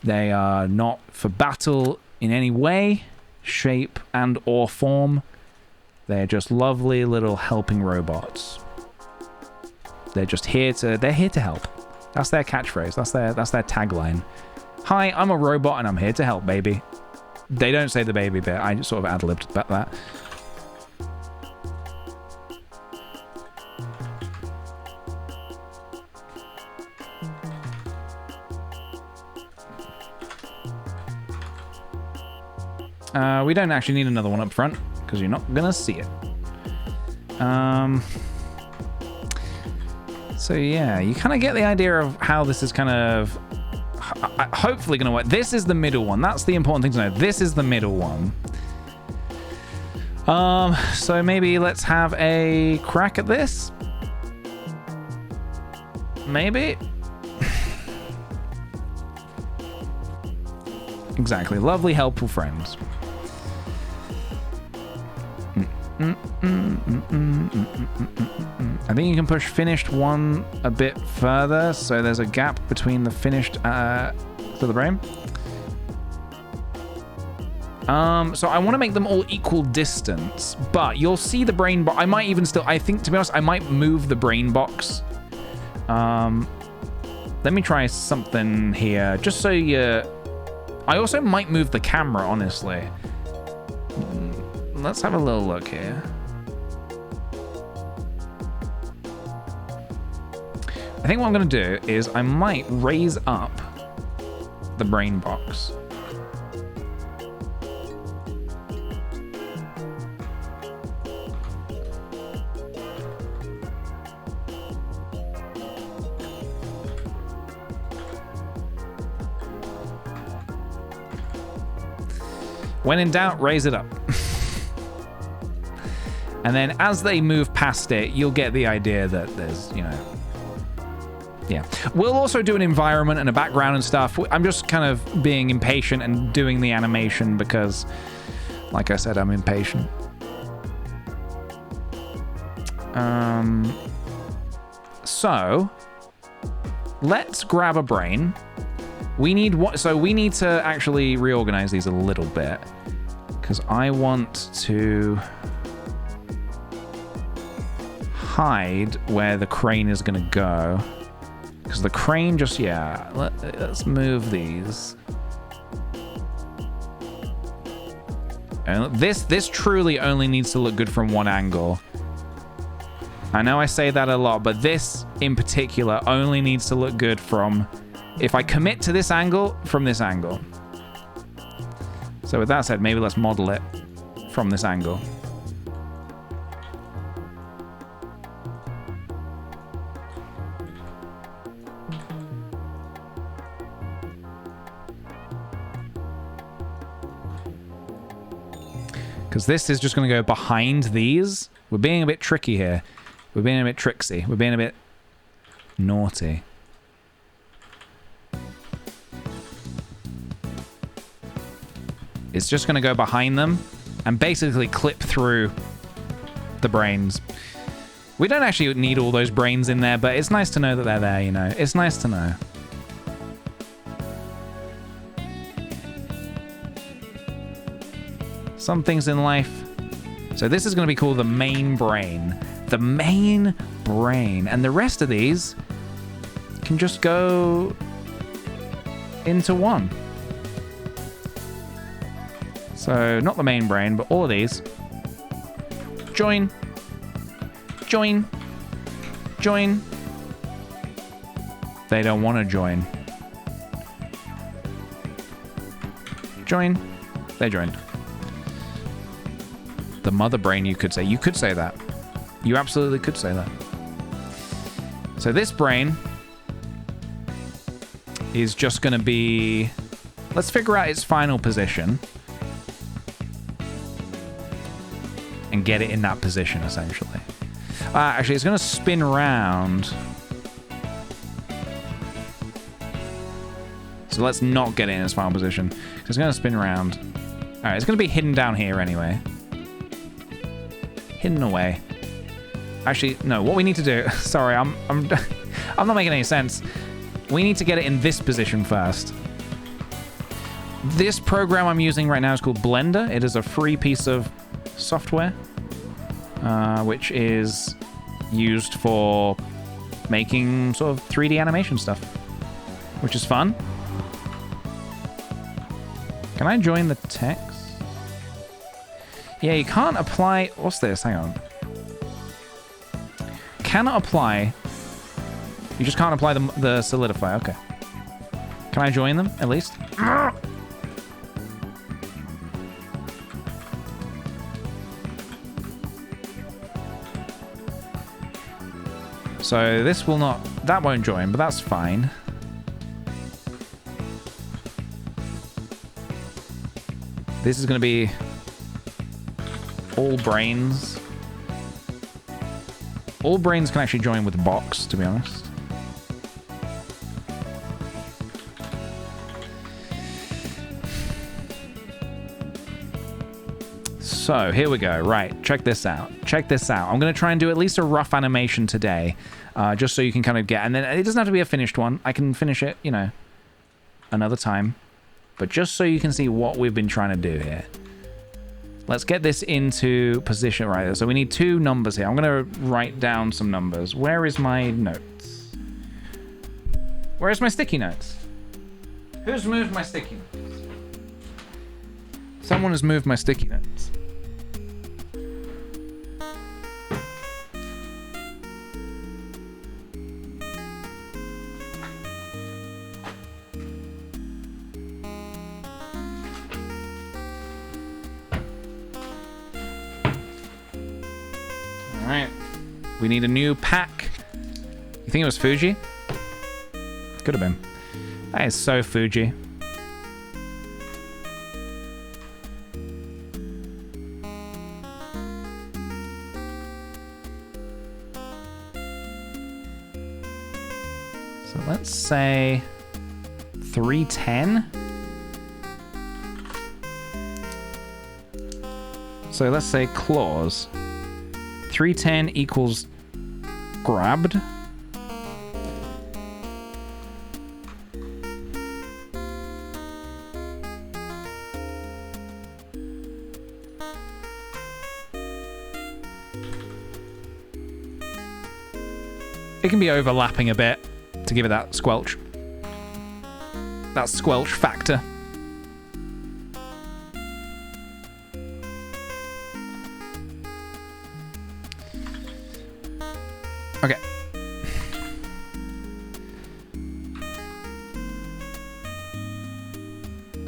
They are not for battle in any way, shape, and or form. They're just lovely little helping robots. They're just here to help. That's their catchphrase. That's their tagline. Hi, I'm a robot and I'm here to help, baby. They don't say the baby bit. I just sort of ad-libbed about that. We don't actually need another one up front because you're not gonna see it. So yeah, you kind of get the idea of how this is kind of hopefully gonna work. This is the middle one. That's the important thing to know. This is the middle one. So maybe let's have a crack at this. Maybe. Exactly. Lovely, helpful friends. I think you can push finished one a bit further, so there's a gap between the finished to the brain. So I want to make them all equal distance, but you'll see the brain box. I might even still, I think, to be honest, I might move the brain box. Let me try something here, just so you... I also might move the camera, honestly. Let's have a little look here. I think what I'm going to do is I might raise up the brain box. When in doubt, raise it up. And then as they move past it, you'll get the idea that there's, you know... Yeah. We'll also do an environment and a background and stuff. I'm just kind of being impatient and doing the animation because, like I said, I'm impatient. So, let's grab a brain. We need what? So we need to actually reorganize these a little bit because I want to hide where the crane is going to go. Because the crane just, yeah, let's move these. And this truly only needs to look good from one angle. I know I say that a lot, but this in particular only needs to look good from, if I commit to this angle, from this angle. So with that said, maybe let's model it from this angle. Because this is just going to go behind these. We're being a bit tricky here. We're being a bit tricksy. We're being a bit naughty. It's just going to go behind them and basically clip through the brains. We don't actually need all those brains in there, but it's nice to know that they're there, you know. It's nice to know. Some things in life. So this is going to be called the main brain. The main brain. And the rest of these can just go into one. So not the main brain, but all of these. Join. Join. Join. They don't want to join. Join. They joined. The mother brain, you could say. You could say that. You absolutely could say that. So this brain is just going to be... Let's figure out its final position. And get it in that position, essentially. Actually, it's going to spin around. So let's not get it in its final position. It's going to spin around. All right, it's going to be hidden down here anyway. Hidden away. Actually, no, what we need to do... Sorry, I'm not making any sense. We need to get it in this position first. This program I'm using right now is called Blender. It is a free piece of software, which is used for making sort of 3D animation stuff, which is fun. Can I join the text? Yeah, you can't apply... What's this? Hang on. Cannot apply... You just can't apply the solidify. Okay. Can I join them, at least? So this will not... That won't join, but that's fine. This is going to be... all brains. All brains can actually join with the box, to be honest. So, here we go. Right, check this out. Check this out. I'm going to try and do at least a rough animation today, just so you can kind of get... And then it doesn't have to be a finished one. I can finish it, you know, another time. But just so you can see what we've been trying to do here. Let's get this into position right there. So we need 2 numbers here. I'm going to write down some numbers. Where is my notes? Where's my sticky notes? Who's moved my sticky notes? Someone has moved my sticky notes. Alright. We need a new pack. You think it was Fuji? Could have been. That is so Fuji. So let's say 310. So let's say claws. 310 equals grabbed. It can be overlapping a bit to give it that squelch. That squelch factor. Okay.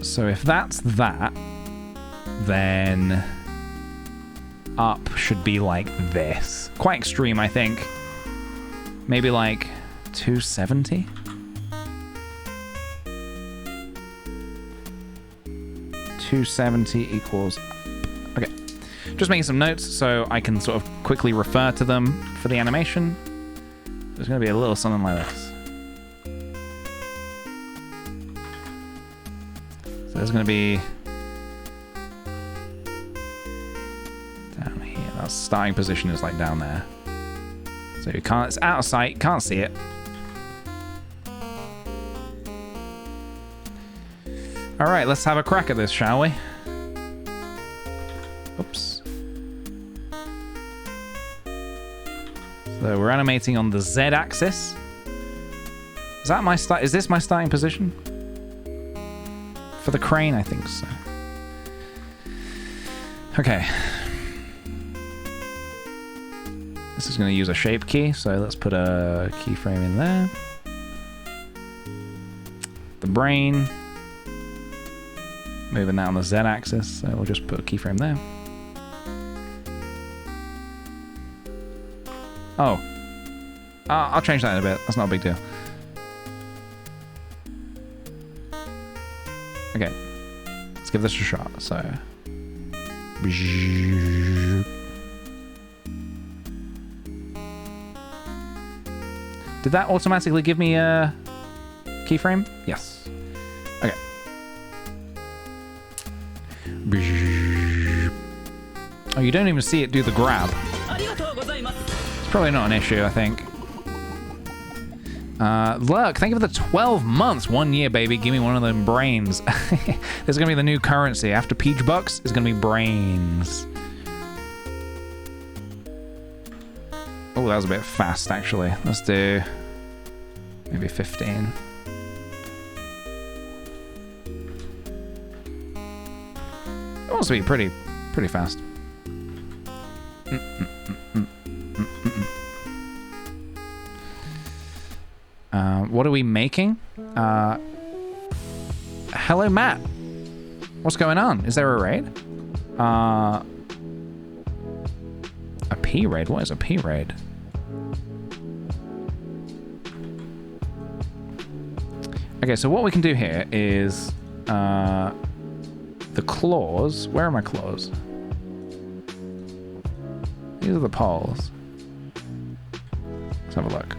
So if that's that, then up should be like this. Quite extreme, I think. Maybe like 270? $270 equals... Okay. Just making some notes so I can sort of quickly refer to them for the animation. There's going to be a little something like this. So there's going to be... down here. That starting position is like down there. So you can't... It's out of sight. Can't see it. Alright, let's have a crack at this, shall we? Oops. So we're animating on the Z-axis. Is that my start? Is this my starting position? For the crane, I think so. Okay. This is going to use a shape key, so let's put a keyframe in there. The brain. Moving that on the Z-axis, so we'll just put a keyframe there. Oh. I'll change that in a bit. That's not a big deal. Okay. Let's give this a shot. So. Did that automatically give me a keyframe? Yes. Okay. Oh, you don't even see it do the grab. It's probably not an issue, I think. Lurk, thank you for the 12 months. 1 year, baby. Give me one of them brains. This is going to be the new currency. After Peach Bucks, it's going to be brains. Oh, that was a bit fast, actually. Let's do maybe 15. It wants to be pretty fast. What are we making? Hello, Matt. What's going on? Is there a raid? A P raid? What is a P raid? Okay, so what we can do here is the claws. Where are my claws? These are the poles. Let's have a look.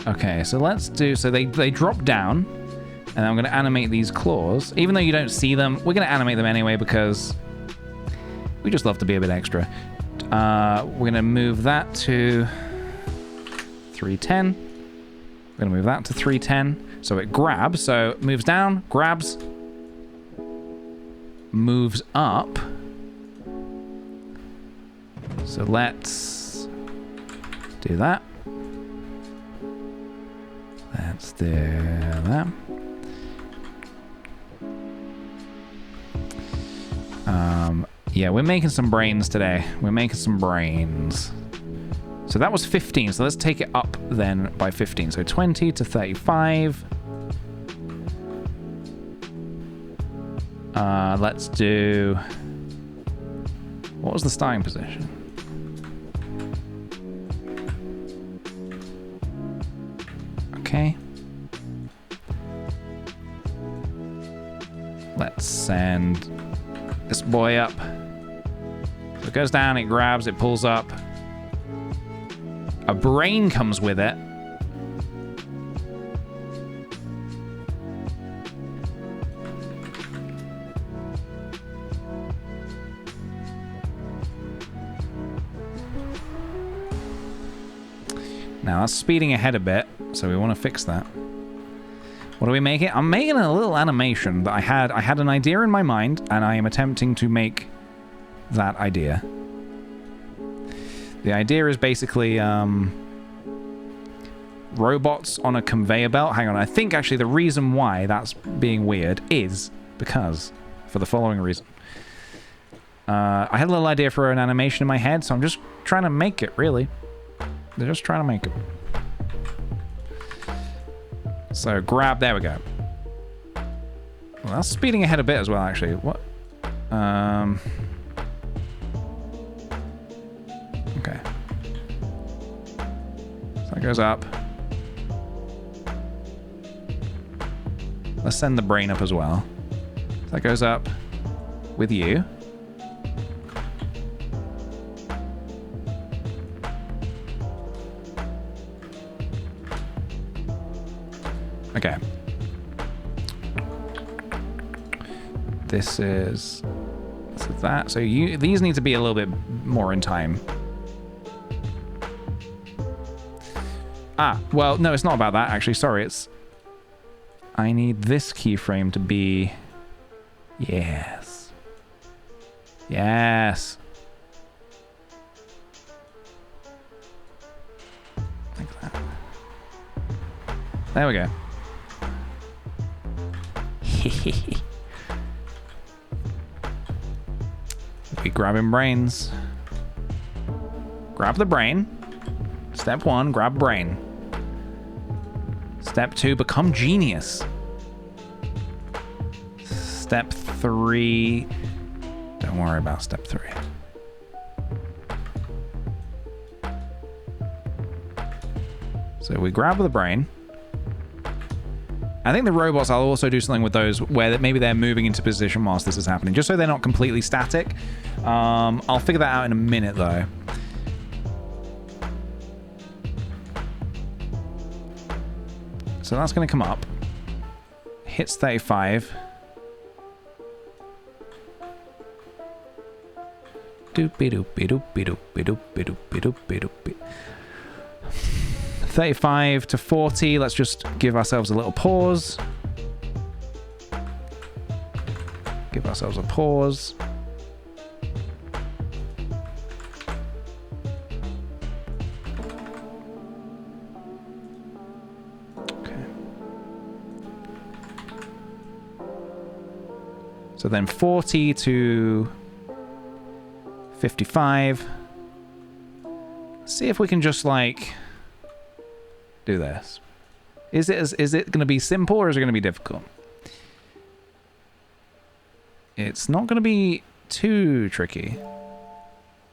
Okay, so let's do, so they drop down, and I'm going to animate these claws. Even though you don't see them, we're going to animate them anyway because we just love to be a bit extra. We're going to move that to 310. We're going to move that to 310. So it grabs, so it moves down, grabs, moves up. So let's do that. Let's do that. Yeah, we're making some brains today. We're making some brains. So that was 15. So let's take it up then by 15. So 20 to 35. Let's do... What was the starting position? Okay. Let's send this boy up. So it goes down, it grabs, it pulls up. A brain comes with it. Now that's speeding ahead a bit, so we want to fix that. What are we making? I'm making a little animation that I had an idea in my mind, and I am attempting to make that idea. The idea is basically robots on a conveyor belt. Hang on, I think actually the reason why that's being weird is because, for the following reason. I had a little idea for an animation in my head, so I'm just trying to make it, really. They're just trying to make it. So grab, there we go. Well, that's speeding ahead a bit as well, actually. What? Okay. So that goes up. Let's send the brain up as well. So that goes up with you. Okay. This is that. So these need to be a little bit more in time. Ah, well, no, it's not about that, actually. Sorry, it's... I need this keyframe to be... Yes. Yes. There we go. We grabbing brains. Grab the brain. Step 1, grab brain. Step 2, become genius. Step 3, don't worry about step 3. So we grab the brain. I think the robots, I'll also do something with those where maybe they're moving into position whilst this is happening, just so they're not completely static. I'll figure that out in a minute, though. So that's going to come up. Hits 35. Doopy doopy doopy doopy doopy doopy doopy doopy. 35 to 40. Let's just give ourselves a little pause. Give ourselves a pause. Okay. So then 40 to 55. See if we can just like do this. Is it going to be simple or is it going to be difficult? It's not going to be too tricky.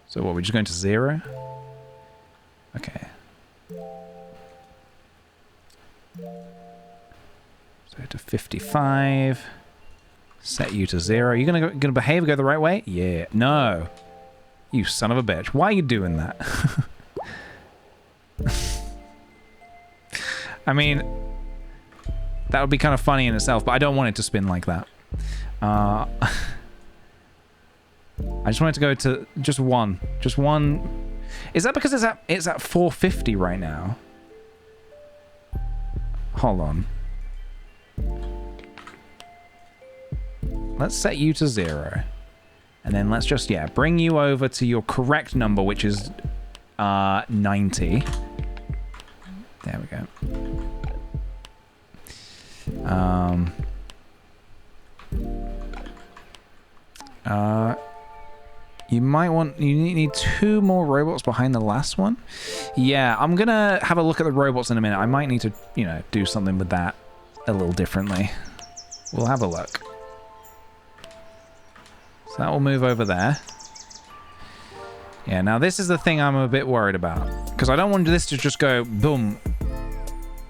So what, we're just going to 0? Okay. So to 55. Set you to 0. You're gonna behave, go the right way? Yeah. No. You son of a bitch. Why are you doing that? I mean, that would be kind of funny in itself, but I don't want it to spin like that. I just want it to go to just 1. Just 1. Is that because it's at 450 right now? Hold on. Let's set you to 0. And then let's just, yeah, bring you over to your correct number, which is 90. There we go. You might want, you need 2 more robots behind the last one. Yeah, I'm gonna have a look at the robots in a minute. I might need to, you know, do something with that a little differently. We'll have a look. So that will move over there. Yeah, now this is the thing I'm a bit worried about. Because I don't want this to just go boom.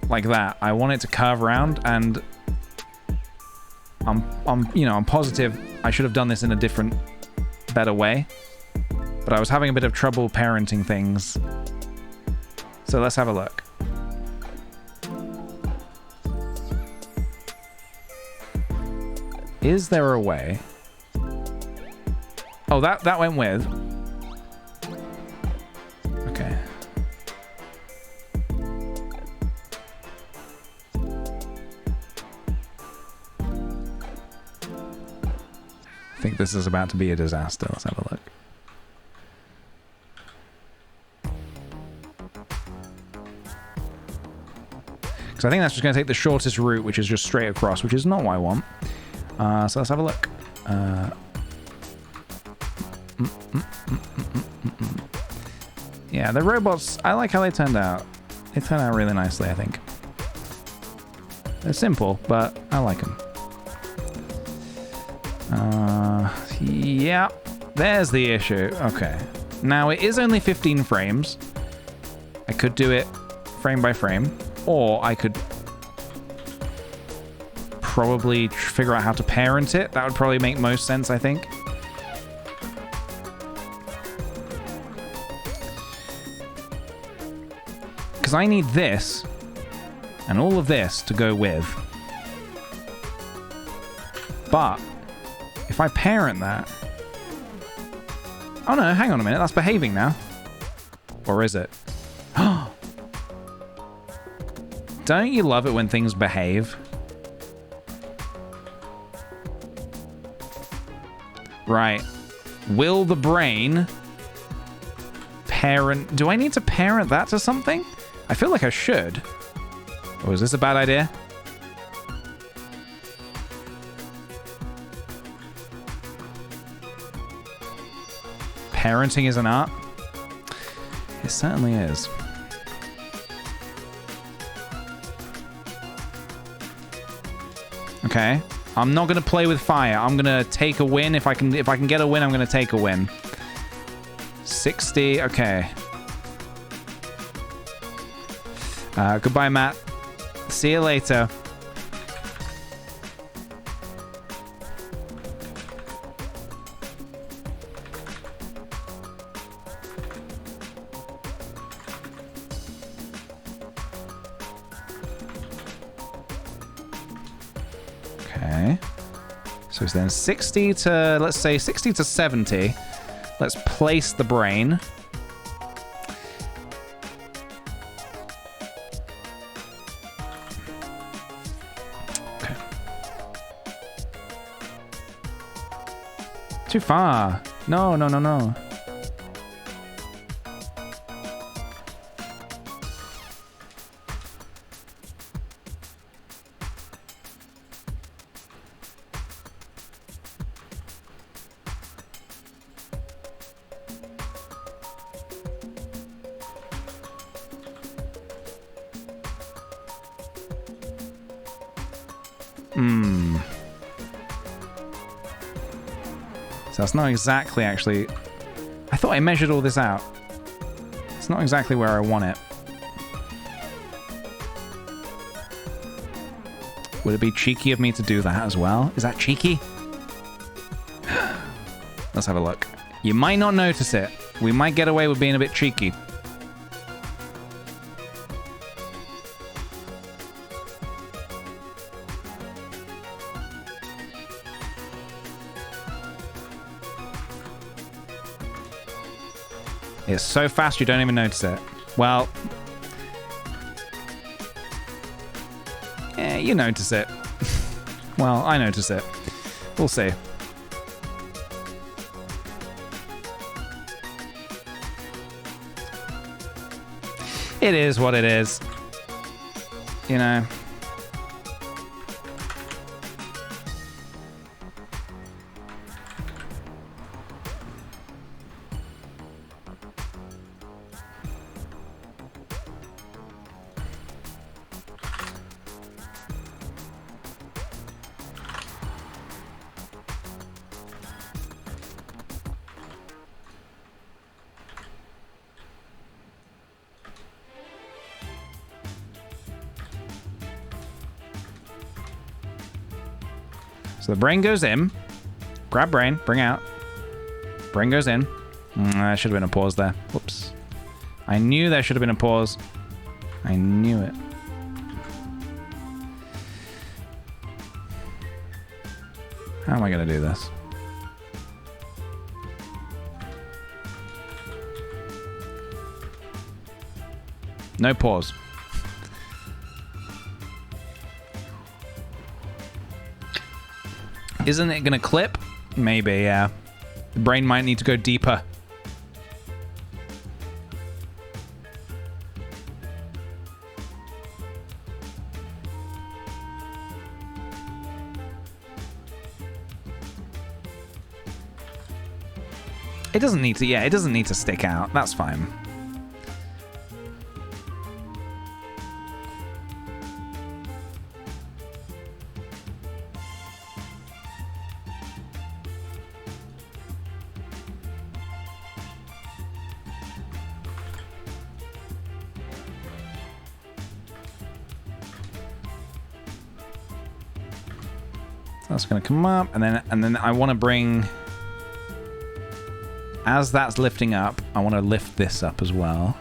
Like that. I want it to curve around, and I'm positive I should have done this in a different, better way. But I was having a bit of trouble parenting things. So let's have a look. Is there a way? Oh, that went with. Okay. I think this is about to be a disaster. Let's have a look. Because I think that's just going to take the shortest route, which is just straight across, which is not what I want. So let's have a look. Yeah, the robots, I like how they turned out. They turned out really nicely, I think. They're simple, but I like them. Yeah, there's the issue. Okay. Now, it is only 15 frames. I could do it frame by frame, or I could probably figure out how to parent it. That would probably make most sense, I think. Because I need this and all of this to go with. But if I parent that... Oh no, hang on a minute. That's behaving now. Or is it? Don't you love it when things behave? Right. Will the brain parent... Do I need to parent that to something? I feel like I should. Oh, is this a bad idea? Parenting is an art? It certainly is. Okay. I'm not gonna play with fire. I'm gonna take a win. If I can get a win, I'm gonna take a win. 60, okay. Goodbye, Matt. See you later. Okay. So it's then 60 to, let's say 60 to 70. Let's place the brain. Okay. Too far. No, no, no, no. So that's not exactly actually... I thought I measured all this out. It's not exactly where I want it. Would it be cheeky of me to do that as well? Is that cheeky? Let's have a look. You might not notice it. We might get away with being a bit cheeky. It's so fast you don't even notice it. Well, yeah, you notice it. Well, I notice it. We'll see. It is what it is. You know. So the brain goes in. Grab brain, bring out. Brain goes in. There should have been a pause there. Whoops. I knew there should have been a pause. I knew it. How am I going to do this? No pause. Isn't it gonna clip? Maybe, yeah. The brain might need to go deeper. It doesn't need to, yeah, it doesn't need to stick out. That's fine. That's going to come up, and then I want to bring, as that's lifting up, I want to lift this up as well.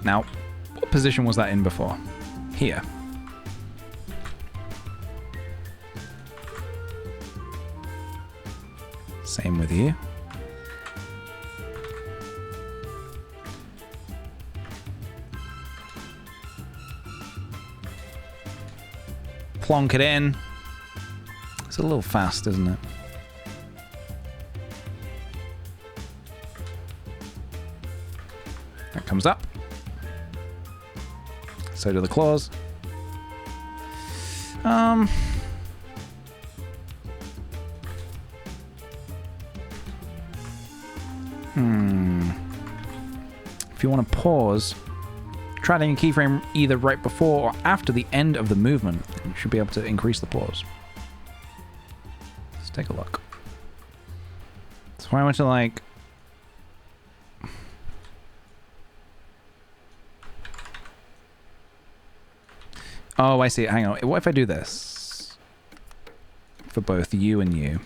Now, what position was that in before? Here. Same with you. Plonk it in. It's a little fast, isn't it? That comes up. So do the claws. If you want to pause, try adding a keyframe either right before or after the end of the movement. You should be able to increase the pause. Let's take a look. So I went to like... Oh, I see. Hang on. What if I do this? For both you and you.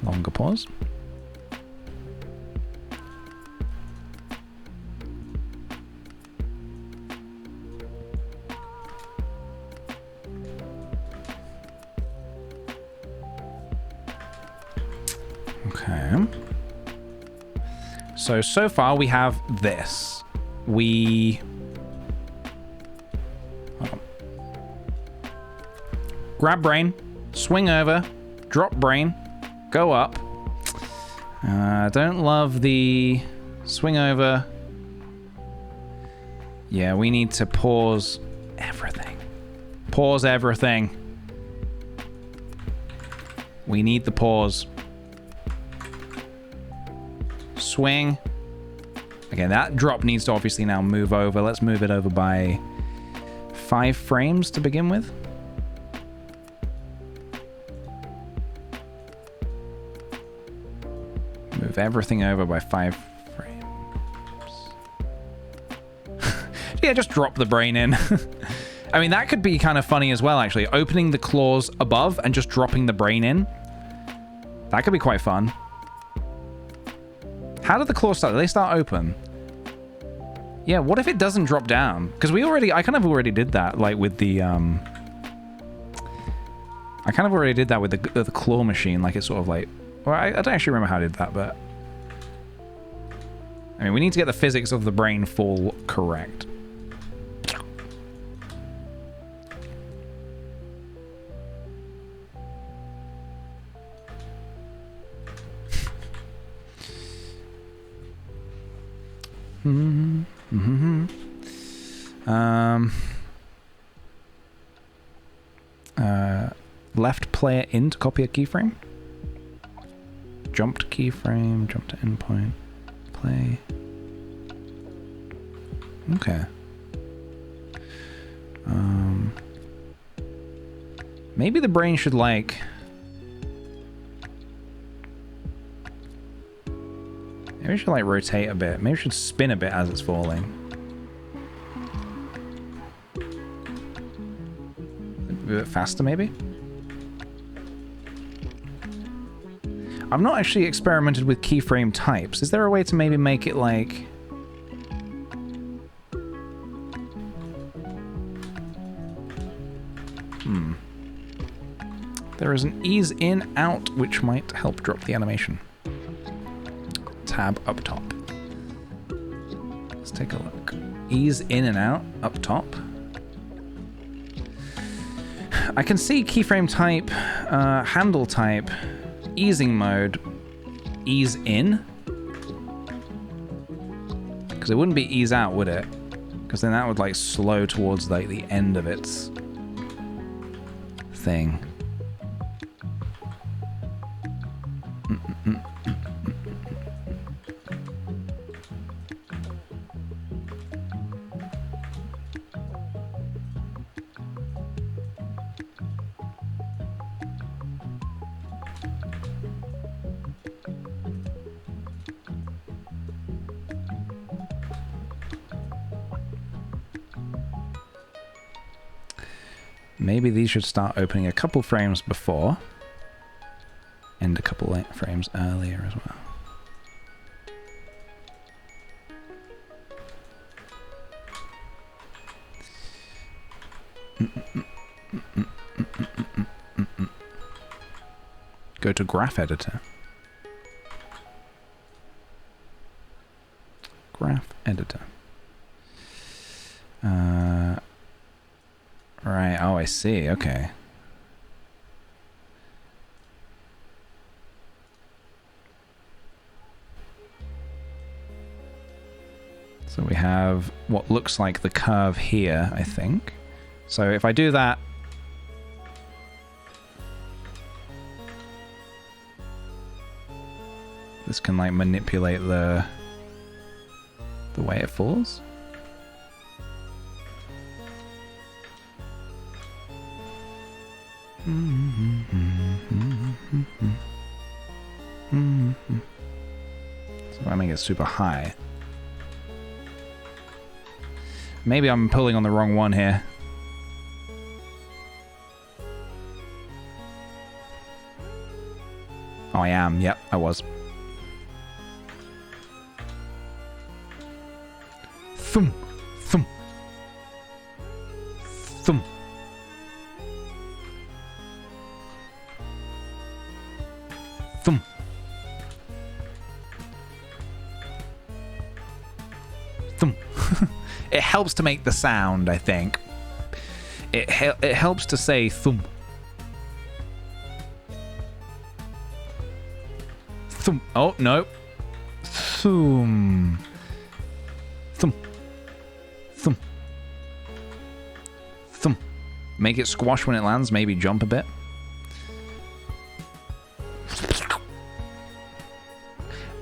Longer pause. Okay. So far we have this. We... Hold on. Grab brain, swing over, drop brain, go up. Don't love the swing over. Yeah, we need to pause everything. Pause everything. We need the pause. Swing. Okay, that drop needs to obviously now move over. Let's move it over by 5 frames to begin with. Move everything over by 5 frames. Yeah, just drop the brain in. I mean, that could be kind of funny as well, actually. Opening the claws above and just dropping the brain in. That could be quite fun. How did the claws start? Did they start open? Yeah, what if it doesn't drop down? Because I kind of already did that, like with the, I kind of already did that with the claw machine, like it's sort of like, well, I don't actually remember how I did that, but, I mean, we need to get the physics of the brain fall correct. Left player in to copy a keyframe. Jumped keyframe, jump to endpoint, play. Okay. Maybe the brain should like... Maybe it should like rotate a bit. Maybe it should spin a bit as it's falling. A bit faster, maybe? I've not actually experimented with keyframe types. Is there a way to maybe make it like... There is an ease in out which might help drop the animation. Tab up top. Let's take a look. Ease in and out up top. I can see keyframe type, handle type, easing mode, ease in. Because it wouldn't be ease out, would it? Because then that would like slow towards like the end of its thing. Maybe these should start opening a couple frames before and a couple frames earlier as well. Go to graph editor. Graph editor. Right. Oh, I see. Okay. So we have what looks like the curve here, I think. So if I do that... This can, like, manipulate the way it falls. So I make it super high. Maybe I'm pulling on the wrong one here. Oh, I am. Yep, I was. Thump, thump, thump. Thump. Thump. It helps to make the sound, I think. It helps to say thump. Thump. Oh, no. Thump. Thump. Thump. Thump. Make it squash when it lands, maybe jump a bit.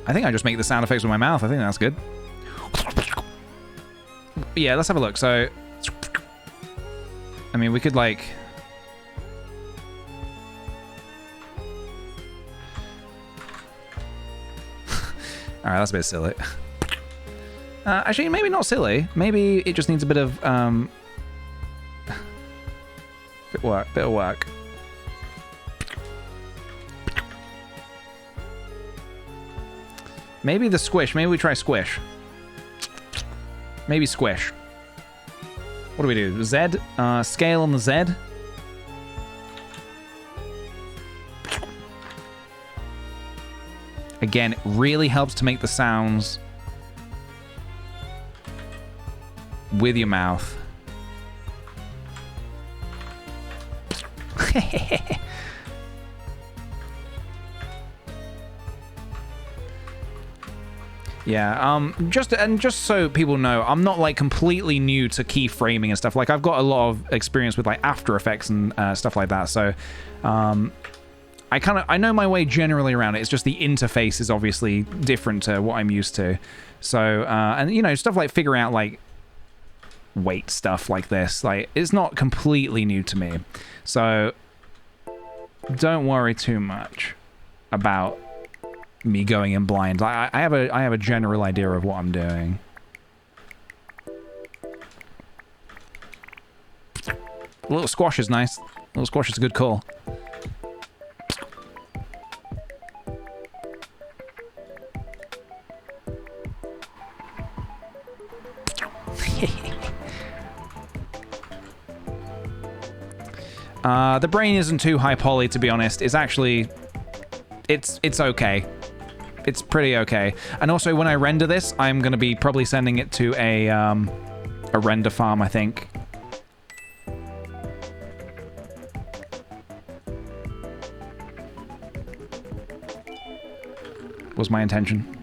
I think I just make the sound effects with my mouth. I think that's good. Yeah, let's have a look. So, I mean, we could, like... Alright, that's a bit silly. Actually, maybe not silly. Maybe it just needs a bit of, bit of work. Maybe the squish. Maybe we try squish. Maybe squish. What do we do? Z? Scale on the Z? Again, it really helps to make the sounds with your mouth. Yeah, just so people know, I'm not like completely new to keyframing and stuff. Like, I've got a lot of experience with like After Effects and stuff like that. So, I know my way generally around it. It's just the interface is obviously different to what I'm used to. So, and you know, stuff like figuring out like weight stuff like this, like it's not completely new to me. So, don't worry too much about me going in blind. I have a general idea of what I'm doing. A little squash is nice. A little squash is a good call. The brain isn't too high poly, to be honest. It's actually, it's okay. It's pretty okay. And also, when I render this, I'm going to be probably sending it to a render farm, I think. Was my intention.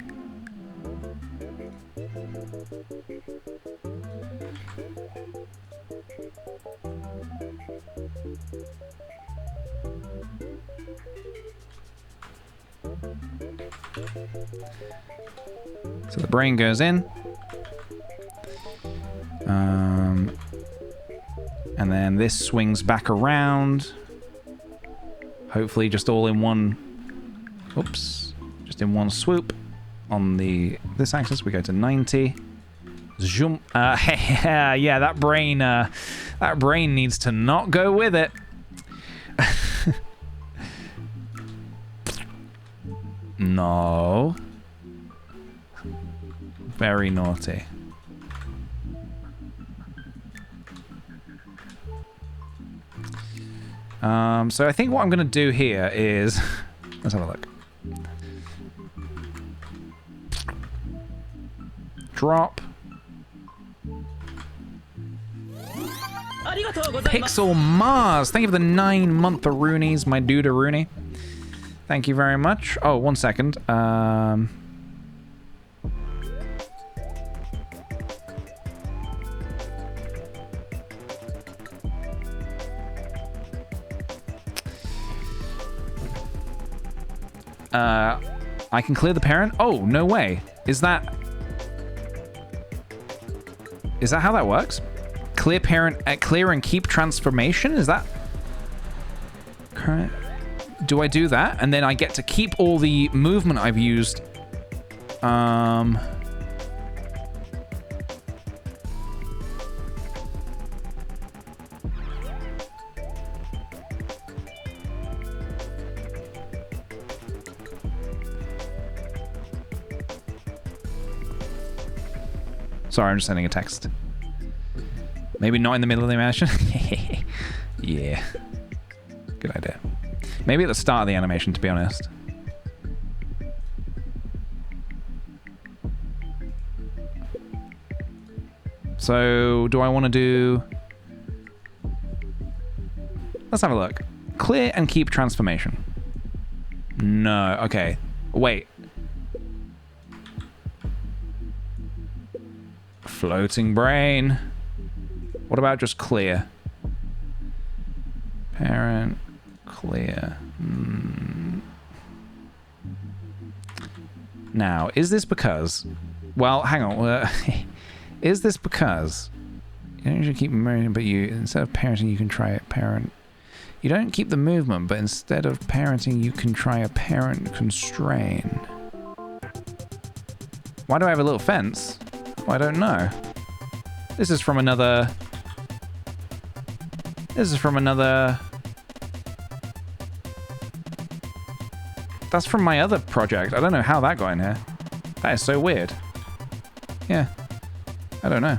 So the brain goes in. And then this swings back around. Hopefully just all in one... Oops. Just in one swoop. On this axis, we go to 90. Zoom. Yeah, that brain needs to not go with it. No. Very naughty. So I think what I'm going to do here is... Let's have a look. Drop. Pixel Mars, thank you for the 9-month Roonies, my dude Rooney. Thank you very much. Oh, 1 second. I can clear the parent? Oh, no way. Is that how that works? Clear parent, clear and keep transformation? Is that correct? Do I do that? And then I get to keep all the movement I've used. Sorry, I'm just sending a text. Maybe not in the middle of the animation. Yeah. Good idea. Maybe at the start of the animation, to be honest. So, do I want to do... Let's have a look. Clear and keep transformation. No, okay. Wait. Floating brain. What about just clear? Parent, clear. Now, is this because... Well, hang on. Is this because... You don't usually keep moving, but you... Instead of parenting, you can try a parent... You don't keep the movement, but instead of parenting, you can try a parent constrain. Why do I have a little fence? Well, I don't know. This is from another... This is from another... That's from my other project. I don't know how that got in here. That is so weird. Yeah. I don't know.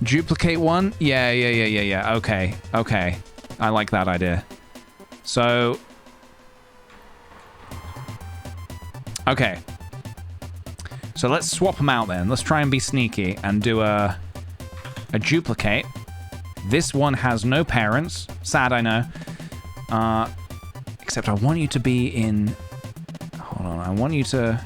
Duplicate one? Yeah. Okay. Okay. I like that idea. So... Okay. So let's swap them out then. Let's try and be sneaky and do a duplicate. This one has no parents. Sad, I know. Except I want you to be in... Hold on, I want you to...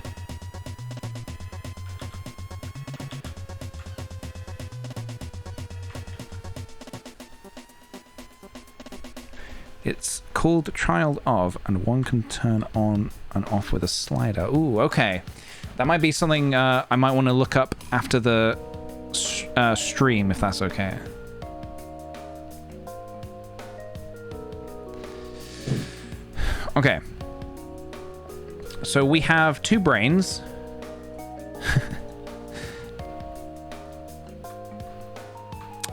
It's called Child of, and one can turn on and off with a slider. Ooh, okay. That might be something I might want to look up after the stream, if that's okay. Okay. So we have 2 brains.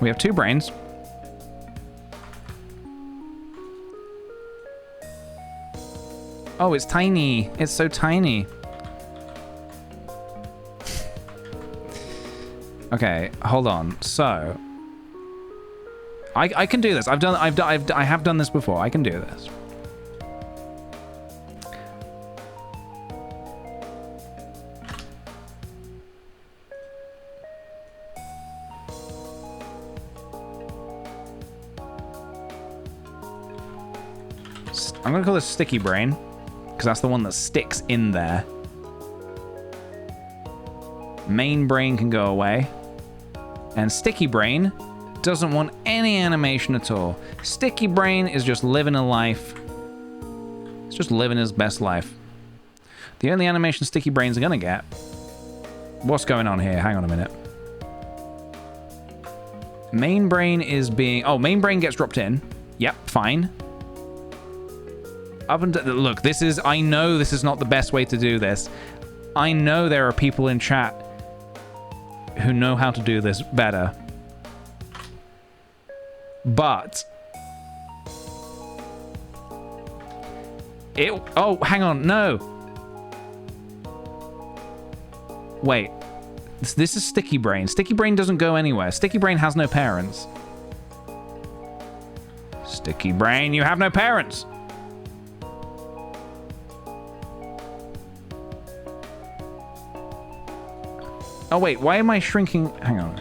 We have 2 brains. Oh, it's tiny. It's so tiny. Okay, hold on. So, I can do this. I have done this before. I can do this. I'm gonna call this Sticky Brain, because that's the one that sticks in there. Main Brain can go away. And Sticky Brain doesn't want any animation at all. Sticky Brain is just living a life. It's just living his best life. The only animation Sticky Brain's gonna get... What's going on here? Hang on a minute. Main Brain is being... Oh, Main Brain gets dropped in. Yep, fine. Up until... Look, this is... I know this is not the best way to do this. I know there are people in chat who know how to do this better. But... Oh, hang on. No. Wait. This is Sticky Brain. Sticky Brain doesn't go anywhere. Sticky Brain has no parents. Sticky Brain, you have no parents. Oh, wait. Why am I shrinking? Hang on.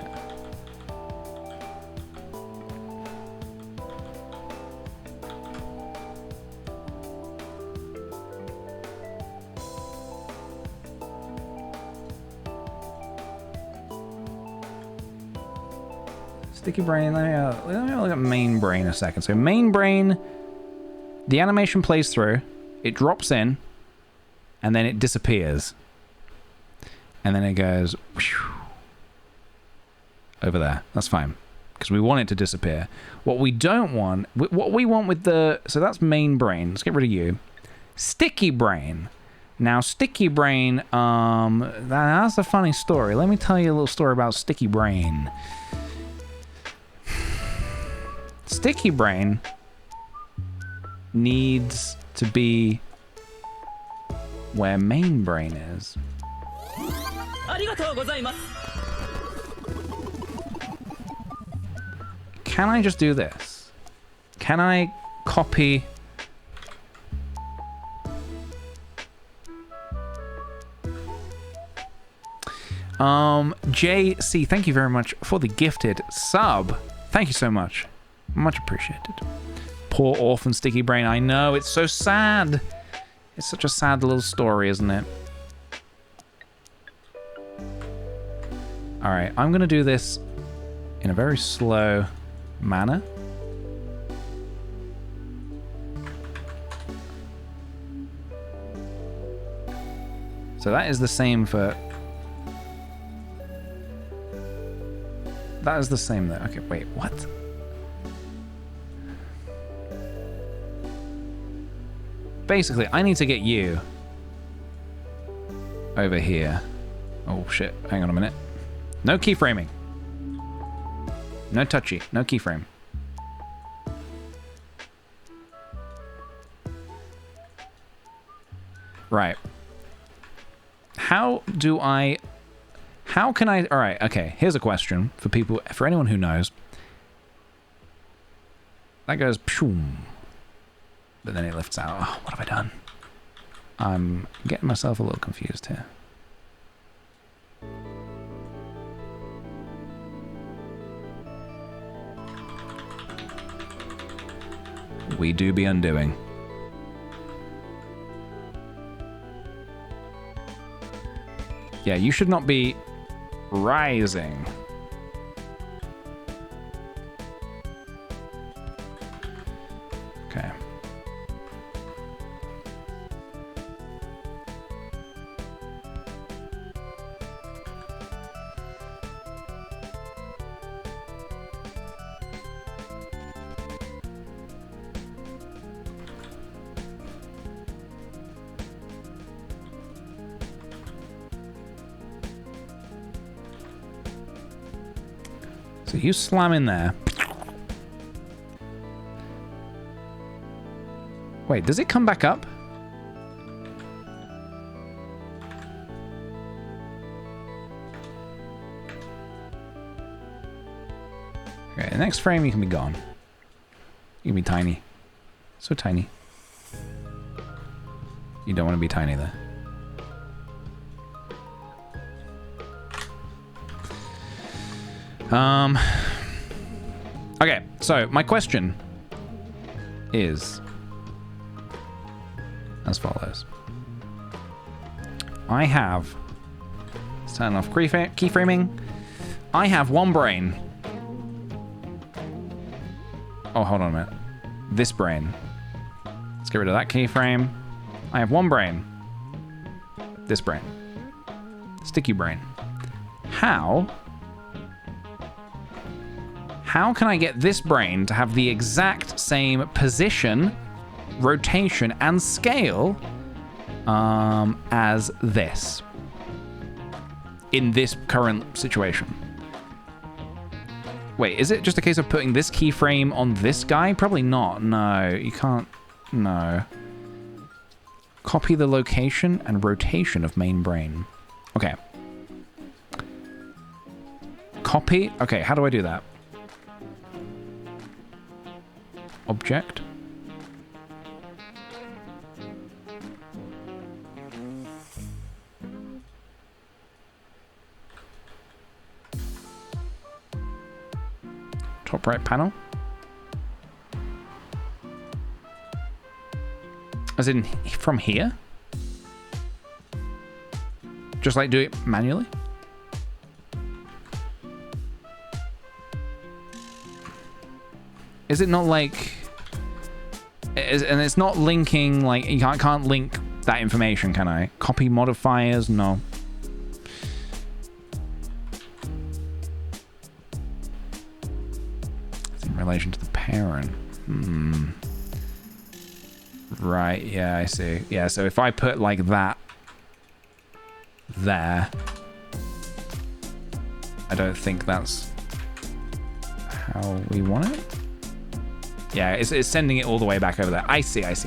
Sticky brain. Let me look at main brain a second. So main brain, the animation plays through, it drops in, and then it disappears. And then it goes whew, over there. That's fine. Because we want it to disappear. What we don't want, what we want with the, so that's main brain. Let's get rid of you. Sticky brain. Now, sticky brain, that's a funny story. Let me tell you a little story about sticky brain. Sticky brain needs to be where main brain is. Can I just do this? Can I copy? JC, thank you very much for the gifted sub. Thank you so much. Much appreciated. Poor orphan Sticky Brain. I know, it's so sad. It's such a sad little story, isn't it? Alright, I'm going to do this in a very slow manner. So that is the same for... That is the same though. Okay, wait, what? Basically, I need to get you over here. Oh shit, hang on a minute. No keyframing. No touchy, no keyframe. Right. How can I, all right, okay, here's a question for people, for anyone who knows. That goes, pshoom. But then it lifts out. Oh, what have I done? I'm getting myself a little confused here. We do be undoing. Yeah, you should not be rising. Okay. So you slam in there. Wait, does it come back up? Okay, the next frame you can be gone. You can be tiny. So tiny. You don't want to be tiny there. Okay, so my question is as follows. I have, let's turn off keyframing. I have one brain. Oh, hold on a minute. This brain. Let's get rid of that keyframe. I have one brain. This brain. Sticky brain. How can I get this brain to have the exact same position, rotation, and scale as this in this current situation? Wait, is it just a case of putting this keyframe on this guy? Probably not. No, you can't. No. Copy the location and rotation of main brain. Okay. Copy. Okay, how do I do that? Object. top right panel. As in from here? Just like do it manually? Is it not like... and it's not linking, like, I can't link that information, can I? Copy modifiers? No. It's in relation to the parent. Right, yeah, I see. Yeah, so if I put like that there, I don't think that's how we want it. Yeah, it's sending it all the way back over there. I see. Okay.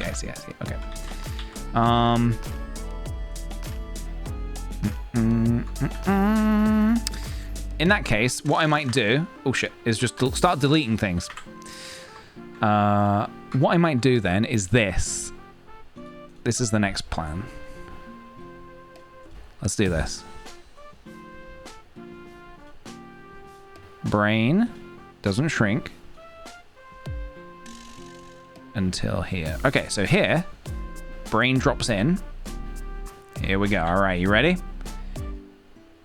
In that case, what I might do, oh shit, is just start deleting things. What I might do then is this. This is the next plan. Let's do this. Brain doesn't shrink until here. Okay, so here, brain drops in. Here we go. All right, you ready?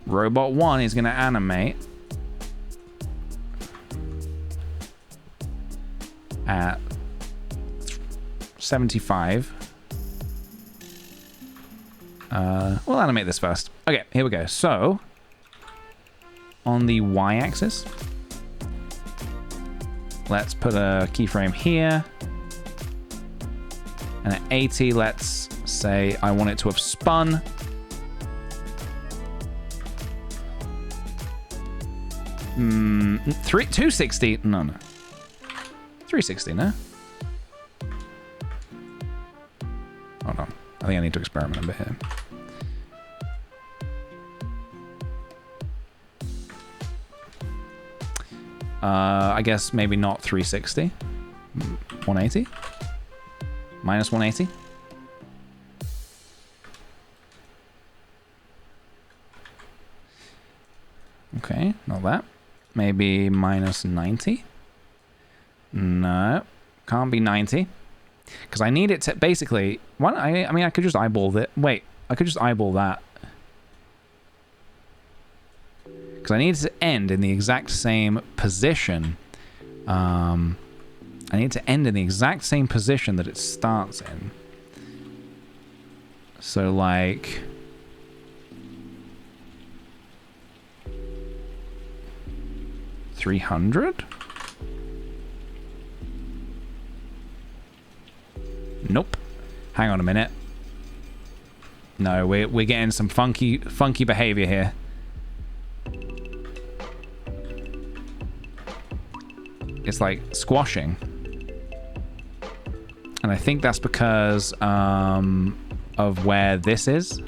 Robot 1 is going to animate at 75. We'll animate this first. Okay, here we go. So, on the y-axis, let's put a keyframe here. And at 80, let's say I want it to have spun. Hmm, 260? No. 360, no? Hold on. I think I need to experiment a bit here. I guess maybe not 360. 180? Minus 180? Okay, not that. Maybe minus 90? No, can't be 90. Because I need it to basically... What? I mean, I could just eyeball it. Wait, I could just eyeball that. Because I need it to end in the exact same position. I need it to end in the exact same position that it starts in. So, like... $300? Nope. Hang on a minute. No, we're getting some funky behavior here. It's like squashing. And I think that's because of where this is.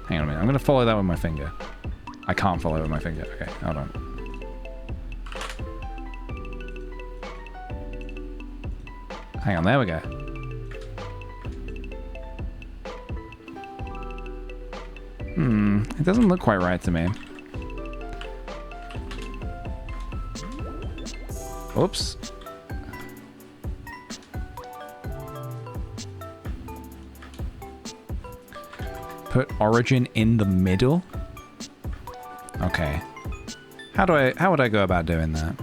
Hang on a minute. I'm going to follow that with my finger. I can't follow it with my finger. Okay, hold on. Hang on, there we go. It doesn't look quite right to me. Oops. Put origin in the middle? Okay. How would I go about doing that?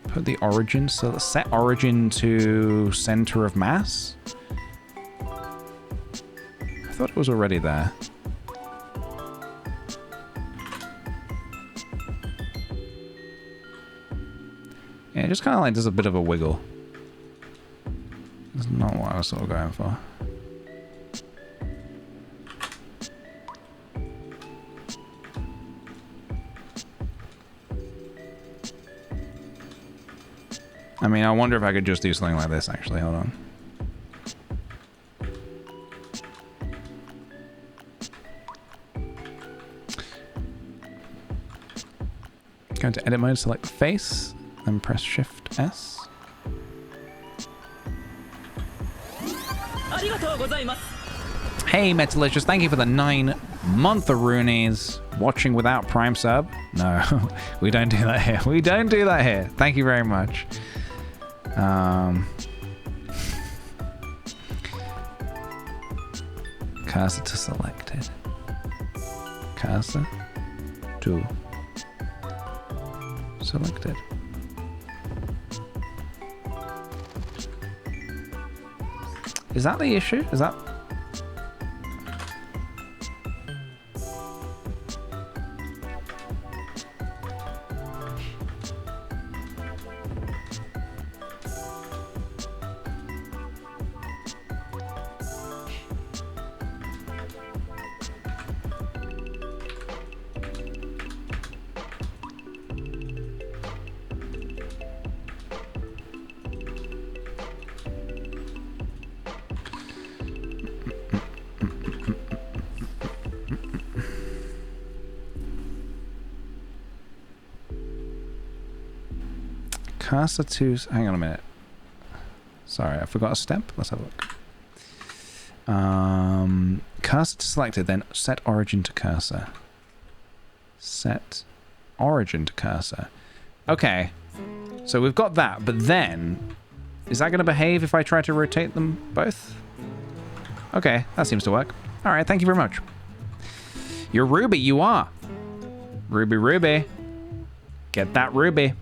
Put the origin, so let's set origin to center of mass. I thought it was already there. Yeah, it just kind of like does a bit of a wiggle. That's not what I was sort of going for. I mean, I wonder if I could just do something like this, actually. Hold on. Go into edit mode, select face, then press Shift S. Hey, Metalicious, thank you for the 9-month-a-roonies. Watching without Prime sub? No, we don't do that here. We don't do that here. Thank you very much. Cursor to selected. Cursor to selected. Is that the issue? Is that... Cursor to... Hang on a minute. Sorry, I forgot a step. Let's have a look. Cursor to selected, then set origin to cursor. Set origin to cursor. Okay. So we've got that, but then... Is that going to behave if I try to rotate them both? Okay, that seems to work. Alright, thank you very much. You're Ruby, you are. Ruby, Ruby. Get that Ruby.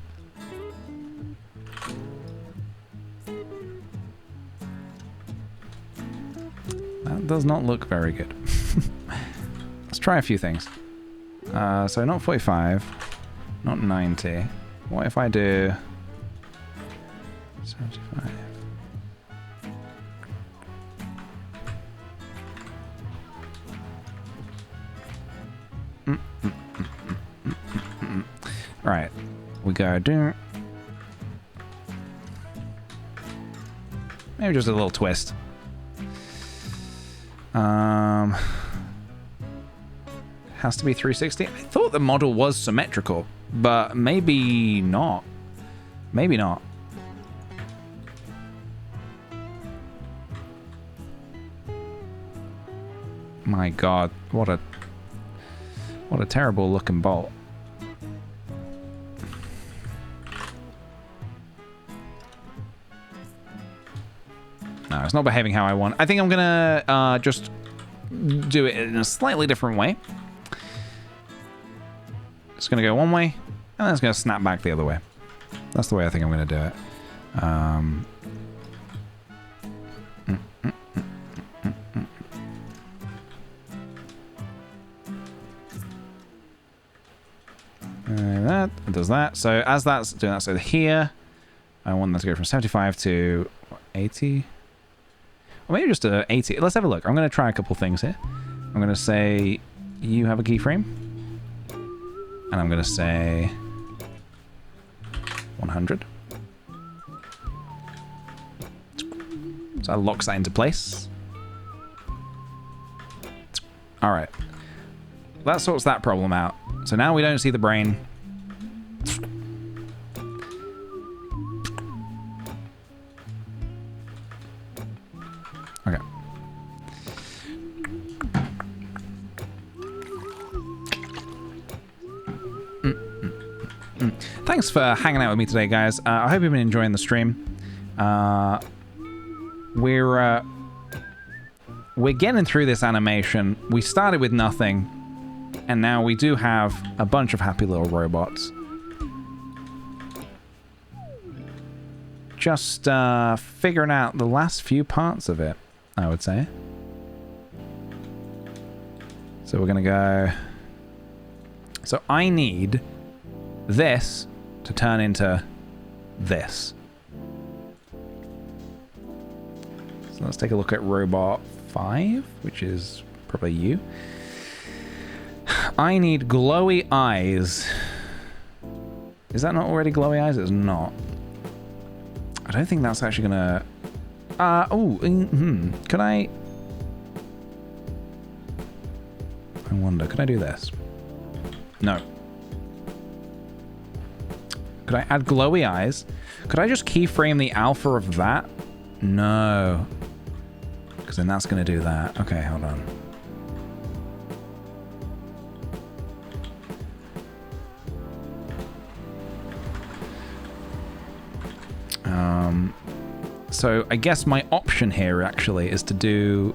That does not look very good. Let's try a few things. So not 45, not 90. What if I do 75? Right, we go do. Maybe just a little twist. Has to be 360. I thought the model was symmetrical, but maybe not. Maybe not. My God, what a terrible looking bolt. No, it's not behaving how I want. I think I'm gonna just do it in a slightly different way. It's gonna go one way, and then it's gonna snap back the other way. That's the way I think I'm gonna do it. That does that. So as that's doing that, so here, I want that to go from 75 to 80. Or maybe just 80. Let's have a look. I'm going to try a couple things here. I'm going to say you have a keyframe. And I'm going to say 100. So that locks that into place. All right. That sorts that problem out. So now we don't see the brain. Okay. Thanks for hanging out with me today, guys. I hope you've been enjoying the stream. We're getting through this animation. We started with nothing, and now we do have a bunch of happy little robots. Just figuring out the last few parts of it, I would say. So we're gonna go... So I need this to turn into this. So let's take a look at robot 5, which is probably you. I need glowy eyes. Is that not already glowy eyes? It's not. I don't think that's actually gonna... Could I... I wonder, could I do this? No. Could I add glowy eyes? Could I just keyframe the alpha of that? No. Because because then that's going to do that. Okay, hold on. So I guess my option here actually is to do...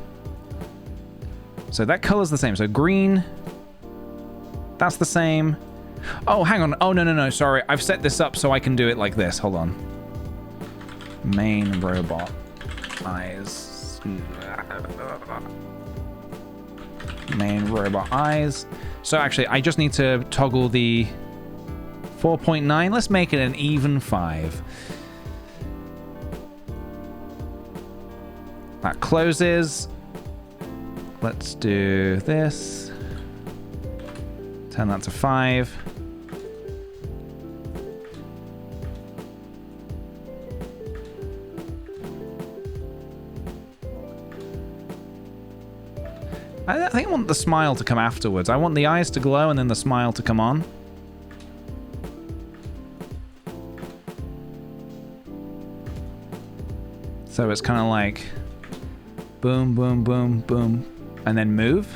So that color's the same. So green, that's the same. Oh, hang on. Oh, no. Sorry. I've set this up so I can do it like this. Hold on. Main robot eyes. Main robot eyes. So actually, I just need to toggle the 4.9. Let's make it an even 5. That closes. Let's do this. Turn that to 5. I think I want the smile to come afterwards. I want the eyes to glow and then the smile to come on. So it's kind of like boom, boom, boom, boom, and then move.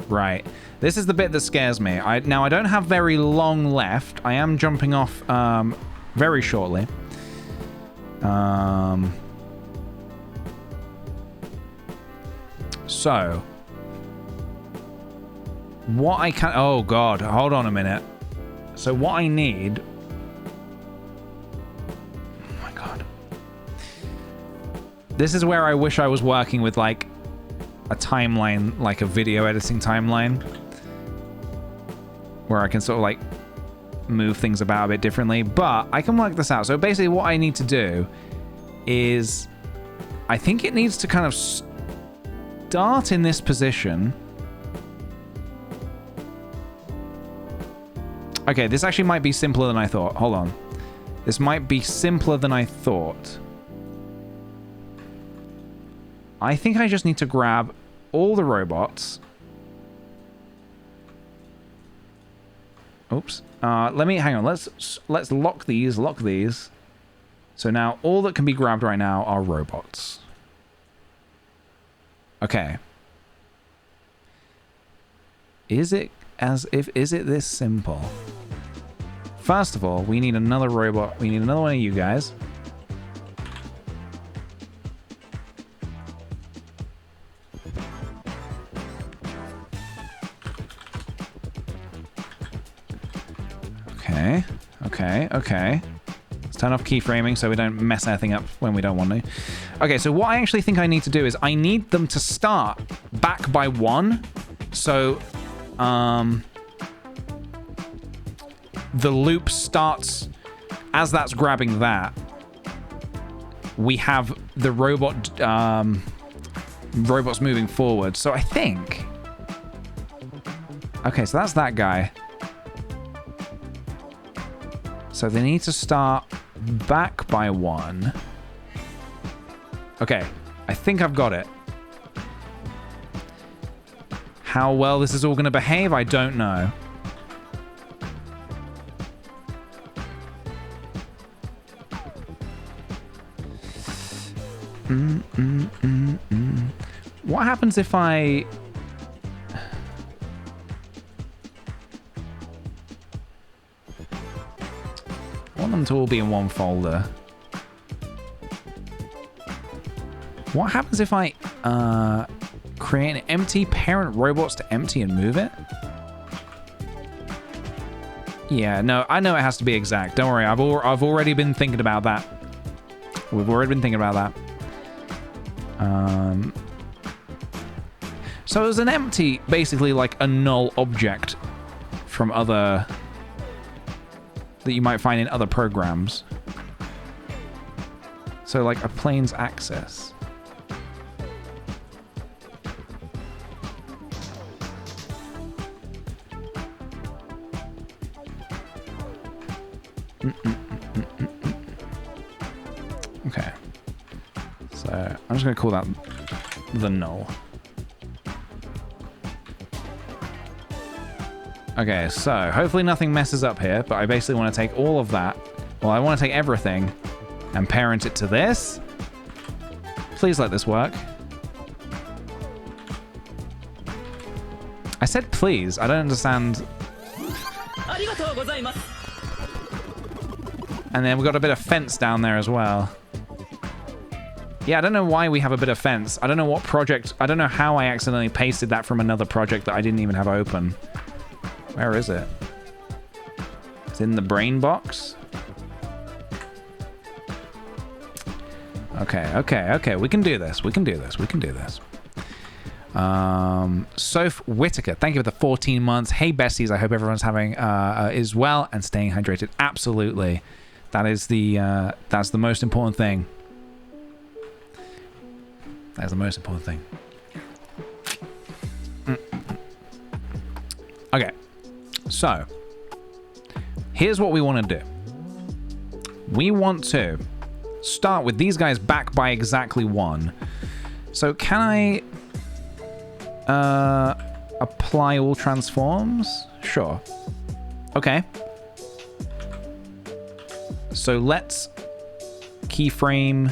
Right. This is the bit that scares me. Now, I don't have very long left. I am jumping off very shortly. So, what I can... Oh, God. Hold on a minute. So what I need... Oh, my God. This is where I wish I was working with, like, a timeline, like a video editing timeline, where I can sort of, like, move things about a bit differently. But I can work this out. So basically what I need to do is... I think it needs to kind of start in this position... Okay, this actually might be simpler than I thought. Hold on. This might be simpler than I thought. I think I just need to grab all the robots. Oops. Let me... Hang on. Let's lock these. Lock these. So now all that can be grabbed right now are robots. Okay. Is it this simple? First of all, we need another robot. We need another one of you guys. Okay. Let's turn off keyframing so we don't mess anything up when we don't want to. Okay, so what I actually think I need to do is I need them to start back by 1. So, the loop starts as that's grabbing that. We have the robots moving forward. So I think... Okay, so that's that guy. So they need to start back by 1. Okay, I think I've got it. How well this is all going to behave, I don't know. What happens if I... I want them to all be in one folder. What happens if I create an empty parent robots to empty and move it? Yeah, no, I know it has to be exact. Don't worry, I've already been thinking about that. We've already been thinking about that. So it was an empty, basically like a null object from other... that you might find in other programs. So like a plane's access. Okay. So I'm just going to call that the null. Okay, so hopefully nothing messes up here, but I basically want to take all of that. Well, I want to take everything and parent it to this. Please let this work. I said please. I don't understand. And then we've got a bit of fence down there as well. Yeah, I don't know why we have a bit of fence. I don't know what project. I don't know how I accidentally pasted that from another project that I didn't even have open. Where is it? It's in the brain box. Okay. We can do this. Soph Whitaker, thank you for the 14 months. Hey, besties. I hope everyone's having is well and staying hydrated. Absolutely. That's the most important thing. That's the most important thing. Okay. So, here's what we want to do. We want to start with these guys back by exactly 1. So, can I apply all transforms? Sure. Okay. So, let's keyframe.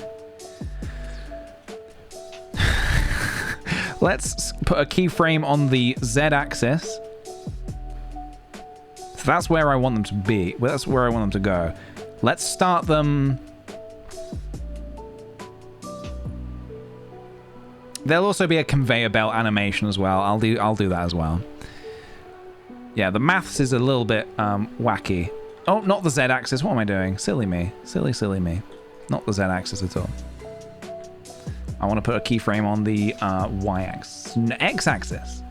Let's put a keyframe on the Z-axis. So that's where I want them to be. Well, that's where I want them to go. Let's start them. There'll also be a conveyor belt animation as well. I'll do that as well. Yeah, the maths is a little bit wacky. Oh, not the Z-axis. What am I doing? Silly me. Silly me. Not the Z-axis at all. I want to put a keyframe on the Y-axis. X-axis.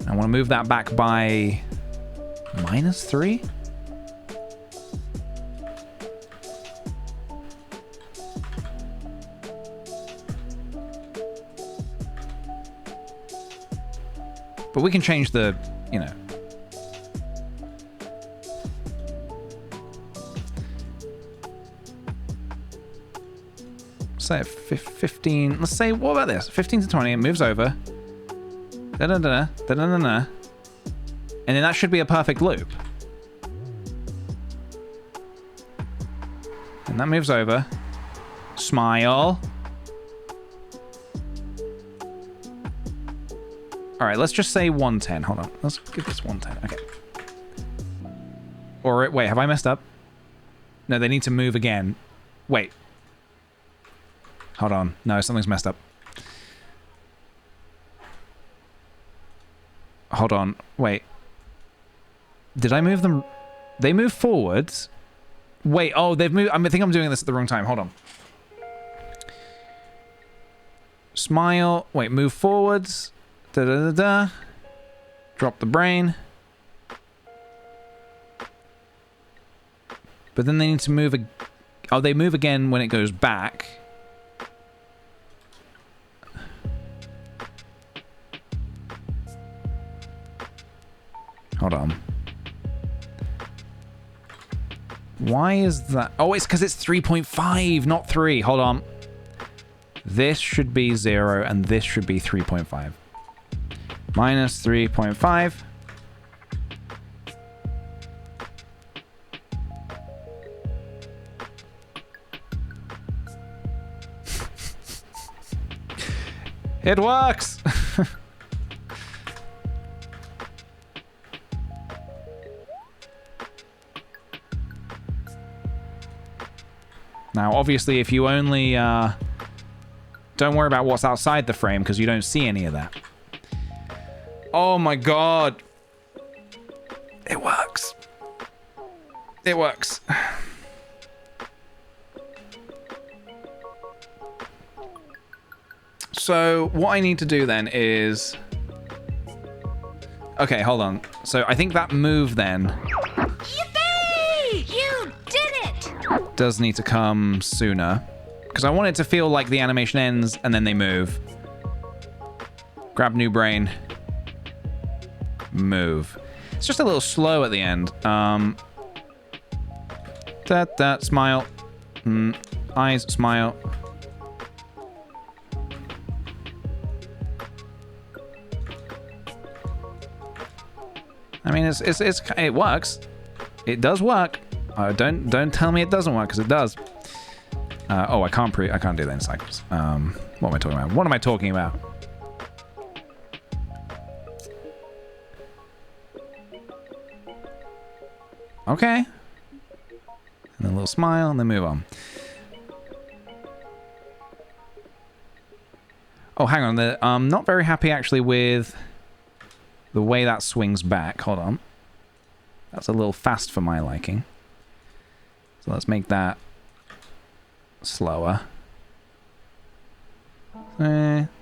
I want to move that back by -3. But we can change the, you know. Say 15. Let's say, what about this? 15 to 20. It moves over. Da-da-da-da. Da-da-da-da. And then that should be a perfect loop. And that moves over. Smile. All right, let's just say 110. Hold on. Let's give this 110. Okay. Or wait, have I messed up? No, they need to move again. Wait. Hold on. No, something's messed up. Hold on. Wait. Did I move them? They move forwards. Wait. Oh, they've moved. I think I'm doing this at the wrong time. Hold on. Smile. Wait, move forwards. Da-da-da-da. Drop the brain. But then they need to move. Oh, they move again when it goes back. Hold on. Why is that? Oh, it's because it's 3.5, not 3. Hold on. This should be 0, and this should be 3.5. Minus 3.5. It works! Now, obviously, if you only... don't worry about what's outside the frame, because you don't see any of that. Oh my god. It works. It works. So, what I need to do then is... Okay, hold on. So, I think that move then... Yippee! You did it! Does need to come sooner. Because I want it to feel like the animation ends and then they move. Grab new brain. Move. It's just a little slow at the end. Smile. Eyes, smile. I mean, it works. It does work. Don't tell me it doesn't work, because it does. Oh, I can't do that in cycles. What am I talking about? What am I talking about? Okay. And then a little smile, and then move on. Oh, hang on. I'm not very happy, actually, with the way that swings back. Hold on. That's a little fast for my liking. So let's make that slower.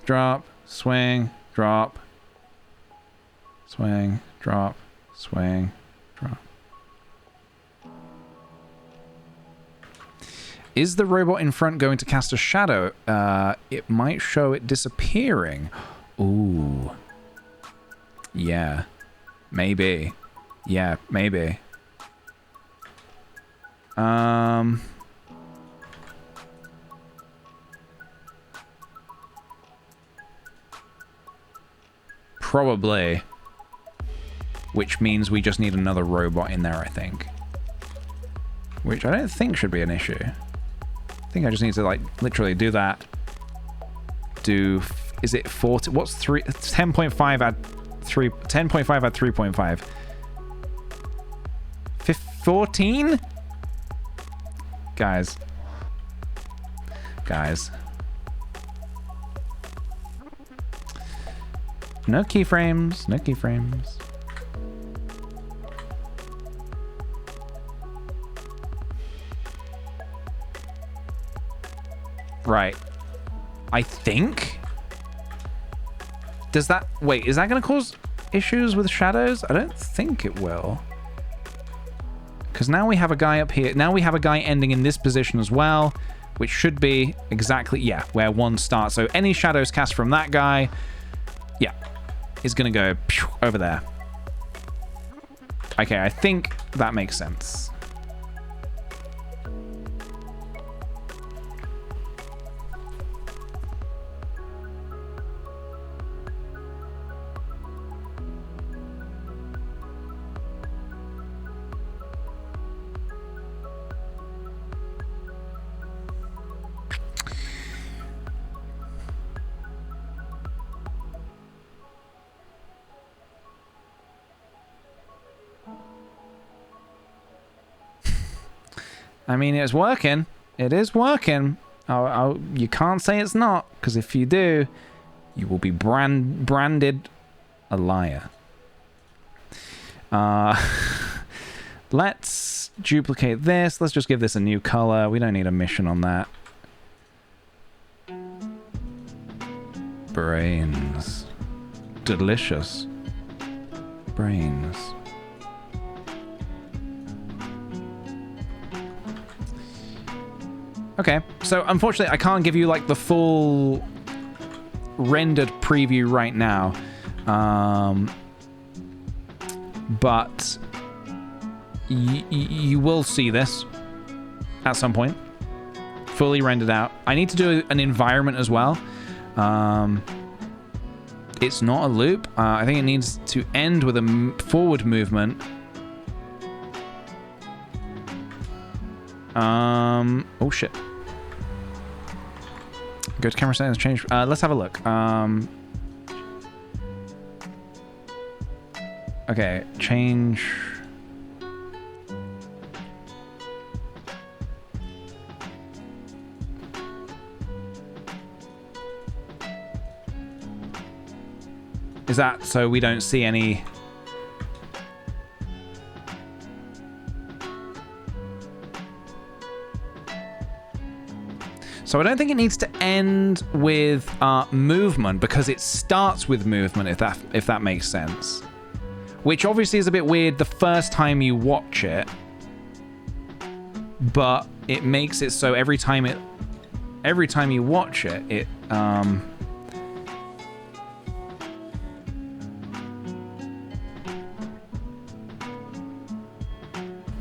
Drop, swing, drop, swing, drop, swing, drop. Is the robot in front going to cast a shadow? It might show it disappearing. Ooh. Yeah. Maybe. Yeah, maybe. Probably. Which means we just need another robot in there, I think. Which I don't think should be an issue. I think I just need to, like, literally do that. Is it 40? What's 3? 10.5 add 3. 10.5 add 3.5. 14? Guys. No keyframes. No keyframes. Right. I think. Does that... Wait, is that going to cause issues with shadows? I don't think it will. Because now we have a guy up here. Now we have a guy ending in this position as well, which should be exactly, yeah, where one starts. So any shadows cast from that guy, yeah, is going to go over there. Okay, I think that makes sense. I mean, it's working. It is working. You can't say it's not, because if you do, you will be branded a liar. Let's duplicate this. Let's just give this a new color. We don't need a mission on that. Brains. Delicious. Brains. Okay, so unfortunately I can't give you like the full rendered preview right now, but you will see this at some point, fully rendered out. I need to do an environment as well. It's not a loop. I think it needs to end with a forward movement. Oh shit. Go to camera settings, change. Let's have a look. Okay, change. Is that so we don't see any? So I don't think it needs to end with movement, because it starts with movement, if that makes sense. Which obviously is a bit weird the first time you watch it, but it makes it so every time you watch it,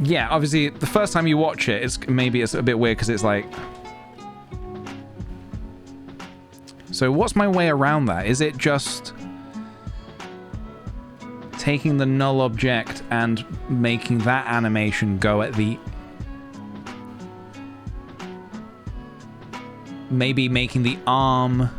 yeah, obviously the first time you watch it, it's a bit weird because it's like. So what's my way around that? Is it just taking the null object and making that animation go at the... Maybe making the arm...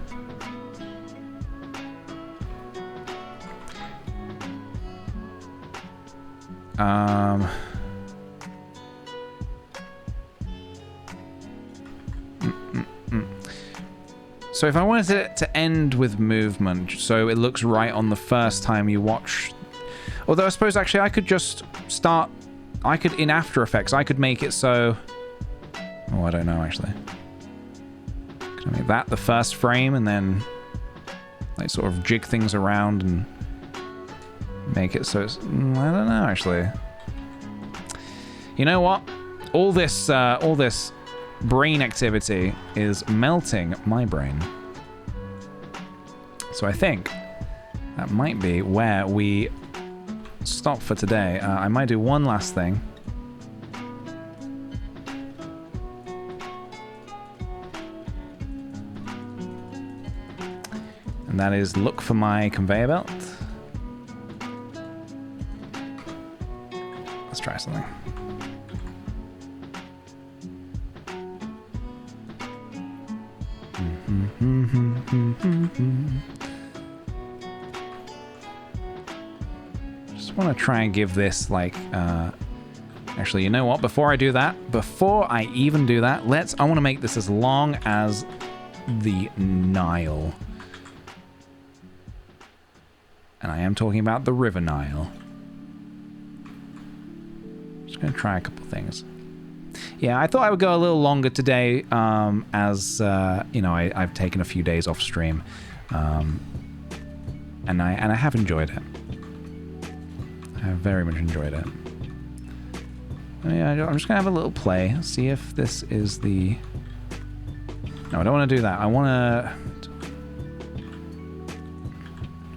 So if I wanted it to end with movement, so it looks right on the first time you watch... Although I suppose actually I could just start... I could, in After Effects, I could make it so... Oh, I don't know actually. Can I make that the first frame and then like sort of jig things around and make it so it's... I don't know actually. You know what? All this brain activity is melting my brain. So I think that might be where we stop for today. I might do one last thing. And that is look for my conveyor belt. Let's try something. Just want to try and give this like actually, you know what, before I even do that, I want to make this as long as the Nile, and I am talking about the River Nile. Just gonna try a couple things. Yeah, I thought I would go a little longer today, as you know, I've taken a few days off stream, and I have enjoyed it. I have very much enjoyed it. Yeah, I'm just gonna have a little play, see if this is the... No, I don't want to do that. I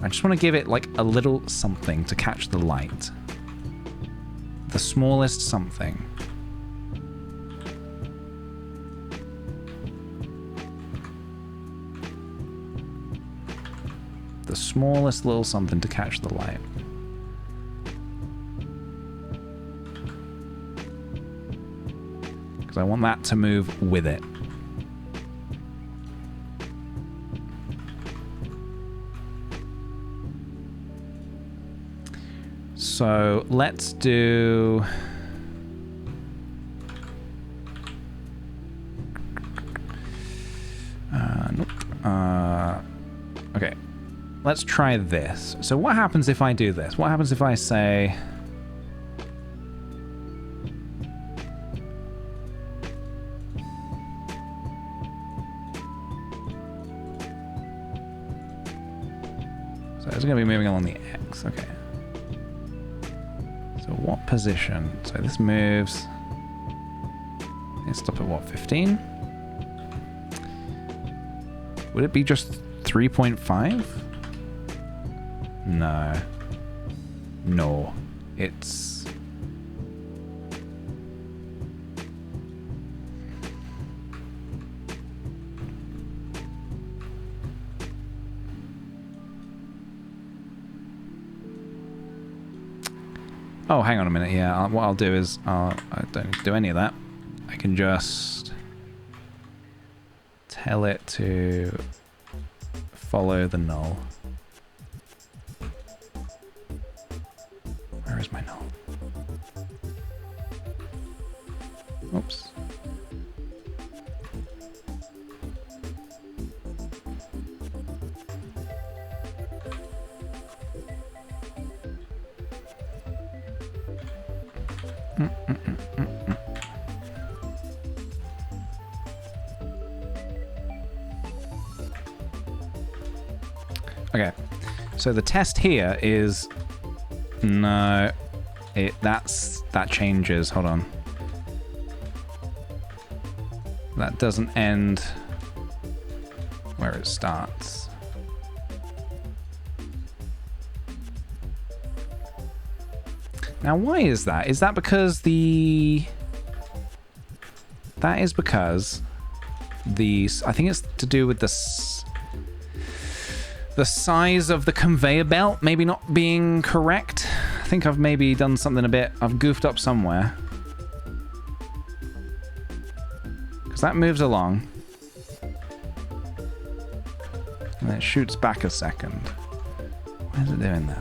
just want to give it like a little something to catch the light. The smallest something. The smallest little something to catch the light. Because I want that to move with it. So let's do... Nope. Okay. Let's try this. So what happens if I do this? What happens if I say... So it's going to be moving along the X. Okay. So what position? So this moves... Let's stop at what, 15? Would it be just 3.5? No. No. It's... Oh, hang on a minute. Yeah, what I'll do is... I don't need to do any of that. I can just... tell it to... follow the null. Where is my null? Oops. Okay, so the test here is no, that changes. Hold on, that doesn't end where it starts. Now, why is that? Is that because the... That is because the... I think it's to do with the... the size of the conveyor belt maybe not being correct. I think I've maybe done something a bit... I've goofed up somewhere. Because that moves along. And then it shoots back a second. Why is it doing that?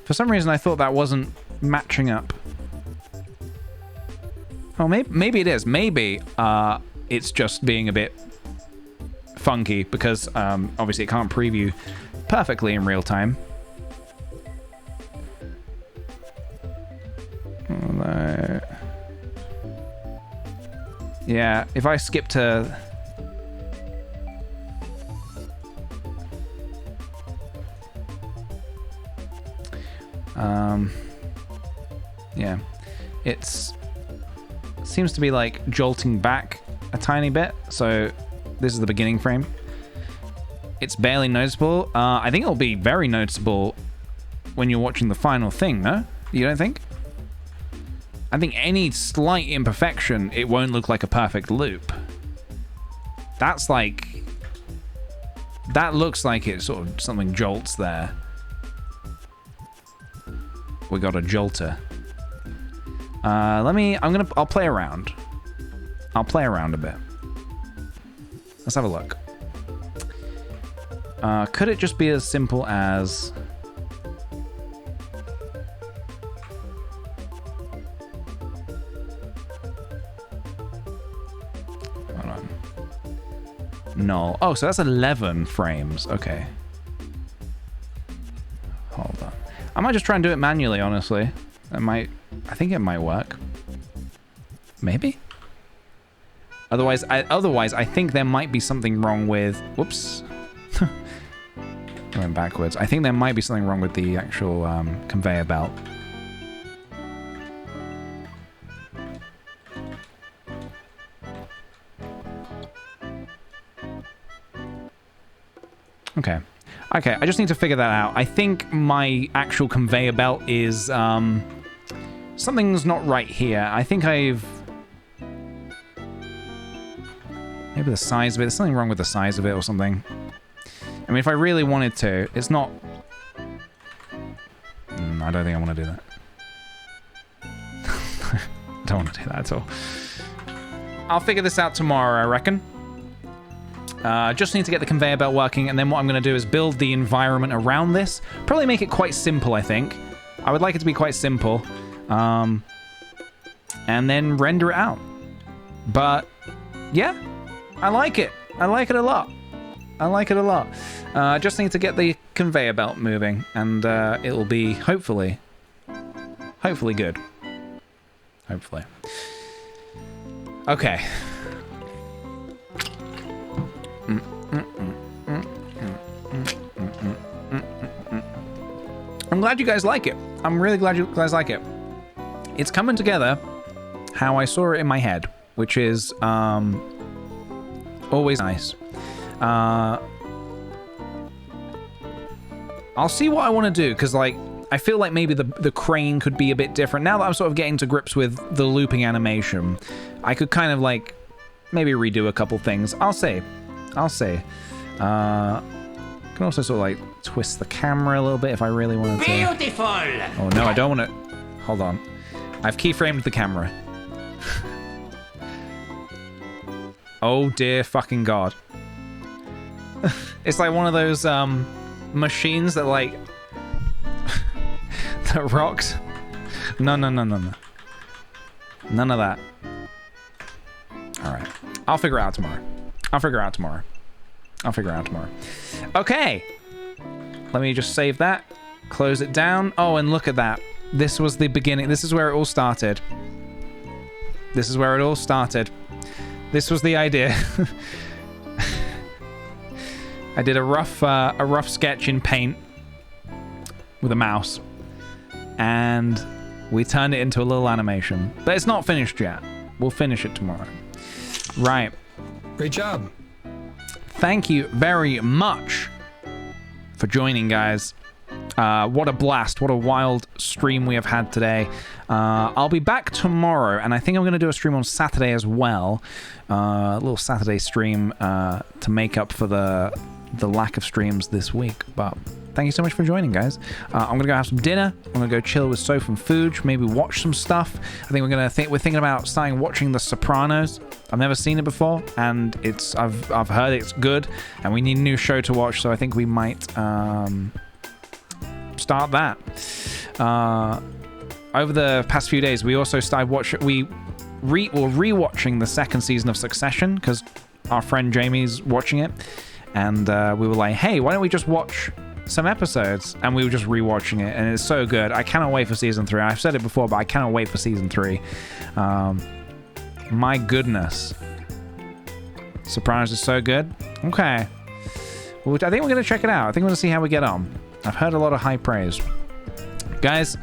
For some reason, I thought that wasn't matching up. Oh, maybe it is. Maybe it's just being a bit funky because obviously it can't preview perfectly in real time. Although, yeah, if I skip to... yeah, seems to be like jolting back a tiny bit. So this is the beginning frame. It's barely noticeable. I think it'll be very noticeable when you're watching the final thing, no? You don't think? I think any slight imperfection, it won't look like a perfect loop. That's like... That looks like it sort of something jolts there. We got a jolter. I'll play around. I'll play around a bit. Let's have a look. Could it just be as simple as... Hold on. Null. Oh, so that's 11 frames. Okay. Hold on. I might just try and do it manually, honestly. I think it might work. Maybe? Otherwise, I think there might be something wrong with... Whoops. I went backwards. I think there might be something wrong with the actual conveyor belt. Okay. Okay, I just need to figure that out. I think my actual conveyor belt is... something's not right here. I think I've... Maybe the size of it. There's something wrong with the size of it or something. I mean, if I really wanted to, it's not... I don't think I want to do that. I don't want to do that at all. I'll figure this out tomorrow, I reckon. Just need to get the conveyor belt working, and then what I'm going to do is build the environment around this. Probably make it quite simple, I think. I would like it to be quite simple. And then render it out. But, yeah, I like it. I like it a lot. I like it a lot. Just need to get the conveyor belt moving, and it'll be, hopefully good. Hopefully. Okay. I'm glad you guys like it. I'm really glad you guys like it. It's coming together how I saw it in my head, which is always nice. I'll see what I want to do, because like I feel like maybe the crane could be a bit different. Now that I'm sort of getting to grips with the looping animation, I could kind of like maybe redo a couple things. I'll see. Can also sort of like twist the camera a little bit if I really wanted to. Beautiful! Oh no, I don't want to. Hold on. I've keyframed the camera. Oh dear fucking god. It's like one of those machines that like that rocks. No. None of that. Alright. I'll figure it out tomorrow. Okay. Let me just save that. Close it down. Oh, and look at that. This was the beginning. This is where it all started. This was the idea. I did a rough sketch in Paint with a mouse, and We turned it into a little animation. But it's not finished yet. We'll finish it tomorrow. Right. Great job. Thank you very much for joining, guys. What a blast. What a wild stream we have had today. I'll be back tomorrow, and I think I'm going to do a stream on Saturday as well. A little Saturday stream to make up for the lack of streams this week. But thank you so much for joining, guys. I'm going to go have some dinner. I'm going to go chill with Soph and Fuge, maybe watch some stuff. I think we're thinking about starting watching The Sopranos. I've never seen it before, and I've heard it's good, and we need a new show to watch, so I think we might start that. Over the past few days, we also started rewatching the second season of Succession, because our friend Jamie's watching it, and we were like, hey, why don't we just watch some episodes? And we were just rewatching it, and it's so good. I cannot wait for season 3. I've said it before, but I cannot wait for season 3. My goodness. Sopranos is so good. Okay. Well, I think we're going to check it out. I think we're going to see how we get on. I've heard a lot of high praise. Guys,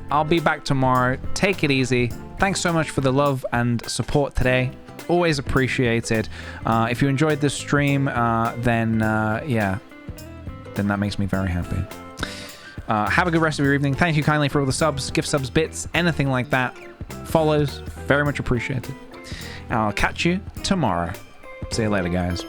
I'll be back tomorrow. Take it easy. Thanks so much for the love and support today. Always appreciated. If you enjoyed this stream, then that makes me very happy. Have a good rest of your evening. Thank you kindly for all the subs, gift subs, bits, anything like that. Follows, very much appreciated. And I'll catch you tomorrow. See you later, guys.